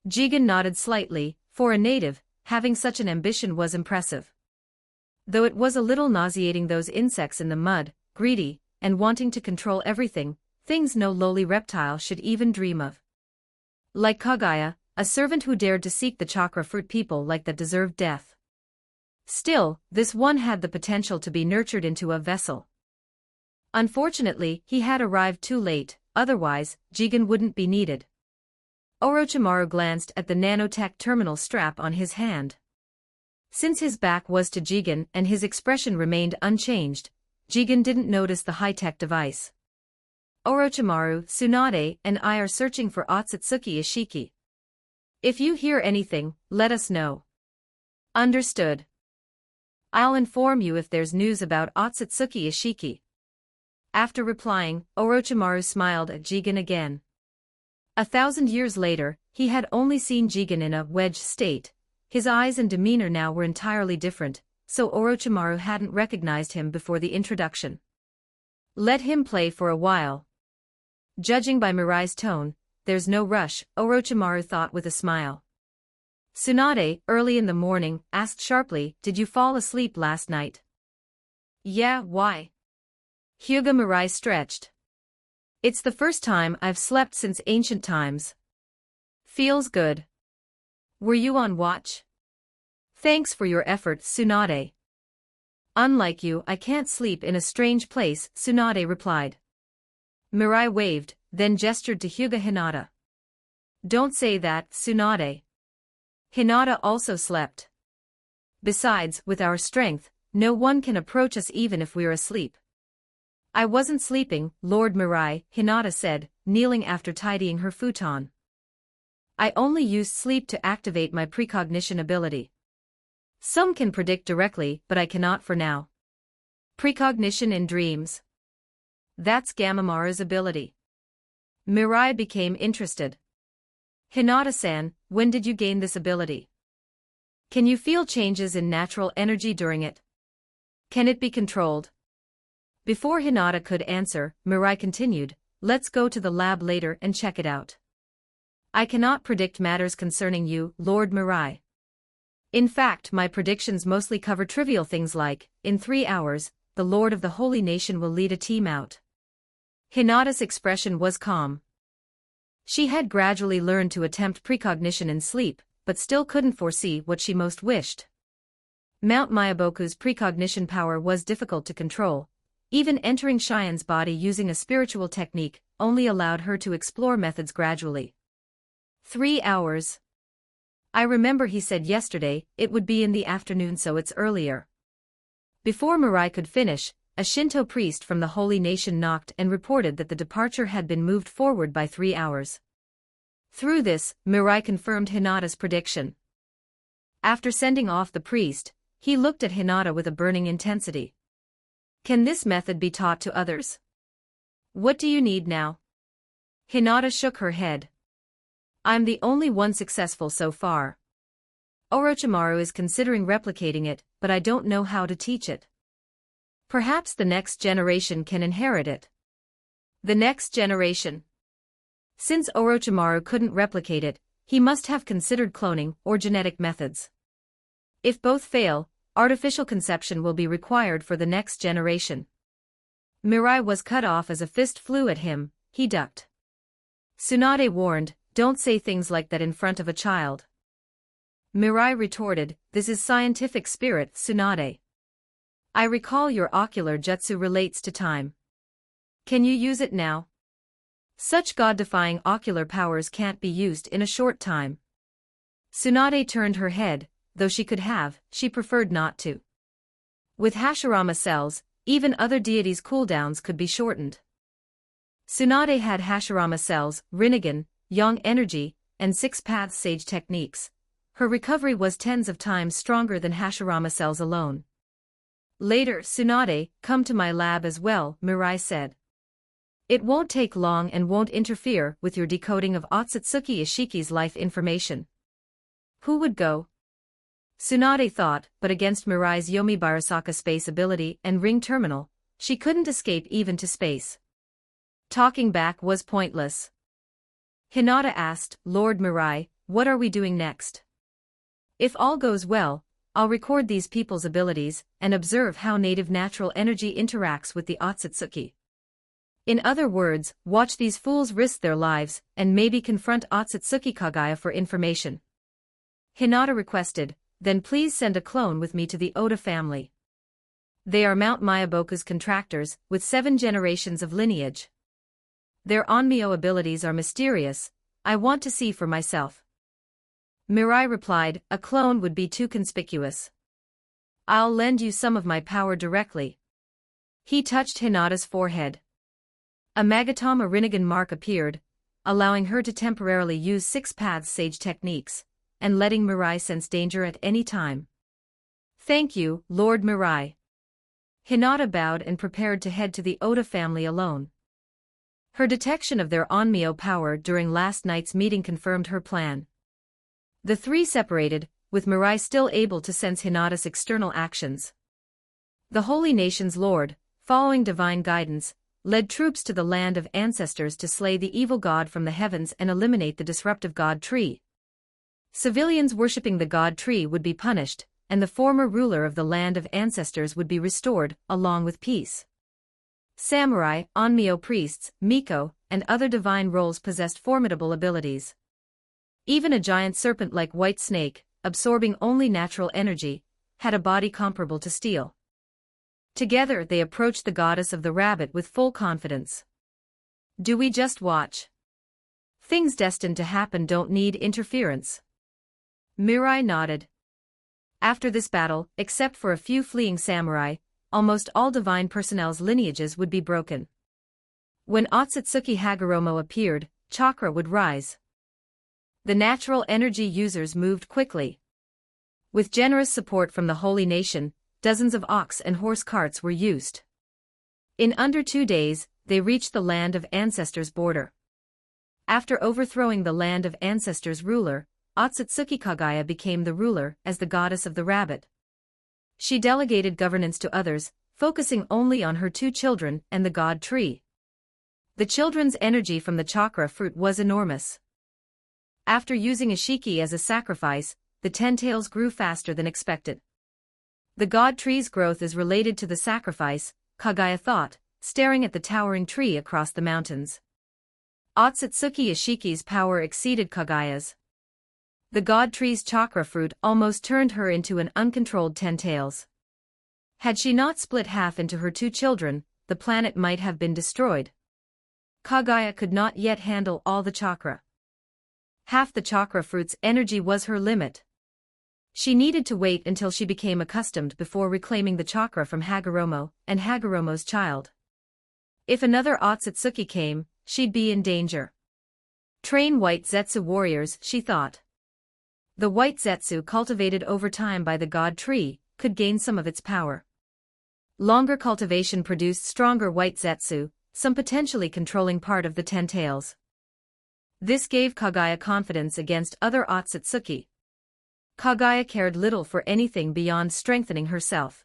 Jigen nodded slightly. For a native, having such an ambition was impressive. Though it was a little nauseating, those insects in the mud, greedy, and wanting to control everything, things no lowly reptile should even dream of. Like Kaguya, a servant who dared to seek the chakra fruit, people like that deserved death. Still, this one had the potential to be nurtured into a vessel. Unfortunately, he had arrived too late, otherwise, Jigen wouldn't be needed. Orochimaru glanced at the nanotech terminal strap on his hand. Since his back was to Jigen and his expression remained unchanged, Jigen didn't notice the high-tech device. "Orochimaru, Tsunade, and I are searching for Otsutsuki Ishiki. If you hear anything, let us know." "Understood. I'll inform you if there's news about Otsutsuki Ishiki." After replying, Orochimaru smiled at Jigen again. 1,000 years later, he had only seen Jigen in a wedge state. His eyes and demeanor now were entirely different, so Orochimaru hadn't recognized him before the introduction. Let him play for a while. Judging by Mirai's tone, there's no rush, Orochimaru thought with a smile. Tsunade, early in the morning, asked sharply, "Did you fall asleep last night?" "Yeah, why?" Hyuga Mirai stretched. "It's the first time I've slept since ancient times. Feels good." "Were you on watch?" "Thanks for your effort, Tsunade." "Unlike you, I can't sleep in a strange place," Tsunade replied. Mirai waved, then gestured to Hyuga Hinata. "Don't say that, Tsunade. Hinata also slept. Besides, with our strength, no one can approach us even if we're asleep." "I wasn't sleeping, Lord Mirai," Hinata said, kneeling after tidying her futon. "I only used sleep to activate my precognition ability. Some can predict directly, but I cannot for now." "Precognition in dreams? That's Gamamaru's ability." Mirai became interested. "Hinata-san, when did you gain this ability? Can you feel changes in natural energy during it? Can it be controlled?" Before Hinata could answer, Mirai continued, "Let's go to the lab later and check it out. I cannot predict matters concerning you, Lord Mirai. In fact, my predictions mostly cover trivial things like, in 3 hours, the Lord of the Holy Nation will lead a team out. Hinata's expression was calm. She had gradually learned to attempt precognition in sleep, but still couldn't foresee what she most wished. Mount Myaboku's precognition power was difficult to control. Even entering Cheyenne's body using a spiritual technique only allowed her to explore methods gradually. 3 hours. I remember he said yesterday it would be in the afternoon, so it's earlier. Before Mirai could finish, a Shinto priest from the Holy Nation knocked and reported that the departure had been moved forward by 3 hours. Through this, Mirai confirmed Hinata's prediction. After sending off the priest, he looked at Hinata with a burning intensity. Can this method be taught to others? What do you need now? Hinata shook her head. I'm the only one successful so far. Orochimaru is considering replicating it, but I don't know how to teach it. Perhaps the next generation can inherit it. The next generation. Since Orochimaru couldn't replicate it, he must have considered cloning or genetic methods. If both fail, artificial conception will be required for the next generation. Mirai was cut off as a fist flew at him. He ducked. Tsunade warned, "Don't say things like that in front of a child." Mirai retorted, "This is scientific spirit, Tsunade. I recall your ocular jutsu relates to time. Can you use it now? Such god-defying ocular powers can't be used in a short time." Tsunade turned her head, though she could have, she preferred not to. With Hashirama cells, even other deities' cooldowns could be shortened. Tsunade had Hashirama cells, Rinnegan, Yang energy, and 6-path sage techniques. Her recovery was tens of times stronger than Hashirama cells alone. Later, Tsunade, come to my lab as well, Mirai said. It won't take long and won't interfere with your decoding of Otsutsuki Ishiki's life information. Who would go? Tsunade thought, but against Mirai's Yomi Barasaka space ability and ring terminal, she couldn't escape even to space. Talking back was pointless. Hinata asked, "Lord Mirai, what are we doing next? If all goes well, I'll record these people's abilities and observe how native natural energy interacts with the Otsutsuki. In other words, watch these fools risk their lives and maybe confront Otsutsuki Kagaya for information." Hinata requested, "Then please send a clone with me to the Oda family. They are Mount Myaboku's contractors, with 7 generations of lineage. Their Onmyo abilities are mysterious, I want to see for myself." Mirai replied, "A clone would be too conspicuous. I'll lend you some of my power directly." He touched Hinata's forehead. A Magatama Rinnegan mark appeared, allowing her to temporarily use 6-path sage techniques, and letting Mirai sense danger at any time. "Thank you, Lord Mirai." Hinata bowed and prepared to head to the Oda family alone. Her detection of their Onmyo power during last night's meeting confirmed her plan. The three separated, with Mirai still able to sense Hinata's external actions. The Holy Nation's Lord, following divine guidance, led troops to the land of ancestors to slay the evil god from the heavens and eliminate the disruptive god tree. Civilians worshipping the god tree would be punished, and the former ruler of the land of ancestors would be restored, along with peace. Samurai, Onmyo priests, Miko, and other divine roles possessed formidable abilities. Even a giant serpent-like white snake, absorbing only natural energy, had a body comparable to steel. Together they approached the goddess of the rabbit with full confidence. "Do we just watch? Things destined to happen don't need interference." Mirai nodded. After this battle, except for a few fleeing samurai, almost all divine personnel's lineages would be broken. When Otsutsuki Hagoromo appeared, chakra would rise. The natural energy users moved quickly. With generous support from the Holy Nation, dozens of ox and horse carts were used. In under 2 days, they reached the land of ancestors' border. After overthrowing the land of ancestors' ruler, Otsutsuki Kagaya became the ruler as the goddess of the rabbit. She delegated governance to others, focusing only on her 2 children and the god tree. The children's energy from the chakra fruit was enormous. After using Ishiki as a sacrifice, the 10 tails grew faster than expected. The god tree's growth is related to the sacrifice, Kagaya thought, staring at the towering tree across the mountains. Otsutsuki Ishiki's power exceeded Kagaya's. The god tree's chakra fruit almost turned her into an uncontrolled ten-tails. Had she not split half into her two children, the planet might have been destroyed. Kagaya could not yet handle all the chakra. Half the chakra fruit's energy was her limit. She needed to wait until she became accustomed before reclaiming the chakra from Hagoromo and Hagoromo's child. If another Otsutsuki came, she'd be in danger. Train white Zetsu warriors, she thought. The white Zetsu cultivated over time by the god tree could gain some of its power. Longer cultivation produced stronger white Zetsu, some potentially controlling part of the ten-tails. This gave Kagaya confidence against other Otsutsuki. Kagaya cared little for anything beyond strengthening herself.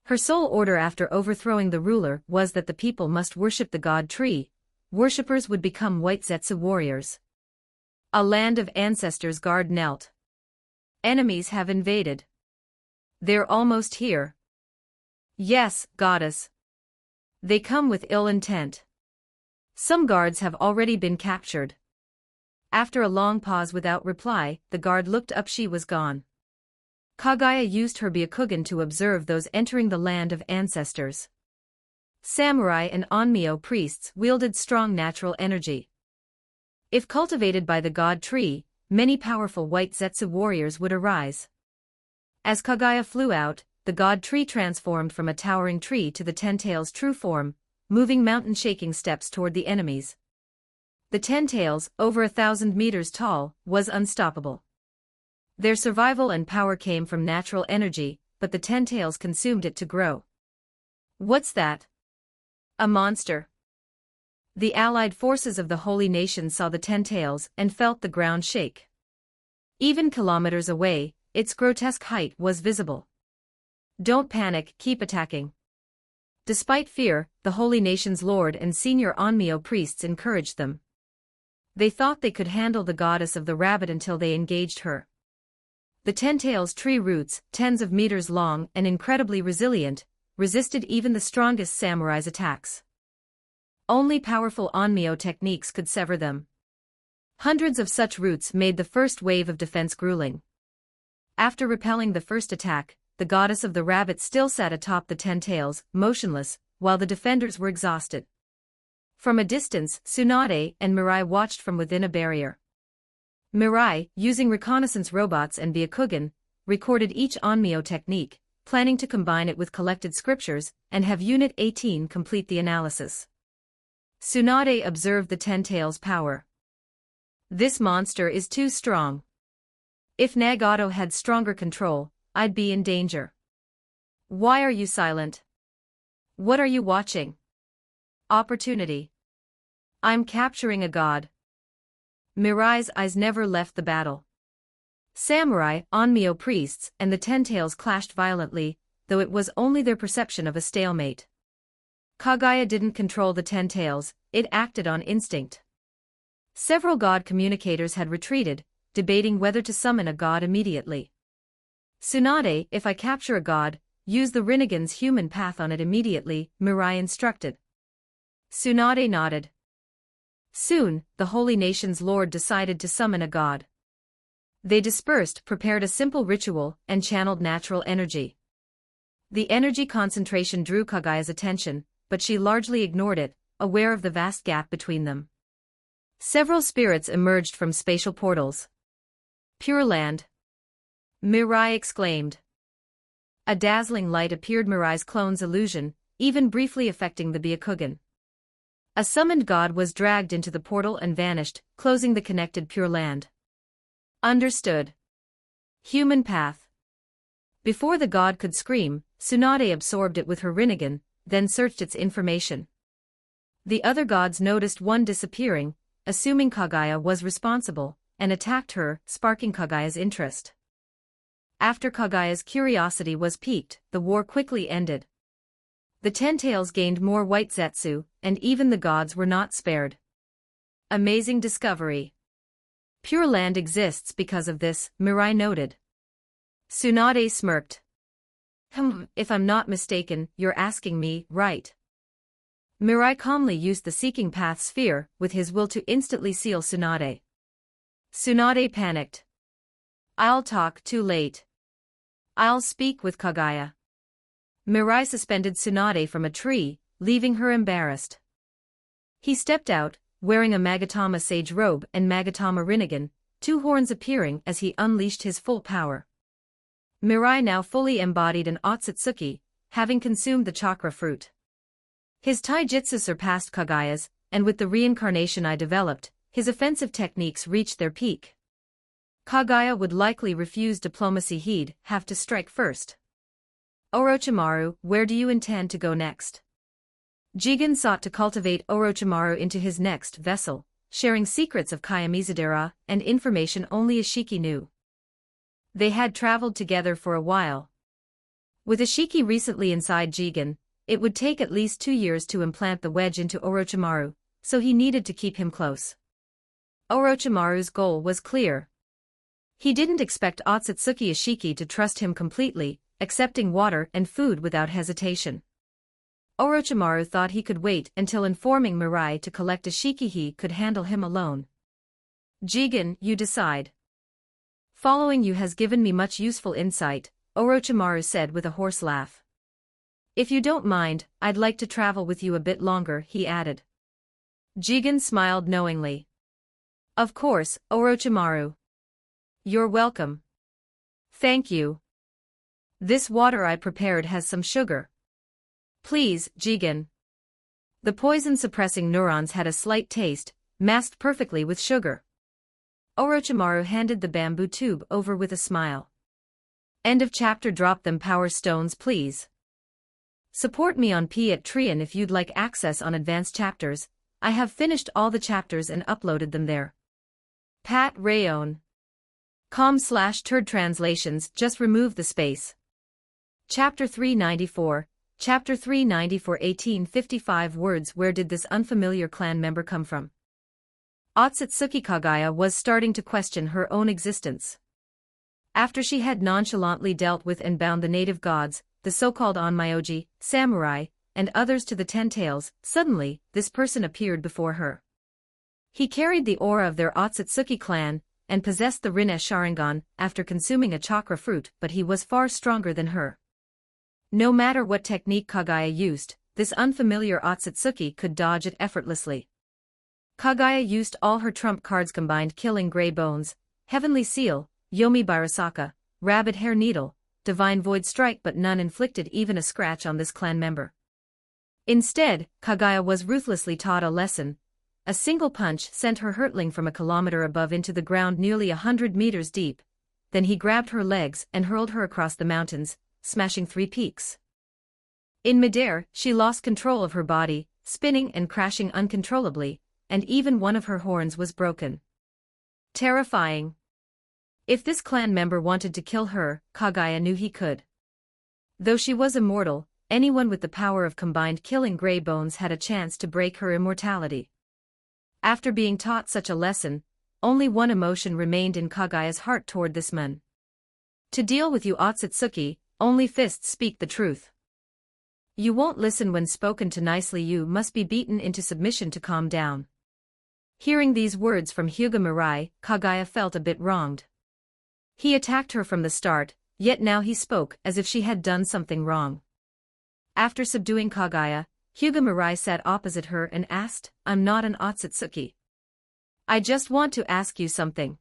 Her sole order after overthrowing the ruler was that the people must worship the god tree. Worshippers would become white Zetsu warriors. A land of ancestors guard knelt. Enemies have invaded. They're almost here. Yes, goddess. They come with ill intent. Some guards have already been captured. After a long pause without reply, the guard looked up. She was gone. Kagaya used her Byakugan to observe those entering the land of ancestors. Samurai and Onmyo priests wielded strong natural energy. If cultivated by the god tree, many powerful white Zetsu warriors would arise. As Kagaya flew out, the god tree transformed from a towering tree to the ten-tails' true form, moving mountain-shaking steps toward the enemies. The ten-tails, over 1,000 meters tall, was unstoppable. Their survival and power came from natural energy, but the ten-tails consumed it to grow. What's that? A monster. The allied forces of the holy nation saw the ten-tails and felt the ground shake. Even kilometers away, its grotesque height was visible. Don't panic, keep attacking. Despite fear, the holy nation's lord and senior Onmyo priests encouraged them. They thought they could handle the goddess of the rabbit until they engaged her. The ten-tails' tree roots, tens of meters long and incredibly resilient, resisted even the strongest samurai's attacks. Only powerful Onmyo techniques could sever them. Hundreds of such roots made the first wave of defense grueling. After repelling the first attack, the goddess of the rabbit still sat atop the ten-tails, motionless, while the defenders were exhausted. From a distance, Tsunade and Mirai watched from within a barrier. Mirai, using reconnaissance robots and Byakugan, recorded each Onmyo technique, planning to combine it with collected scriptures, and have Unit 18 complete the analysis. Tsunade observed the ten-tails' power. This monster is too strong. If Nagato had stronger control, I'd be in danger. Why are you silent? What are you watching? Opportunity. I'm capturing a god. Mirai's eyes never left the battle. Samurai, Onmyo priests, and the ten-tails clashed violently, though it was only their perception of a stalemate. Kagaya didn't control the ten-tails, it acted on instinct. Several god communicators had retreated, debating whether to summon a god immediately. Tsunade, if I capture a god, use the Rinnegan's human path on it immediately, Mirai instructed. Tsunade nodded. Soon, the holy nation's lord decided to summon a god. They dispersed, prepared a simple ritual, and channeled natural energy. The energy concentration drew Kagaya's attention, but she largely ignored it, aware of the vast gap between them. Several spirits emerged from spatial portals. Pure land. Mirai exclaimed. A dazzling light appeared Mirai's clone's illusion, even briefly affecting the Byakugan. A summoned god was dragged into the portal and vanished, closing the connected Pure Land. Understood. Human path. Before the god could scream, Tsunade absorbed it with her Rinnegan, then searched its information. The other gods noticed one disappearing, assuming Kagaya was responsible, and attacked her, sparking Kagaya's interest. After Kagaya's curiosity was piqued, the war quickly ended. The ten-tails gained more white Zetsu, and even the gods were not spared. Amazing discovery. Pure Land exists because of this, Mirai noted. Tsunade smirked. If I'm not mistaken, you're asking me, right? Mirai calmly used the Seeking Path sphere with his will to instantly seal Tsunade. Tsunade panicked. I'll talk, too late. I'll speak with Kaguya. Mirai suspended Tsunade from a tree, leaving her embarrassed. He stepped out, wearing a Magatama sage robe and Magatama Rinnegan, two horns appearing as he unleashed his full power. Mirai now fully embodied an Otsutsuki, having consumed the chakra fruit. His taijutsu surpassed Kaguya's, and with the reincarnation I developed, his offensive techniques reached their peak. Kaguya would likely refuse diplomacy, he'd have to strike first. Orochimaru, where do you intend to go next? Jigen sought to cultivate Orochimaru into his next vessel, sharing secrets of Kayamizadera and information only Ashiki knew. They had traveled together for a while. With Ashiki recently inside Jigen, it would take at least 2 years to implant the wedge into Orochimaru, so he needed to keep him close. Orochimaru's goal was clear. He didn't expect Otsutsuki Ashiki to trust him completely, accepting water and food without hesitation. Orochimaru thought he could wait until informing Mirai to collect Ashiki, he could handle him alone. Jigen, you decide. Following you has given me much useful insight, Orochimaru said with a hoarse laugh. If you don't mind, I'd like to travel with you a bit longer, he added. Jigen smiled knowingly. Of course, Orochimaru. You're welcome. Thank you. This water I prepared has some sugar. Please, Jigen. The poison-suppressing neurons had a slight taste, masked perfectly with sugar. Orochimaru handed the bamboo tube over with a smile. End of chapter. Drop them power stones, please. Support me on Patreon if you'd like access on advanced chapters. I have finished all the chapters and uploaded them there. Pat Rayon. com/turd translations, just remove the space. Chapter 394, Chapter 394, 1855 words. Where did this unfamiliar clan member come from? Otsutsuki Kaguya was starting to question her own existence. After she had nonchalantly dealt with and bound the native gods, the so-called Onmyoji, samurai, and others to the Ten Tails, suddenly, this person appeared before her. He carried the aura of their Otsutsuki clan, and possessed the Rinne Sharingan after consuming a chakra fruit, but he was far stronger than her. No matter what technique Kaguya used, this unfamiliar Otsutsuki could dodge it effortlessly. Kaguya used all her trump cards combined, killing Grey Bones, Heavenly Seal, Yomi Barasaka, Rabbit Hair Needle, Divine Void Strike, but none inflicted even a scratch on this clan member. Instead, Kaguya was ruthlessly taught a lesson. A single punch sent her hurtling from a kilometer above into the ground nearly 100 meters deep. Then he grabbed her legs and hurled her across the mountains, smashing 3 peaks. In midair, she lost control of her body, spinning and crashing uncontrollably, and even one of her horns was broken. Terrifying. If this clan member wanted to kill her, Kaguya knew he could. Though she was immortal, anyone with the power of combined killing Grey Bones had a chance to break her immortality. After being taught such a lesson, only one emotion remained in Kaguya's heart toward this man. To deal with you Otsutsuki, only fists speak the truth. You won't listen when spoken to nicely, you must be beaten into submission to calm down. Hearing these words from Hyuga Mirai, Kaguya felt a bit wronged. He attacked her from the start, yet now he spoke as if she had done something wrong. After subduing Kaguya, Hyuga Mirai sat opposite her and asked, I'm not an Otsutsuki. I just want to ask you something.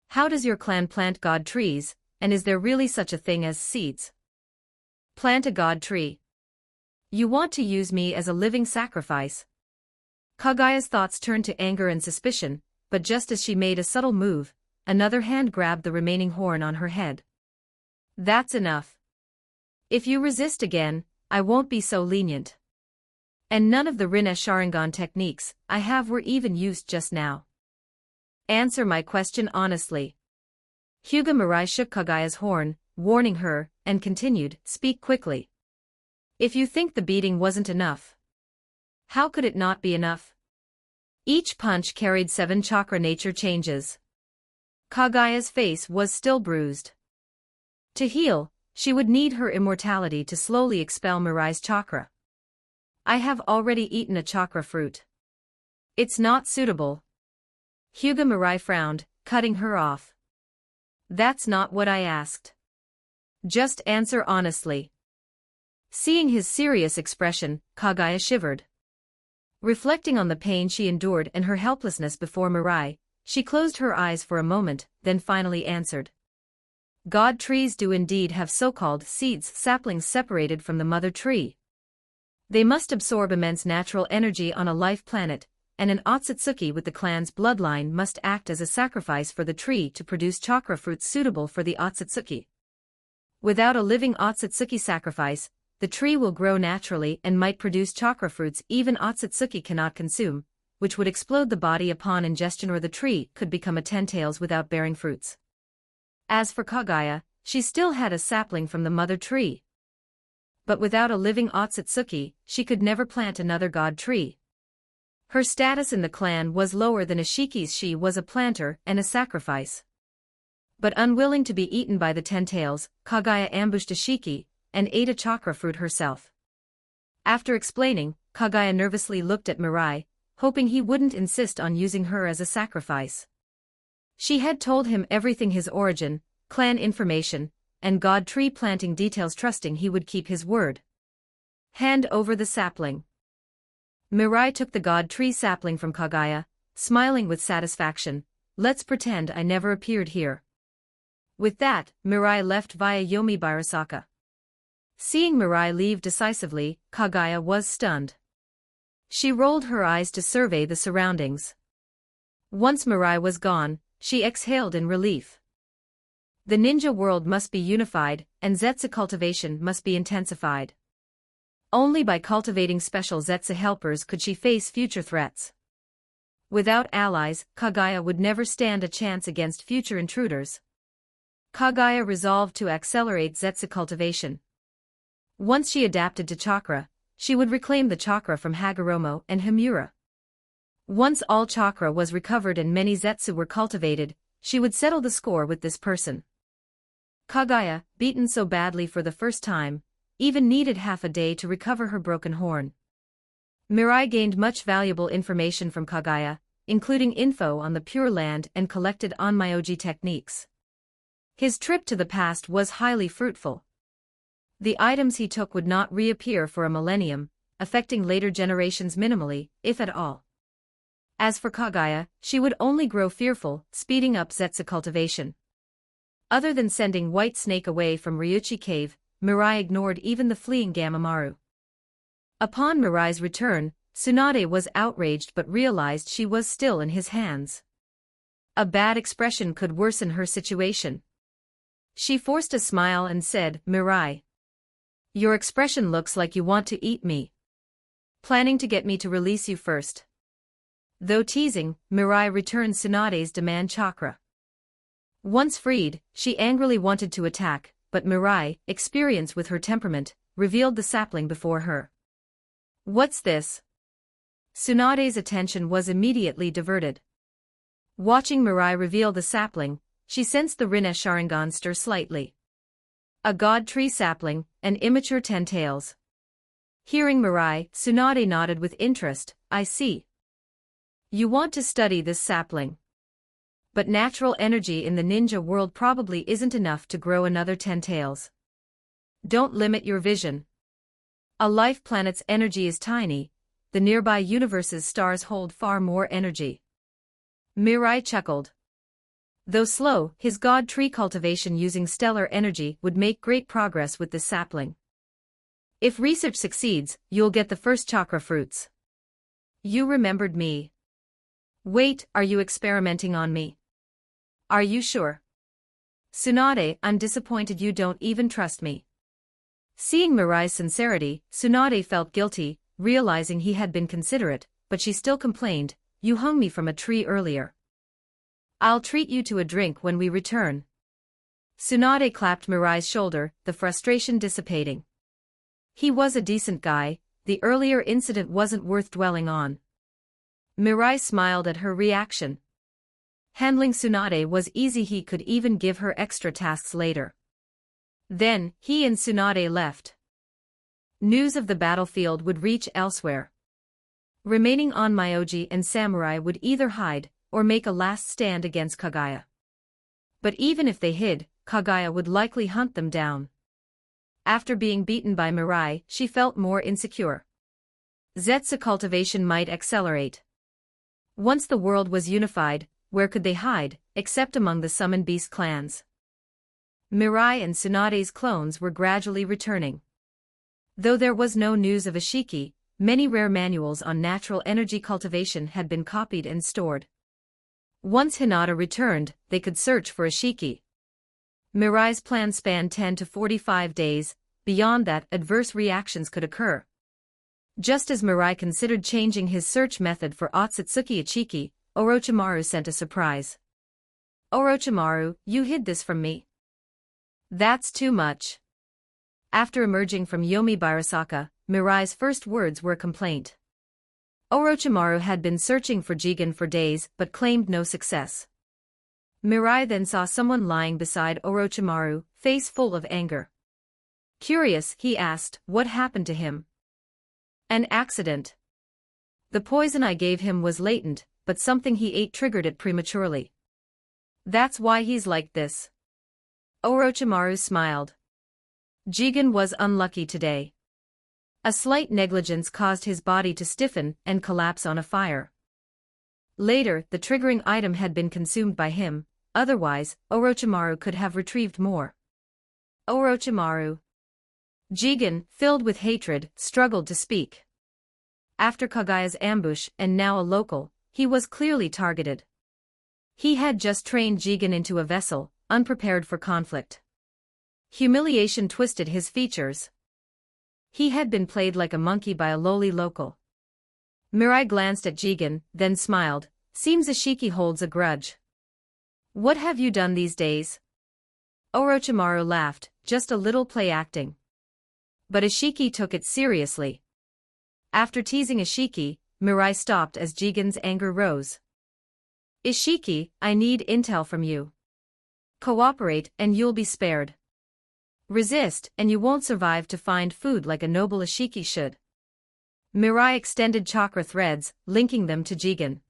How does your clan plant god trees, and is there really such a thing as seeds? Plant a god tree. You want to use me as a living sacrifice? Kaguya's thoughts turned to anger and suspicion, but just as she made a subtle move, another hand grabbed the remaining horn on her head. That's enough. If you resist again, I won't be so lenient. And none of the Rinne Sharingan techniques I have were even used just now. Answer my question honestly. Hyuga Mirai shook Kaguya's horn, warning her, and continued, speak quickly. If you think the beating wasn't enough, how could it not be enough? Each punch carried 7 chakra nature changes. Kaguya's face was still bruised. To heal, she would need her immortality to slowly expel Mirai's chakra. I have already eaten a chakra fruit. It's not suitable. Hyuga Mirai frowned, cutting her off. That's not what I asked. Just answer honestly. Seeing his serious expression, Kaguya shivered. Reflecting on the pain she endured and her helplessness before Mirai, she closed her eyes for a moment, then finally answered. God trees do indeed have so-called seeds, saplings separated from the mother tree. They must absorb immense natural energy on a life planet, and an Otsutsuki with the clan's bloodline must act as a sacrifice for the tree to produce chakra fruits suitable for the Otsutsuki. Without a living Otsutsuki sacrifice, the tree will grow naturally and might produce chakra fruits even Otsutsuki cannot consume, which would explode the body upon ingestion, or the tree could become a ten-tails without bearing fruits. As for Kaguya, she still had a sapling from the mother tree. But without a living Otsutsuki, she could never plant another god tree. Her status in the clan was lower than Ishiki's. She was a planter and a sacrifice. But unwilling to be eaten by the ten-tails, Kaguya ambushed Ishiki and ate a chakra fruit herself. After explaining, Kaguya nervously looked at Mirai, hoping he wouldn't insist on using her as a sacrifice. She had told him everything: his origin, clan information, and god tree planting details, trusting he would keep his word. Hand over the sapling. Mirai took the god tree sapling from Kaguya, smiling with satisfaction. Let's pretend I never appeared here. With that, Mirai left via Yomibirasaka. Seeing Mirai leave decisively, Kaguya was stunned. She rolled her eyes to survey the surroundings. Once Mirai was gone, she exhaled in relief. The ninja world must be unified, and Zetsu cultivation must be intensified. Only by cultivating special Zetsu helpers could she face future threats. Without allies, Kaguya would never stand a chance against future intruders. Kaguya resolved to accelerate Zetsu cultivation. Once she adapted to chakra, she would reclaim the chakra from Hagoromo and Himura. Once all chakra was recovered and many Zetsu were cultivated, she would settle the score with this person. Kaguya, beaten so badly for the first time, even needed half a day to recover her broken horn. Mirai gained much valuable information from Kaguya, including info on the Pure Land and collected Onmyoji techniques. His trip to the past was highly fruitful. The items he took would not reappear for a millennium, affecting later generations minimally, if at all. As for Kaguya, she would only grow fearful, speeding up Zetsu cultivation. Other than sending White Snake away from Ryuchi Cave, Mirai ignored even the fleeing Gamamaru. Upon Mirai's return, Tsunade was outraged but realized she was still in his hands. A bad expression could worsen her situation. She forced a smile and said, "Mirai, your expression looks like you want to eat me. Planning to get me to release you first?" Though teasing, Mirai returned Tsunade's demand chakra. Once freed, she angrily wanted to attack, but Mirai, experienced with her temperament, revealed the sapling before her. "What's this?" Tsunade's attention was immediately diverted. Watching Mirai reveal the sapling, she sensed the Rinne Sharingan stir slightly. A god tree sapling, an immature ten-tails. Hearing Mirai, Tsunade nodded with interest. "I see. You want to study this sapling. But natural energy in the ninja world probably isn't enough to grow another ten-tails. Don't limit your vision. A life planet's energy is tiny, the nearby universe's stars hold far more energy." Mirai chuckled. Though slow, his god tree cultivation using stellar energy would make great progress with this sapling. If research succeeds, you'll get the first chakra fruits. You remembered me. Wait, are you experimenting on me? Are you sure? Tsunade, I'm disappointed you don't even trust me. Seeing Mirai's sincerity, Tsunade felt guilty, realizing he had been considerate, but she still complained, "You hung me from a tree earlier. I'll treat you to a drink when we return." Tsunade clapped Mirai's shoulder, the frustration dissipating. He was a decent guy, the earlier incident wasn't worth dwelling on. Mirai smiled at her reaction. Handling Tsunade was easy, he could even give her extra tasks later. Then, he and Tsunade left. News of the battlefield would reach elsewhere. Remaining Onmyoji and samurai would either hide or make a last stand against Kaguya. But even if they hid, Kaguya would likely hunt them down. After being beaten by Mirai, she felt more insecure. Zetsu cultivation might accelerate. Once the world was unified, where could they hide, except among the Summon Beast clans? Mirai and Tsunade's clones were gradually returning. Though there was no news of Ishiki, many rare manuals on natural energy cultivation had been copied and stored. Once Hinata returned, they could search for Ishiki. Mirai's plan spanned 10 to 45 days, beyond that adverse reactions could occur. Just as Mirai considered changing his search method for Otsutsuki Ichiki, Orochimaru sent a surprise. Orochimaru, you hid this from me. That's too much. After emerging from Yomi Birasaka, Mirai's first words were a complaint. Orochimaru had been searching for Jigen for days but claimed no success. Mirai then saw someone lying beside Orochimaru, face full of anger. Curious, he asked, what happened to him? An accident. The poison I gave him was latent, but something he ate triggered it prematurely. That's why he's like this. Orochimaru smiled. Jigen was unlucky today. A slight negligence caused his body to stiffen and collapse on a fire. Later, the triggering item had been consumed by him, otherwise, Orochimaru could have retrieved more. Orochimaru. Jigen, filled with hatred, struggled to speak. After Kaguya's ambush and now a local, he was clearly targeted. He had just trained Jigen into a vessel, unprepared for conflict. Humiliation twisted his features. He had been played like a monkey by a lowly local. Mirai glanced at Jigen, then smiled. Seems Ishiki holds a grudge. What have you done these days? Orochimaru laughed, just a little play acting. But Ishiki took it seriously. After teasing Ishiki, Mirai stopped as Jigen's anger rose. Ishiki, I need intel from you. Cooperate and you'll be spared. Resist and you won't survive to find food like a noble Ishiki should. Mirai extended chakra threads, linking them to Jigen.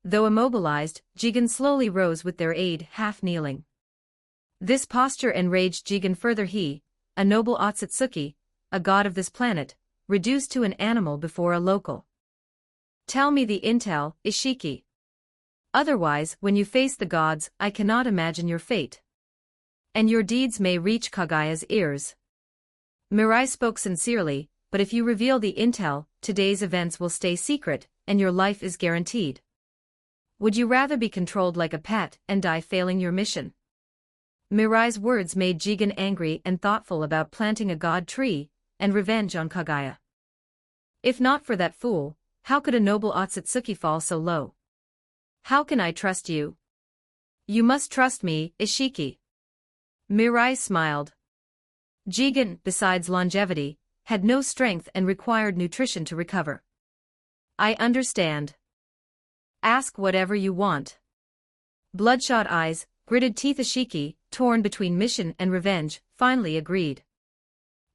Though immobilized, Jigen slowly rose with their aid, half kneeling. This posture enraged Jigen further. He, a noble Otsutsuki, a god of this planet, reduced to an animal before a local. Tell me the intel, Ishiki. Otherwise, when you face the gods, I cannot imagine your fate. And your deeds may reach Kaguya's ears. Mirai spoke sincerely, but if you reveal the intel, today's events will stay secret, and your life is guaranteed. Would you rather be controlled like a pet and die failing your mission? Mirai's words made Jigen angry and thoughtful about planting a god tree, and revenge on Kaguya. If not for that fool, how could a noble Otsutsuki fall so low? How can I trust you? You must trust me, Ishiki. Mirai smiled. Jigen, besides longevity, had no strength and required nutrition to recover. I understand. Ask whatever you want. Bloodshot eyes, gritted teeth. Ishiki, torn between mission and revenge, finally agreed.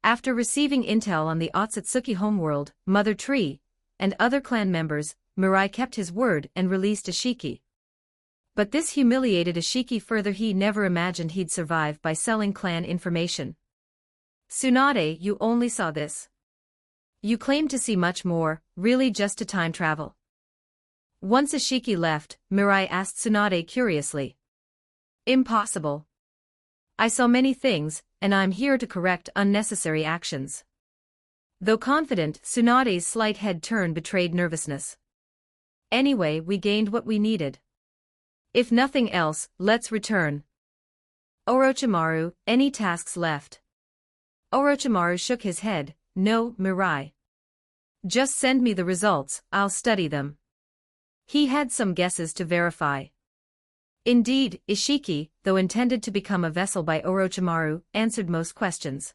After receiving intel on the Otsutsuki homeworld, Mother Tree, and other clan members, Mirai kept his word and released Ishiki. But this humiliated Ishiki further. He never imagined he'd survive by selling clan information. Tsunade, you only saw this. You claimed to see much more, really just to time travel. Once Ishiki left, Mirai asked Tsunade curiously. Impossible. I saw many things, and I'm here to correct unnecessary actions. Though confident, Tsunade's slight head turn betrayed nervousness. Anyway, we gained what we needed. If nothing else, let's return. Orochimaru, any tasks left? Orochimaru shook his head. No, Mirai. Just send me the results, I'll study them. He had some guesses to verify. Indeed, Ishiki, though intended to become a vessel by Orochimaru, answered most questions.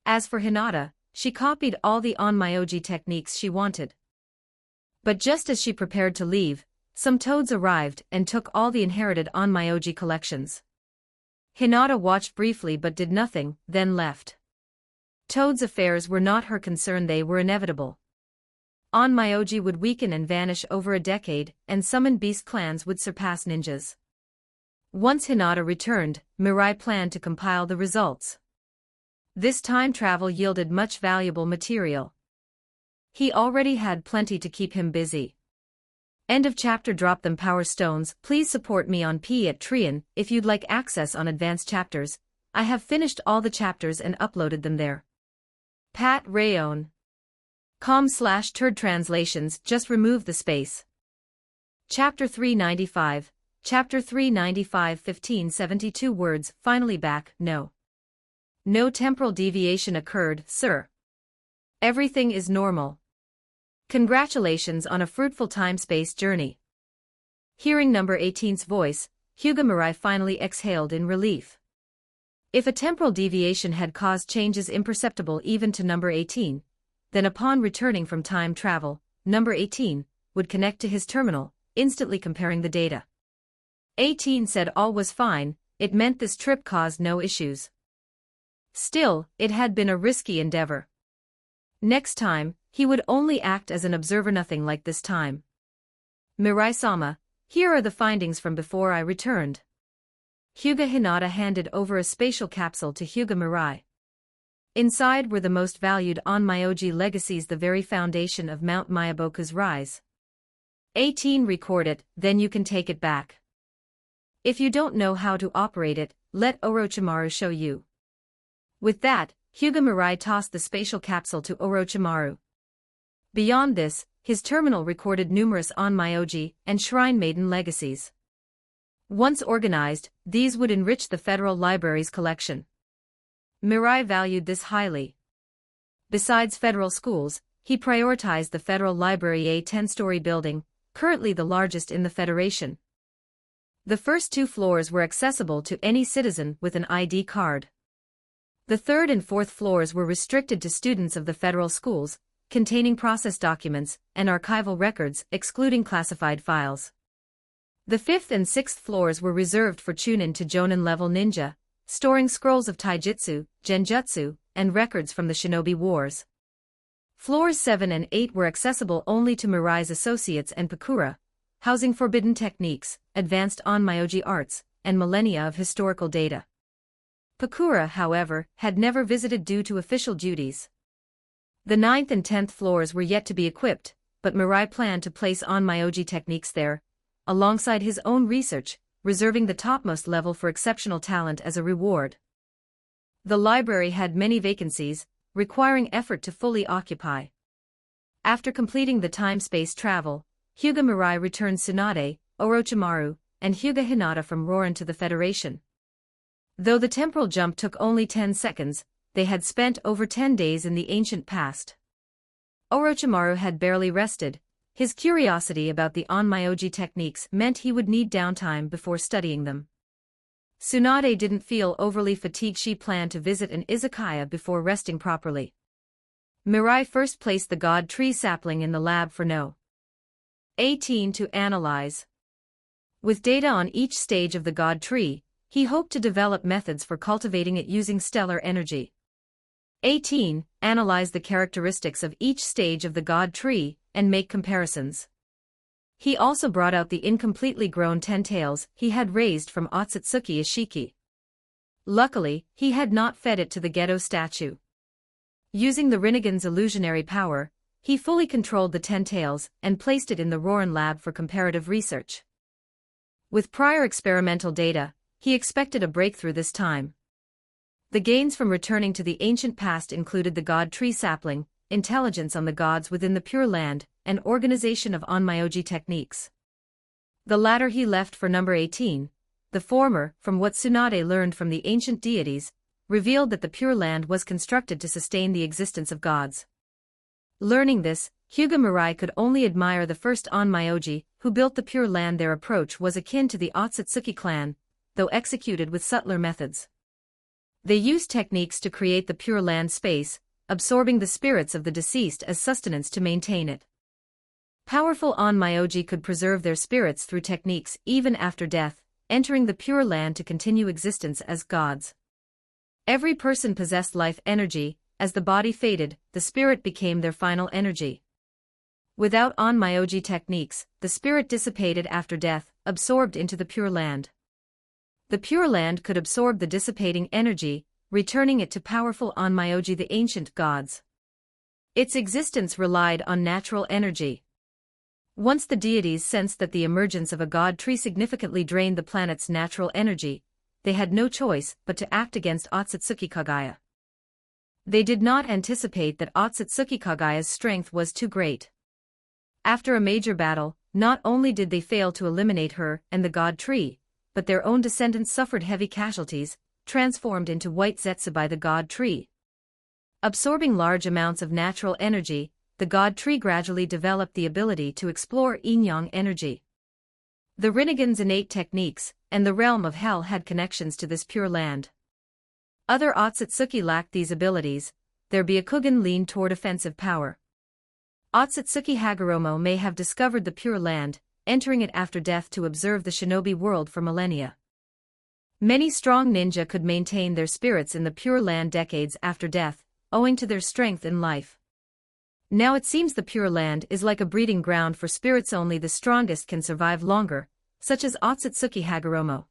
As for Hinata, she copied all the Onmyoji techniques she wanted. But just as she prepared to leave, some toads arrived and took all the inherited Onmyoji collections. Hinata watched briefly but did nothing, then left. Toad's affairs were not her concern, they were inevitable. Onmyoji would weaken and vanish over a decade, and summoned beast clans would surpass ninjas. Once Hinata returned, Mirai planned to compile the results. This time travel yielded much valuable material. He already had plenty to keep him busy. End of chapter. Drop them power stones. Please support me on Patreon if you'd like access on advanced chapters. I have finished all the chapters and uploaded them there. Pat Rayon. com/turd translations. Just remove the space. Chapter 395. Chapter 395 1572 words. Finally back. No. No temporal deviation occurred, sir. Everything is normal. Congratulations on a fruitful time-space journey. Hearing number 18's voice, Hyuga Mirai finally exhaled in relief. If a temporal deviation had caused changes imperceptible even to number 18, then upon returning from time travel, number 18 would connect to his terminal, instantly comparing the data. 18 said all was fine. It meant this trip caused no issues. Still, it had been a risky endeavor. Next time, he would only act as an observer, nothing like this time. Mirai-sama, here are the findings from before I returned. Hyuga Hinata handed over a spatial capsule to Hyuga Mirai. Inside were the most valued Onmyoji legacies, the very foundation of Mount Myaboku's rise. 18 record it, then you can take it back. If you don't know how to operate it, let Orochimaru show you. With that, Hyuga Mirai tossed the spatial capsule to Orochimaru. Beyond this, his terminal recorded numerous Onmyoji and Shrine Maiden legacies. Once organized, these would enrich the Federal Library's collection. Mirai valued this highly. Besides federal schools, he prioritized the Federal Library, a 10-story building, currently the largest in the Federation. The first 2 floors were accessible to any citizen with an ID card. The 3rd and 4th floors were restricted to students of the federal schools, containing process documents and archival records, excluding classified files. The 5th and 6th floors were reserved for Chunin to Jonin level ninja, storing scrolls of taijutsu, genjutsu, and records from the shinobi wars. Floors 7 and 8 were accessible only to Mirai's associates and Pakura, housing forbidden techniques, advanced Onmyoji arts, and millennia of historical data. Pakura, however, had never visited due to official duties. The 9th and 10th floors were yet to be equipped, but Mirai planned to place Onmyoji techniques there, alongside his own research, reserving the topmost level for exceptional talent as a reward. The library had many vacancies, requiring effort to fully occupy. After completing the time-space travel, Hyuga Mirai returned Tsunade, Orochimaru, and Hyuga Hinata from Roran to the Federation. Though the temporal jump took only 10 seconds, they had spent over 10 days in the ancient past. Orochimaru had barely rested. His curiosity about the Onmyoji techniques meant he would need downtime before studying them. Tsunade didn't feel overly fatigued. She planned to visit an izakaya before resting properly. Mirai first placed the god tree sapling in the lab for No. 18 to analyze. With data on each stage of the god tree, he hoped to develop methods for cultivating it using stellar energy. 18. Analyze the characteristics of each stage of the god tree, and make comparisons. He also brought out the incompletely grown 10 tails he had raised from Otsutsuki Ishiki. Luckily, he had not fed it to the Gedo statue. Using the Rinnegan's illusionary power, he fully controlled the 10 tails and placed it in the Roran lab for comparative research. With prior experimental data, he expected a breakthrough this time. The gains from returning to the ancient past included the god tree sapling, intelligence on the gods within the Pure Land, and organization of Onmyoji techniques. The latter he left for number 18, the former, from what Tsunade learned from the ancient deities, revealed that the Pure Land was constructed to sustain the existence of gods. Learning this, Hyuga Mirai could only admire the first Onmyoji who built the Pure Land. Their approach was akin to the Otsutsuki clan, though executed with subtler methods. They used techniques to create the Pure Land space, absorbing the spirits of the deceased as sustenance to maintain it. Powerful Onmyoji could preserve their spirits through techniques even after death, entering the Pure Land to continue existence as gods. Every person possessed life energy, as the body faded, the spirit became their final energy. Without on-myoji techniques, the spirit dissipated after death, absorbed into the Pure Land. The Pure Land could absorb the dissipating energy, returning it to powerful on-myoji, the ancient gods. Its existence relied on natural energy. Once the deities sensed that the emergence of a god tree significantly drained the planet's natural energy, they had no choice but to act against Otsutsuki Kagaya. They did not anticipate that Otsutsuki Kagaya's strength was too great. After a major battle, not only did they fail to eliminate her and the god tree, but their own descendants suffered heavy casualties, transformed into white zetsu by the god tree. Absorbing large amounts of natural energy, the god tree gradually developed the ability to explore yin-yang energy. The Rinnegan's innate techniques and the realm of hell had connections to this Pure Land. Other Otsutsuki lacked these abilities. Their Byakugan leaned toward offensive power. Otsutsuki Hagoromo may have discovered the Pure Land, entering it after death to observe the shinobi world for millennia. Many strong ninja could maintain their spirits in the Pure Land decades after death, owing to their strength in life. Now it seems the Pure Land is like a breeding ground for spirits only the strongest can survive longer, such as Otsutsuki Hagoromo.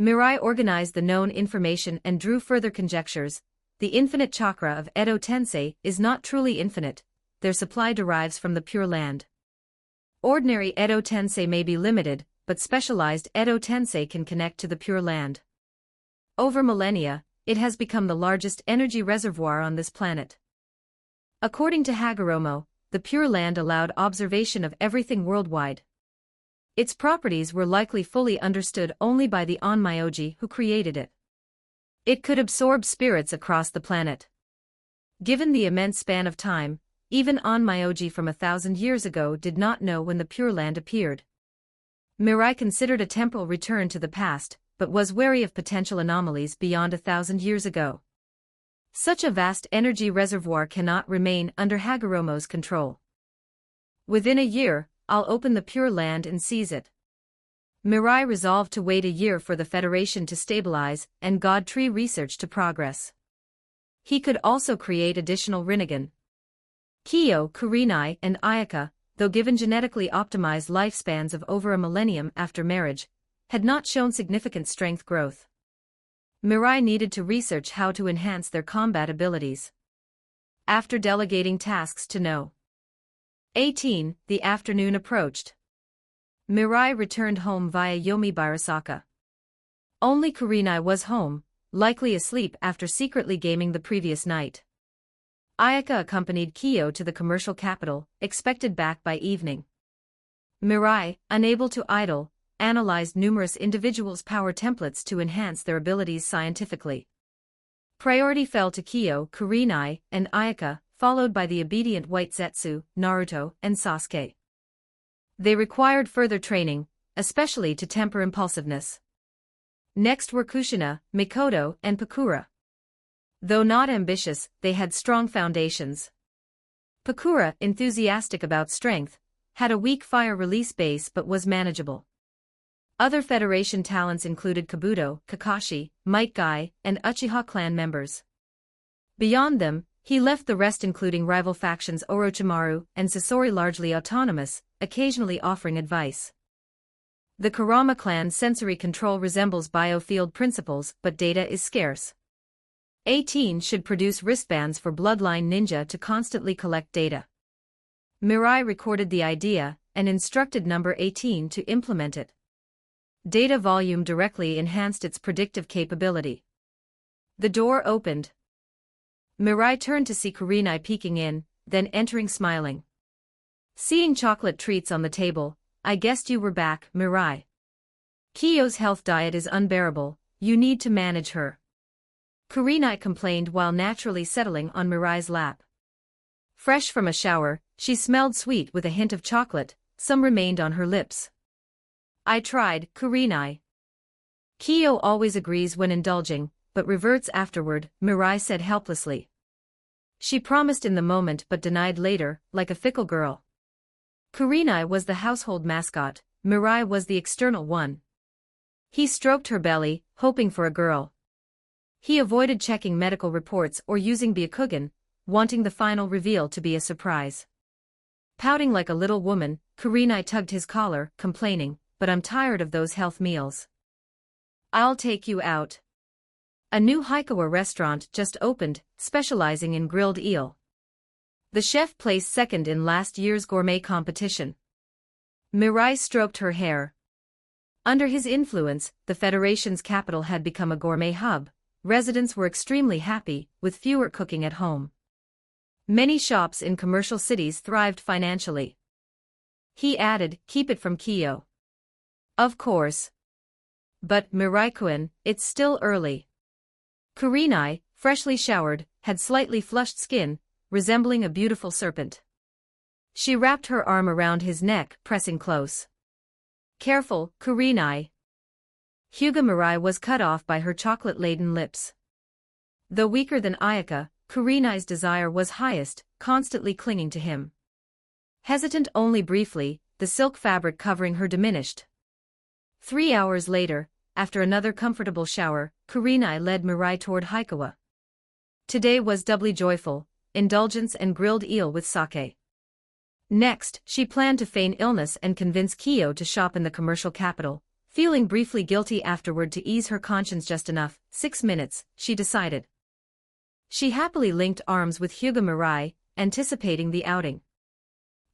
Mirai organized the known information and drew further conjectures. The infinite chakra of Edo Tensei is not truly infinite, their supply derives from the Pure Land. Ordinary Edo Tensei may be limited, but specialized Edo Tensei can connect to the Pure Land. Over millennia, it has become the largest energy reservoir on this planet. According to Hagoromo, the Pure Land allowed observation of everything worldwide. Its properties were likely fully understood only by the on-myoji who created it. It could absorb spirits across the planet. Given the immense span of time, even on-myoji from 1,000 years ago did not know when the Pure Land appeared. Mirai considered a temporal return to the past, but was wary of potential anomalies beyond 1,000 years ago. Such a vast energy reservoir cannot remain under Hagoromo's control. Within a year, I'll open the Pure Land and seize it. Mirai resolved to wait a year for the Federation to stabilize and God Tree research to progress. He could also create additional Rinnegan. Kiyo, Kurenai, and Ayaka, though given genetically optimized lifespans of over a millennium after marriage, had not shown significant strength growth. Mirai needed to research how to enhance their combat abilities. After delegating tasks to No. 18, the afternoon approached. Mirai returned home via Yomi Barasaka. Only Kurenai was home, likely asleep after secretly gaming the previous night. Ayaka accompanied Kiyo to the commercial capital, expected back by evening. Mirai, unable to idle, analyzed numerous individuals' power templates to enhance their abilities scientifically. Priority fell to Kiyo, Kurenai, and Ayaka, followed by the obedient White Zetsu, Naruto, and Sasuke. They required further training, especially to temper impulsiveness. Next were Kushina, Mikoto, and Pakura. Though not ambitious, they had strong foundations. Pakura, enthusiastic about strength, had a weak fire release base but was manageable. Other Federation talents included Kabuto, Kakashi, Might Guy, and Uchiha clan members. Beyond them, he left the rest including rival factions Orochimaru and Sasori largely autonomous, occasionally offering advice. The Kurama clan's sensory control resembles biofield principles but data is scarce. 18 should produce wristbands for bloodline ninja to constantly collect data. Mirai recorded the idea and instructed number 18 to implement it. Data volume directly enhanced its predictive capability. The door opened. Mirai turned to see Kurenai peeking in, then entering smiling. Seeing chocolate treats on the table, I guessed you were back, Mirai. Kiyo's health diet is unbearable, you need to manage her. Kurenai complained while naturally settling on Mirai's lap. Fresh from a shower, she smelled sweet with a hint of chocolate, some remained on her lips. I tried, Kurenai. Kiyo always agrees when indulging, but reverts afterward, Mirai said helplessly. She promised in the moment but denied later, like a fickle girl. Kurenai was the household mascot, Mirai was the external one. He stroked her belly, hoping for a girl. He avoided checking medical reports or using Byakugan, wanting the final reveal to be a surprise. Pouting like a little woman, Kurenai tugged his collar, complaining, "But I'm tired of those health meals. I'll take you out." A new Haikawa restaurant just opened, specializing in grilled eel. The chef placed second in last year's gourmet competition. Mirai stroked her hair. Under his influence, the Federation's capital had become a gourmet hub. Residents were extremely happy, with fewer cooking at home. Many shops in commercial cities thrived financially. He added, "Keep it from Kyo." Of course. But, Mirai-kun, it's still early. Kurenai, freshly showered, had slightly flushed skin, resembling a beautiful serpent. She wrapped her arm around his neck, pressing close. "Careful, Kurenai." Hyuga Mirai was cut off by her chocolate-laden lips. Though weaker than Ayaka, Kurenai's desire was highest, constantly clinging to him. Hesitant only briefly, the silk fabric covering her diminished. 3 hours later, after another comfortable shower, Kurenai led Mirai toward Haikawa. Today was doubly joyful, indulgence and grilled eel with sake. Next, she planned to feign illness and convince Kyo to shop in the commercial capital, feeling briefly guilty afterward to ease her conscience just enough. 6 minutes, she decided. She happily linked arms with Hyuga Mirai, anticipating the outing.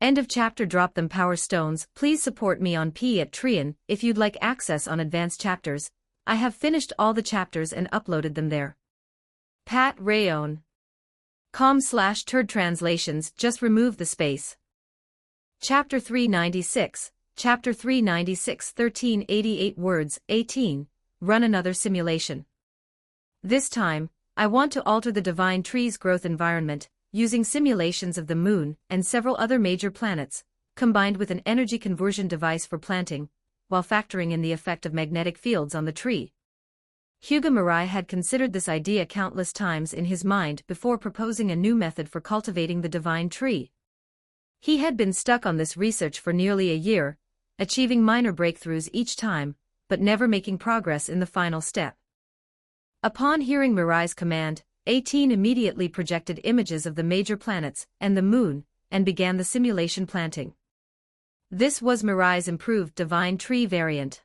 End of chapter. Drop them power stones. Please support me on Patreon if you'd like access on advanced chapters. I have finished all the chapters and uploaded them there. Pat Rayon. com/turd translations. Just remove the space. Chapter 396, Chapter 396 1388 words, 18, run another simulation. This time, I want to alter the divine tree's growth environment, using simulations of the moon and several other major planets, combined with an energy conversion device for planting, while factoring in the effect of magnetic fields on the tree. Hyuga Mirai had considered this idea countless times in his mind before proposing a new method for cultivating the divine tree. He had been stuck on this research for nearly a year, achieving minor breakthroughs each time, but never making progress in the final step. Upon hearing Mirai's command, 18 immediately projected images of the major planets and the moon, and began the simulation planting. This was Mirai's improved divine tree variant.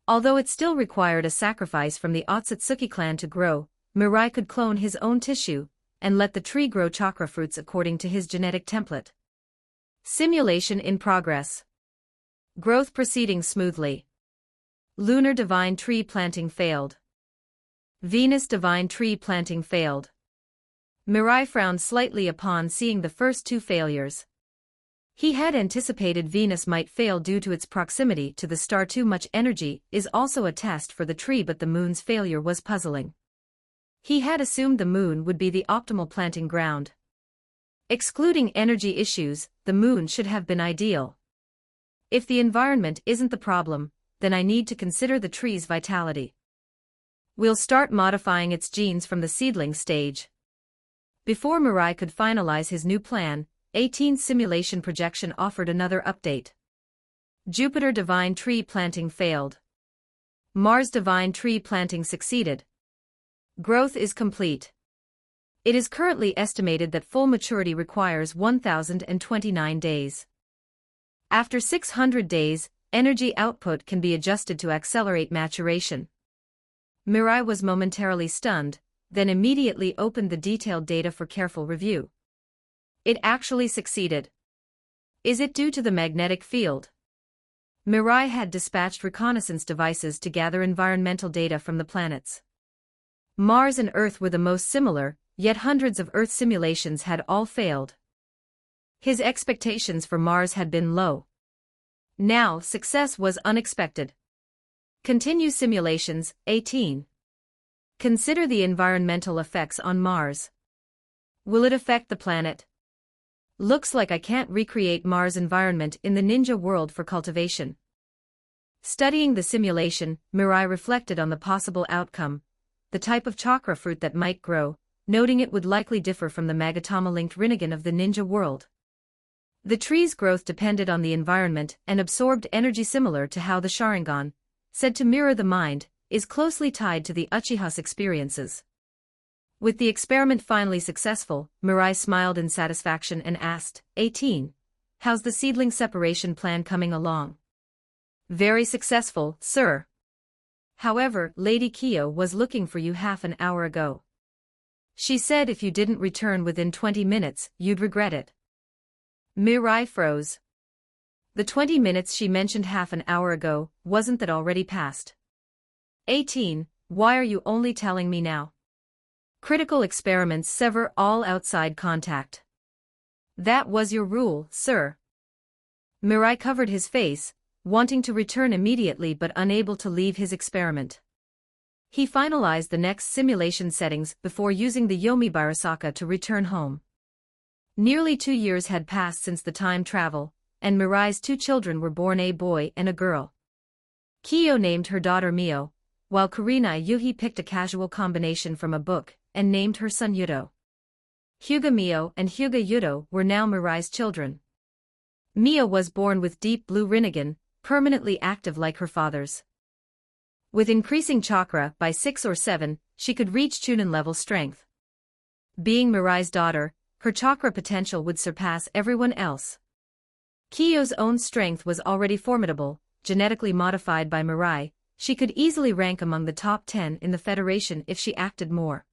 Although it still required a sacrifice from the Otsutsuki clan to grow, Mirai could clone his own tissue, and let the tree grow chakra fruits according to his genetic template. Simulation in progress. Growth proceeding smoothly. Lunar divine tree planting failed. Venus divine tree planting failed. Mirai frowned slightly upon seeing the first two failures. He had anticipated Venus might fail due to its proximity to the star. Too much energy is also a test for the tree, but the moon's failure was puzzling. He had assumed the moon would be the optimal planting ground. Excluding energy issues, the moon should have been ideal. If the environment isn't the problem, then I need to consider the tree's vitality. We'll start modifying its genes from the seedling stage. Before Mirai could finalize his new plan, 18's simulation projection offered another update. Jupiter divine tree planting failed. Mars divine tree planting succeeded. Growth is complete. It is currently estimated that full maturity requires 1,029 days. After 600 days, energy output can be adjusted to accelerate maturation. Mirai was momentarily stunned, then immediately opened the detailed data for careful review. It actually succeeded. Is it due to the magnetic field? Mirai had dispatched reconnaissance devices to gather environmental data from the planets. Mars and Earth were the most similar, yet hundreds of Earth simulations had all failed. His expectations for Mars had been low. Now, success was unexpected. Continue simulations, 18. Consider the environmental effects on Mars. Will it affect the planet? Looks like I can't recreate Mars' environment in the ninja world for cultivation. Studying the simulation, Mirai reflected on the possible outcome, the type of chakra fruit that might grow, noting it would likely differ from the Magatama-linked Rinnegan of the ninja world. The tree's growth depended on the environment and absorbed energy similar to how the Sharingan, said to mirror the mind, is closely tied to the Uchiha's experiences. With the experiment finally successful, Mirai smiled in satisfaction and asked, 18. How's the seedling separation plan coming along? Very successful, sir. However, Lady Kiyo was looking for you half an hour ago. She said if you didn't return within 20 minutes, you'd regret it. Mirai froze. The 20 minutes she mentioned half an hour ago, wasn't that already passed? 18. Why are you only telling me now? Critical experiments sever all outside contact. That was your rule, sir. Mirai covered his face, wanting to return immediately but unable to leave his experiment. He finalized the next simulation settings before using the Yomi Barasaka to return home. Nearly 2 years had passed since the time travel, and Mirai's 2 children were born, a boy and a girl. Kiyo named her daughter Mio, while Kurenai Yuhi picked a casual combination from a book and named her son Yuto. Hyuga Mio and Hyuga Yuto were now Mirai's children. Mio was born with deep blue Rinnegan, permanently active like her father's. With increasing chakra by 6 or 7, she could reach Chunin level strength. Being Mirai's daughter, her chakra potential would surpass everyone else. Kiyo's own strength was already formidable, genetically modified by Mirai. She could easily rank among the top 10 in the Federation if she acted more.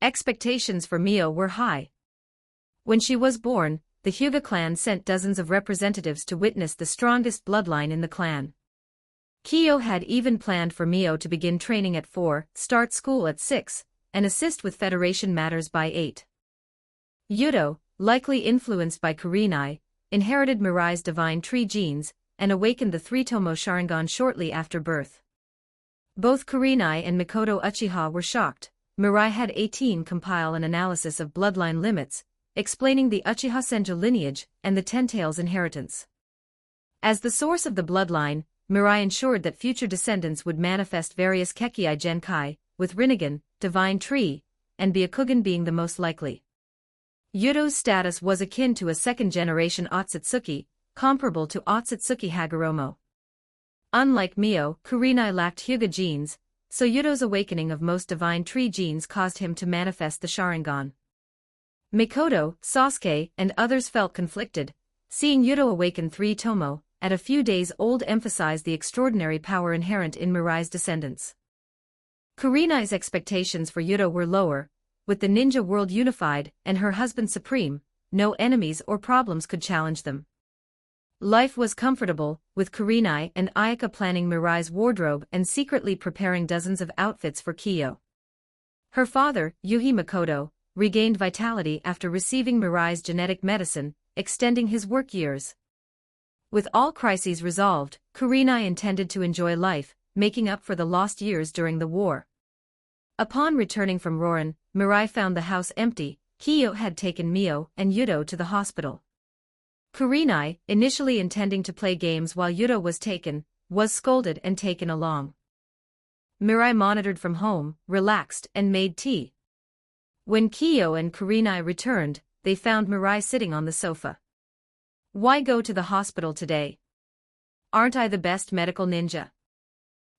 Expectations for Mio were high. When she was born, the Hyuga clan sent dozens of representatives to witness the strongest bloodline in the clan. Kiyo had even planned for Mio to begin training at 4, start school at 6, and assist with Federation matters by 8. Yuto, likely influenced by Kurenai, inherited Mirai's divine tree genes, and awakened the 3-tomo Sharingan shortly after birth. Both Kurenai and Mikoto Uchiha were shocked. Mirai had 18 compile an analysis of bloodline limits, explaining the Uchiha Senju lineage and the Ten-Tails inheritance. As the source of the bloodline, Mirai ensured that future descendants would manifest various Kekkei Genkai, with Rinnegan, divine tree, and Byakugan being the most likely. Yuto's status was akin to a second-generation Otsutsuki, comparable to Otsutsuki Hagoromo. Unlike Mio, Kurenai lacked Hyuga genes, so Yuto's awakening of most divine tree genes caused him to manifest the Sharingan. Mikoto, Sasuke, and others felt conflicted, seeing Yuto awaken 3-tomo, at a few days old emphasized the extraordinary power inherent in Mirai's descendants. Kurenai's expectations for Yuto were lower. With the ninja world unified and her husband supreme, no enemies or problems could challenge them. Life was comfortable, with Kurenai and Ayaka planning Mirai's wardrobe and secretly preparing dozens of outfits for Kiyo. Her father, Yuhi Mikoto, regained vitality after receiving Mirai's genetic medicine, extending his work years. With all crises resolved, Kurenai intended to enjoy life, making up for the lost years during the war. Upon returning from Rorin, Mirai found the house empty. Kiyo had taken Mio and Yuto to the hospital. Kurenai, initially intending to play games while Yuto was taken, was scolded and taken along. Mirai monitored from home, relaxed, and made tea. When Kiyo and Kurenai returned, they found Mirai sitting on the sofa. Why go to the hospital today? Aren't I the best medical ninja?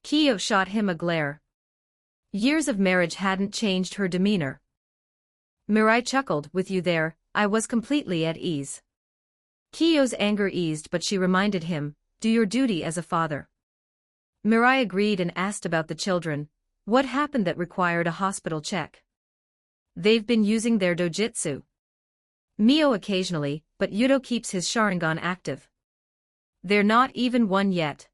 Kiyo shot him a glare. Years of marriage hadn't changed her demeanor. Mirai chuckled, with you there, I was completely at ease. Kiyo's anger eased, but she reminded him, do your duty as a father. Mirai agreed and asked about the children. What happened that required a hospital check? They've been using their dojutsu. Mio occasionally, but Yuto keeps his Sharingan active. They're not even one yet.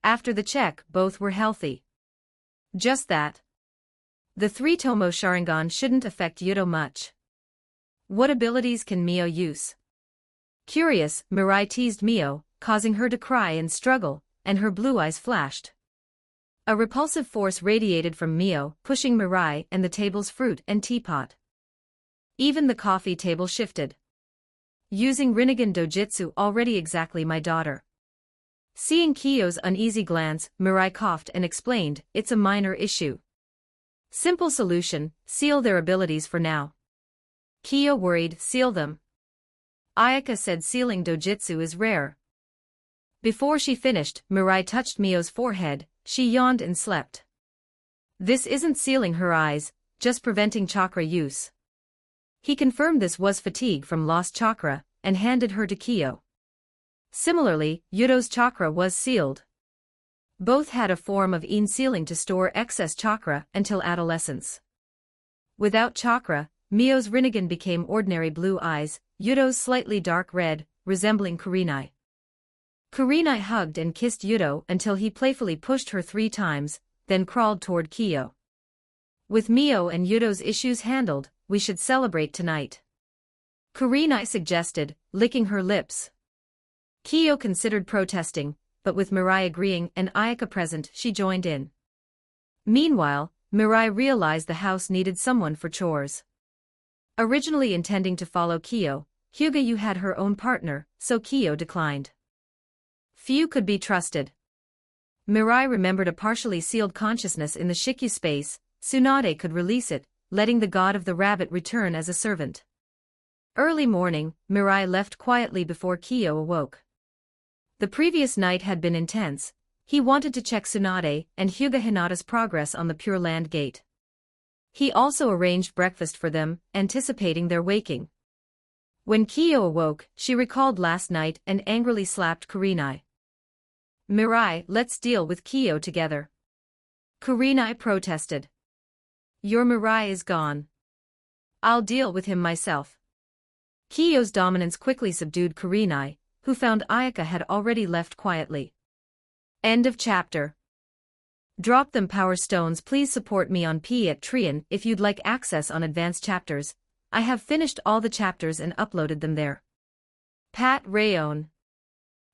After the check, both were healthy. Just that. The 3-tomo Sharingan shouldn't affect Yuto much. What abilities can Mio use? Curious, Mirai teased Mio, causing her to cry and struggle, and her blue eyes flashed. A repulsive force radiated from Mio, pushing Mirai and the table's fruit and teapot. Even the coffee table shifted. Using Rinnegan dojutsu already exactly my daughter. Seeing Kiyo's uneasy glance, Mirai coughed and explained, it's a minor issue. Simple solution, seal their abilities for now. Kiyo worried, seal them. Ayaka said sealing dojutsu is rare. Before she finished, Mirai touched Mio's forehead, She yawned and slept. This isn't sealing her eyes, just preventing chakra use. He confirmed this was fatigue from lost chakra, and handed her to Kyo. Similarly, Yudo's chakra was sealed. Both had a form of yin sealing to store excess chakra until adolescence. Without chakra, Mio's Rinnegan became ordinary blue eyes, Yudo's slightly dark red, resembling Kurenai. Kurenai hugged and kissed Yudo until he playfully pushed her 3 times, then crawled toward Kyo. With Mio and Yudo's issues handled, we should celebrate tonight. Kurenai suggested, licking her lips. Kyo considered protesting, but with Mirai agreeing and Ayaka present, she joined in. Meanwhile, Mirai realized the house needed someone for chores. Originally intending to follow Kyo, Hyuga had her own partner, so Kyo declined. Few could be trusted. Mirai remembered a partially sealed consciousness in the Shikyu space. Tsunade could release it, letting the god of the rabbit return as a servant. Early morning, Mirai left quietly before Kyo awoke. The previous night had been intense. He wanted to check Tsunade and Hyuga Hinata's progress on the Pure Land Gate. He also arranged breakfast for them, anticipating their waking. When Kyo awoke, she recalled last night and angrily slapped Kurenai. Mirai, let's deal with Kyo together. Kurenai protested. Your Mirai is gone. I'll deal with him myself. Kyo's dominance quickly subdued Kurenai, who found Ayaka had already left quietly. End of chapter. Drop them Power Stones. Please support me on Patreon if you'd like access on advanced chapters. I have finished all the chapters and uploaded them there. Pat Rayon.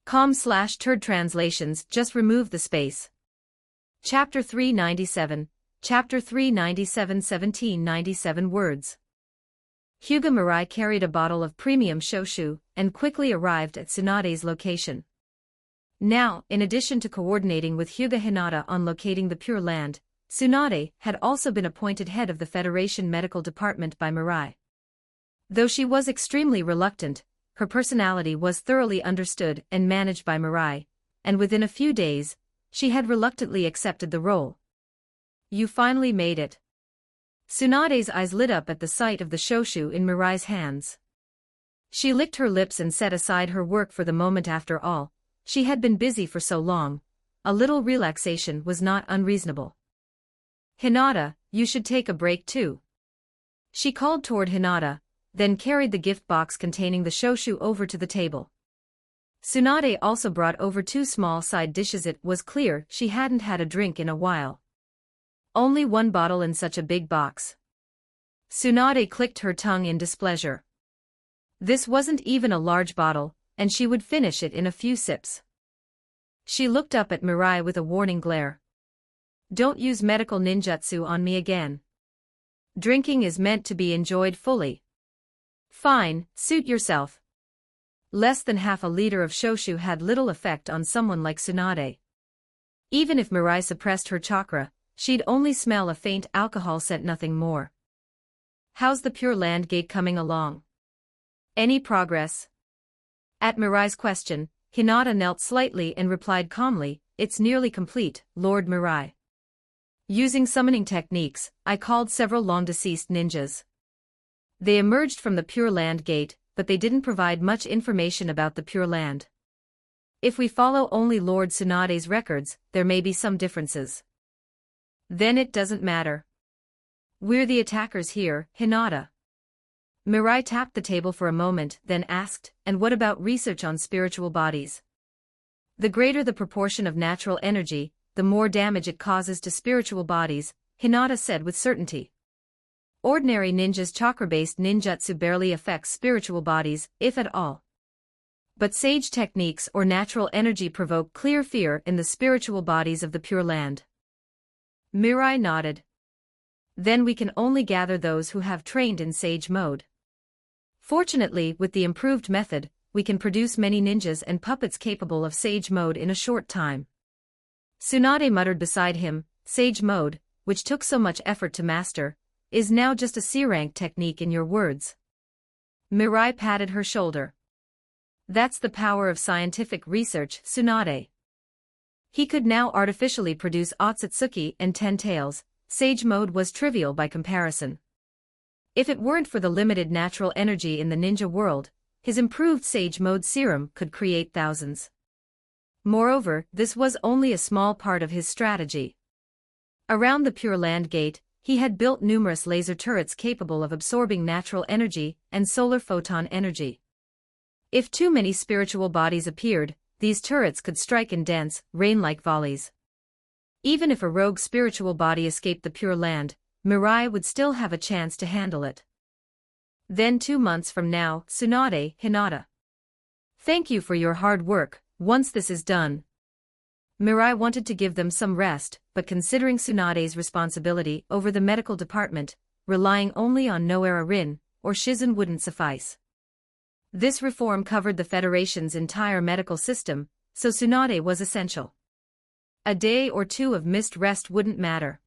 com/turd translations. Just remove the space. Chapter 397. Chapter 397. 1797 words. Hyuga Mirai carried a bottle of premium shoshu and quickly arrived at Tsunade's location. Now, in addition to coordinating with Hyuga Hinata on locating the Pure Land, Tsunade had also been appointed head of the Federation Medical Department by Mirai. Though she was extremely reluctant, her personality was thoroughly understood and managed by Mirai, and within a few days, she had reluctantly accepted the role. You finally made it. Tsunade's eyes lit up at the sight of the shoshu in Mirai's hands. She licked her lips and set aside her work for the moment. After all, she had been busy for so long, a little relaxation was not unreasonable. Hinata, you should take a break too. She called toward Hinata, then carried the gift box containing the shoshu over to the table. Tsunade also brought over 2 small side dishes. It was clear she hadn't had a drink in a while. Only 1 bottle in such a big box. Tsunade clicked her tongue in displeasure. This wasn't even a large bottle, and she would finish it in a few sips. She looked up at Mirai with a warning glare. Don't use medical ninjutsu on me again. Drinking is meant to be enjoyed fully. Fine, suit yourself. Less than half a liter of shoshu had little effect on someone like Tsunade. Even if Mirai suppressed her chakra, she'd only smell a faint alcohol scent, nothing more. How's the Pure Land Gate coming along? Any progress? At Mirai's question, Hinata knelt slightly and replied calmly, it's nearly complete, Lord Mirai. Using summoning techniques, I called several long-deceased ninjas. They emerged from the Pure Land Gate, but they didn't provide much information about the Pure Land. If we follow only Lord Tsunade's records, there may be some differences. Then it doesn't matter. We're the attackers here, Hinata. Mirai tapped the table for a moment, then asked, and what about research on spiritual bodies? The greater the proportion of natural energy, the more damage it causes to spiritual bodies, Hinata said with certainty. Ordinary ninjas' chakra-based ninjutsu barely affects spiritual bodies, if at all. But sage techniques or natural energy provoke clear fear in the spiritual bodies of the Pure Land. Mirai nodded. Then we can only gather those who have trained in sage mode. Fortunately, with the improved method, we can produce many ninjas and puppets capable of sage mode in a short time. Tsunade muttered beside him, sage mode, which took so much effort to master, is now just a C-rank technique in your words. Mirai patted her shoulder. That's the power of scientific research, Tsunade. He could now artificially produce Otsutsuki and 10 tails. Sage mode was trivial by comparison. If it weren't for the limited natural energy in the ninja world, his improved Sage mode serum could create thousands. Moreover, this was only a small part of his strategy. Around the Pure Land Gate, he had built numerous laser turrets capable of absorbing natural energy and solar photon energy. If too many spiritual bodies appeared, these turrets could strike in dense, rain-like volleys. Even if a rogue spiritual body escaped the Pure Land, Mirai would still have a chance to handle it. Then 2 months from now, Tsunade, Hinata. Thank you for your hard work. Once this is done. Mirai wanted to give them some rest, but considering Tsunade's responsibility over the medical department, relying only on Noera Rin or Shizen wouldn't suffice. This reform covered the Federation's entire medical system, so Tsunade was essential. A day or two of missed rest wouldn't matter.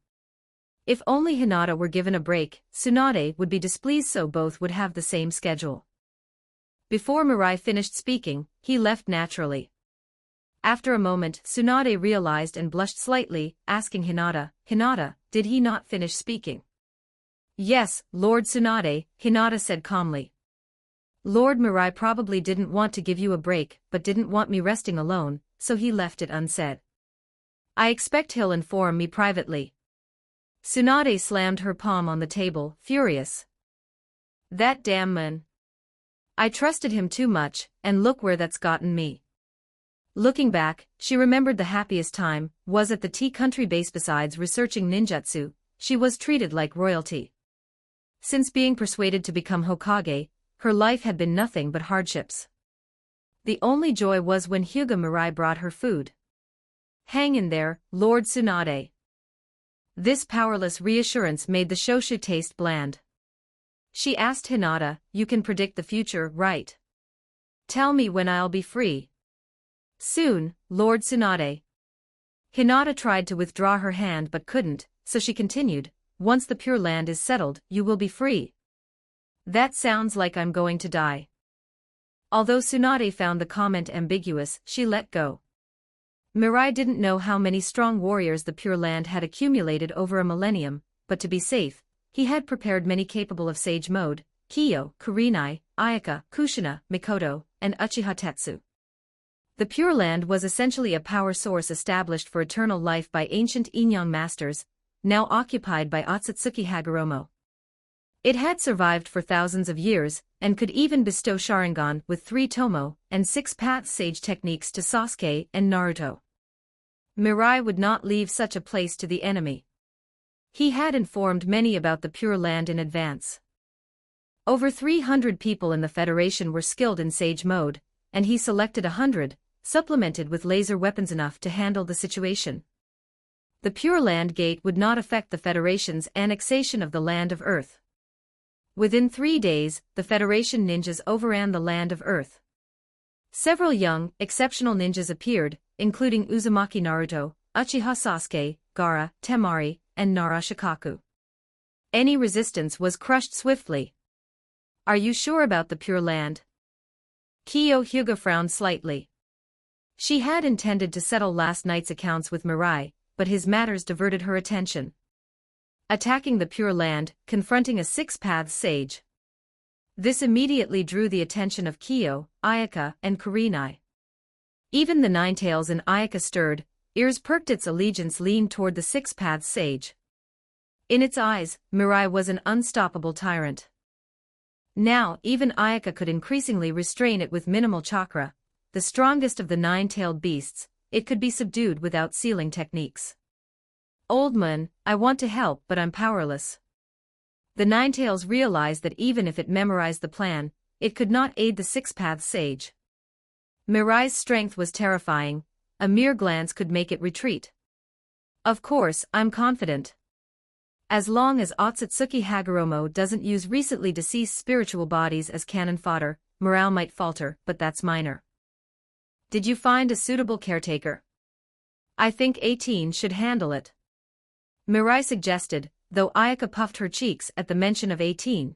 If only Hinata were given a break, Tsunade would be displeased, so both would have the same schedule. Before Mirai finished speaking, he left naturally. After a moment, Tsunade realized and blushed slightly, asking Hinata, "Hinata, did he not finish speaking?" "Yes, Lord Tsunade," Hinata said calmly. "Lord Mirai probably didn't want to give you a break but didn't want me resting alone, so he left it unsaid. I expect he'll inform me privately." Tsunade slammed her palm on the table, furious. "That damn man. I trusted him too much, and look where that's gotten me." Looking back, she remembered the happiest time was at the tea country base. Besides researching ninjutsu, she was treated like royalty. Since being persuaded to become Hokage, her life had been nothing but hardships. The only joy was when Hyuga Mirai brought her food. "Hang in there, Lord Tsunade." This powerless reassurance made the shoshu taste bland. She asked Hinata, "You can predict the future, right? Tell me when I'll be free." "Soon, Lord Tsunade." Hinata tried to withdraw her hand but couldn't, so she continued, "Once the Pure Land is settled, you will be free." "That sounds like I'm going to die." Although Tsunade found the comment ambiguous, she let go. Mirai didn't know how many strong warriors the Pure Land had accumulated over a millennium, but to be safe, he had prepared many capable of Sage Mode: Kiyo, Kurenai, Ayaka, Kushina, Mikoto, and Uchiha Tetsu. The Pure Land was essentially a power source established for eternal life by ancient Inyang masters, now occupied by Otsutsuki Hagoromo. It had survived for thousands of years, and could even bestow Sharingan with 3 Tomo and 6 Path Sage techniques to Sasuke and Naruto. Mirai would not leave such a place to the enemy. He had informed many about the Pure Land in advance. Over 300 people in the Federation were skilled in Sage Mode, and he selected 100, supplemented with laser weapons enough to handle the situation. The Pure Land Gate would not affect the Federation's annexation of the Land of Earth. Within 3 days, the Federation ninjas overran the Land of Earth. Several young, exceptional ninjas appeared, including Uzumaki Naruto, Uchiha Sasuke, Gaara, Temari, and Nara Shikaku. Any resistance was crushed swiftly. "Are you sure about the Pure Land?" Kiyo Hyuga frowned slightly. She had intended to settle last night's accounts with Mirai, but his matters diverted her attention. Attacking the Pure Land, confronting a 6-path sage. This immediately drew the attention of Kiyo, Ayaka, and Kurenai. Even the Ninetales in Ayaka stirred, ears perked. Its allegiance leaned toward the 6-path sage. In its eyes, Mirai was an unstoppable tyrant. Now, even Ayaka could increasingly restrain it with minimal chakra. The strongest of the 9-tailed beasts, it could be subdued without sealing techniques. "Old man, I want to help but I'm powerless." The Ninetales realized that even if it memorized the plan, it could not aid the 6-path sage. Mirai's strength was terrifying, a mere glance could make it retreat. "Of course, I'm confident. As long as Otsutsuki Hagoromo doesn't use recently deceased spiritual bodies as cannon fodder, morale might falter, but that's minor." "Did you find a suitable caretaker?" "I think 18 should handle it," Mirai suggested, though Ayaka puffed her cheeks at the mention of 18.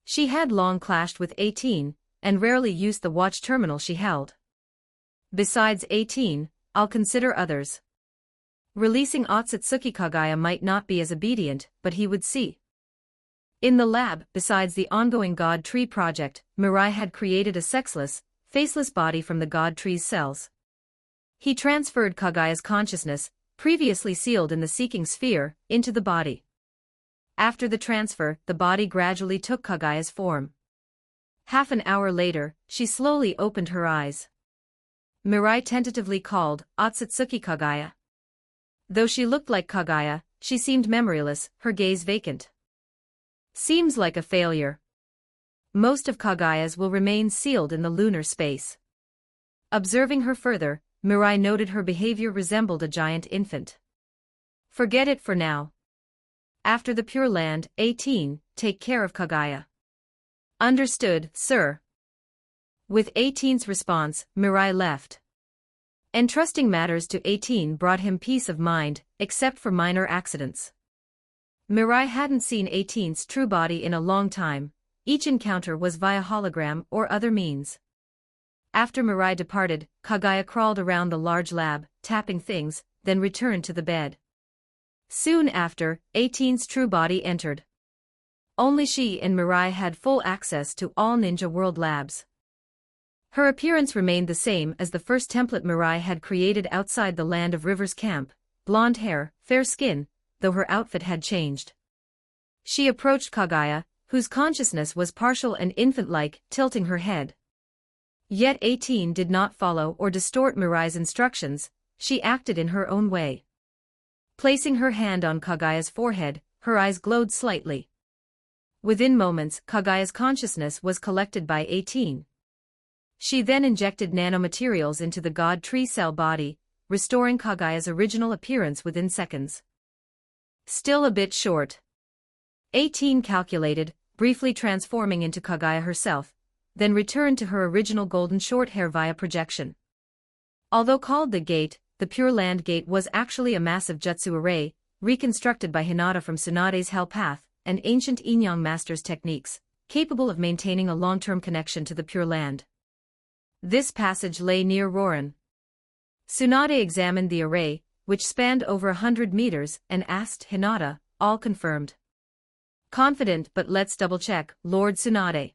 She had long clashed with 18, and rarely used the watch terminal she held. Besides 18, I'll consider others. Releasing Otsutsuki Kagaya might not be as obedient, but he would see. In the lab, besides the ongoing God Tree project, Mirai had created a sexless, faceless body from the God Tree's cells. He transferred Kagaya's consciousness, previously sealed in the seeking sphere, into the body. After the transfer, the body gradually took Kagaya's form. Half an hour later, she slowly opened her eyes. Mirai tentatively called, "Otsutsuki Kagaya." Though she looked like Kagaya, she seemed memoryless, her gaze vacant. Seems like a failure. Most of Kagaya's will remain sealed in the lunar space. Observing her further, Mirai noted her behavior resembled a giant infant. Forget it for now. After the Pure Land, 18, take care of Kagaya. Understood, sir. With 18's response, Mirai left. Entrusting matters to 18 brought him peace of mind, except for minor accidents. Mirai hadn't seen 18's true body in a long time. Each encounter was via hologram or other means. After Mirai departed, Kagaya crawled around the large lab, tapping things, then returned to the bed. Soon after, 18's true body entered. Only she and Mirai had full access to all Ninja World labs. Her appearance remained the same as the first template Mirai had created outside the Land of Rivers camp: blonde hair, fair skin, though her outfit had changed. She approached Kagaya, whose consciousness was partial and infant-like, tilting her head. Yet 18 did not follow or distort Mirai's instructions, she acted in her own way. Placing her hand on Kagaya's forehead, her eyes glowed slightly. Within moments, Kagaya's consciousness was collected by 18. She then injected nanomaterials into the God Tree cell body, restoring Kagaya's original appearance within seconds. Still a bit short. 18 calculated, briefly transforming into Kagaya herself, then returned to her original golden short hair via projection. Although called the Gate, the Pure Land Gate was actually a massive jutsu array, reconstructed by Hinata from Tsunade's Hell Path, and ancient Inyang master's techniques, capable of maintaining a long-term connection to the Pure Land. This passage lay near Roran. Tsunade examined the array, which spanned over 100 meters, and asked Hinata, "All confirmed?" "Confident, but let's double-check, Lord Tsunade."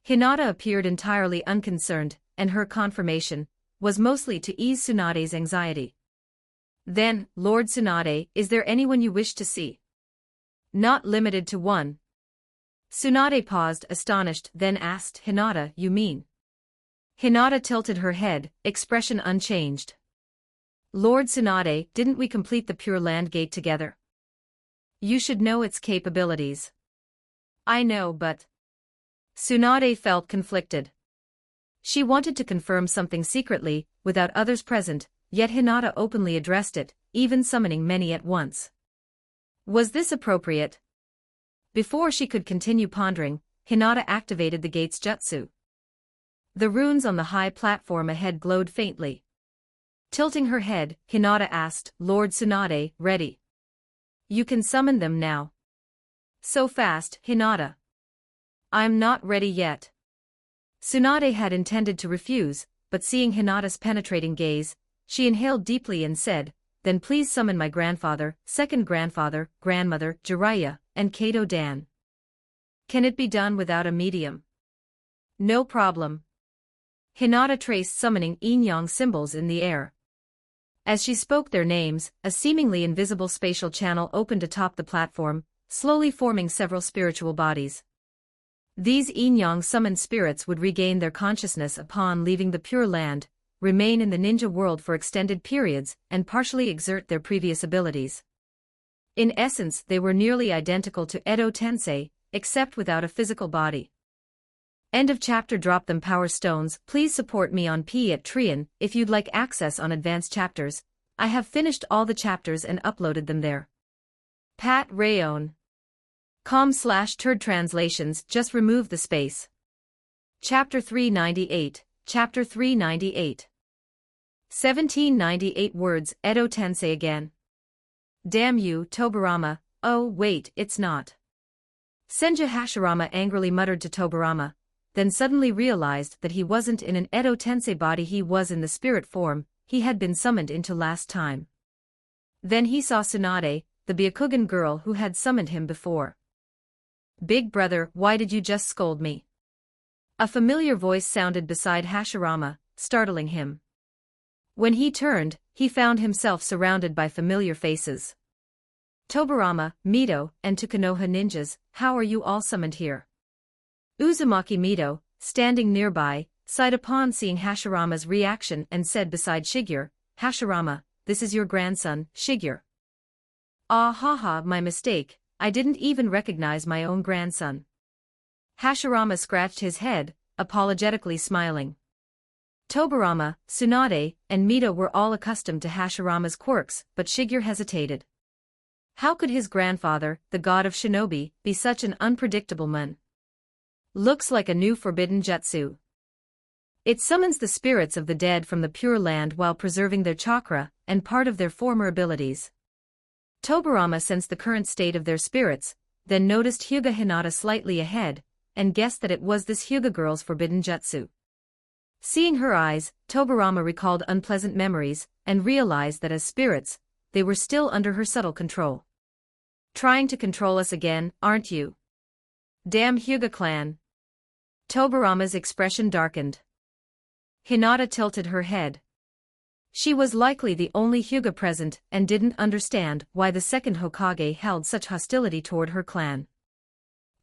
Hinata appeared entirely unconcerned, and her confirmation was mostly to ease Tsunade's anxiety. "Then, Lord Tsunade, is there anyone you wish to see?" "Not limited to one." Tsunade paused, astonished, then asked, "Hinata, you mean?" Hinata tilted her head, expression unchanged. "Lord Tsunade, didn't we complete the Pure Land Gate together? You should know its capabilities." "I know, but..." Tsunade felt conflicted. She wanted to confirm something secretly, without others present, yet Hinata openly addressed it, even summoning many at once. Was this appropriate? Before she could continue pondering, Hinata activated the gate's jutsu. The runes on the high platform ahead glowed faintly. Tilting her head, Hinata asked, "Lord Tsunade, ready?" "You can summon them now." "So fast, Hinata?" "I'm not ready yet." Tsunade had intended to refuse, but seeing Hinata's penetrating gaze, she inhaled deeply and said, "Then please summon my grandfather, second grandfather, grandmother, Jiraiya, and Kato Dan." "Can it be done without a medium?" "No problem." Hinata traced summoning yin-yang symbols in the air. As she spoke their names, a seemingly invisible spatial channel opened atop the platform, slowly forming several spiritual bodies. These yin-yang summoned spirits would regain their consciousness upon leaving the Pure Land, remain in the ninja world for extended periods, and partially exert their previous abilities. In essence, they were nearly identical to Edo Tensei, except without a physical body. End of chapter. Drop them power stones. Please support me on Patreon if you'd like access on advanced chapters. I have finished all the chapters and uploaded them there. Pat Rayon. com/turd translations. Just remove the space. Chapter 398. Chapter 398. 1798 words. Edo Tensei again. Damn you, Tobarama. Oh wait, it's not. Senju Hashirama angrily muttered to Tobarama, then suddenly realized that he wasn't in an Edo Tensei body, he was in the spirit form, he had been summoned into last time. Then he saw Tsunade, the Byakugan girl who had summoned him before. "Big brother, why did you just scold me?" A familiar voice sounded beside Hashirama, startling him. When he turned, he found himself surrounded by familiar faces. "Tobirama, Mito, and Konoha ninjas, how are you all summoned here?" Uzumaki Mito, standing nearby, sighed upon seeing Hashirama's reaction and said beside Shigeru, "Hashirama, this is your grandson, Shigeru." "Ah haha, my mistake, I didn't even recognize my own grandson." Hashirama scratched his head, apologetically smiling. Tobirama, Tsunade, and Mito were all accustomed to Hashirama's quirks, but Shigeru hesitated. How could his grandfather, the god of shinobi, be such an unpredictable man? "Looks like a new forbidden jutsu. It summons the spirits of the dead from the Pure Land while preserving their chakra and part of their former abilities." Tobirama sensed the current state of their spirits, then noticed Hyuga Hinata slightly ahead, and guessed that it was this Hyuga girl's forbidden jutsu. Seeing her eyes, Tobirama recalled unpleasant memories, and realized that as spirits, they were still under her subtle control. "Trying to control us again, aren't you? Damn Hyuga clan." Tobirama's expression darkened. Hinata tilted her head. She was likely the only Hyuga present and didn't understand why the second Hokage held such hostility toward her clan.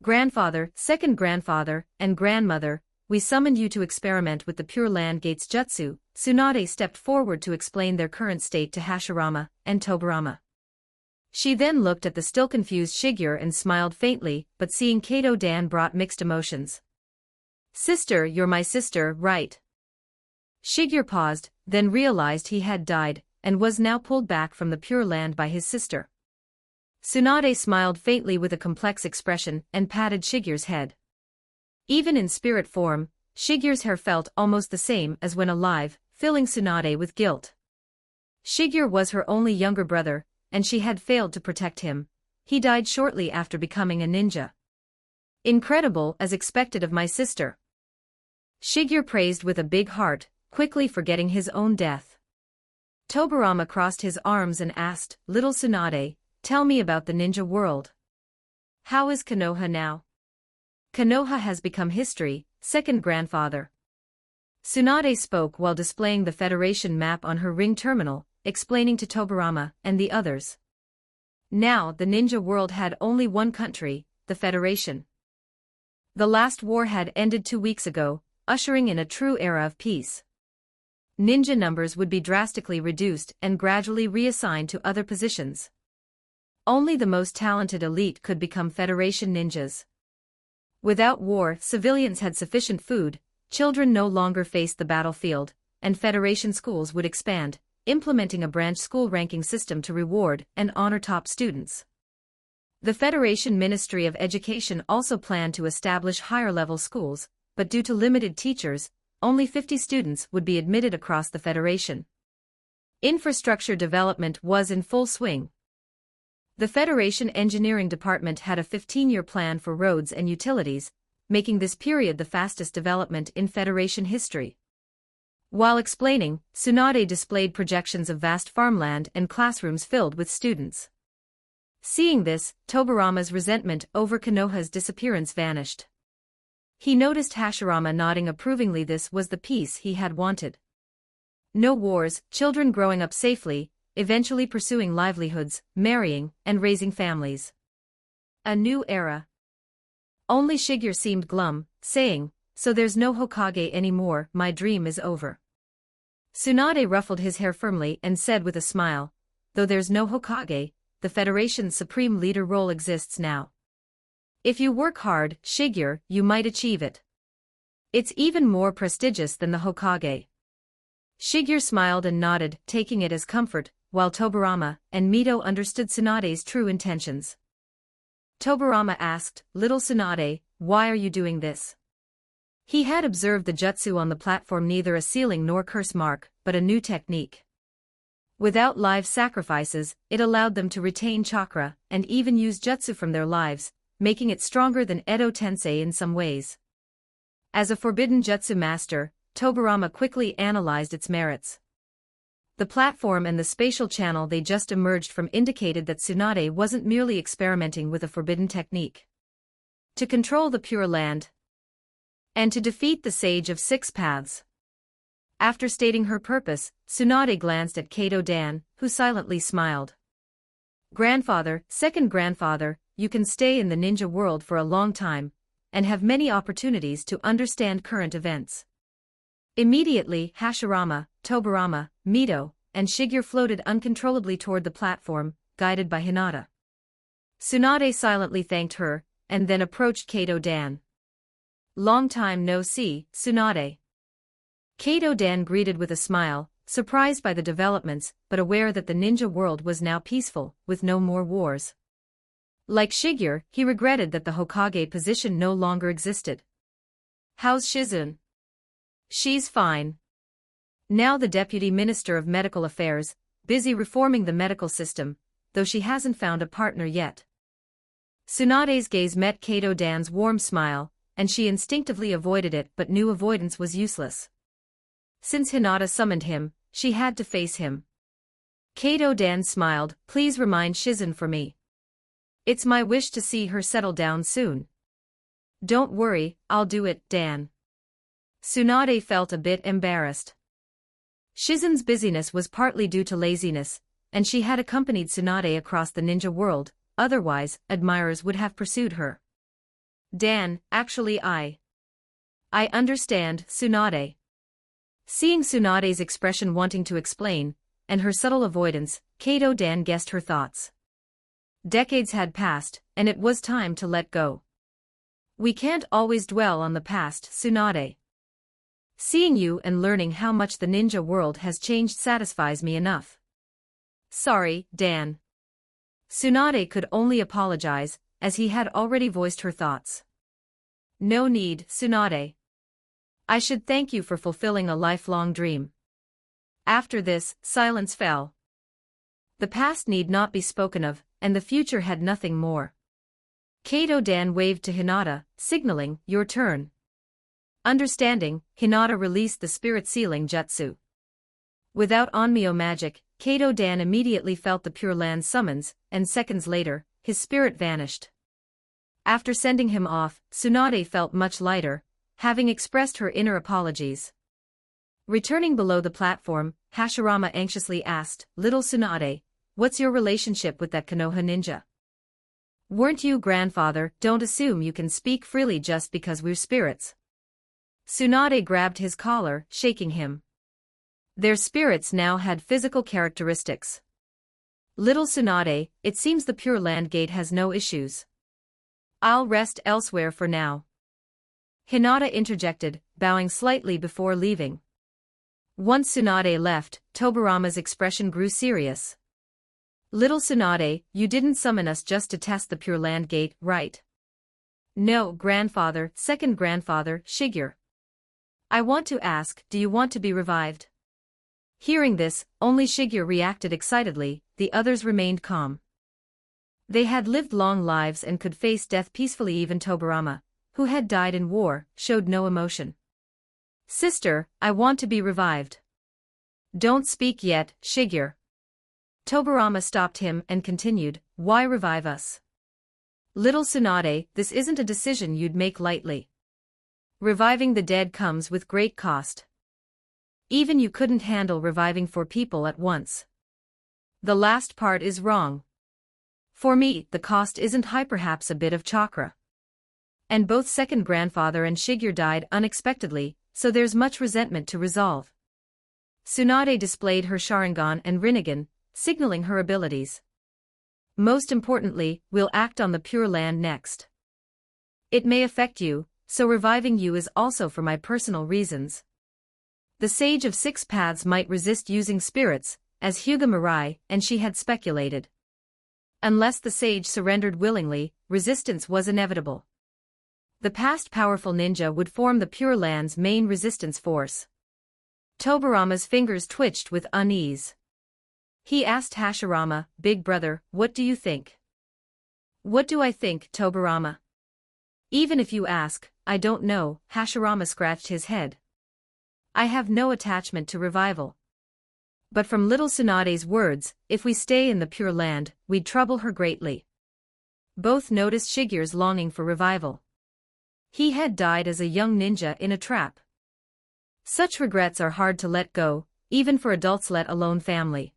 "Grandfather, second grandfather, and grandmother, we summoned you to experiment with the Pure Land Gates jutsu." Tsunade stepped forward to explain their current state to Hashirama and Tobirama. She then looked at the still confused Shigeru and smiled faintly, but seeing Kato Dan brought mixed emotions. "Sister, you're my sister, right?" Shigeru paused, then realized he had died, and was now pulled back from the Pure Land by his sister. Tsunade smiled faintly with a complex expression and patted Shigeru's head. Even in spirit form, Shigeru's hair felt almost the same as when alive, filling Tsunade with guilt. Shigeru was her only younger brother, and she had failed to protect him. He died shortly after becoming a ninja. "Incredible as expected of my sister." Shigeru praised with a big heart, quickly forgetting his own death. Tobirama crossed his arms and asked, "Little Tsunade, tell me about the ninja world. How is Konoha now?" "Konoha has become history, second grandfather." Tsunade spoke while displaying the Federation map on her ring terminal, explaining to Tobirama and the others. Now the ninja world had only one country, the Federation. The last war had ended 2 weeks ago, ushering in a true era of peace. Ninja numbers would be drastically reduced and gradually reassigned to other positions. Only the most talented elite could become Federation ninjas. Without war, civilians had sufficient food, children no longer faced the battlefield, and Federation schools would expand, implementing a branch school ranking system to reward and honor top students. The Federation Ministry of Education also planned to establish higher-level schools, but due to limited teachers, only 50 students would be admitted across the Federation. Infrastructure development was in full swing. The Federation Engineering Department had a 15-year plan for roads and utilities, making this period the fastest development in Federation history. While explaining, Tsunade displayed projections of vast farmland and classrooms filled with students. Seeing this, Tobirama's resentment over Konoha's disappearance vanished. He noticed Hashirama nodding approvingly. This was the peace he had wanted. No wars, children growing up safely, eventually pursuing livelihoods, marrying, and raising families. A new era. Only Shigeru seemed glum, saying, "So there's no Hokage anymore, my dream is over." Tsunade ruffled his hair firmly and said with a smile, "Though there's no Hokage, the Federation's supreme leader role exists now. If you work hard, Shigeru, you might achieve it. It's even more prestigious than the Hokage." Shigeru smiled and nodded, taking it as comfort, while Tobirama and Mito understood Tsunade's true intentions. Tobirama asked, "Little Tsunade, why are you doing this?" He had observed the jutsu on the platform, neither a ceiling nor curse mark, but a new technique. Without live sacrifices, it allowed them to retain chakra and even use jutsu from their lives, making it stronger than Edo Tensei in some ways. As a forbidden jutsu master, Tobirama quickly analyzed its merits. The platform and the spatial channel they just emerged from indicated that Tsunade wasn't merely experimenting with a forbidden technique to control the Pure Land and to defeat the Sage of Six Paths. After stating her purpose, Tsunade glanced at Kato Dan, who silently smiled. Grandfather, second grandfather, you can stay in the ninja world for a long time, and have many opportunities to understand current events. Immediately, Hashirama, Tobirama, Mito, and Shigeru floated uncontrollably toward the platform, guided by Hinata. Tsunade silently thanked her, and then approached Kato Dan. Long time no see, Tsunade. Kato Dan greeted with a smile, surprised by the developments, but aware that the ninja world was now peaceful, with no more wars. Like Shigeru, he regretted that the Hokage position no longer existed. How's Shizun? She's fine. Now the Deputy Minister of Medical Affairs, busy reforming the medical system, though she hasn't found a partner yet. Tsunade's gaze met Kato Dan's warm smile, and she instinctively avoided it but knew avoidance was useless. Since Hinata summoned him, she had to face him. Kato Dan smiled, please remind Shizun for me. It's my wish to see her settle down soon. Don't worry, I'll do it, Dan. Tsunade felt a bit embarrassed. Shizun's busyness was partly due to laziness, and she had accompanied Tsunade across the ninja world, otherwise, admirers would have pursued her. Dan, actually I understand, Tsunade. Seeing Tsunade's expression wanting to explain, and her subtle avoidance, Kato Dan guessed her thoughts. Decades had passed, and it was time to let go. We can't always dwell on the past, Tsunade. Seeing you and learning how much the ninja world has changed satisfies me enough. Sorry, Dan. Tsunade could only apologize, as he had already voiced her thoughts. No need, Tsunade. I should thank you for fulfilling a lifelong dream. After this, silence fell. The past need not be spoken of, and the future had nothing more. Kato Dan waved to Hinata, signaling, your turn. Understanding, Hinata released the spirit sealing jutsu. Without Onmyo magic, Kato Dan immediately felt the Pure Land summons, and seconds later, his spirit vanished. After sending him off, Tsunade felt much lighter, having expressed her inner apologies. Returning below the platform, Hashirama anxiously asked, Little Tsunade, what's your relationship with that Konoha ninja? Weren't you grandfather? Don't assume you can speak freely just because we're spirits. Tsunade grabbed his collar, shaking him. Their spirits now had physical characteristics. Little Tsunade, it seems the Pure Land Gate has no issues. I'll rest elsewhere for now. Hinata interjected, bowing slightly before leaving. Once Tsunade left, Tobirama's expression grew serious. Little Tsunade, you didn't summon us just to test the Pure Land Gate, right? No, grandfather, second grandfather, Shigeru. I want to ask, do you want to be revived? Hearing this, only Shigeru reacted excitedly, the others remained calm. They had lived long lives and could face death peacefully. Even Tobirama, who had died in war, showed no emotion. Sister, I want to be revived. Don't speak yet, Shigeru. Tobirama stopped him and continued, why revive us? Little Tsunade, this isn't a decision you'd make lightly. Reviving the dead comes with great cost. Even you couldn't handle reviving 4 people at once. The last part is wrong. For me, the cost isn't high, perhaps a bit of chakra. And both second grandfather and Shigeru died unexpectedly, so there's much resentment to resolve. Tsunade displayed her Sharingan and Rinnegan, signaling her abilities. Most importantly, we'll act on the Pure Land next. It may affect you, so reviving you is also for my personal reasons. The Sage of Six Paths might resist using spirits, as Hyuga Mirai and she had speculated. Unless the sage surrendered willingly, resistance was inevitable. The past powerful ninja would form the Pure Land's main resistance force. Tobirama's fingers twitched with unease. He asked Hashirama, Big brother, what do you think? What do I think, Tobirama? Even if you ask, I don't know, Hashirama scratched his head. I have no attachment to revival. But from little Tsunade's words, if we stay in the Pure Land, we'd trouble her greatly. Both noticed Shigeru's longing for revival. He had died as a young ninja in a trap. Such regrets are hard to let go, even for adults, let alone family.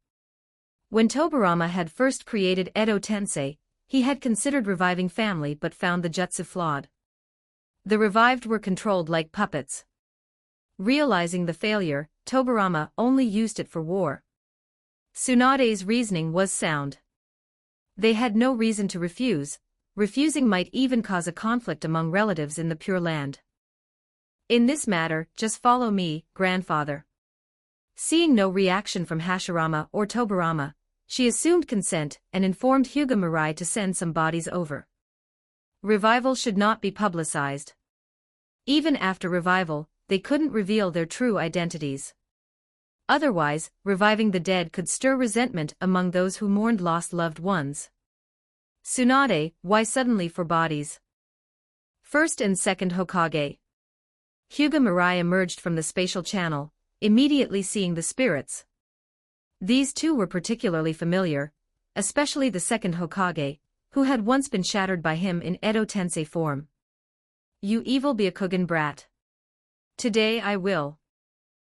When Tobirama had first created Edo Tensei, he had considered reviving family but found the jutsu flawed. The revived were controlled like puppets. Realizing the failure, Tobirama only used it for war. Tsunade's reasoning was sound. They had no reason to refuse. Refusing might even cause a conflict among relatives in the Pure Land. In this matter, just follow me, grandfather. Seeing no reaction from Hashirama or Tobirama, she assumed consent and informed Hyuga Mirai to send some bodies over. Revival should not be publicized. Even after revival, they couldn't reveal their true identities. Otherwise, reviving the dead could stir resentment among those who mourned lost loved ones. Tsunade, why suddenly for bodies? First and second Hokage. Hyuga Mirai emerged from the spatial channel, immediately seeing the spirits. These two were particularly familiar, especially the second Hokage, who had once been shattered by him in Edo Tensei form. You evil Byakugan brat. Today I will.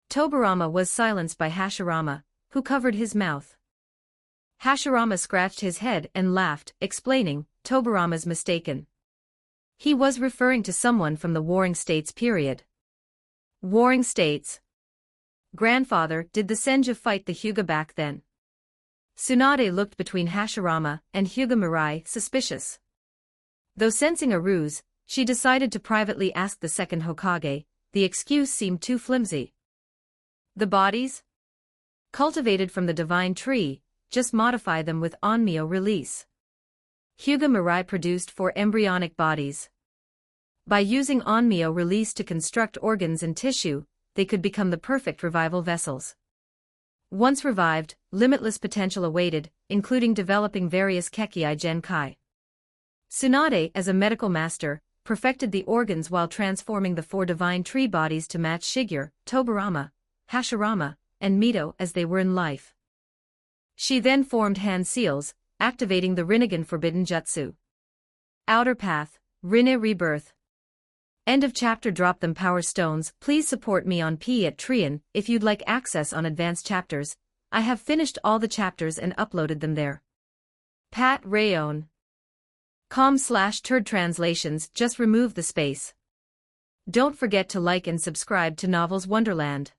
Tobirama was silenced by Hashirama, who covered his mouth. Hashirama scratched his head and laughed, explaining, Tobirama's mistaken. He was referring to someone from the Warring States period. Warring States. Grandfather, did the Senju fight the Hyuga back then? Tsunade looked between Hashirama and Hyuga Mirai, suspicious. Though sensing a ruse, she decided to privately ask the second Hokage. The excuse seemed too flimsy. The bodies? Cultivated from the divine tree, just modify them with Onmyo release. Hyuga Mirai produced 4 embryonic bodies. By using Onmyo release to construct organs and tissue, they could become the perfect revival vessels. Once revived, limitless potential awaited, including developing various Kekkei Genkai. Tsunade, as a medical master, perfected the organs while transforming the 4 divine tree bodies to match Shigeru, Tobirama, Hashirama, and Mito as they were in life. She then formed hand seals, activating the Rinnegan forbidden jutsu. Outer path, Rinne rebirth. End of chapter. Drop them power stones. Please support me on Patreon if you'd like access on advanced chapters. I have finished all the chapters and uploaded them there. Pat Rayon. com/turd translations. Just remove the space. Don't forget to like and subscribe to Novels Wonderland.